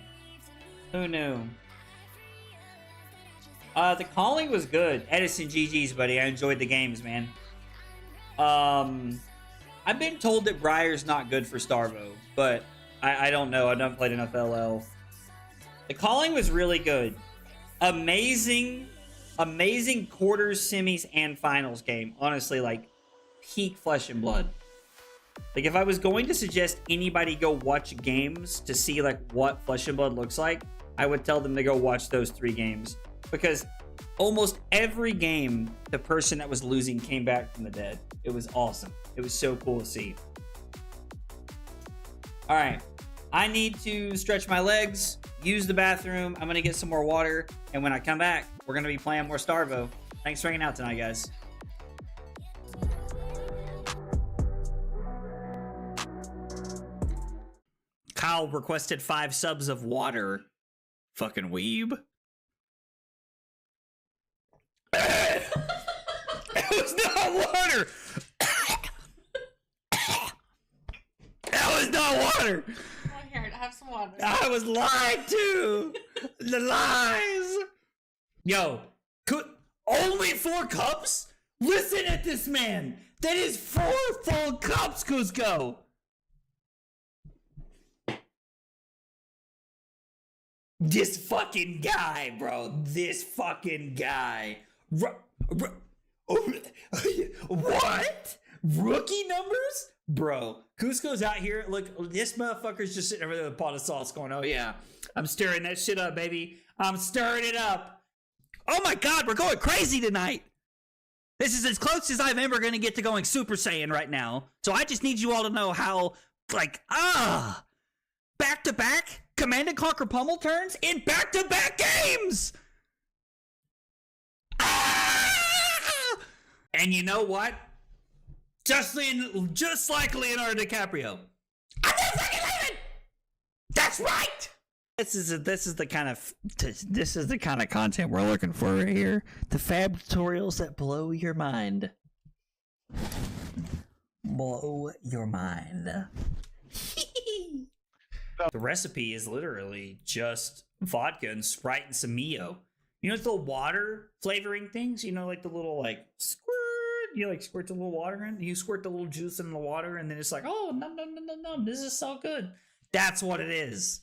Who knew? The Calling was good. Edison, GG's, buddy. I enjoyed the games, man. I've been told that Briar's not good for Starvo, but I don't know. I've not played enough LL. The Calling was really good. Amazing quarters, semis, and finals game. Honestly, like, peak Flesh and Blood. Like, if I was going to suggest anybody go watch games to see, like, what Flesh and Blood looks like, I would tell them to go watch those 3 games. Because almost every game, the person that was losing came back from the dead. It was awesome. It was so cool to see. All right. I need to stretch my legs, use the bathroom. I'm going to get some more water. And when I come back, we're going to be playing more Starvo. Thanks for hanging out tonight, guys. Kyle requested 5 subs of water. Fucking weeb. It was not water. That was not water. Oh, here, have some water. I was lied to. The lies. Yo, only 4 cups? Listen at this man. That is 4 full cups, Cusco. This fucking guy, bro. This fucking guy. What? Rookie numbers? Bro, Cusco's out here. Look, this motherfucker's just sitting over there with a pot of sauce going, oh yeah, I'm stirring that shit up, baby. I'm stirring it up. Oh my God, we're going crazy tonight. This is as close as I'm ever going to get to going Super Saiyan right now. So I just need you all to know how, like, back-to-back Command & Conquer Pummel turns in back-to-back games. And you know what? Just like Leonardo DiCaprio. I'm not fucking leaving. That's right. This is the kind of content we're looking for right here. The fab tutorials that blow your mind. Blow your mind. The recipe is literally just vodka and Sprite and some Mio. You know, it's the water flavoring things. You know, like the little like squirt. You like squirt the little water in. You squirt the little juice in the water, and then it's like, oh no, this is so good. That's what it is.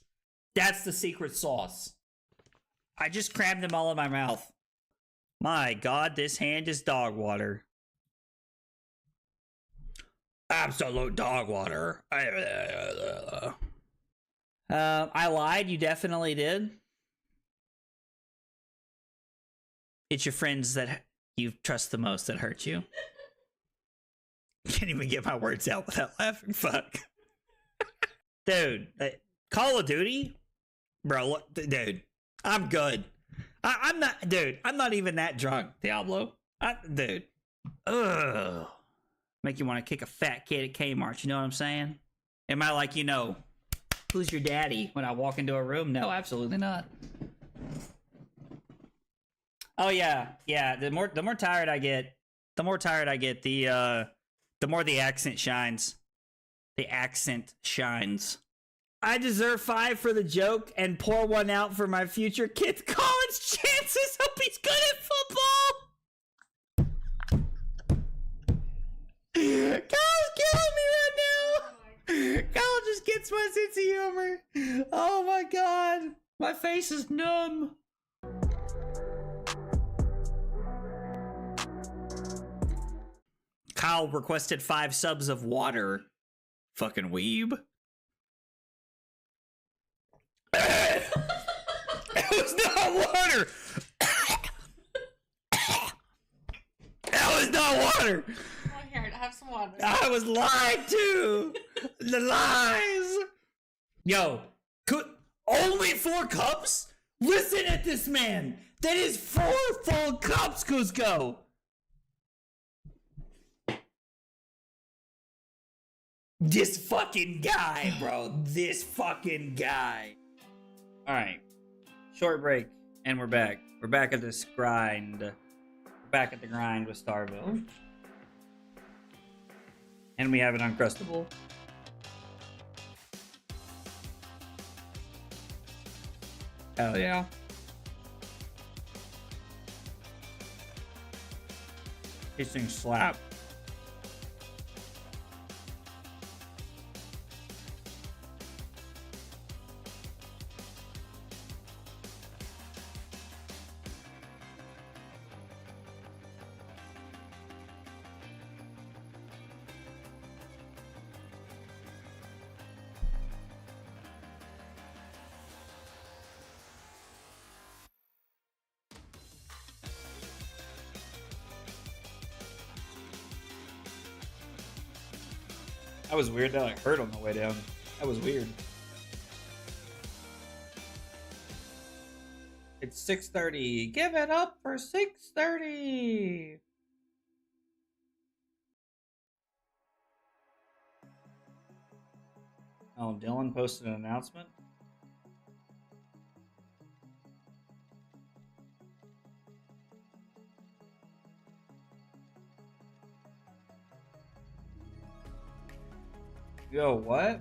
That's the secret sauce. I just crammed them all in my mouth. My God, this hand is dog water. Absolute dog water. I lied. You definitely did. It's your friends that you trust the most that hurt you. Can't even get my words out without laughing. Fuck. Dude, Call of Duty? Bro, look, dude, I'm good. I'm not even that drunk, Diablo. Dude. Ugh. Make you want to kick a fat kid at Kmart, you know what I'm saying? Am I like, who's your daddy when I walk into a room? No, absolutely not. Oh yeah. The more tired I get, the more the accent shines. The accent shines. I deserve 5 for the joke and pour one out for my future kid's college chances. Hope he's good at football. Kyle's killing me right now. Kyle just gets my sense of humor. Oh my god. My face is numb. Kyle requested 5 subs of water. Fucking weeb. It was not water. That was not water. Oh, here, have some water. I was lied to. The lies. Yo, only 4 cups? Listen at this man. That is 4 full cups, Cusco. This fucking guy, bro. This fucking guy. All right. Short break, and we're back. We're back at this grind. We're back at the grind with Starville. And we have an Uncrustable. Hell yeah. These things slap. That was weird. That like hurt on the way down. That was weird. It's 6:30. Give it up for 6:30. Oh, Dylan posted an announcement. Yo, what?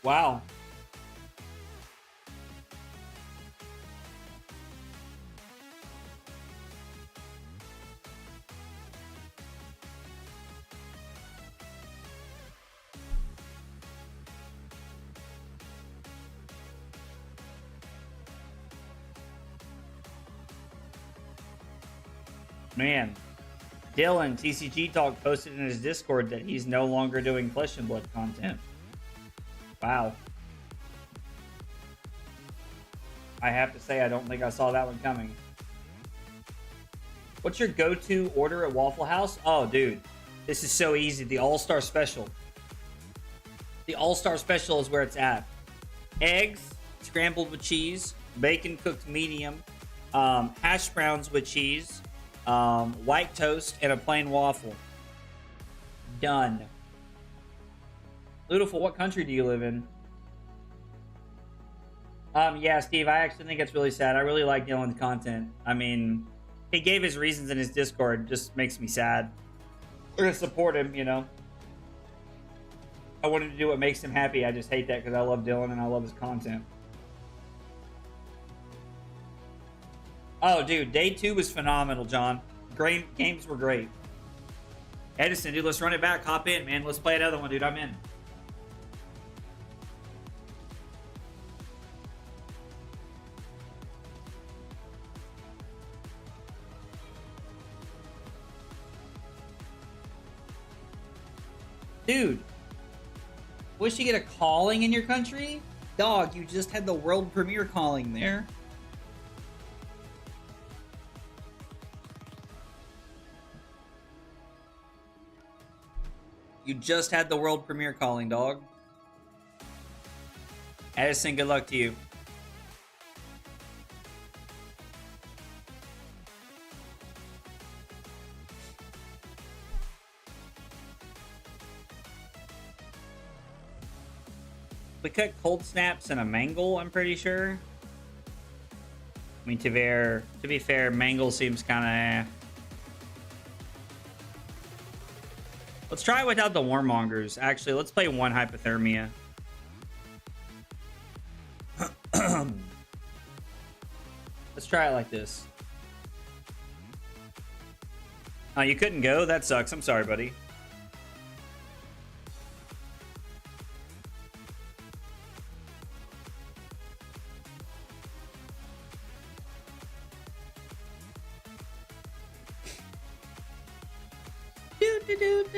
Wow. Man, Dylan, TCG Talk posted in his Discord that he's no longer doing Flesh and Blood content. Wow. I have to say, I don't think I saw that one coming. What's your go-to order at Waffle House? Oh, dude, this is so easy. The All-Star Special. The All-Star Special is where it's at. Eggs, scrambled with cheese, bacon cooked medium, hash browns with cheese, white toast, and a plain waffle. Done. Ludeful, what country do you live in? Yeah, Steve, I actually think it's really sad. I really like Dylan's content. I mean, he gave his reasons in his Discord. Just makes me sad. We're gonna support him, you know. I wanted to do what makes him happy. I just hate that because I love Dylan and I love his content. Oh, dude, day 2 was phenomenal, John. Great games were great. Edison, dude, let's run it back. Hop in, man. Let's play another one, dude. I'm in. Dude, wish you get a calling in your country? Dog, you just had the world premiere calling there. You just had the world premiere calling, dog. Edison, good luck to you. We cut cold snaps and a mangle, I'm pretty sure. I mean, to be fair, Mangle seems kind of. Let's try it without the Warmongers. Actually, let's play one Hypothermia. Let's try it like this. Oh, you couldn't go? That sucks. I'm sorry, buddy.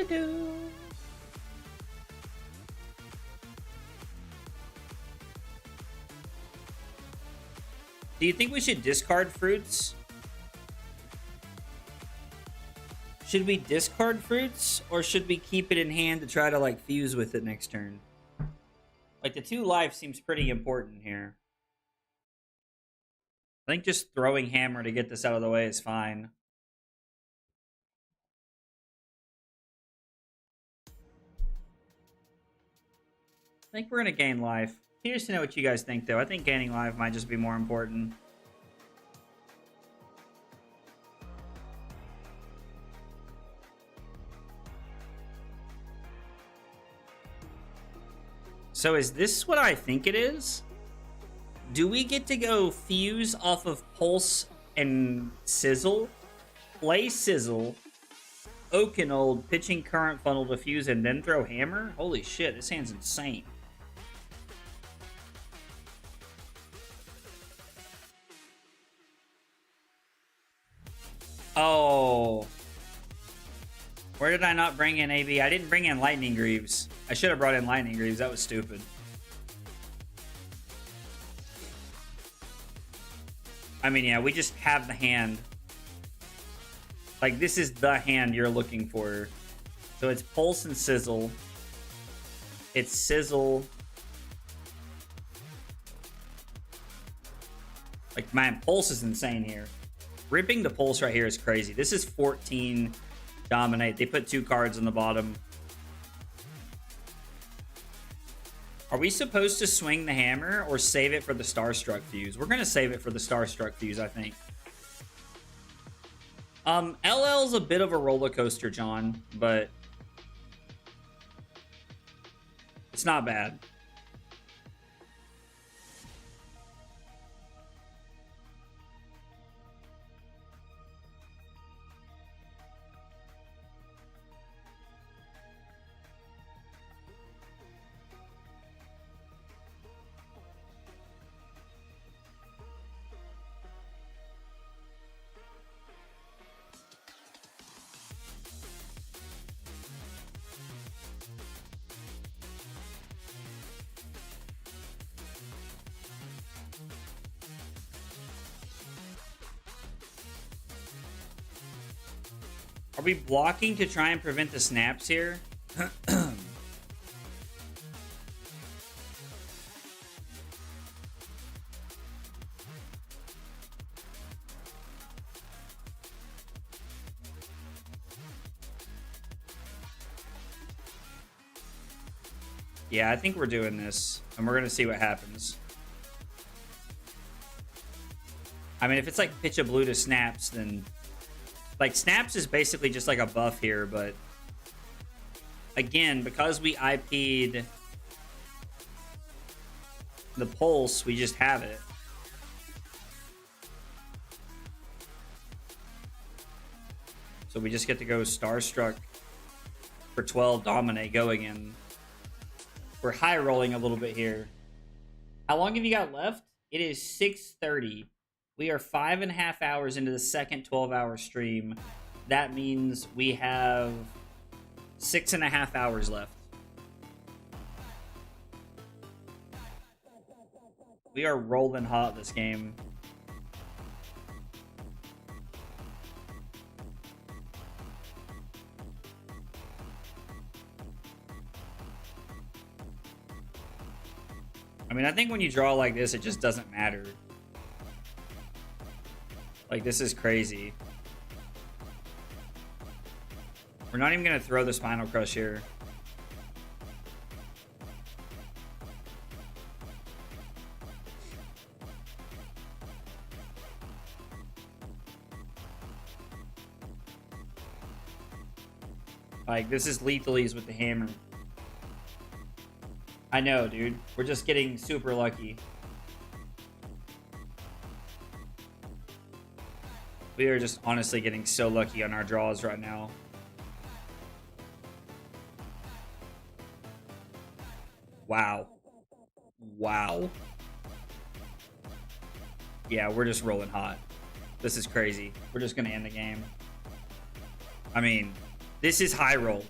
Do. Do you think we should discard fruits? Should we discard fruits, or should we keep it in hand to try to, like, fuse with it next turn? Like, the 2 life seems pretty important here. I think just throwing hammer to get this out of the way is fine. I think we're going to gain life. Curious to know what you guys think, though. I think gaining life might just be more important. So is this what I think it is? Do we get to go fuse off of Pulse and Sizzle? Play Sizzle, Oakenold, pitching Current Funnel to fuse, and then throw Hammer? Holy shit, this hand's insane. Oh. Where did I not bring in AB? I didn't bring in Lightning Greaves. I should have brought in Lightning Greaves. That was stupid. I mean, yeah, we just have the hand. Like, this is the hand you're looking for. So it's Pulse and Sizzle. It's Sizzle. Like, man, Pulse is insane here. Ripping the Pulse right here is crazy. This is 14 Dominate. They put 2 cards on the bottom. Are we supposed to swing the hammer or save it for the Starstruck fuse? We're going to save it for the Starstruck fuse, I think. LL's a bit of a roller coaster, John, but it's not bad. Are we blocking to try and prevent the snaps here? Yeah, I think we're doing this, and we're going to see what happens. I mean, if it's like pitch a blue to snaps, then... Like, snaps is basically just like a buff here, but... Again, because we IP'd the Pulse, we just have it. So we just get to go Starstruck for 12, Dominate, go again. We're high rolling a little bit here. How long have you got left? It is 6:30. We are 5.5 hours into the second 12-hour stream. That means we have 6.5 hours left. We are rolling hot this game. I mean, I think when you draw like this, it just doesn't matter. Like, this is crazy. We're not even going to throw the Spinal Crush here. Like, this is lethalies with the hammer. I know, dude. We're just getting super lucky. We are just honestly getting so lucky on our draws right now. Wow. Wow. Yeah, we're just rolling hot. This is crazy. We're just going to end the game. I mean, this is high roll.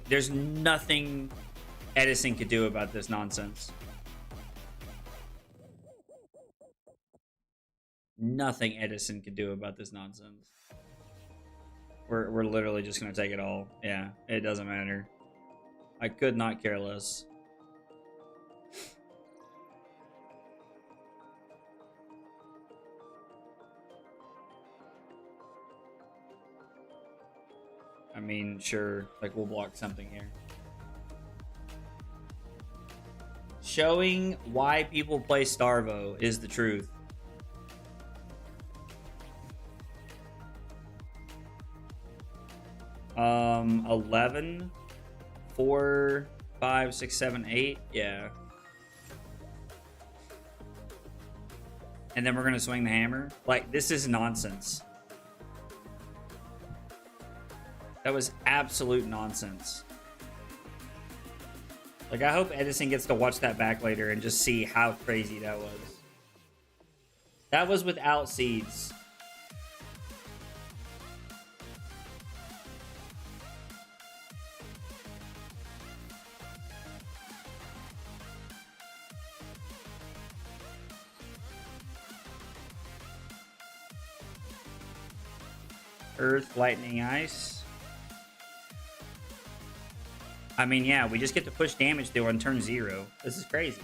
There's nothing Edison could do about this nonsense. Nothing Edison could do about this nonsense. We're literally just going to take it all. Yeah, it doesn't matter. I could not care less. I mean, sure, like we'll block something here. Showing why people play Starvo is the truth. Um, 11, 4, 5, 6, 7, 8. Yeah. And then we're gonna swing the hammer. Like, this is nonsense. That was absolute nonsense. Like, I hope Edison gets to watch that back later and just see how crazy that was. That was without seeds. Earth, lightning, ice. I mean, yeah, we just get to push damage through on turn 0. This is crazy.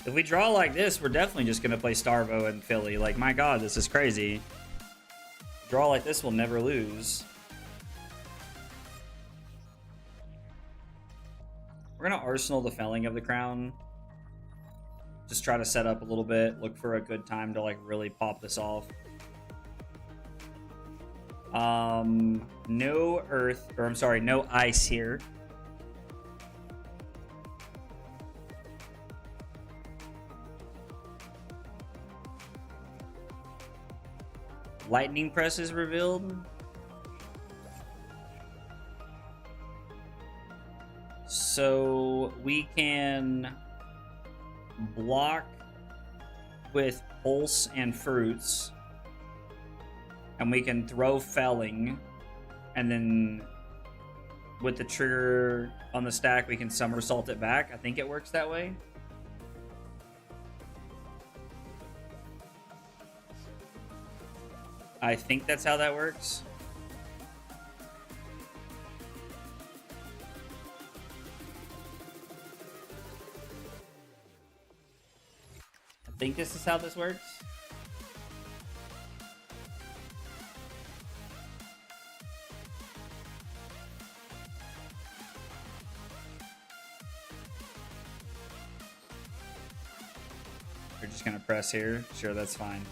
If we draw like this, we're definitely just going to play Starvo and Philly. Like, my god, this is crazy. Draw like this, we'll never lose. We're going to Arsenal the Felling of the Crown. Just try to set up a little bit. Look for a good time to, like, really pop this off. No earth, or I'm sorry, no ice here. Lightning Press is revealed. So we can block with Pulse and Fruits. And we can throw Felling. And then with the trigger on the stack, we can somersault it back. I think it works that way. I think that's how that works. I think this is how this works. We're just gonna press here. Sure, that's fine.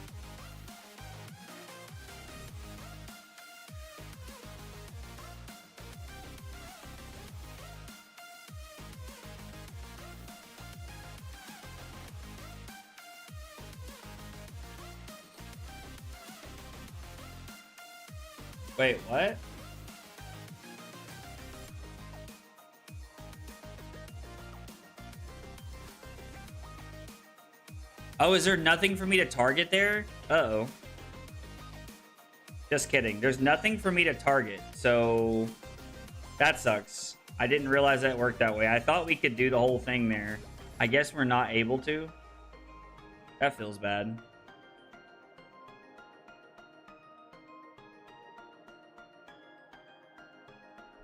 Wait, what? Oh, is there nothing for me to target there? Uh-oh. Just kidding. There's nothing for me to target, so that sucks. I didn't realize that it worked that way. I thought we could do the whole thing there. I guess we're not able to. That feels bad.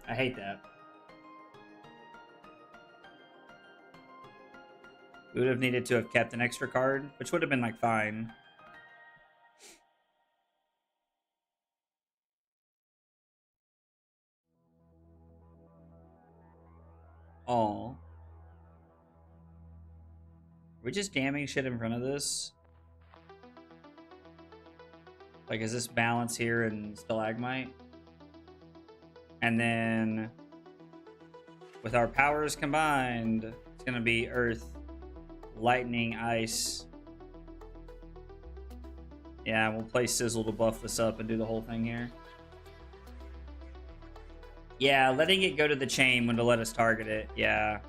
I hate that. We would have needed to have kept an extra card, which would have been, like, fine. Oh. Are we just jamming shit in front of this? Like, is this balance here and stalagmite? And then with our powers combined, it's gonna be earth, lightning, ice. Yeah, we'll play Sizzle to buff this up and do the whole thing here. Yeah, letting it go to the chain when to let us target it. Yeah.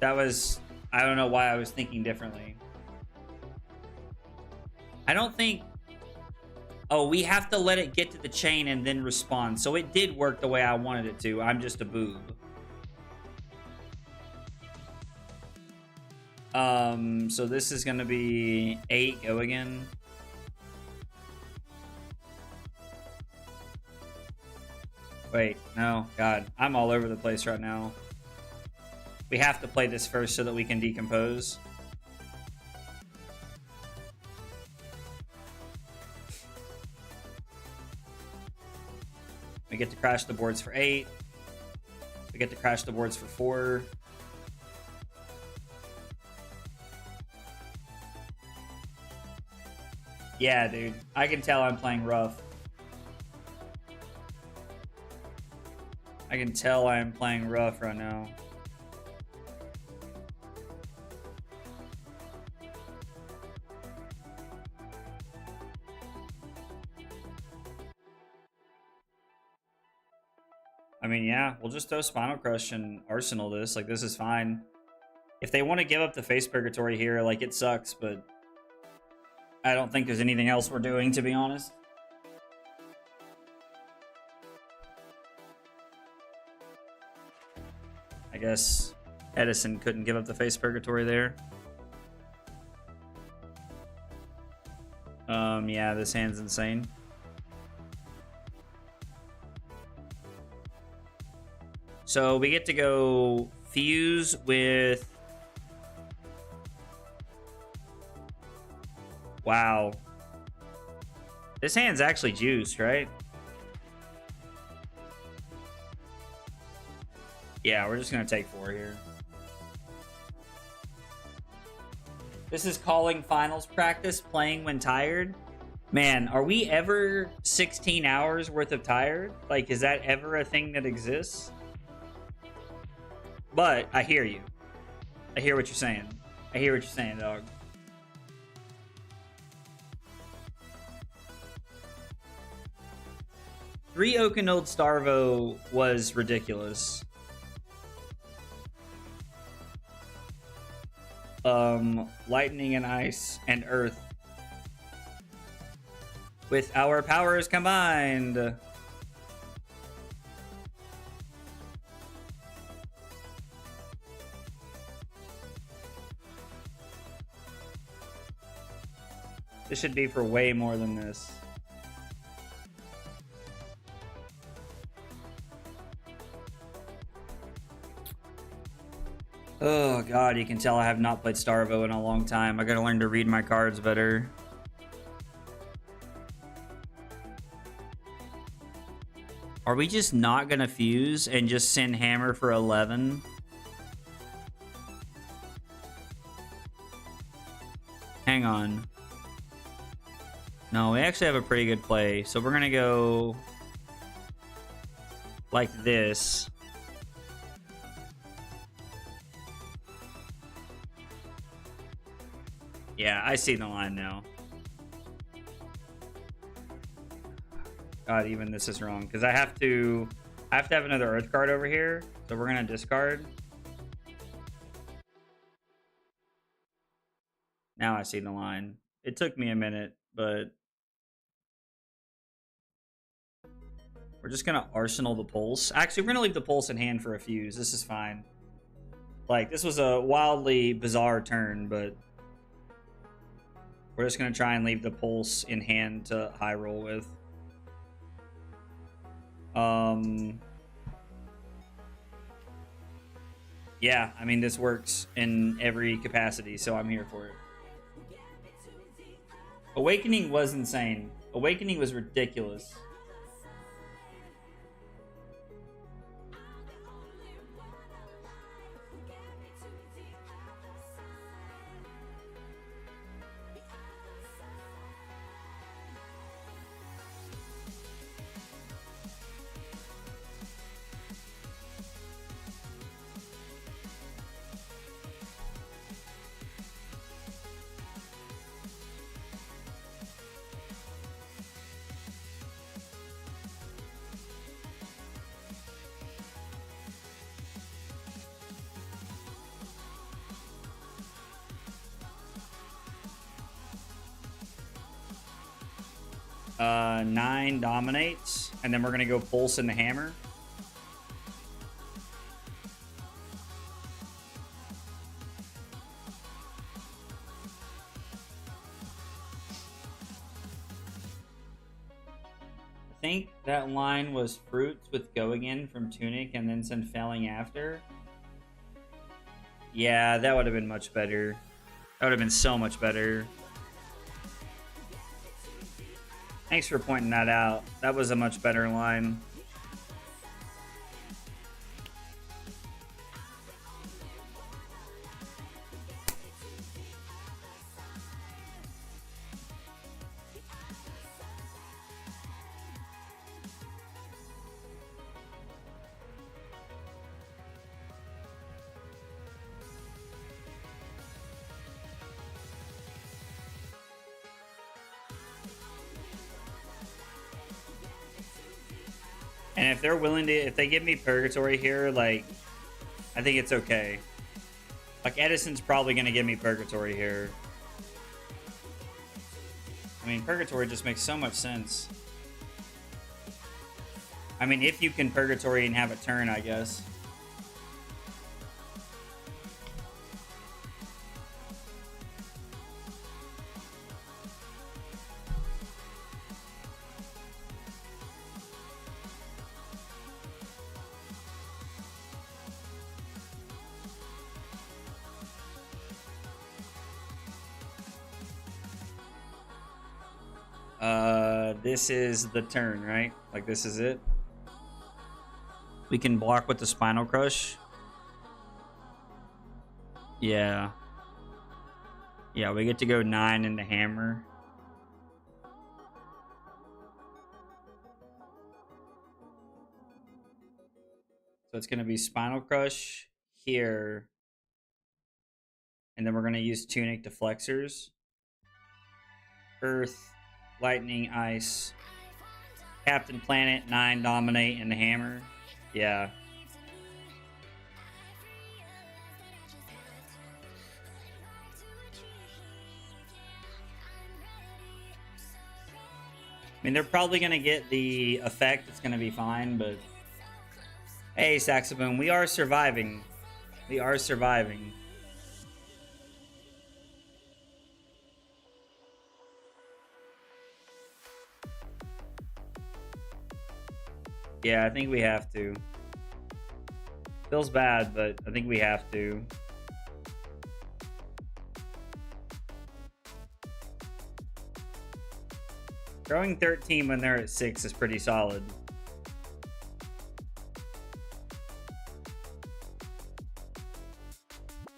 That was... I don't know why I was thinking differently. I don't think... Oh, we have to let it get to the chain and then respond. So it did work the way I wanted it to. I'm just a boob. So this is going to be 8. Go again. Wait, no. God, I'm all over the place right now. We have to play this first so that we can decompose. We get to crash the boards for 8. We get to crash the boards for 4. Yeah, dude. I can tell I'm playing rough. I can tell I'm playing rough right now. I mean, yeah, we'll just throw Spinal Crush and Arsenal this. Like, this is fine. If they want to give up the Face Purgatory here, like, it sucks, but I don't think there's anything else we're doing, to be honest. I guess Edison couldn't give up the Face Purgatory there. Yeah, this hand's insane. So we get to go fuse with... Wow. This hand's actually juiced, right? Yeah, we're just going to take 4 here. This is calling finals practice, playing when tired. Man, are we ever 16 hours worth of tired? Like, is that ever a thing that exists? But I hear you. I hear what you're saying. I hear what you're saying, dog. Three Okanold Starvo was ridiculous. Lightning and ice and earth. With our powers combined. This should be for way more than this. Oh god, you can tell I have not played Starvo in a long time. I gotta learn to read my cards better. Are we just not gonna fuse and just send Hammer for 11? Hang on. No, we actually have a pretty good play. So we're gonna go like this. Yeah, I see the line now. God, even this is wrong because I have to have another Earth card over here. So we're gonna discard. Now I see the line. It took me a minute, but we're just gonna Arsenal the Pulse. Actually, we're gonna leave the Pulse in hand for a fuse. This is fine. Like, this was a wildly bizarre turn, but we're just going to try and leave the Pulse in hand to high roll with. Yeah, I mean, this works in every capacity, so I'm here for it. Awakening was insane. Awakening was ridiculous. 9 dominates, and then we're gonna go pulse in the hammer. I think that line was fruits with go again from Tunic and then send failing after. Yeah, that would have been much better. That would have been so much better. Thanks for pointing that out. That was a much better line. And if they're willing to, if they give me Purgatory here, like, I think it's okay. Like, Edison's probably going to give me Purgatory here. I mean, Purgatory just makes so much sense. I mean, if you can Purgatory and have a turn, I guess. This is the turn, right? Like, this is it. We can block with the Spinal Crush. Yeah. Yeah, we get to go 9 in the hammer. So it's going to be Spinal Crush here. And then we're going to use Tunic to Flexors. Earth. Lightning, Ice, Captain Planet, 9 dominate, and the hammer. Yeah. I mean, they're probably going to get the effect. It's going to be fine, but... Hey, Saxophone, we are surviving. We are surviving. Yeah, I think we have to. Feels bad, but I think we have to. Throwing 13 when they're at 6 is pretty solid.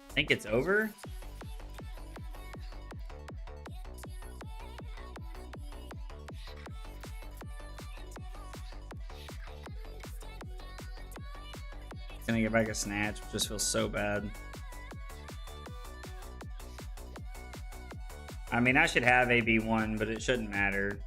I think it's over. Gonna get back a snatch, which just feels so bad. I mean, I should have AB1, but it shouldn't matter.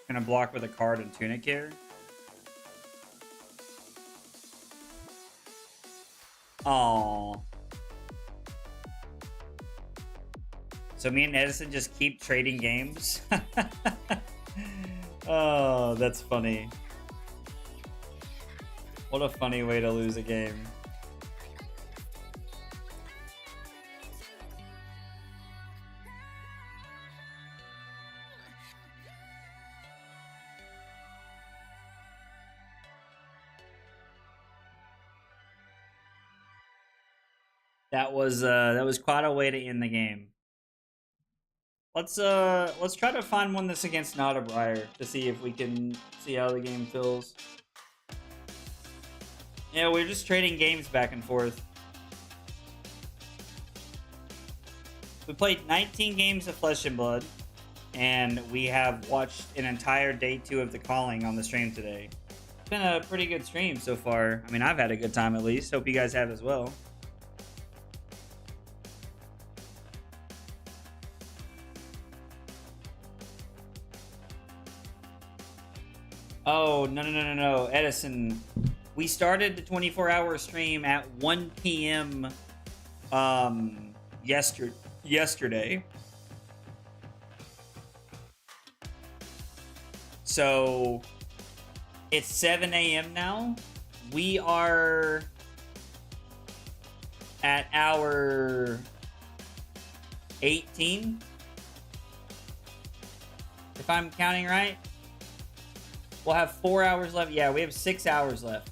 Gonna block with a card and Tunic here. Oh. So me and Edison just keep trading games. Oh, that's funny. What a funny way to lose a game. That was quite a way to end the game. Let's try to find one that's against not a Briar to see if we can see how the game feels. Yeah, we're just trading games back and forth. We played 19 games of Flesh and Blood, and we have watched an entire day 2 of The Calling on the stream today. It's been a pretty good stream so far. I mean, I've had a good time at least. Hope you guys have as well. Oh, no. Edison, we started the 24-hour stream at 1 p.m. Yesterday. So it's 7 a.m. now. We are at hour 18, if I'm counting right. We'll have 4 hours left. Yeah, we have 6 hours left.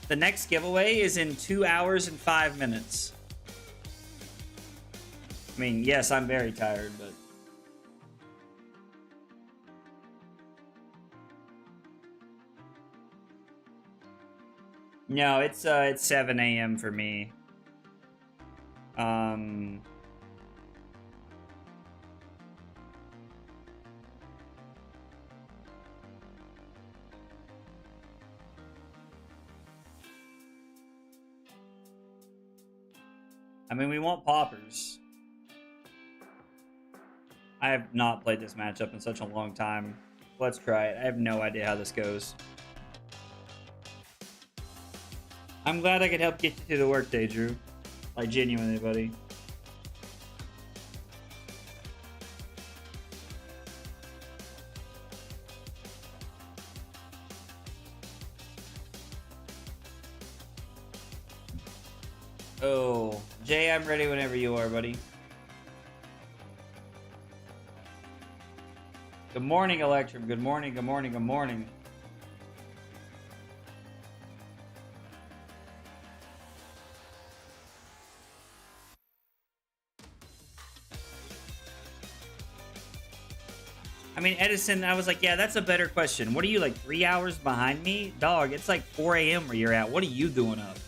The next giveaway is in 2 hours and 5 minutes. I mean, yes, I'm very tired, but... No, it's 7 a.m. for me. I mean, we want poppers. I have not played this matchup in such a long time. Let's try it. I have no idea how this goes. I'm glad I could help get you through the workday, Drew. Like, genuinely, buddy. Oh, Jay, I'm ready whenever you are, buddy. Good morning, Electrum. Good morning, good morning, good morning. I mean, Edison, I was like, yeah, that's a better question. What are you, like, 3 hours behind me? Dog, it's like 4 a.m. where you're at. What are you doing up?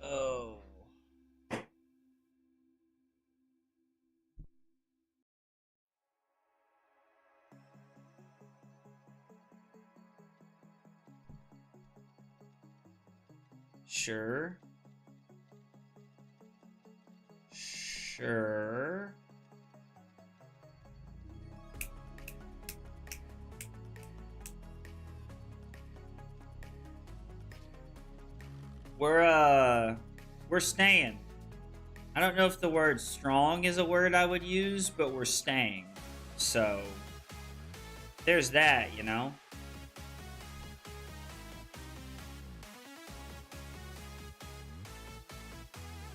Oh. Sure. Sure. We're staying. I don't know if the word strong is a word I would use, but we're staying. So there's that, you know.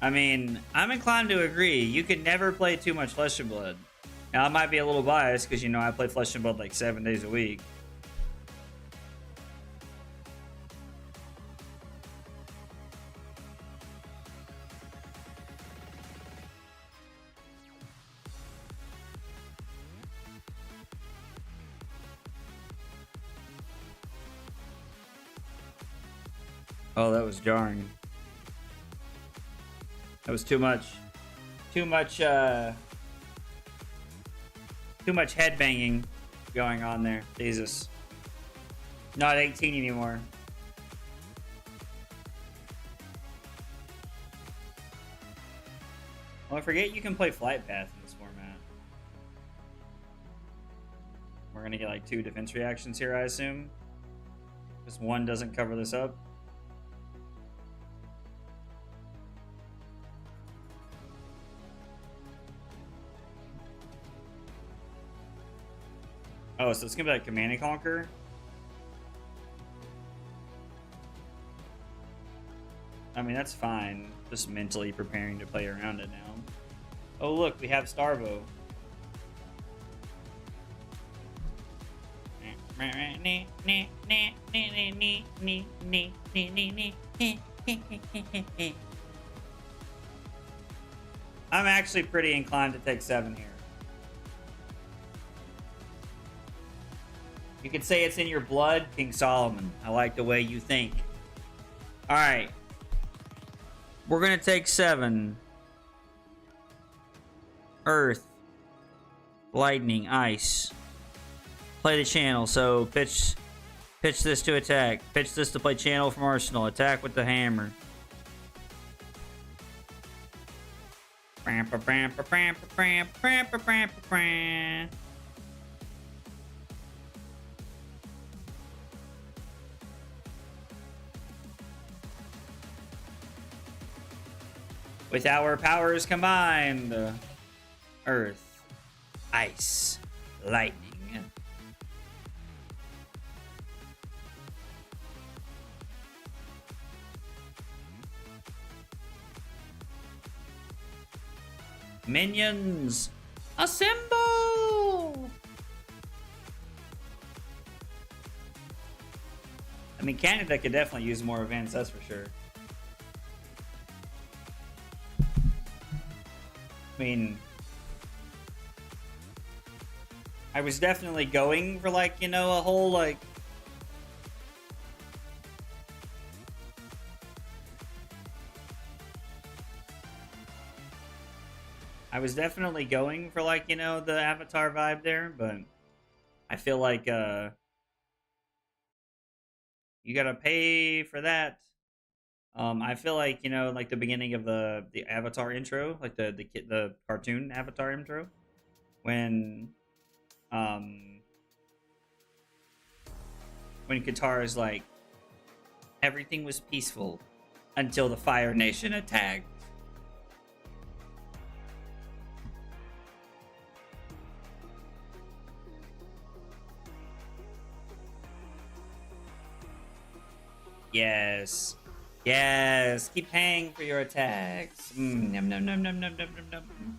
I mean, I'm inclined to agree. You can never play too much Flesh and Blood. Now, I might be a little biased because, you know, I play Flesh and Blood like 7 days a week. Oh, that was jarring. That was too much. Too much head banging going on there. Jesus. Not 18 anymore. Well, I forget you can play Flight Path in this format. We're gonna get like 2 defense reactions here, I assume. Because 1 doesn't cover this up. Oh, so it's gonna be like Command and Conquer. I mean, that's fine. Just mentally preparing to play around it now. Oh, look, we have Starvo. I'm actually pretty inclined to take 7 here. You could say it's in your blood, King Solomon. I like the way you think. Alright. We're gonna take 7. Earth. Lightning. Ice. Play the channel, so pitch this to attack. Pitch this to play channel from Arsenal. Attack with the hammer. With our powers combined, Earth, Ice, Lightning. Minions, assemble! I mean, Canada could definitely use more events, that's for sure. I mean, I was definitely going for, like, you know, a whole, like, I was definitely going for, like, you know, the Avatar vibe there, but I feel like, you gotta pay for that. I feel like, you know, like the beginning of the Avatar intro, like the cartoon Avatar intro, when Katara's like, everything was peaceful until the Fire Nation attacked. Yes. Yes. Keep paying for your attacks. Num num num num num num num num.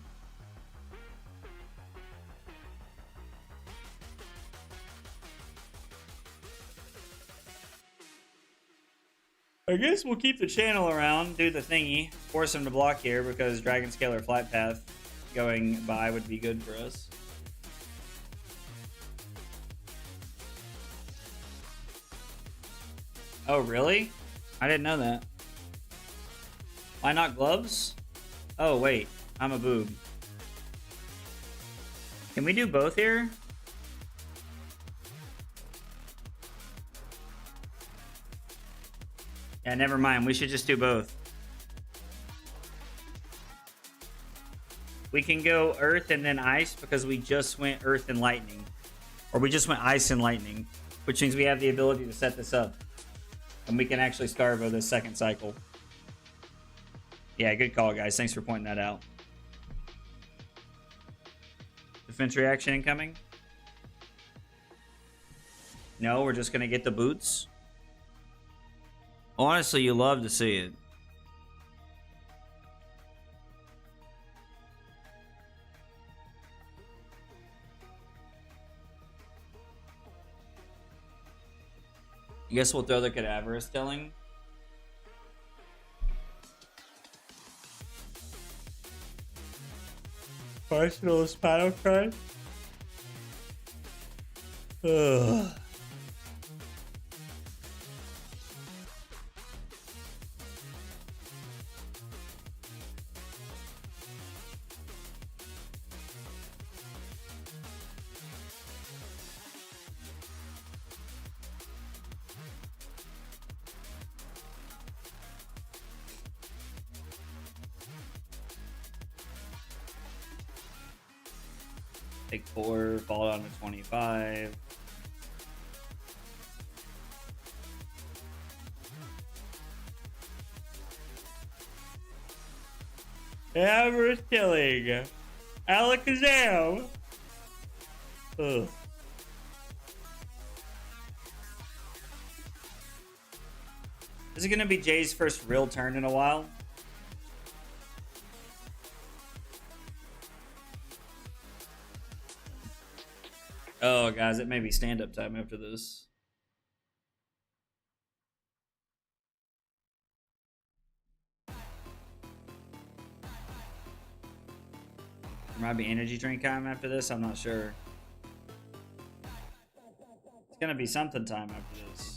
I guess we'll keep the channel around, do the thingy, force him to block here because Dragon Scalar Flight Path going by would be good for us. Oh, really? I didn't know that. Why not gloves? Oh, wait. I'm a boob. Can we do both here? Yeah, never mind. We should just do both. We can go earth and then ice because we just went earth and lightning. Or we just went ice and lightning, which means we have the ability to set this up. And we can actually Starvo this second cycle. Yeah, good call, guys. Thanks for pointing that out. Defense reaction incoming? No, we're just going to get the boots. Honestly, you love to see it. I guess we'll throw the Cadaverous Tilling. Arsenal Spinal Card. Ugh. Take 4, fall down to 25. Average killing. Alakazam. Ugh. This is gonna be Jay's first real turn in a while. Oh, guys, it may be stand-up time after this. There might be energy drink time after this. I'm not sure. It's gonna be something time after this.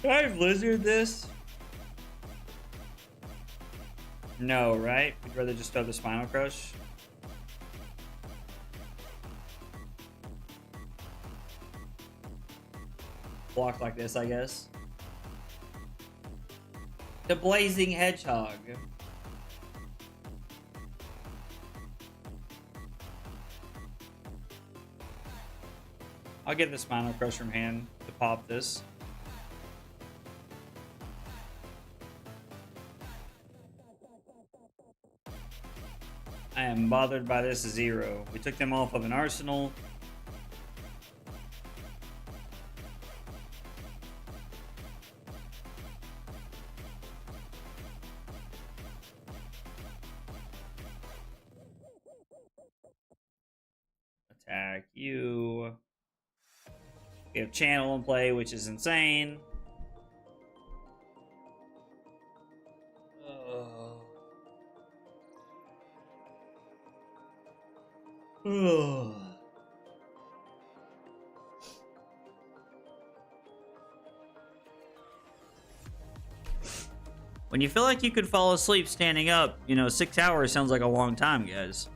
Can I blizzard this? No, right? We'd rather just throw the Spinal Crush. Block like this, I guess. The Blazing Hedgehog. I'll get the Spinal Crush from hand to pop this. I am bothered by this 0. We took them off of an arsenal. Attack you. We have Channel in play, which is insane. When you feel like you could fall asleep standing up, 6 hours sounds like a long time, guys.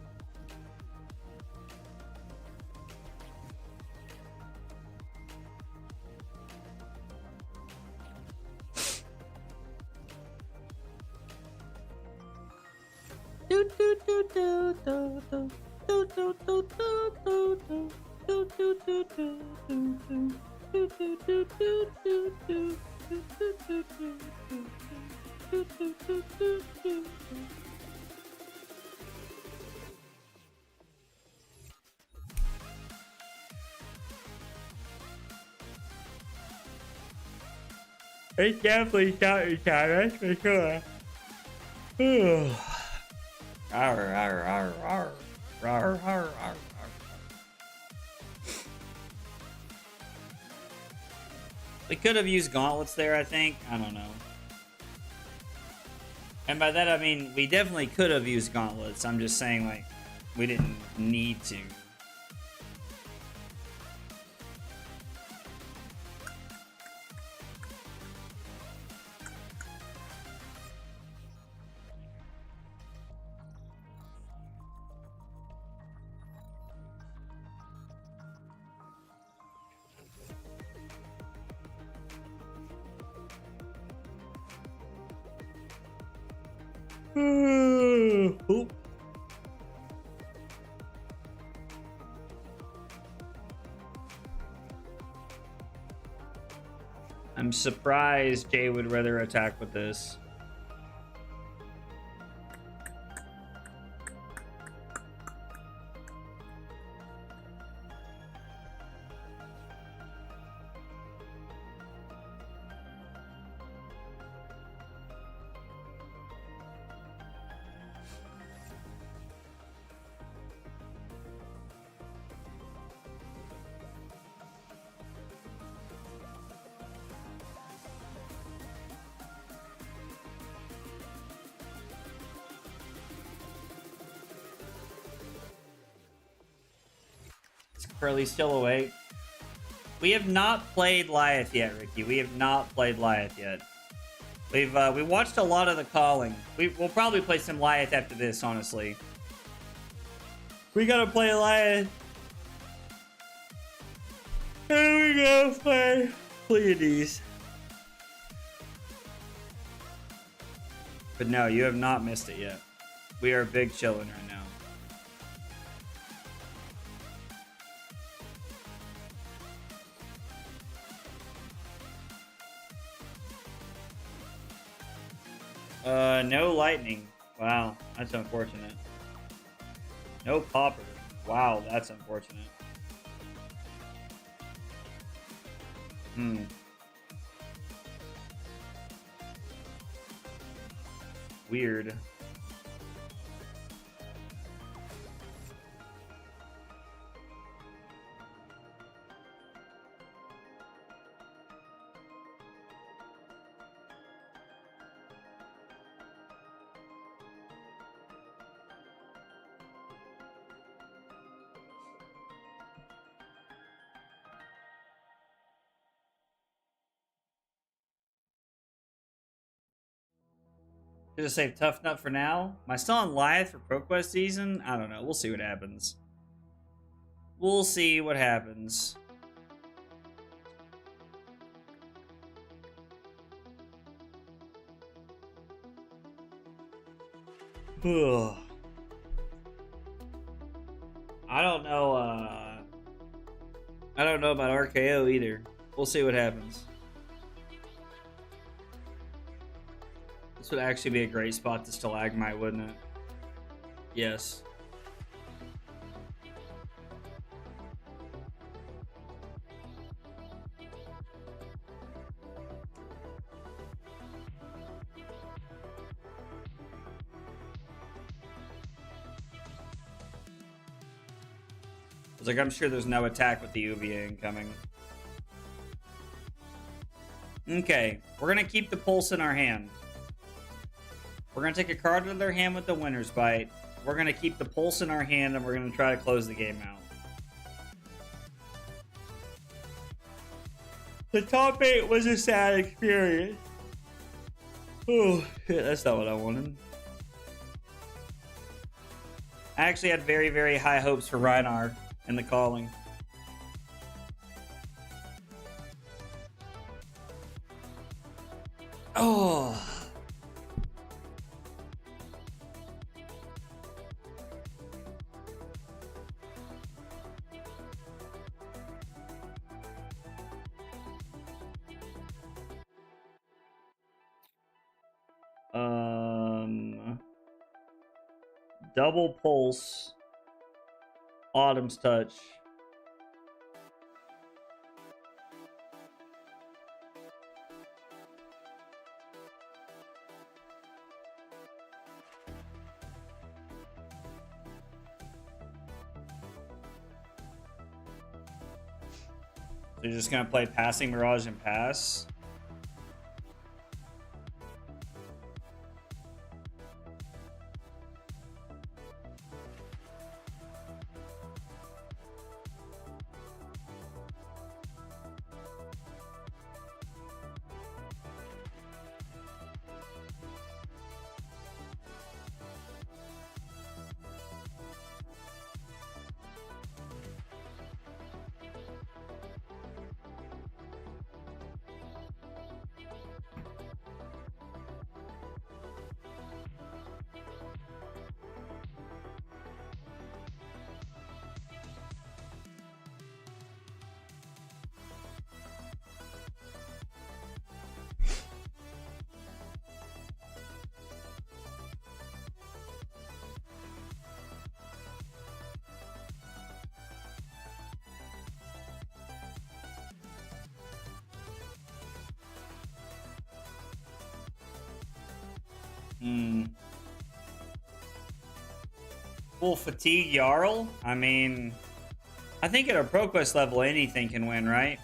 It's definitely shouting time, that's for sure. Arr, arr, arr, arr. Arr, arr, arr, arr. We could have used gauntlets there, I think. I don't know. And by that I mean we definitely could have used gauntlets. I'm just saying, like, we didn't need to. Oop. I'm surprised Jay would rather attack with this. Curly's still awake. We have not played Lyeth yet, Ricky. We have not played Lyeth yet. We watched a lot of the calling. We'll probably play some Lyeth after this, honestly. We gotta play Lyeth. And we gotta play Pleiades. But no, you have not missed it yet. We are big chillin' right now. No lightning. Wow, that's unfortunate. No popper. Wow, that's unfortunate. Weird. Should have saved Tough Nut for now. Am I still on live for ProQuest season? I don't know. We'll see what happens. We'll see what happens. Ugh. I don't know. I don't know about RKO either. We'll see what happens. This would actually be a great spot to stalagmite, wouldn't it? Yes. I was like, I'm sure there's no attack with the UVA incoming. Okay, we're gonna keep the pulse in our hand. We're going to take a card out of their hand with the Winner's Bite. We're going to keep the pulse in our hand, and we're going to try to close the game out. The top 8 was a sad experience. Oh, shit, that's not what I wanted. I actually had very, very high hopes for Rhinar in the calling. Oh... Double Pulse, Autumn's Touch. So you're just gonna play Passing Mirage and pass? Full Fatigue Jarl? I mean, I think at a ProQuest level, anything can win, right?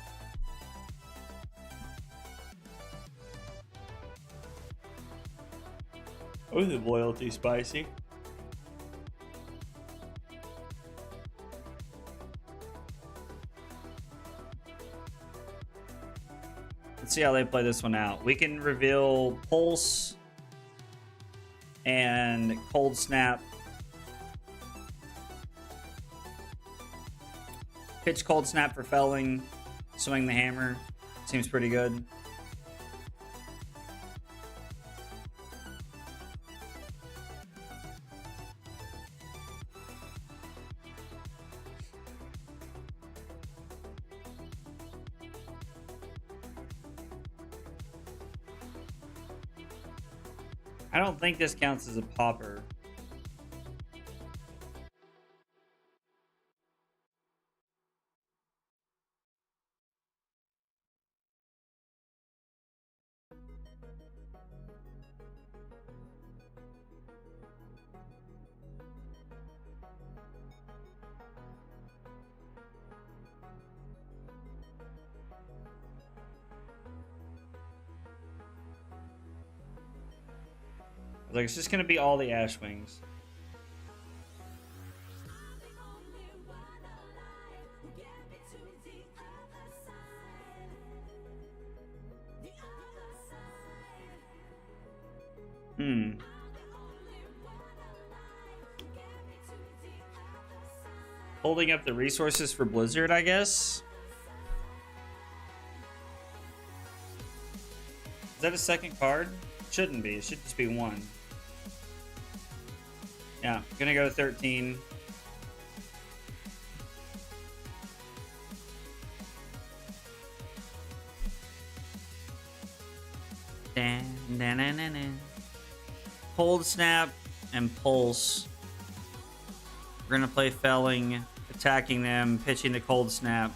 Oh, the loyalty spicy. Let's see how they play this one out. We can reveal Pulse and Cold Snap. Pitch Cold Snap for felling. Swing the hammer. Seems pretty good. I don't think this counts as a popper. Like, it's just gonna be all the ash wings. Holding up the resources for Blizzard, I guess. Is that a second card? Shouldn't be. It should just be one. Yeah, gonna go 13. Cold Snap and Pulse. We're gonna play Felling, attacking them, pitching the Cold Snap.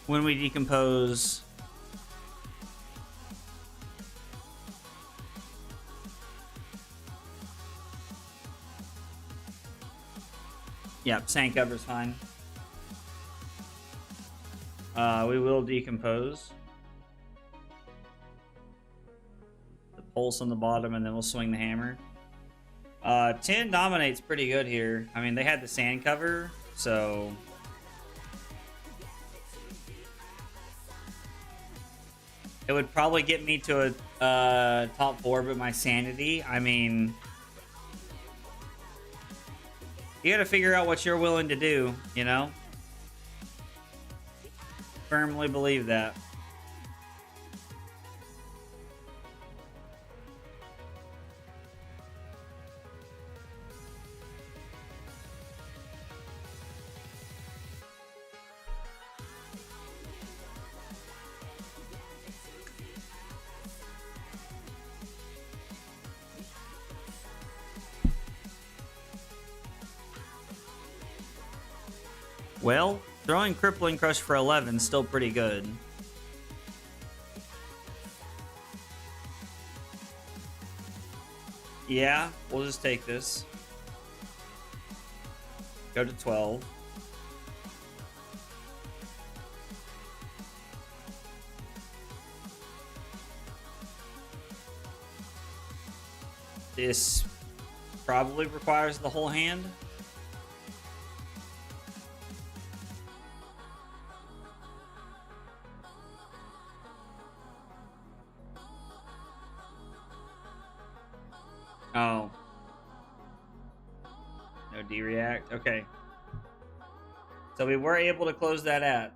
When we decompose, yep, sand cover's fine. We will decompose. The pulse on the bottom, and then we'll swing the hammer. 10 dominates pretty good here. I mean, they had the sand cover, so... It would probably get me to a top 4, but my sanity, I mean... You gotta figure out what you're willing to do, you know? Firmly believe that. Well, throwing Crippling Crush for 11 is still pretty good. Yeah, we'll just take this. Go to 12. This probably requires the whole hand. Oh. No D-react? Okay. So we were able to close that out.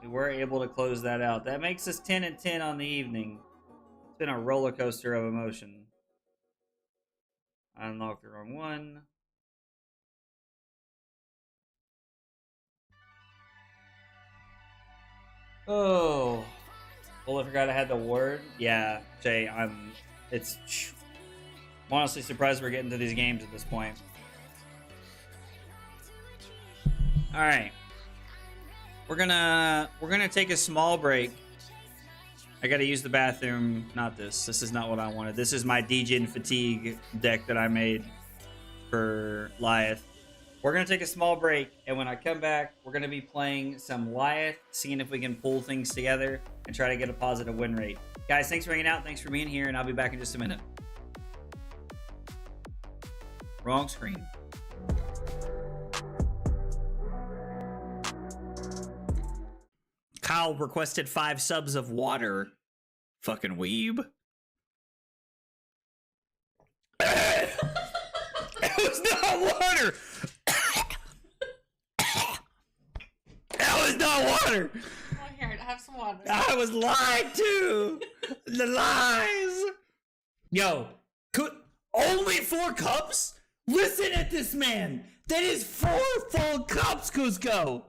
We were able to close that out. That makes us 10 and 10 on the evening. It's been a roller coaster of emotion. I unlocked the wrong one. Oh. Well, I forgot I had the ward. Yeah, Jay, I'm honestly surprised we're getting to these games at this point. All right, we're gonna take a small break. I gotta use the bathroom. Not this. This is not what I wanted. This is my Djinn Fatigue deck that I made for Lyeth. We're gonna take a small break, and when I come back, we're gonna be playing some Lyeth, seeing if we can pull things together and try to get a positive win rate. Guys, thanks for hanging out. Thanks for being here, and I'll be back in just a minute. Wrong screen. Kyle requested 5 subs of water. Fucking weeb. It was not water. That was not water. Oh, here, have some water. I was lied to. The lies. Yo, only 4 cups? Listen at this man. That is 4 full cups, Cusco.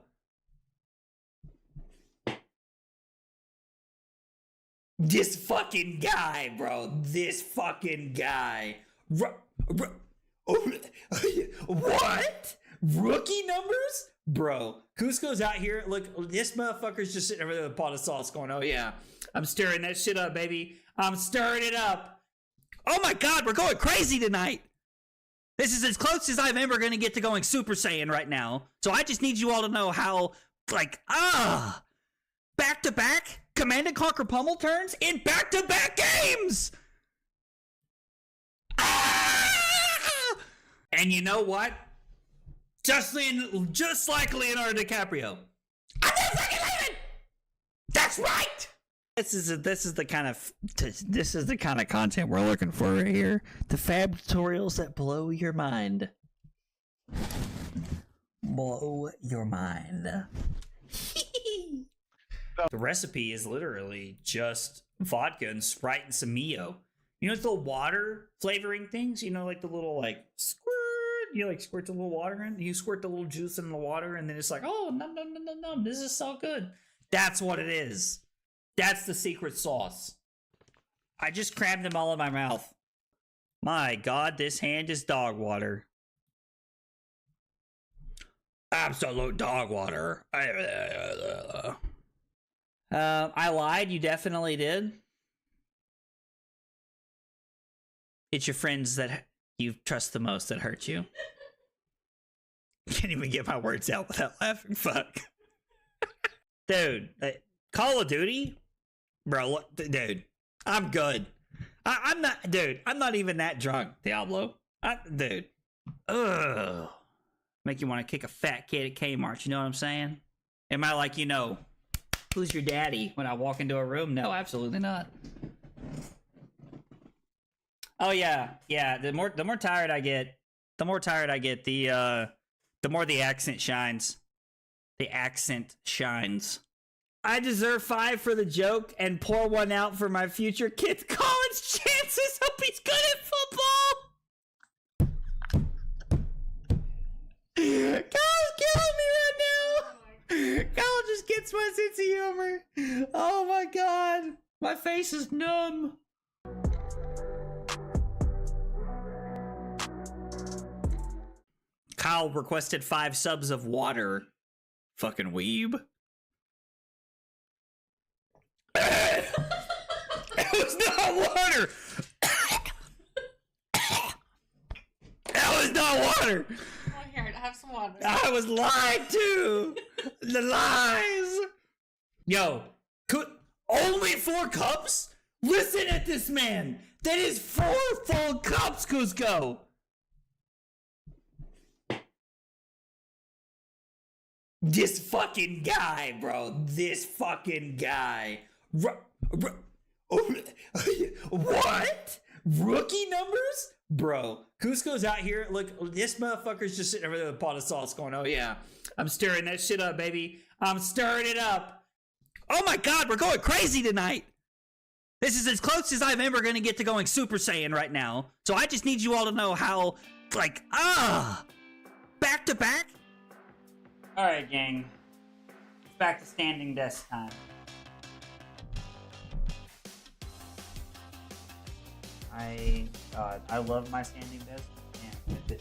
This fucking guy, bro. This fucking guy. What? Rookie numbers? Bro, Cusco's out here. Look, this motherfucker's just sitting over there with a pot of sauce going, oh yeah, I'm stirring that shit up, baby. I'm stirring it up. Oh my God, we're going crazy tonight. This is as close as I'm ever going to get to going Super Saiyan right now. So I just need you all to know how, like, back-to-back Command & Conquer pummel turns in back-to-back games! And you know what? Just like Leonardo DiCaprio. I'm not fucking leaving! That's right! This is the kind of content we're looking for right here. The fab tutorials that blow your mind. Blow your mind. The recipe is literally just vodka and Sprite and some Mio. You know, it's the water flavoring things. You know, like the little like squirt. You like squirt the little water in. You squirt the little juice in the water, and then it's like, oh, no, this is so good. That's what it is. That's the secret sauce. I just crammed them all in my mouth. My God, this hand is dog water. Absolute dog water. I lied. You definitely did. It's your friends that you trust the most that hurt you. Can't even get my words out without laughing. Fuck. Dude, Call of Duty? Bro, look, dude, I'm good. I'm not even that drunk, Diablo. Dude. Ugh. Make you want to kick a fat kid at Kmart, you know what I'm saying? Am I like, who's your daddy when I walk into a room? No, absolutely not. Oh yeah. The more tired I get, the more the accent shines. The accent shines. I deserve 5 for the joke and pour 1 out for my future kid's college chances. Hope he's good at football. Kyle's killing me right now. Kyle just gets my sense of humor. Oh my God. My face is numb. Kyle requested 5 subs of water. Fucking weeb. It was not water. That was not water. Oh, here, have some water. I was lied to. The lies. Yo, only 4 cups? Listen at this man. That is 4 full cups, Cusco. This fucking guy, bro. This fucking guy. What? Rookie numbers? Bro, Cusco's out here. Look, this motherfucker's just sitting over there with a pot of sauce going, oh yeah, I'm stirring that shit up, baby. I'm stirring it up. Oh my God, we're going crazy tonight. This is as close as I'm ever going to get to going Super Saiyan right now. So I just need you all to know how, like, back to back. All right, gang. It's back to standing desk time. I love my standing desk. Man, it.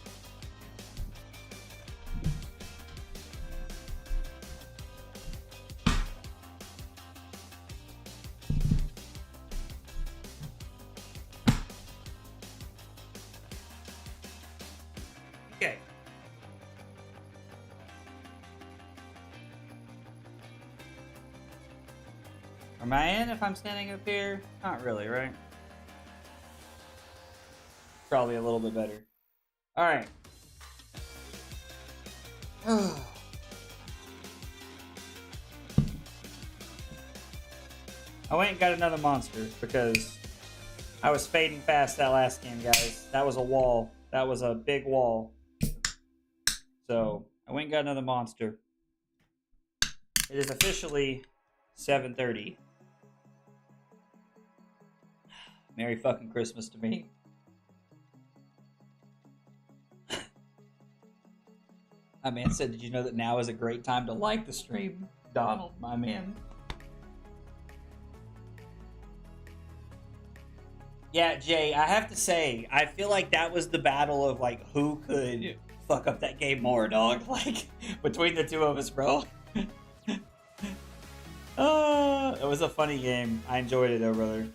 Okay. Am I in if I'm standing up here? Not really, right? Probably a little bit better. Alright. I went and got another monster because I was fading past that last game, guys. That was a wall. That was a big wall. So, I went and got another monster. It is officially 7:30. Merry fucking Christmas to me. My man said, did you know that now is a great time to like the stream? Donald, my man. Yeah, Jay, I have to say, I feel like that was the battle of like who could fuck up that game more, dog. Like between the two of us, bro. It was a funny game. I enjoyed it, though, brother.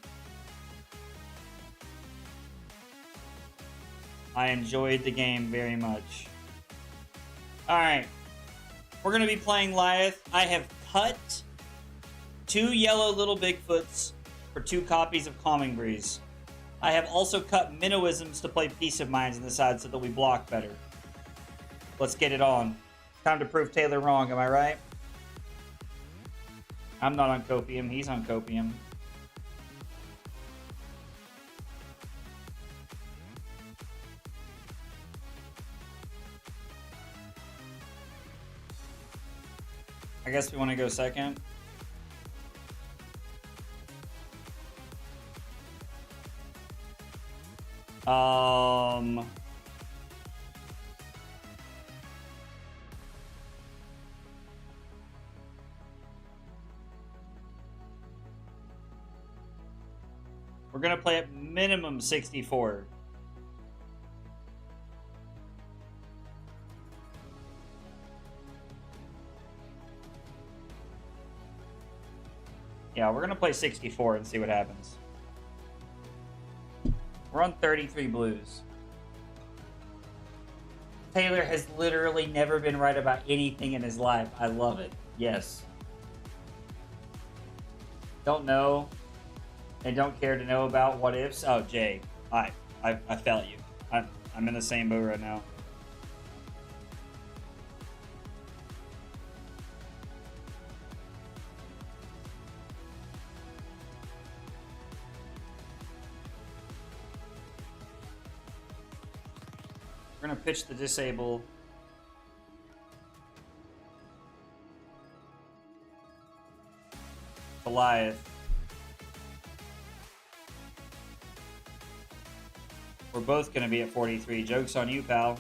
I enjoyed the game very much. All right, we're gonna be playing Lyeth. I have cut 2 yellow little Bigfoots for 2 copies of Calming Breeze. I have also cut Minnowisms to play Peace of Minds on the side so that we block better. Let's get it on. Time to prove Taylor wrong, am I right? I'm not on Copium, he's on Copium. I guess we want to go second. We're gonna play at minimum 64. Yeah, we're gonna play 64 and see what happens. We're on 33 blues. Taylor has literally never been right about anything in his life. I love it. Yes. Don't know and don't care to know about what ifs. Oh, Jay, I felt you. I'm in the same boat right now. We're gonna pitch the disable. Goliath. We're both gonna be at 43. Joke's on you, pal.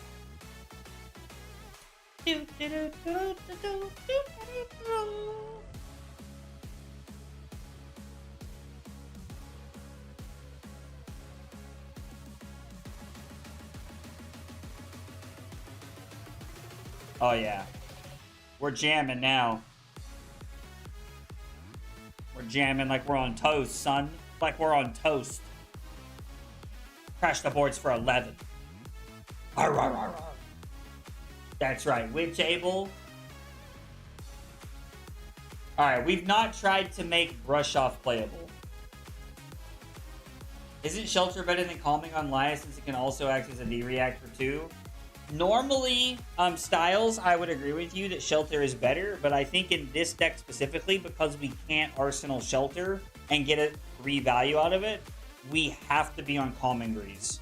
Oh yeah. We're jamming now. We're jamming like we're on toast, son. Like we're on toast. Crash the boards for 11. Arr, arr, arr, arr. That's right. Witch Able. Alright, we've not tried to make Brush Off playable. Isn't Shelter better than Calming on Lyeth since it can also act as a V-Reactor too? Normally, Styles, I would agree with you that Shelter is better, but I think in this deck specifically, because we can't Arsenal Shelter and get a 3 value out of it, we have to be on Calming Breeze.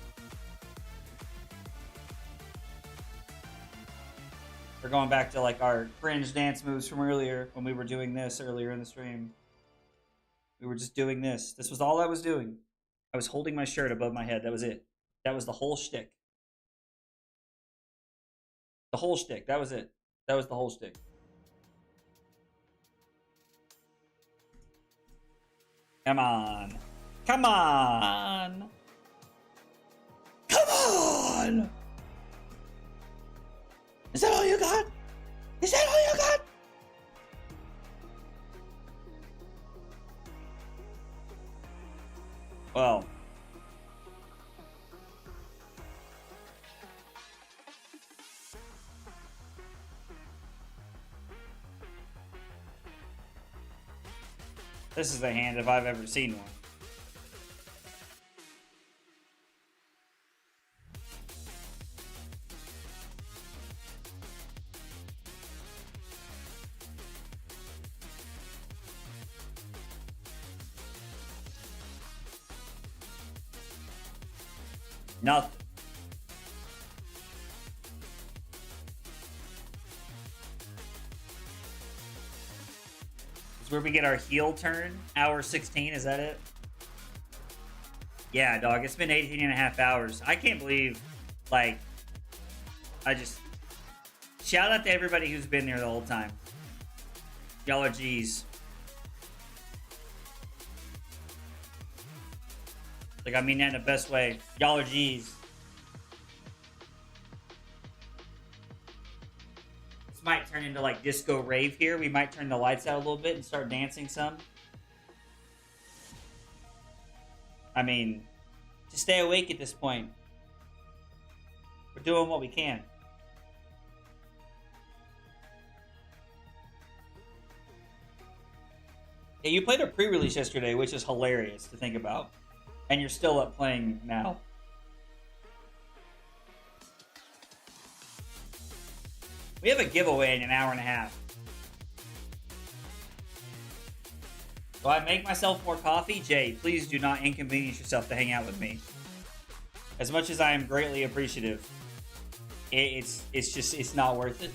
We're going back to like our cringe dance moves from earlier when we were doing this earlier in the stream. We were just doing this. This was all I was doing. I was holding my shirt above my head. That was it. That was the whole shtick. The whole shtick. That was it. That was the whole shtick. Come on. Come on. Come on. Is that all you got? Is that all you got? Well. This is the hand if I've ever seen one. Nothing. It's where we get our heal turn. Hour 16, is that it? Yeah, dog, it's been 18 and a half hours. I can't believe, like, shout out to everybody who's been there the whole time. Y'all are G's. Like, I mean that in the best way. Y'all are G's. This might turn into like disco rave here. We might turn the lights out a little bit and start dancing some. I mean, just stay awake at this point. We're doing what we can. Yeah, you played a pre-release yesterday, which is hilarious to think about. And you're still up playing now. We have a giveaway in an hour and a half. Do I make myself more coffee? Jay, please do not inconvenience yourself to hang out with me. As much as I am greatly appreciative, it's not worth it.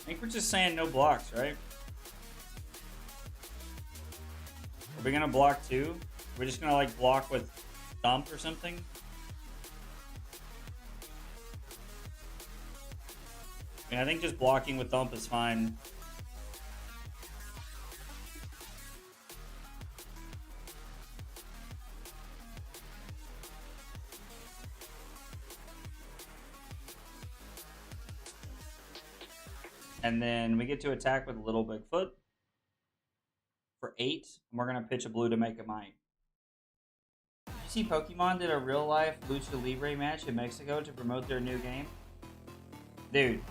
I think we're just saying no blocks, right? Are we gonna block too? We're just gonna like block with dump or something? I mean, I think just blocking with dump is fine. And then we get to attack with Little Bigfoot for 8. And we're going to pitch a blue to make a mine. Did you see Pokemon did a real-life Lucha Libre match in Mexico to promote their new game? Dude,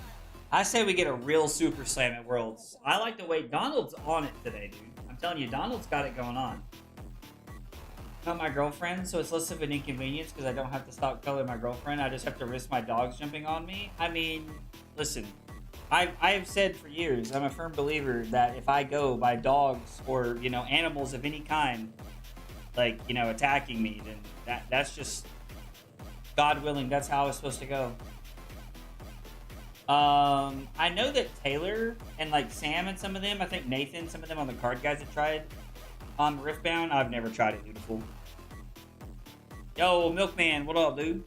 I say we get a real Super Slam at Worlds. I like the way Donald's on it today, dude. I'm telling you, Donald's got it going on. Not my girlfriend, so it's less of an inconvenience because I don't have to stop cuddling my girlfriend. I just have to risk my dogs jumping on me. I mean, listen. I've said for years, I'm a firm believer that if I go by dogs or, you know, animals of any kind, like, you know, attacking me, then that's just, God willing, that's how it's supposed to go. I know that Taylor and, like, Sam and some of them, I think Nathan, some of them on the card guys have tried Riftbound. I've never tried it, beautiful. Yo, Milkman, what up, dude?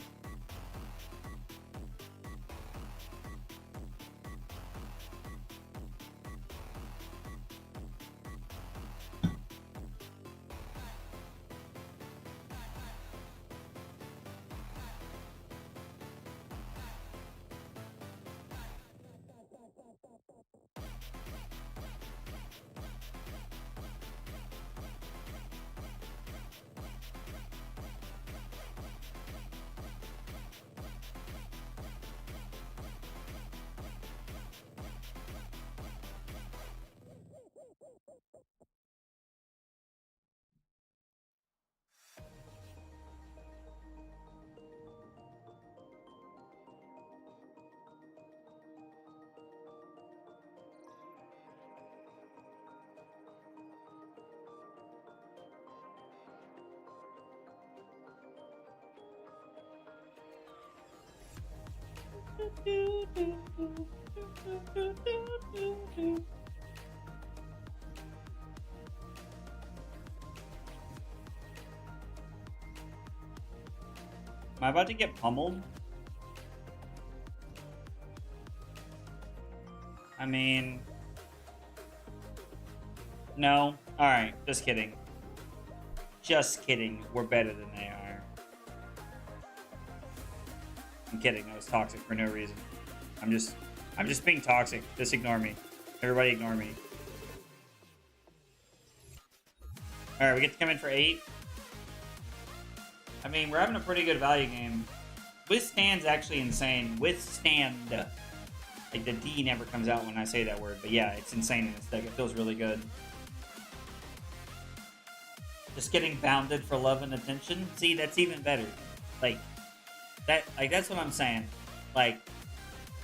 Am I about to get pummeled? I mean... No? Alright, just kidding. Just kidding. We're better than they are. I'm kidding. That was toxic for no reason. I'm just being toxic. Just ignore me. Everybody ignore me. Alright, we get to come in for 8. I mean, we're having a pretty good value game. Withstand's actually insane. Withstand. Like, the D never comes out when I say that word. But yeah, it's insane in this deck. It feels really good. Just getting bounded for love and attention. See, that's even better. Like, that's what I'm saying. Like,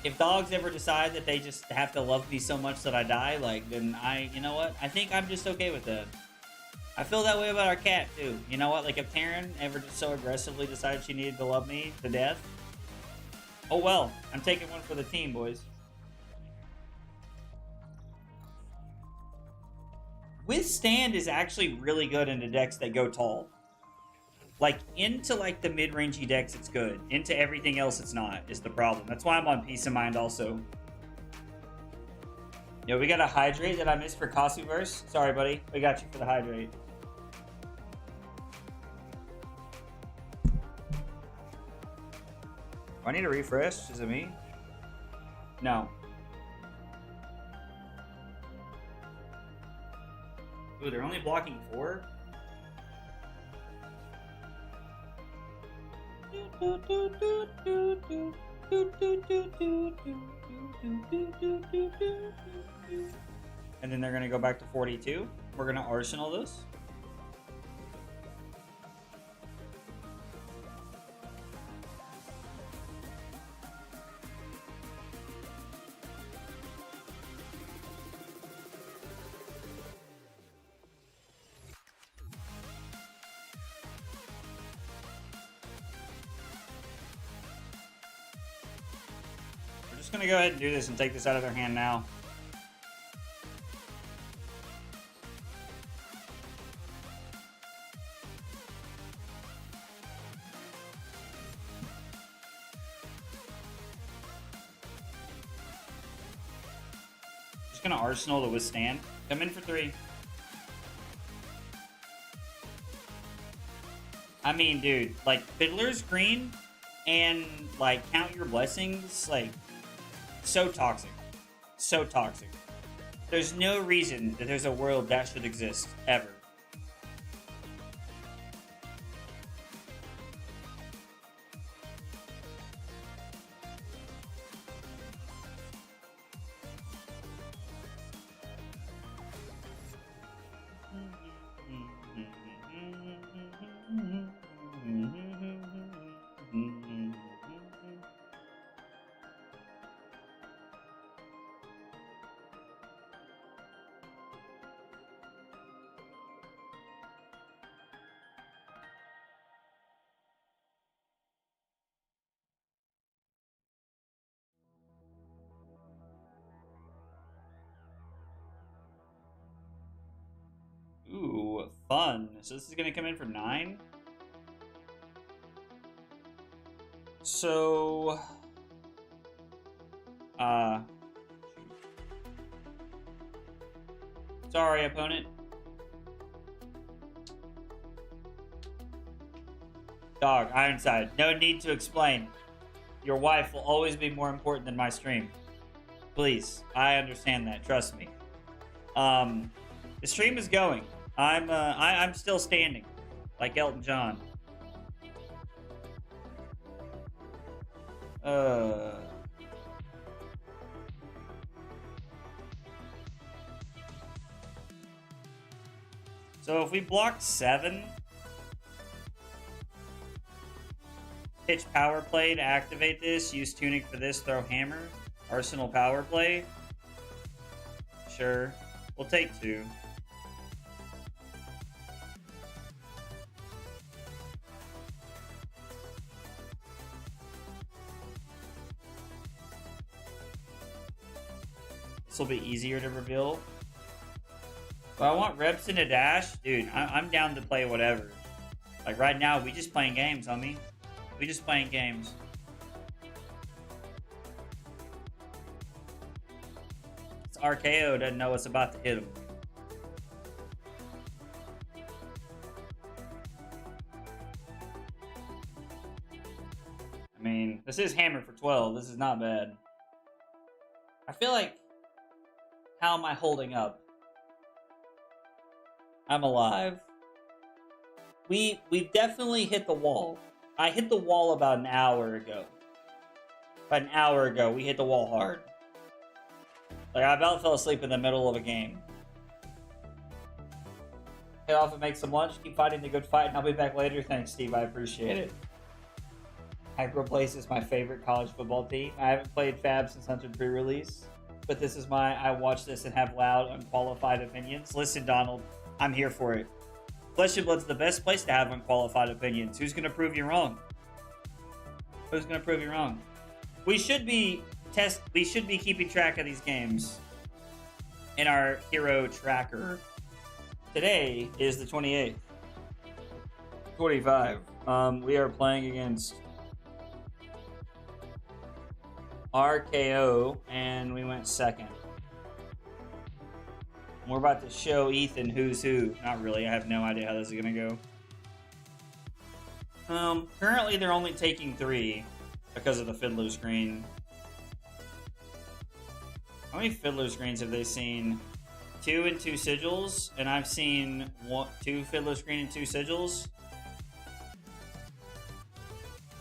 if dogs ever decide that they just have to love me so much that I die, like, then you know what? I think I'm just okay with that. I feel that way about our cat, too. You know what? Like, if Taryn ever just so aggressively decided she needed to love me to death, oh well. I'm taking one for the team, boys. Withstand is actually really good into decks that go tall. Like, into, like, the mid-rangey decks, it's good. Into everything else, it's not, is the problem. That's why I'm on Peace of Mind also. Yo, we got a Hydrate that I missed for Kasuverse. Sorry, buddy. We got you for the Hydrate. Do I need a refresh? Is it me? No. Ooh, they're only blocking 4? And then they're going to go back to 42. We're going to Arsenal this. We're just going to go ahead and do this and take this out of their hand now. Just going to Arsenal to Withstand. Come in for 3. I mean, dude, like, Fiddler's Green and, like, Count Your Blessings, like, so toxic. So toxic. There's no reason that there's a world that should exist, ever. Ooh, fun. So this is going to come in for 9. So... Sorry, opponent. Dog, Ironside. No need to explain. Your wife will always be more important than my stream. Please, I understand that. Trust me. The stream is going. I'm still standing, like Elton John. So if we block 7, pitch Power Play to activate this, use Tunic for this, throw Hammer, Arsenal Power Play. Sure, we'll take 2. This will be easier to reveal. But I want reps in a dash. Dude, I'm down to play whatever. Like right now, we just playing games, homie. We just playing games. This RKO doesn't know what's about to hit him. I mean, this is Hammer for 12. This is not bad. I feel like... How am I holding up? I'm alive. We've definitely hit the wall. I hit the wall about an hour ago. About an hour ago, we hit the wall hard. Like, I about fell asleep in the middle of a game. Head off and make some lunch. Keep fighting the good fight, and I'll be back later. Thanks, Steve. I appreciate it. Hyperplace is my favorite college football team. I haven't played Fab since Hunter pre-release. But this is my, I watch this and have loud, unqualified opinions. Listen, Donald, I'm here for it. Flesh and Blood's the best place to have unqualified opinions. Who's going to prove you wrong? Who's going to prove you wrong? We should be keeping track of these games in our hero tracker. Today is the 28th. 25. We are playing against RKO, and we went second. We're about to show Ethan who's who. Not really. I have no idea how this is gonna go. Currently they're only taking 3 because of the fiddler screen. How many fiddler screens have they seen? 2 and 2 sigils, and I've seen 2 fiddler screen and 2 sigils.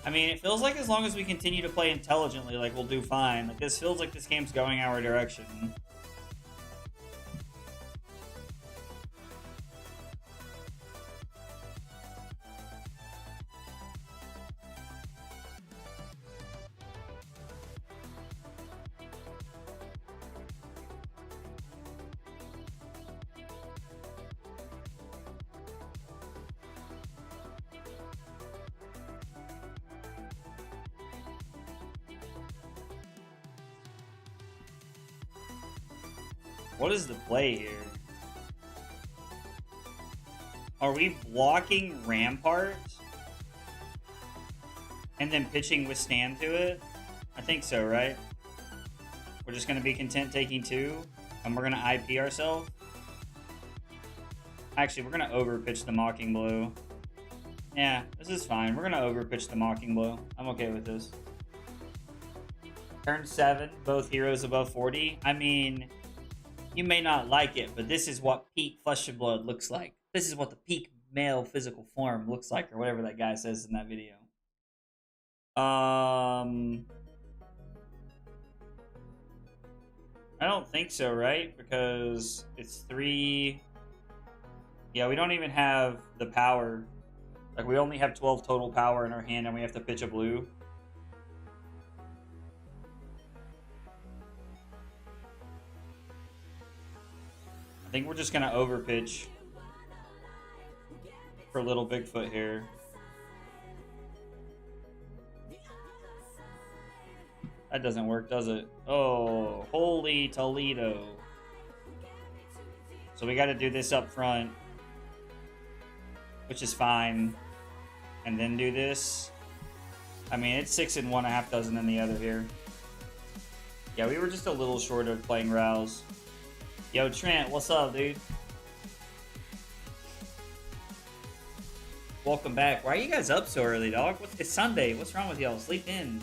I mean, it feels like as long as we continue to play intelligently, like, we'll do fine. Like, this feels like this game's going our direction. What is the play here? Are we blocking Rampart and then pitching Withstand to it? I think so, right? We're just going to be content taking 2 and we're going to IP ourselves. Actually, we're going to overpitch the Mocking Blow. Yeah, this is fine. We're going to overpitch the Mocking Blow. I'm okay with this. Turn 7, both heroes above 40. I mean, you may not like it, but this is what peak Flesh and Blood looks like. This is what the peak male physical form looks like, or whatever that guy says in that video. I don't think so, right? Because it's 3... Yeah, we don't even have the power. Like, we only have 12 total power in our hand, and we have to pitch a blue. I think we're just gonna overpitch for Little Bigfoot here. That doesn't work, does it? Oh, holy Toledo. So we gotta do this up front, which is fine. And then do this. I mean, it's 6 and 1, a half dozen in the other here. Yeah, we were just a little short of playing Rouse. Yo, Trent, what's up, dude? Welcome back. Why are you guys up so early, dog? It's Sunday. What's wrong with y'all? Sleep in.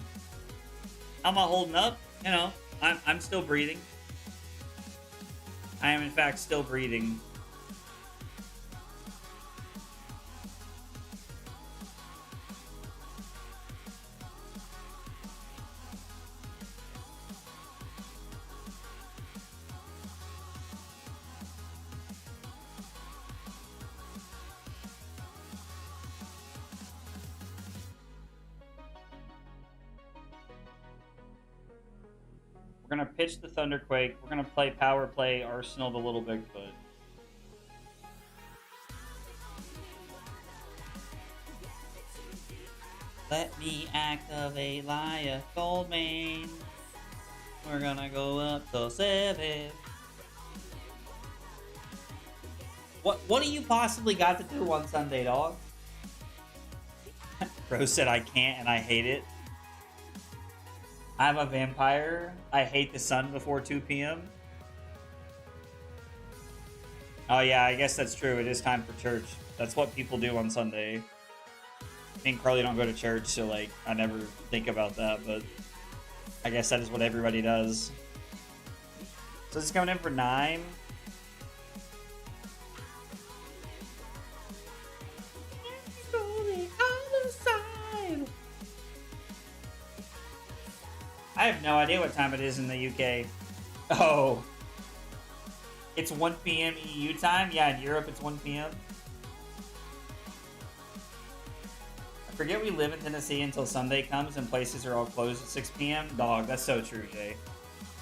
How am I holding up? You know, I'm still breathing. I am, in fact, still breathing. We're gonna pitch the Thunderquake. We're gonna play Power Play Arsenal the Little Bigfoot. Let me activate Laya Goldmane. We're gonna go up to 7. What do you possibly got to do on Sunday, dog? Bro said I can't and I hate it. I'm a vampire. I hate the sun before 2 p.m. Oh yeah, I guess that's true. It is time for church. That's what people do on Sunday. Me and Carly don't go to church, so like I never think about that, but I guess that is what everybody does. So this is coming in for 9. I have no idea what time it is in the UK. Oh. It's 1 p.m. EU time? Yeah, in Europe it's 1 p.m. I forget we live in Tennessee until Sunday comes and places are all closed at 6 p.m. Dog, that's so true, Jay.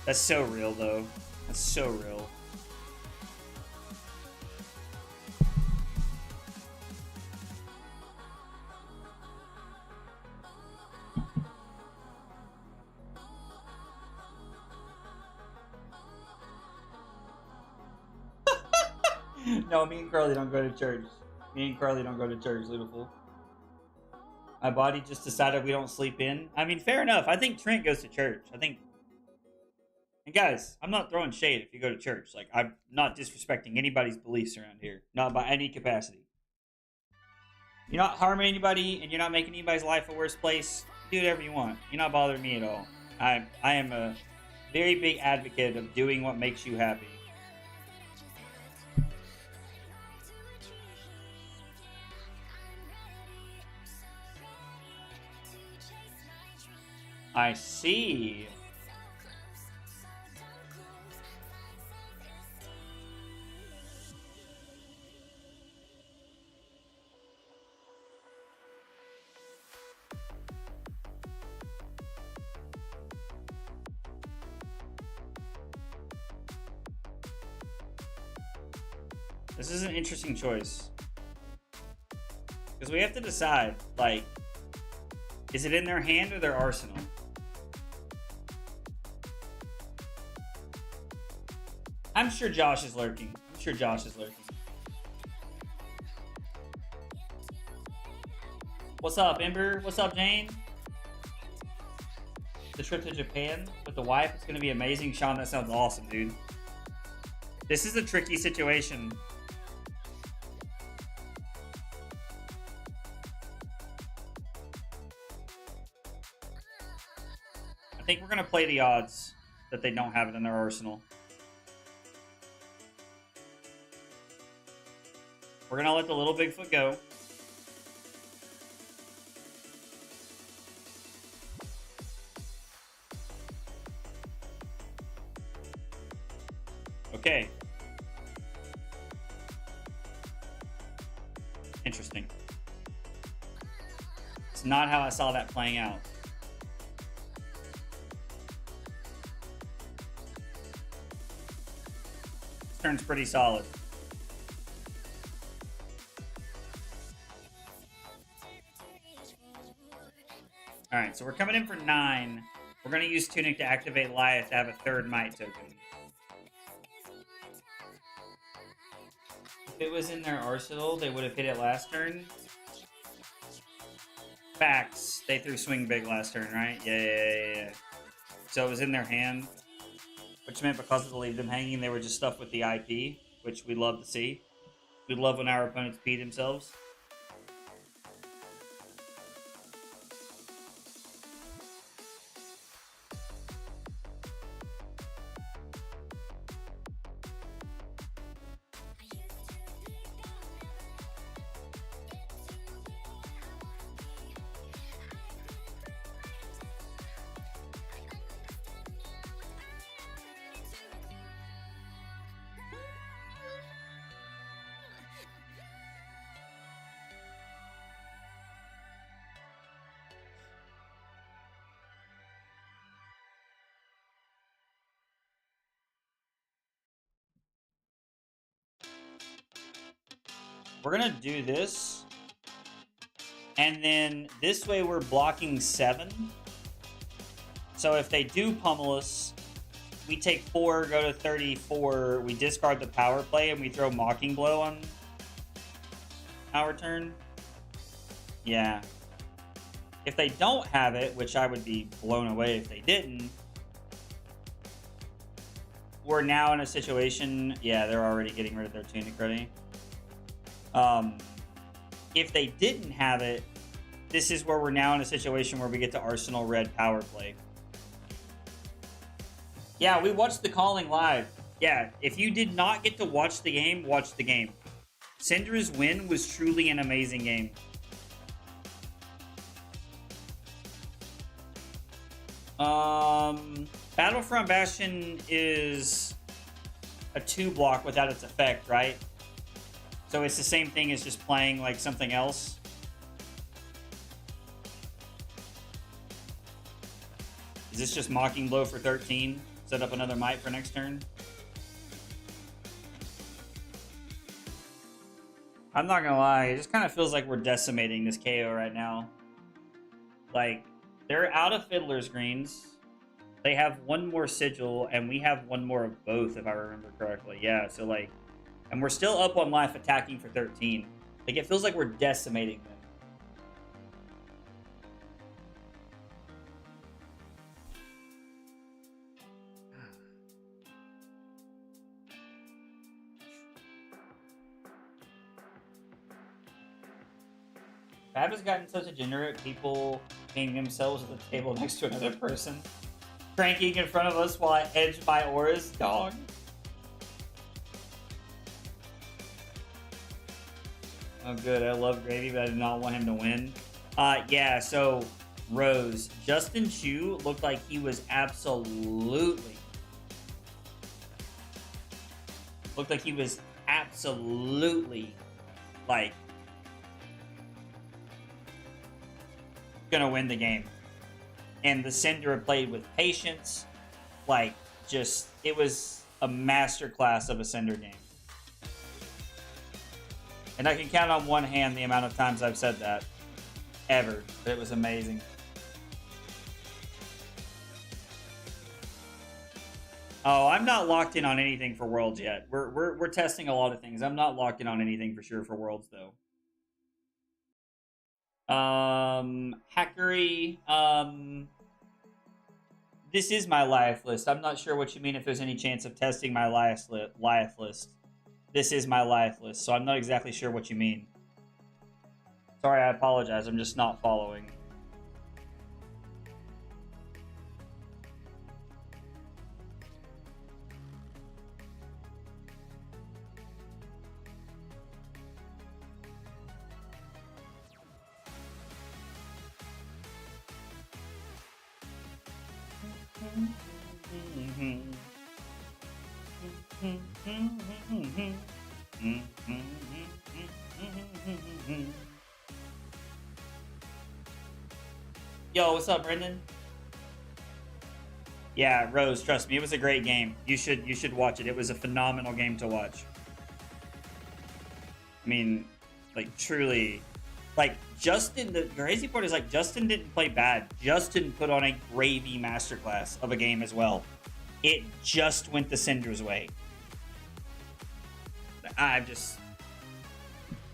That's so real, though. That's so real. No, me and Carly don't go to church. Me and Carly don't go to church, Lutiful. My body just decided we don't sleep in. I mean, fair enough. I think Trent goes to church. I think... And guys, I'm not throwing shade if you go to church. Like, I'm not disrespecting anybody's beliefs around here. Not by any capacity. You're not harming anybody, and you're not making anybody's life a worse place. Do whatever you want. You're not bothering me at all. I am a very big advocate of doing what makes you happy. I see. This is an interesting choice. Because we have to decide, like, is it in their hand or their arsenal? I'm sure Josh is lurking. What's up, Ember? What's up, Jane? The trip to Japan with the wife is going to be amazing. Sean, that sounds awesome, dude. This is a tricky situation. I think we're going to play the odds that they don't have it in their arsenal. We're going to let the little Bigfoot go. Okay. Interesting. It's not how I saw that playing out. This turn's pretty solid. Alright, so we're coming in for 9. We're going to use Tunic to activate Lyeth to have a 3rd Might token. If it was in their arsenal, they would have hit it last turn. Facts. They threw Swing Big last turn, right? Yeah. So it was in their hand, which meant because of the Leave Them Hanging, they were just stuck with the IP, which we love to see. We love when our opponents pee themselves. We're going to do this. And then this way we're blocking 7. So if they do pummel us, we take 4, go to 34. We discard the power play and we throw Mocking Blow on our turn. Yeah. If they don't have it, which I would be blown away if they didn't, we're now in a situation... Yeah, they're already getting rid of their Tunic ready. If they didn't have it, this is where we're now in a situation where we get to Arsenal Red power play. Yeah, we watched the calling live. Yeah, if you did not get to watch the game, watch the game. Syndra's win was truly an amazing game. Battlefront Bastion is a 2-block without its effect, right? So it's the same thing as just playing like something else. Is this just Mocking Blow for 13? Set up another Might for next turn? I'm not gonna lie, it just kind of feels like we're decimating this KO right now. Like, they're out of Fiddler's Greens. They have one more Sigil, and we have one more of both, if I remember correctly. Yeah, so like, And we're still up on life attacking for 13. Like, it feels like we're decimating them. Fab has gotten so degenerate, people hanging themselves at the table next to another person. Cranking in front of us while I edge my auras. Dog. Oh, good. I love Gravy, but I did not want him to win. Yeah, so, Rose. Justin Chu looked like he was absolutely... like... gonna win the game. And the Cinder played with patience. Like, just... It was a masterclass of a Cinder game. And I can count on one hand the amount of times I've said that. Ever. But it was amazing. Oh, I'm not locked in on anything for Worlds yet. We're testing a lot of things. I'm not locked in on anything for sure for Worlds, though. Hackery, this is my life list. I'm not sure what you mean if there's any chance of testing my life list. This is my life list, so I'm not exactly sure what you mean. Sorry, I apologize. I'm just not following. Yo, what's up, Brendan? Yeah, Rose, trust me, it was a great game. You should watch it. It was a phenomenal game to watch. I mean, like, truly, like, Justin, the crazy part is, like, Justin didn't play bad. Justin put on a gravy masterclass of a game as well. It just went the Cinder's way.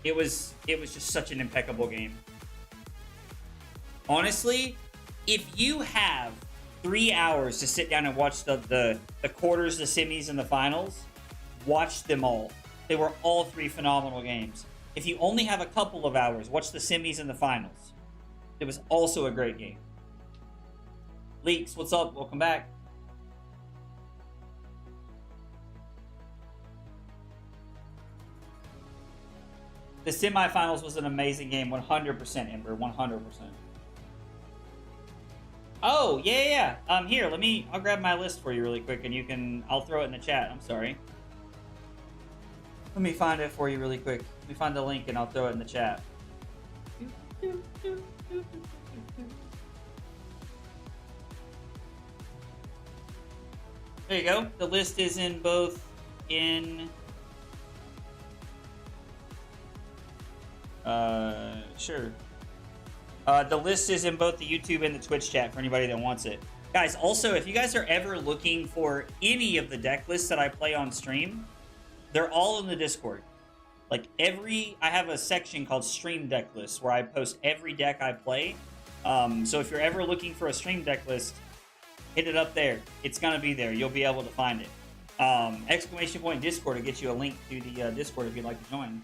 It was just such an impeccable game. Honestly, if you have 3 hours to sit down and watch the quarters, the semis, and the finals, watch them all. They were all 3 phenomenal games. If you only have a couple of hours, watch the semis and the finals. It was also a great game. Leaks, what's up? Welcome back. The semifinals was an amazing game, 100%, Ember, 100%. Oh, yeah. Here, I'll grab my list for you really quick, and I'll throw it in the chat. I'm sorry. Let me find it for you really quick. Let me find the link, and I'll throw it in the chat. There you go. The list is in both sure. The list is in both the YouTube and the Twitch chat for anybody that wants it. Guys, also, if you guys are ever looking for any of the deck lists that I play on stream, they're all in the Discord. Like, I have a section called Stream Deck Lists where I post every deck I play. So if you're ever looking for a stream deck list, hit it up there. It's going to be there. You'll be able to find it. Exclamation point Discord to get you a link to the Discord if you'd like to join.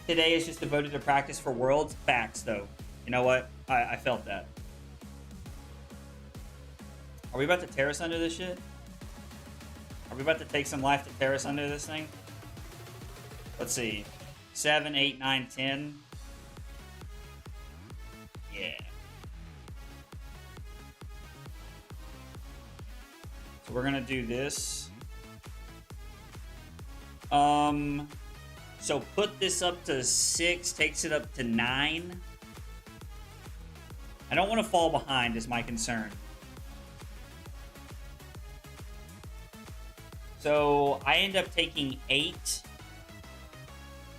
Today is just devoted to practice for Worlds. Facts, though. You know what? I felt that. Are we about to tear us under this shit? Are we about to take some life to tear us under this thing? Let's see. 7, 8, 9, 10. Yeah. So we're gonna do this. So put this up to 6, takes it up to 9. I don't want to fall behind is my concern. So I end up taking 8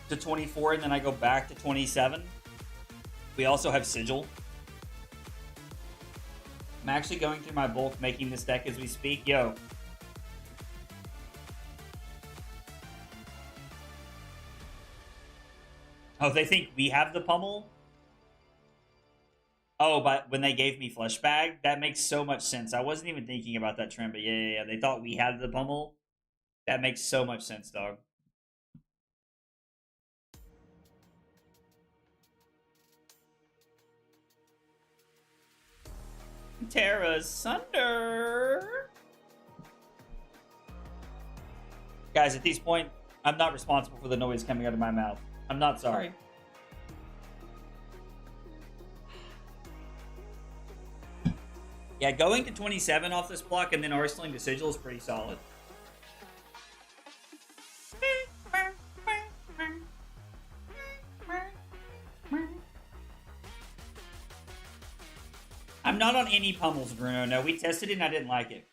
to 24, and then I go back to 27. We also have Sigil. I'm actually going through my bulk, making this deck as we speak. Yo. Oh, they think we have the pummel? Oh, but when they gave me flesh bag, that makes so much sense. I wasn't even thinking about that trend, but yeah. They thought we had the pummel. That makes so much sense, dog. Terra Sunder. Guys, at this point, I'm not responsible for the noise coming out of my mouth. I'm not sorry. Yeah, going to 27 off this block and then arsenaling to Sigil is pretty solid. I'm not on any pummels, Bruno. No, we tested it and I didn't like it.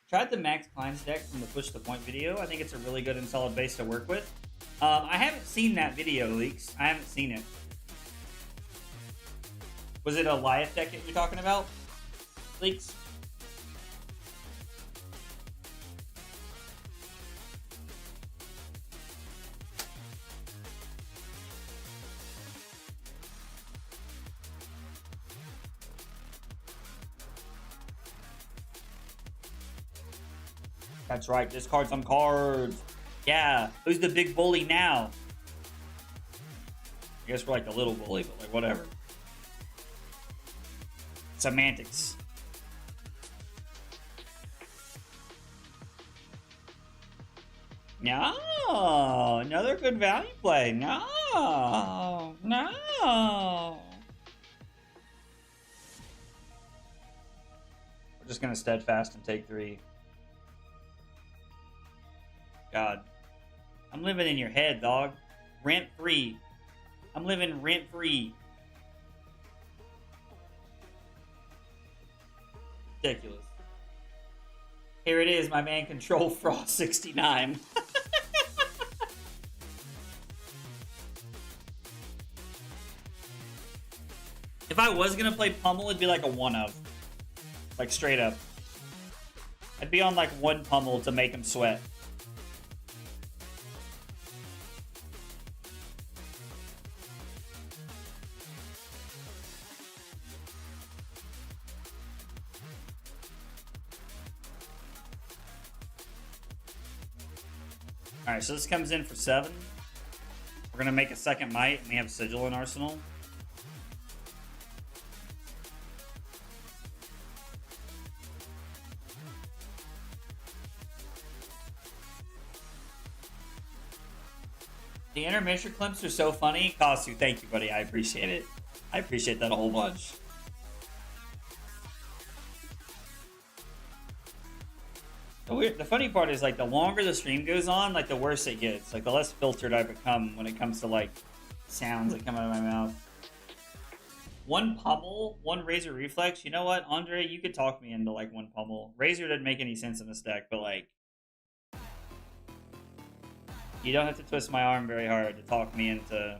Tried the Max Klein's deck from the Push the Point video. I think it's a really good and solid base to work with. I haven't seen that video, Leaks. I haven't seen it. Was it a Liath deck that you're talking about, Leaks? That's right, discard some cards. Yeah, who's the big bully now? I guess we're like the little bully, but like whatever. Semantics. No, another good value play. No. We're just gonna steadfast and take 3. God. I'm living in your head, dog. Rent free. I'm living rent free. Ridiculous. Here it is, my man Control Frost 69. If I was gonna play Pummel, it'd be like a 1-of. Like straight up. I'd be on like 1 Pummel to make him sweat. Alright, so this comes in for 7. We're going to make a second Might, and we have Sigil in Arsenal. The intermission clips are so funny. Kasu, thank you, buddy. I appreciate it. I appreciate that a whole bunch. The funny part is, like, the longer the stream goes on, like, the worse it gets. Like, the less filtered I become when it comes to, like, sounds that come out of my mouth. 1 pummel, 1 Razor Reflex. You know what, Andre? You could talk me into, like, 1 pummel. Razor doesn't make any sense in this deck, but, like, you don't have to twist my arm very hard to talk me into...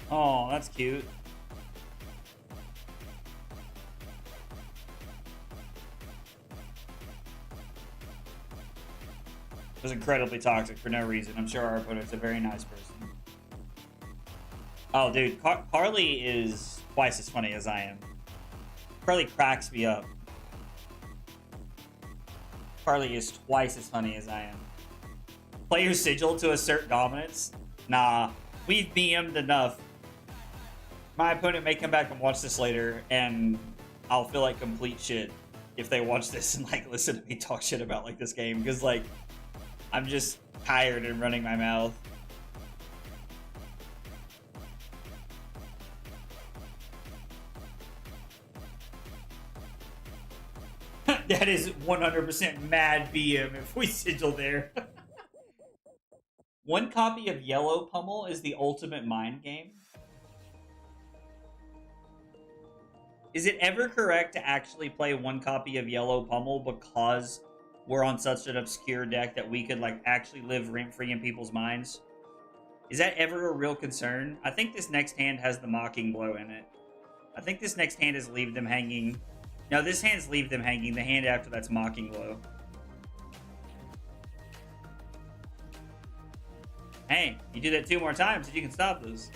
Oh, that's cute. It was incredibly toxic for no reason. I'm sure our opponent's a very nice person. Oh, dude, Carly is twice as funny as I am. Carly cracks me up. Carly is twice as funny as I am. Play your Sigil to assert dominance? Nah, we've BM'd enough. My opponent may come back and watch this later, and I'll feel like complete shit if they watch this and, like, listen to me talk shit about, like, this game. Because, like, I'm just tired and running my mouth. That is 100% mad BM if we Sigil there. 1 copy of Yellow Pummel is the ultimate mind game. Is it ever correct to actually play one copy of Yellow Pummel because we're on such an obscure deck that we could like actually live rent-free in people's minds? Is that ever a real concern? I think this next hand has the Mocking Blow in it. I think this next hand is Leave Them Hanging. No, this hand's Leave Them Hanging. The hand after that's Mocking Blow. Hey, you do that 2 more times and you can stop this.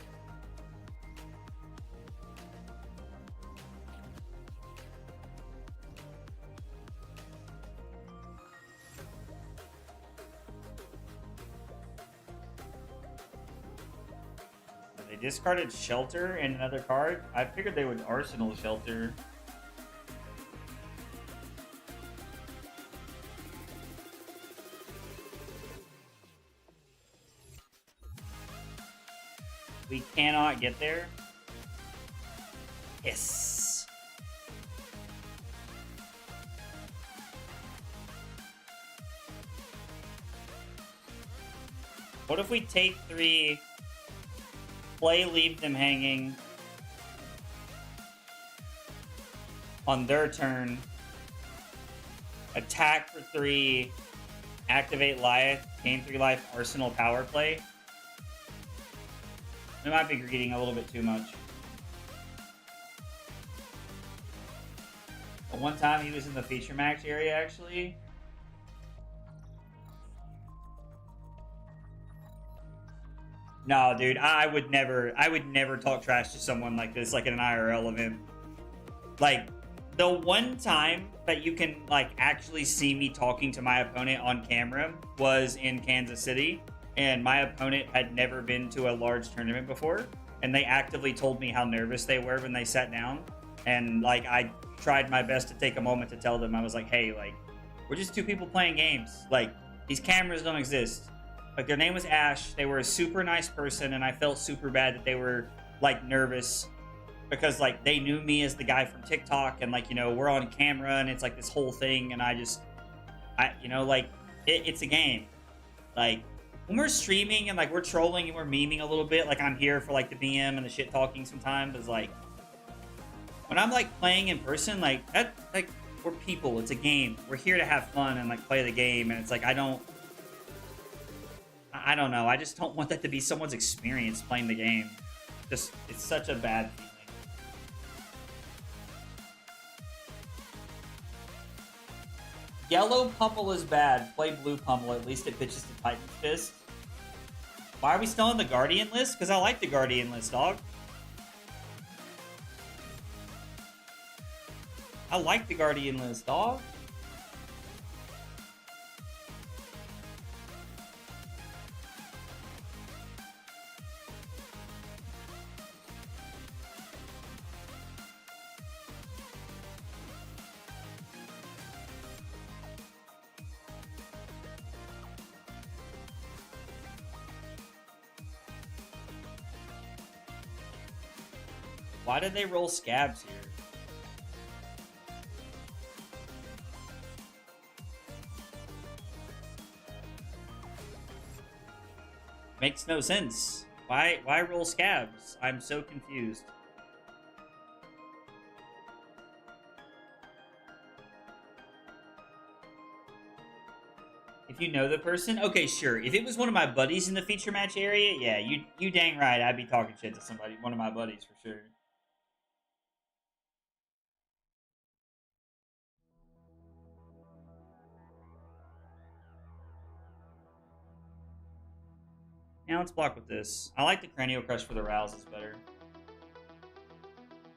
They discarded Shelter and another card. I figured they would Arsenal Shelter. We cannot get there. Yes. What if we take 3, play Leave Them Hanging on their turn, attack for 3, activate life, gain 3 life, Arsenal power play? We might be greeting a little bit too much. But one time he was in the feature match area, actually. No, dude, I would never talk trash to someone like this, like in an IRL event. Like, the one time that you can, like, actually see me talking to my opponent on camera was in Kansas City. And my opponent had never been to a large tournament before, and they actively told me how nervous they were when they sat down. And like, I tried my best to take a moment to tell them, I was like, hey, like, we're just 2 people playing games. Like, these cameras don't exist. Like, their name was Ash. They were a super nice person, and I felt super bad that they were like nervous because like they knew me as the guy from TikTok, and like, you know, we're on camera and it's like this whole thing, and I you know, like it's a game. Like, when we're streaming and like we're trolling and we're memeing a little bit, like I'm here for like the BM and the shit talking sometimes, but like when I'm like playing in person, like that, like we're people, it's a game. We're here to have fun and like play the game, and it's like I don't know. I just don't want that to be someone's experience playing the game. Just, it's such a bad feeling. Yellow Pummel is bad. Play Blue Pummel. At least it pitches to Titan's Fist. Why are we still on the Guardian list? Because I like the Guardian list, dog. I like the Guardian list, dog. Why did they roll Scabs here? Makes no sense. Why roll Scabs? I'm so confused. If you know the person, okay, sure. If it was one of my buddies in the feature match area, yeah, you dang right, I'd be talking shit to somebody, one of my buddies for sure. Now let's block with this. I like the Cranial Crush for the Rouses better.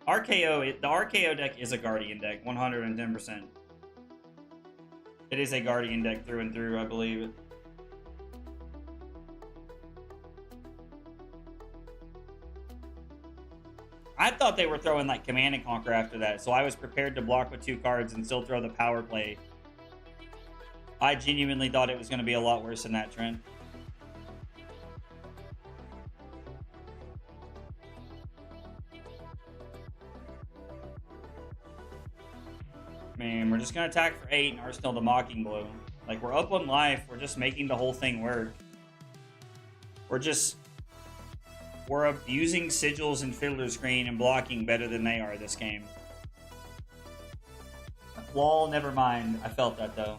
RKO, the RKO deck is a Guardian deck, 110%. It is a Guardian deck through and through, I believe. I thought they were throwing like Command and Conquer after that, so I was prepared to block with 2 cards and still throw the power play. I genuinely thought it was going to be a lot worse than that, Trent. Man, we're just going to attack for 8 and Arsenal the Mocking Blow. Like, we're up on life. We're just making the whole thing work. We're abusing Sigils and Fiddler's Green and blocking better than they are this game. Lol, never mind. I felt that though.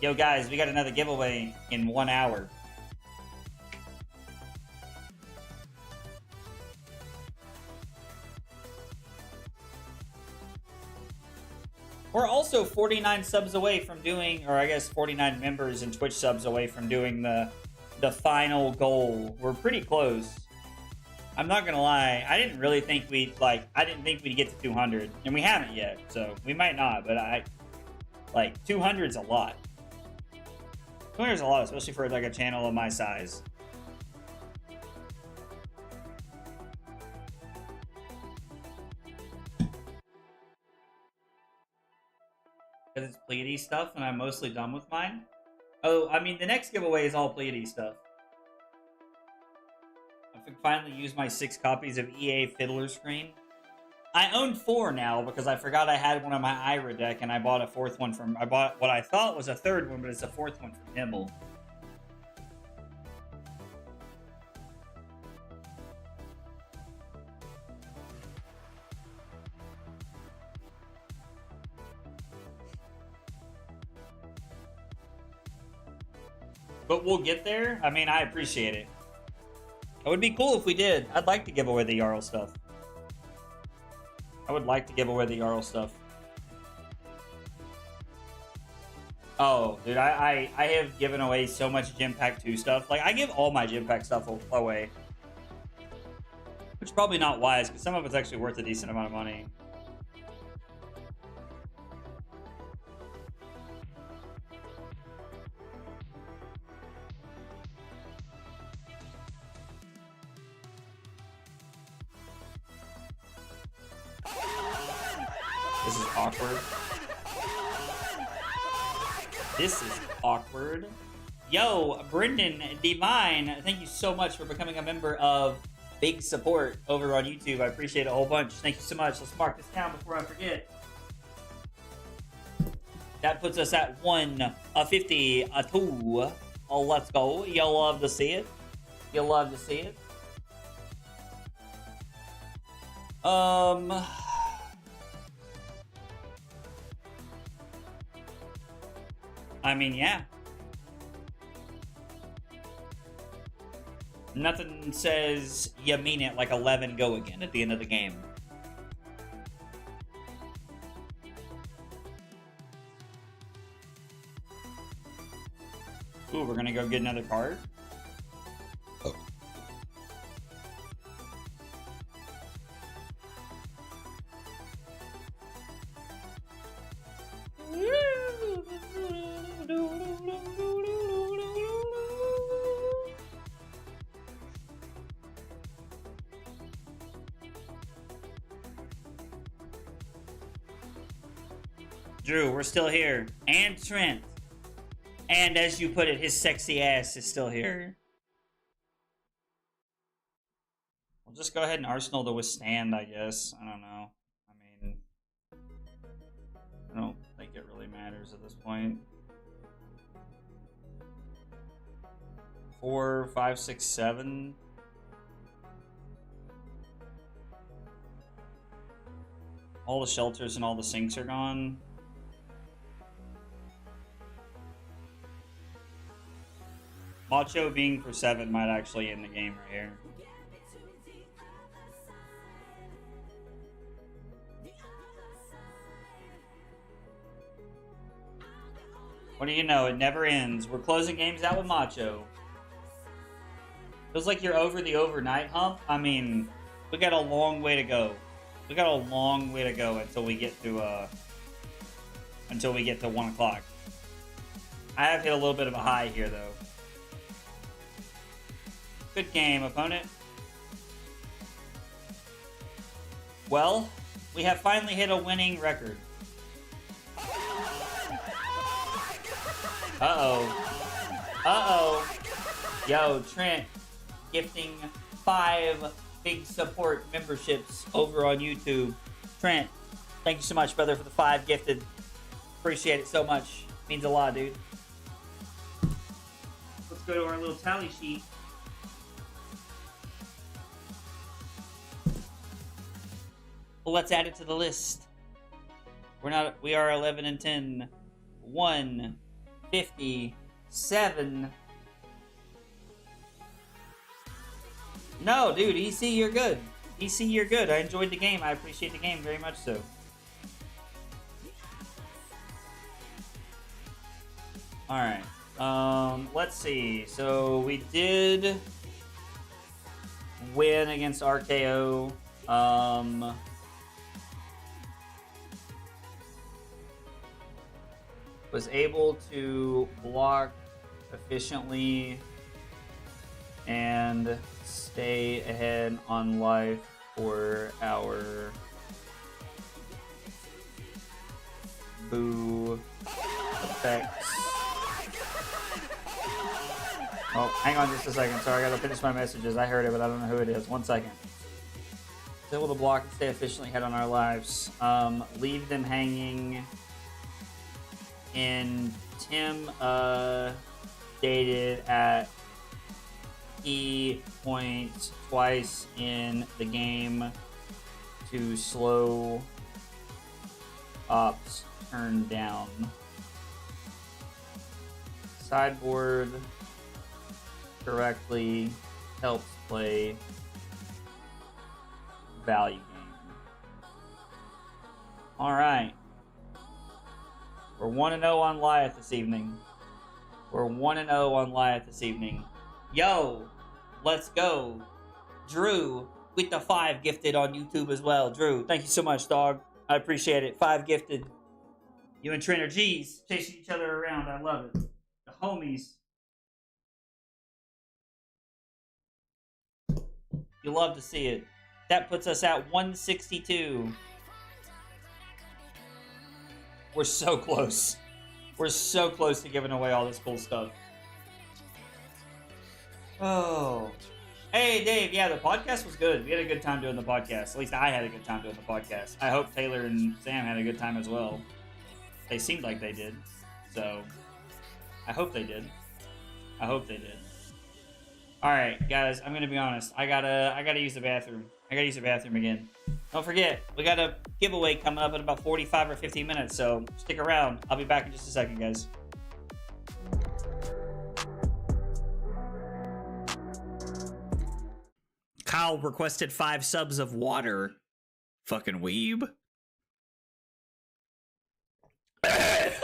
Yo guys, we got another giveaway in 1 hour. We're also 49 subs away from doing, or I guess 49 members and Twitch subs away from doing the final goal. We're pretty close. I'm not gonna lie, I didn't really think I didn't think we'd get to 200, and we haven't yet, so we might not, but 200's a lot. 200's a lot, especially for like a channel of my size. Because it's Pleiades stuff, and I'm mostly done with mine. Oh, I mean, the next giveaway is all Pleiades stuff. I can finally use my 6 copies of EA Fiddler Screen. I own 4 now because I forgot I had one on my Ira deck, and I bought a 4th one from... I bought what I thought was a 3rd one, but it's a 4th one from Himmel. But we'll get there. I mean, I appreciate it. It would be cool if we did. I'd like to give away the Jarl stuff. I would like to give away the Jarl stuff. Oh, dude, I have given away so much Gem Pack 2 stuff. Like, I give all my Gem Pack stuff away. Which is probably not wise, because some of it's actually worth a decent amount of money. This is awkward. This is awkward. Yo, Brendan Divine, thank you so much for becoming a member of Big Support over on YouTube. I appreciate it a whole bunch. Thank you so much. Let's mark this down before I forget. That puts us at 152. Oh, let's go. You'll love to see it. You'll love to see it. I mean, yeah. Nothing says you mean it like 11 go again at the end of the game. Ooh, we're gonna go get another card. Oh. Drew, we're still here. And Trent. And as you put it, his sexy ass is still here. We'll just go ahead and Arsenal to withstand, I guess. I don't know. I mean, I don't think it really matters at this point. 4, 5, 6, 7. All the shelters and all the sinks are gone. Macho being for 7 might actually end the game right here. What do you know? It never ends. We're closing games out with Macho. Feels like you're over the overnight hump. I mean, we got a long way to go. We got a long way to go until we get to 1 o'clock. I have hit a little bit of a high here though. Good game, opponent. Well, we have finally hit a winning record. Uh-oh. Uh-oh. Yo, Trent, gifting 5 Big Support memberships over on YouTube. Trent, thank you so much, brother, for the 5 gifted. Appreciate it so much. Means a lot, dude. Let's go to our little tally sheet. Well, let's add it to the list. We are 11 and 10. 157. No, dude, EC, you're good. EC, you're good. I enjoyed the game. I appreciate the game very much so. Alright. Let's see. So we did win against RKO. Was able to block efficiently and stay ahead on life for our boo effects. Oh, hang on just a second. Sorry, I gotta finish my messages. I heard it, but I don't know who it is. 1 second. Was able to block and stay efficiently ahead on our lives. Leave them hanging. And Tim stated at key points twice in the game to slow ops turn down. Sideboard correctly helps play value game. Alright. We're 1-0 on Lyeth this evening. We're 1-0 on Lyeth this evening. Yo, let's go. Drew with the 5 gifted on YouTube as well. Drew, thank you so much, dog. I appreciate it. 5 gifted. You and Trainer G's chasing each other around. I love it. The homies. You love to see it. That puts us at 162. We're so close. We're so close to giving away all this cool stuff. Oh. Hey, Dave. Yeah, the podcast was good. We had a good time doing the podcast. At least I had a good time doing the podcast. I hope Taylor and Sam had a good time as well. They seemed like they did. So, I hope they did. I hope they did. Alright, guys. I'm going to be honest. I gotta use the bathroom. I gotta use the bathroom again. Don't forget, we got a giveaway coming up in about 45 or 15 minutes, so stick around. I'll be back in just a second, guys. Kyle requested 5 subs of water. Fucking weeb. It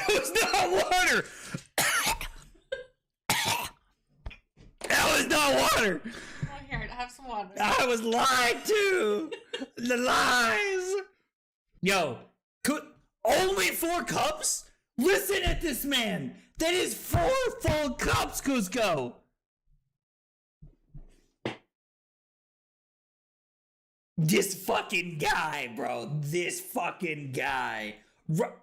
was not water! That was not water! Oh, here, have some water. I was lied to! The lies! Yo, only 4 cups? Listen at this man! That is 4 full cups, Cusco! This fucking guy, bro. This fucking guy. What?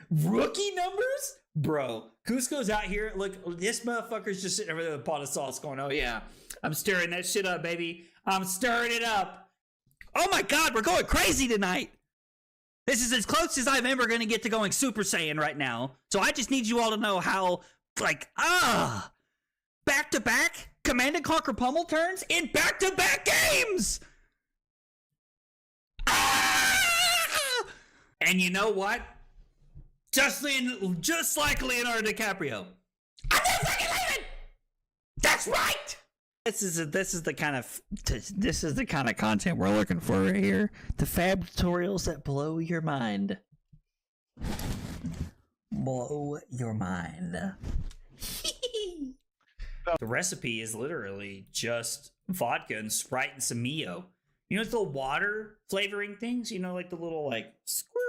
Rookie numbers? Bro, Cusco's out here. Look, this motherfucker's just sitting over there with a pot of sauce going, oh yeah, I'm stirring that shit up, baby. I'm stirring it up. Oh my God, we're going crazy tonight. This is as close as I'm ever going to get to going Super Saiyan right now. So I just need you all to know how, back-to-back Command & Conquer pummel turns in back-to-back games. And you know what? Just like Leonardo DiCaprio. I'm not fucking leaving. That's right. This is the kind of content we're looking for right here. The fab tutorials that blow your mind. Blow your mind. The recipe is literally just vodka and Sprite and some Mio. You know, it's the water flavoring things. You know, like the little squirt.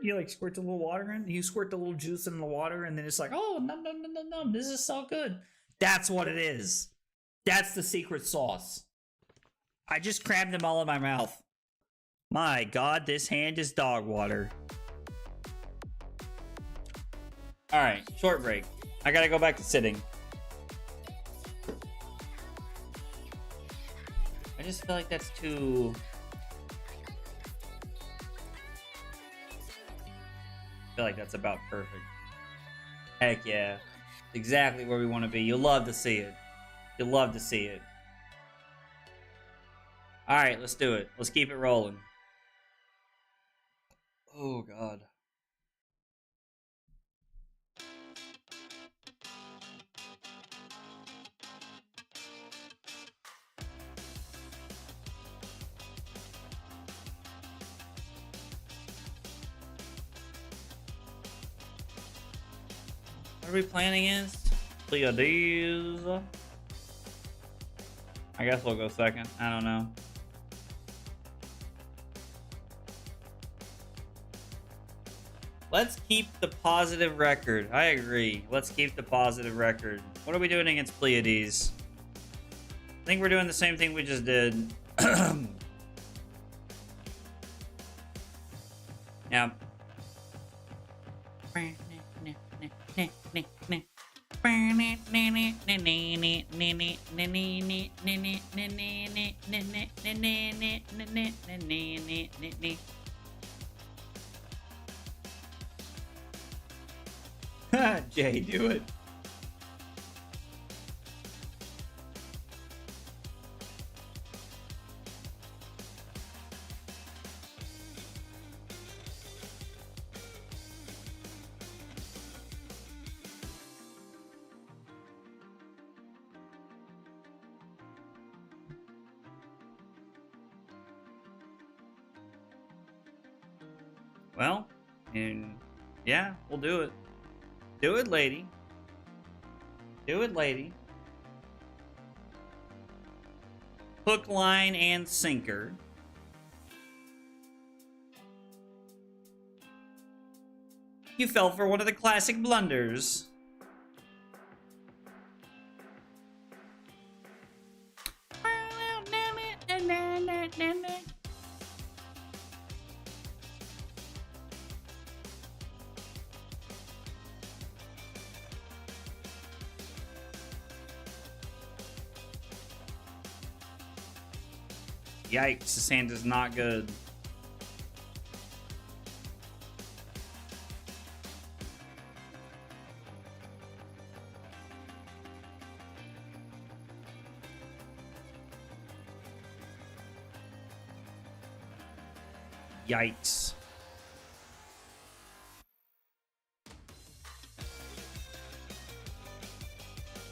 You squirt the little water in. You squirt the little juice in the water, and then it's like, oh, num. This is so good. That's what it is. That's the secret sauce. I just crammed them all in my mouth. My God, this hand is dog water. All right, short break. I gotta go back to sitting. I just feel like that's too... I feel like that's about perfect. Heck yeah. Exactly where we want to be. You'll love to see it. You'll love to see it. All right, let's do it. Let's keep it rolling. Oh, God. What are we playing against? Pleiades. I guess we'll go second. I don't know. Let's keep the positive record. I agree. Let's keep the positive record. What are we doing against Pleiades? I think we're doing the same thing we just did. Yeah. Jay, do it. Well, and yeah, we'll do it. Do it, lady. Do it, lady. Hook, line, and sinker. You fell for one of the classic blunders. Yikes, this hand is not good. Yikes.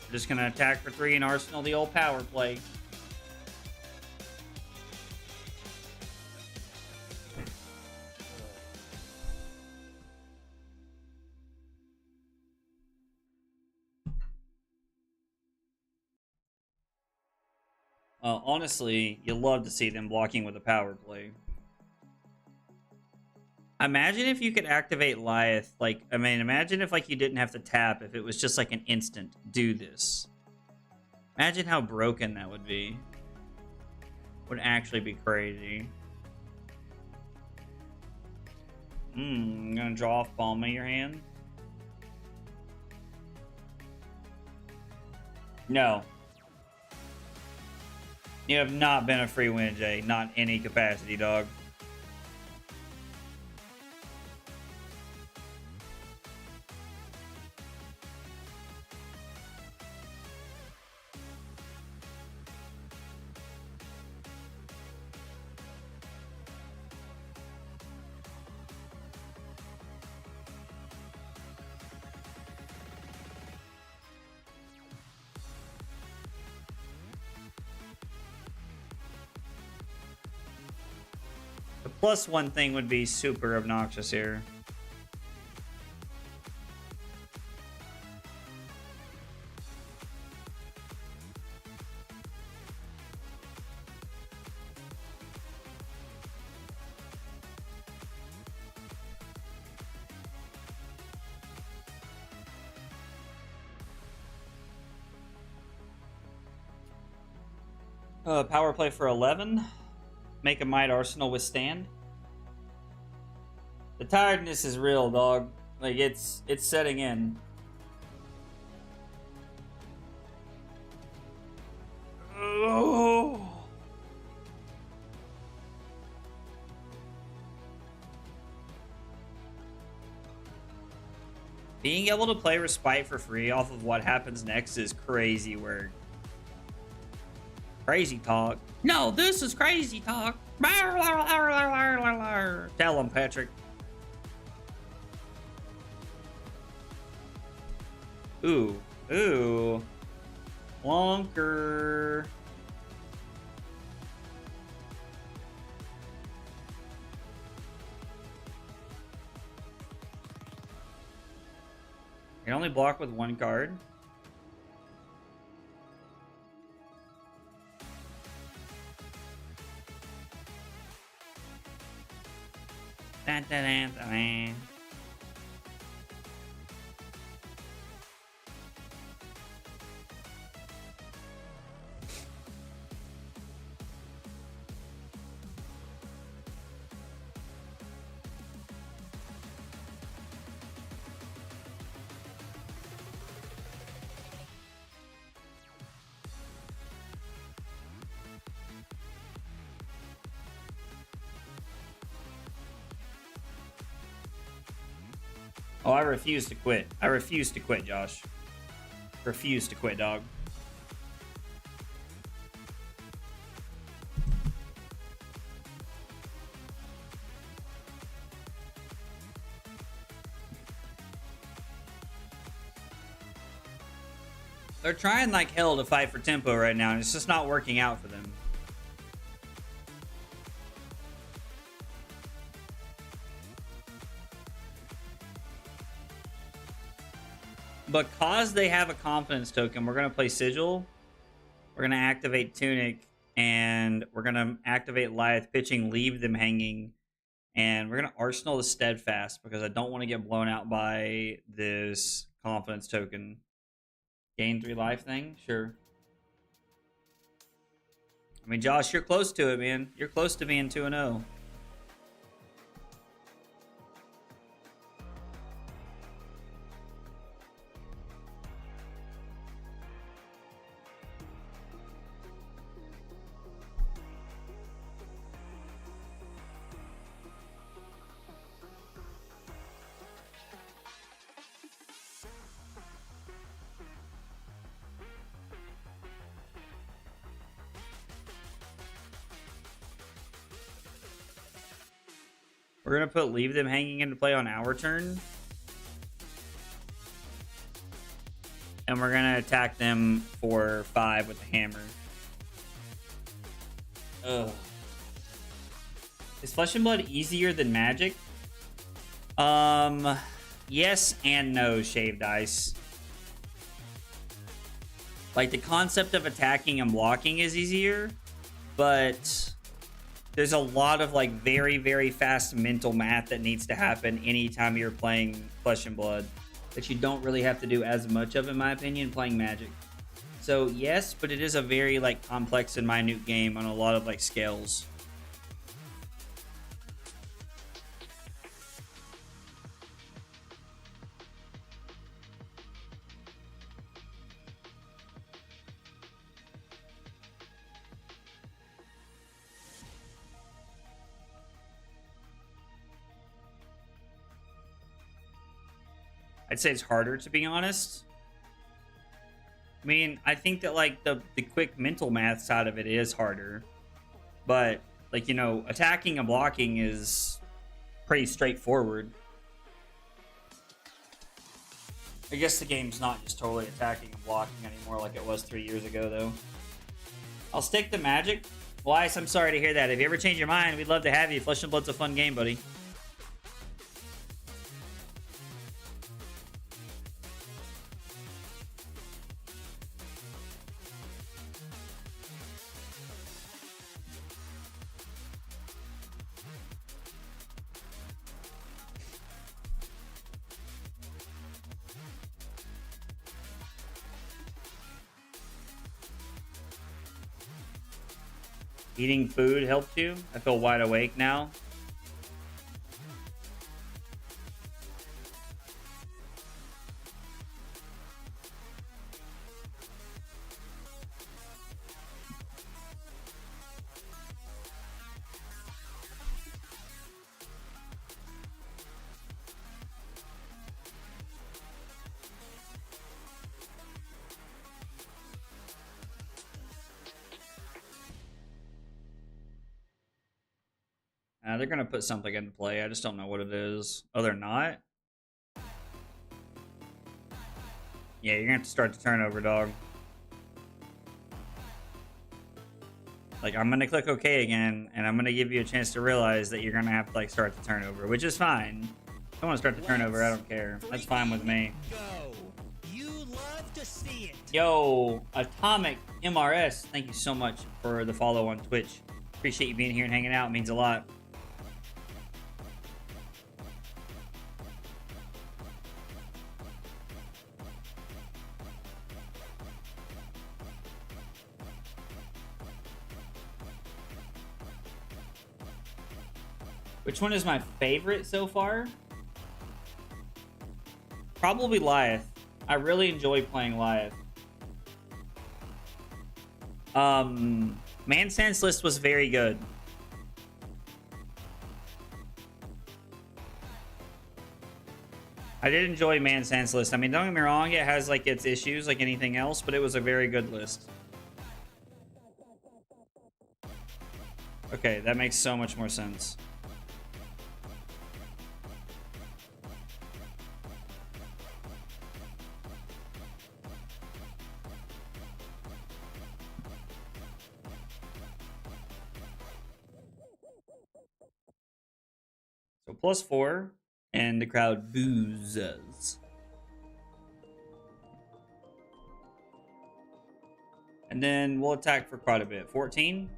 We're just gonna attack for 3 and arsenal the old power play. Honestly, you love to see them blocking with a power play. Imagine if you could activate Lyeth, like, I mean, imagine if, like, you didn't have to tap, if it was just, like, an instant, do this. Imagine how broken that would be. Would actually be crazy. I'm gonna draw off palm of your hand. No. You have not been a free win, Jay. Not in any capacity, dog. +1 thing would be super obnoxious here. Power play for 11. Make a Might Arsenal withstand. The tiredness is real, dog. Like, it's setting in. Oh. Being able to play Respite for free off of what happens next is crazy work. Crazy talk. No, this is crazy talk. Tell him, Patrick. Ooh. Ooh. Wonker. You can only block with one card. Dun, dun, dun, dun, dun. Oh, I refuse to quit. I refuse to quit, Josh. Refuse to quit, dog. They're trying like hell to fight for tempo right now, and it's just not working out for them. Because they have a confidence token, we're going to play Sigil. We're going to activate Tunic. And we're going to activate Lyeth pitching, leave them hanging. And we're going to Arsenal the Steadfast because I don't want to get blown out by this confidence token. Gain 3 life thing? Sure. I mean, Josh, you're close to it, man. You're close to being 2-0. We're going to put leave them hanging into play on our turn. And we're going to attack them for 5 with the hammer. Ugh. Is Flesh and Blood easier than Magic? Yes and no, Shaved Ice. Like, the concept of attacking and blocking is easier, but there's a lot of like very, very fast mental math that needs to happen anytime you're playing Flesh and Blood that you don't really have to do as much of, in my opinion, playing Magic. So yes, but it is a very like complex and minute game on a lot of like scales. I'd say it's harder, to be honest. I mean, I think that like the quick mental math side of it is harder, but like, you know, attacking and blocking is pretty straightforward. I guess the game's not just totally attacking and blocking anymore like it was 3 years ago, though. I'll stick to Magic. Weiss, I'm sorry to hear that. If you ever change your mind, we'd love to have you. Flesh and Blood's a fun game, buddy. Eating food helped you? I feel wide awake now. They're gonna put something into play. I just don't know what it is. Oh, they're not? Yeah, you're gonna have to start the turnover, dog. Like, I'm gonna click OK again, and I'm gonna give you a chance to realize that you're gonna have to, like, start the turnover, which is fine. If I want to start the turnover, I don't care. That's fine with me. Go. You love to see it. Yo, Atomic MRS, thank you so much for the follow on Twitch. Appreciate you being here and hanging out. It means a lot. Which one is my favorite so far? Probably Lyeth. I really enjoy playing Lyeth. Mansan's list was very good. I did enjoy Mansan's list. I mean, don't get me wrong, it has like its issues like anything else, but it was a very good list. Okay, that makes so much more sense. So +4, and the crowd boozes. And then we'll attack for quite a bit. 14.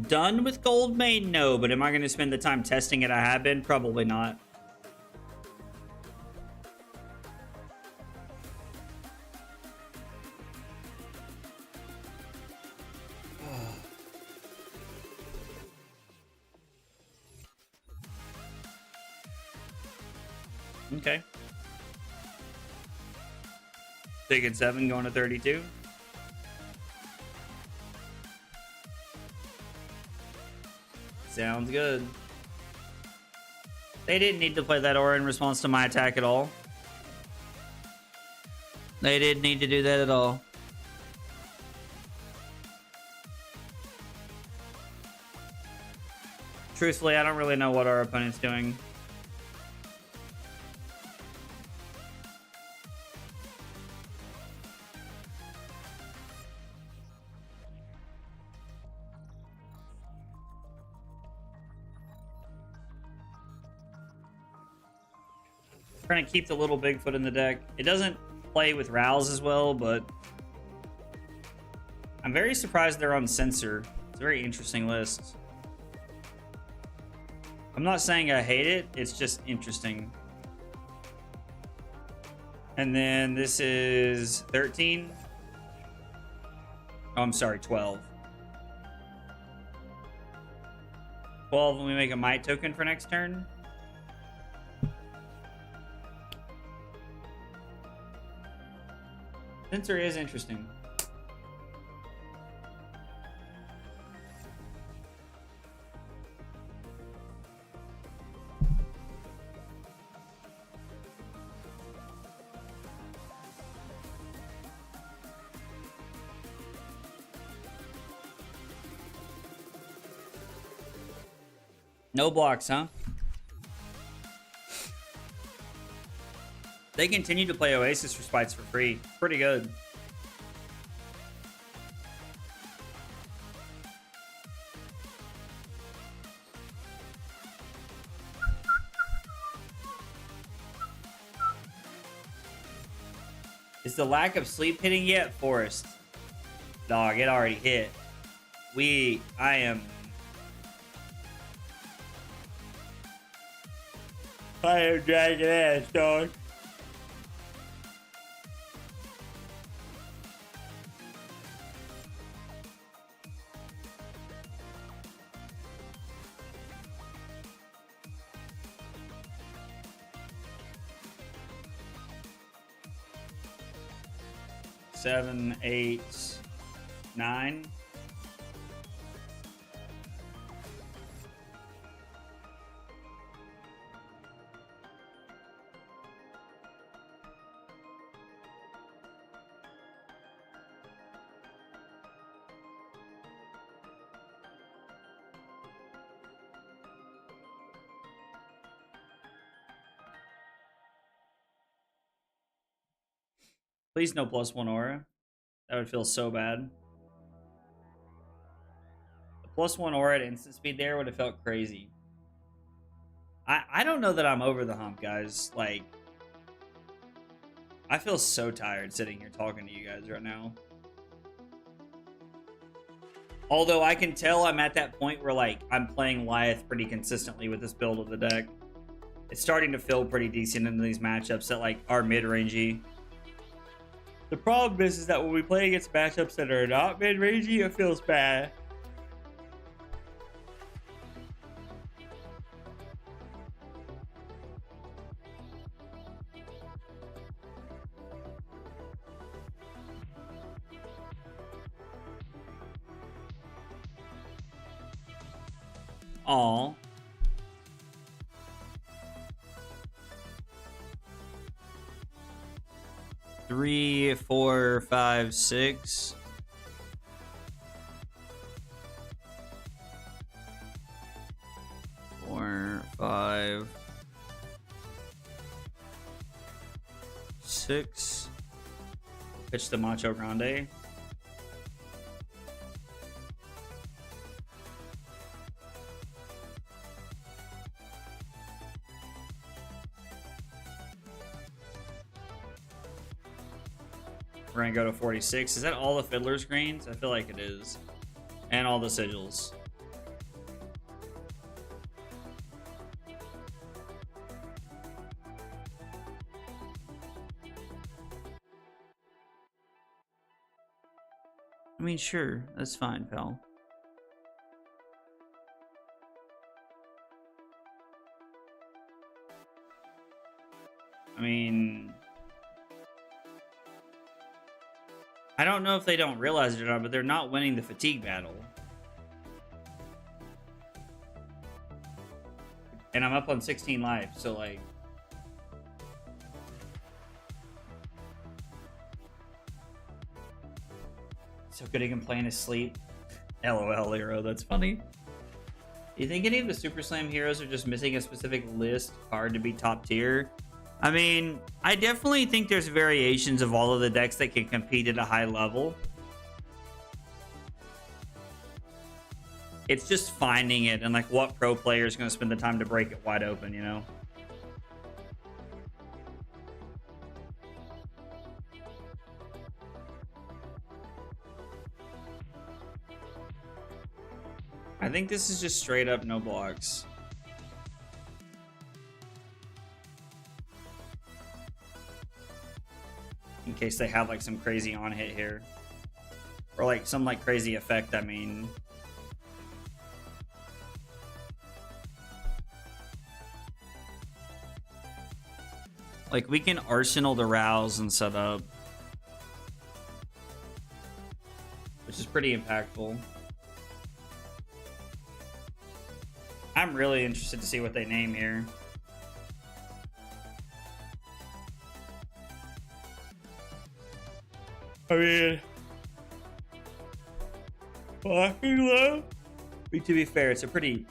Done with Gold Main? No, but am I going to spend the time testing it? I have been. Probably not. Okay. Taking 7, going to 32. Sounds good. They didn't need to play that aura in response to my attack at all. They didn't need to do that at all. Truthfully, I don't really know what our opponent's doing. Trying to keep the little Bigfoot in the deck. It doesn't play with Rouse as well, but I'm very surprised they're on Censor. It's a very interesting list. I'm not saying I hate it, it's just interesting. And then this is 13. Oh, I'm sorry, 12. 12, and we make a Might token for next turn. Censor is interesting. No blocks, huh? They continue to play Oasis Respites for free. Pretty good. Is the lack of sleep hitting yet? Forest. Dog, it already hit. I am dragging ass, dog. 7, 8, 9. Please no +1 aura. That would feel so bad. The +1 aura at instant speed there would have felt crazy. I don't know that I'm over the hump, guys. Like, I feel so tired sitting here talking to you guys right now. Although I can tell I'm at that point where, like, I'm playing Lyeth pretty consistently with this build of the deck. It's starting to feel pretty decent in these matchups that, like, are mid-rangey. The problem is that when we play against matchups that are not mid-rangey, it feels bad. Aw. Three, 4, 5, 6. Four, 5, 6. Pitch the Macho Grande. We're gonna go to 46. Is that all the Fiddler screens? I feel like it is. And all the sigils. I mean, sure. That's fine, pal. I mean... I don't know if they don't realize it or not, but they're not winning the fatigue battle. And I'm up on 16 life, so like... So good he can play in his sleep. LOL, Lero, that's funny. Do you think any of the Super Slam heroes are just missing a specific list card to be top tier? I mean, I definitely think there's variations of all of the decks that can compete at a high level. It's just finding it and like what pro player is going to spend the time to break it wide open, you know? I think this is just straight up no blocks. In case they have like some crazy on hit here. Or like some like crazy effect, I mean. Like we can arsenal the rouse and set up. Which is pretty impactful. I'm really interested to see what they name here. I mean, Walking Low? To be fair, it's a pretty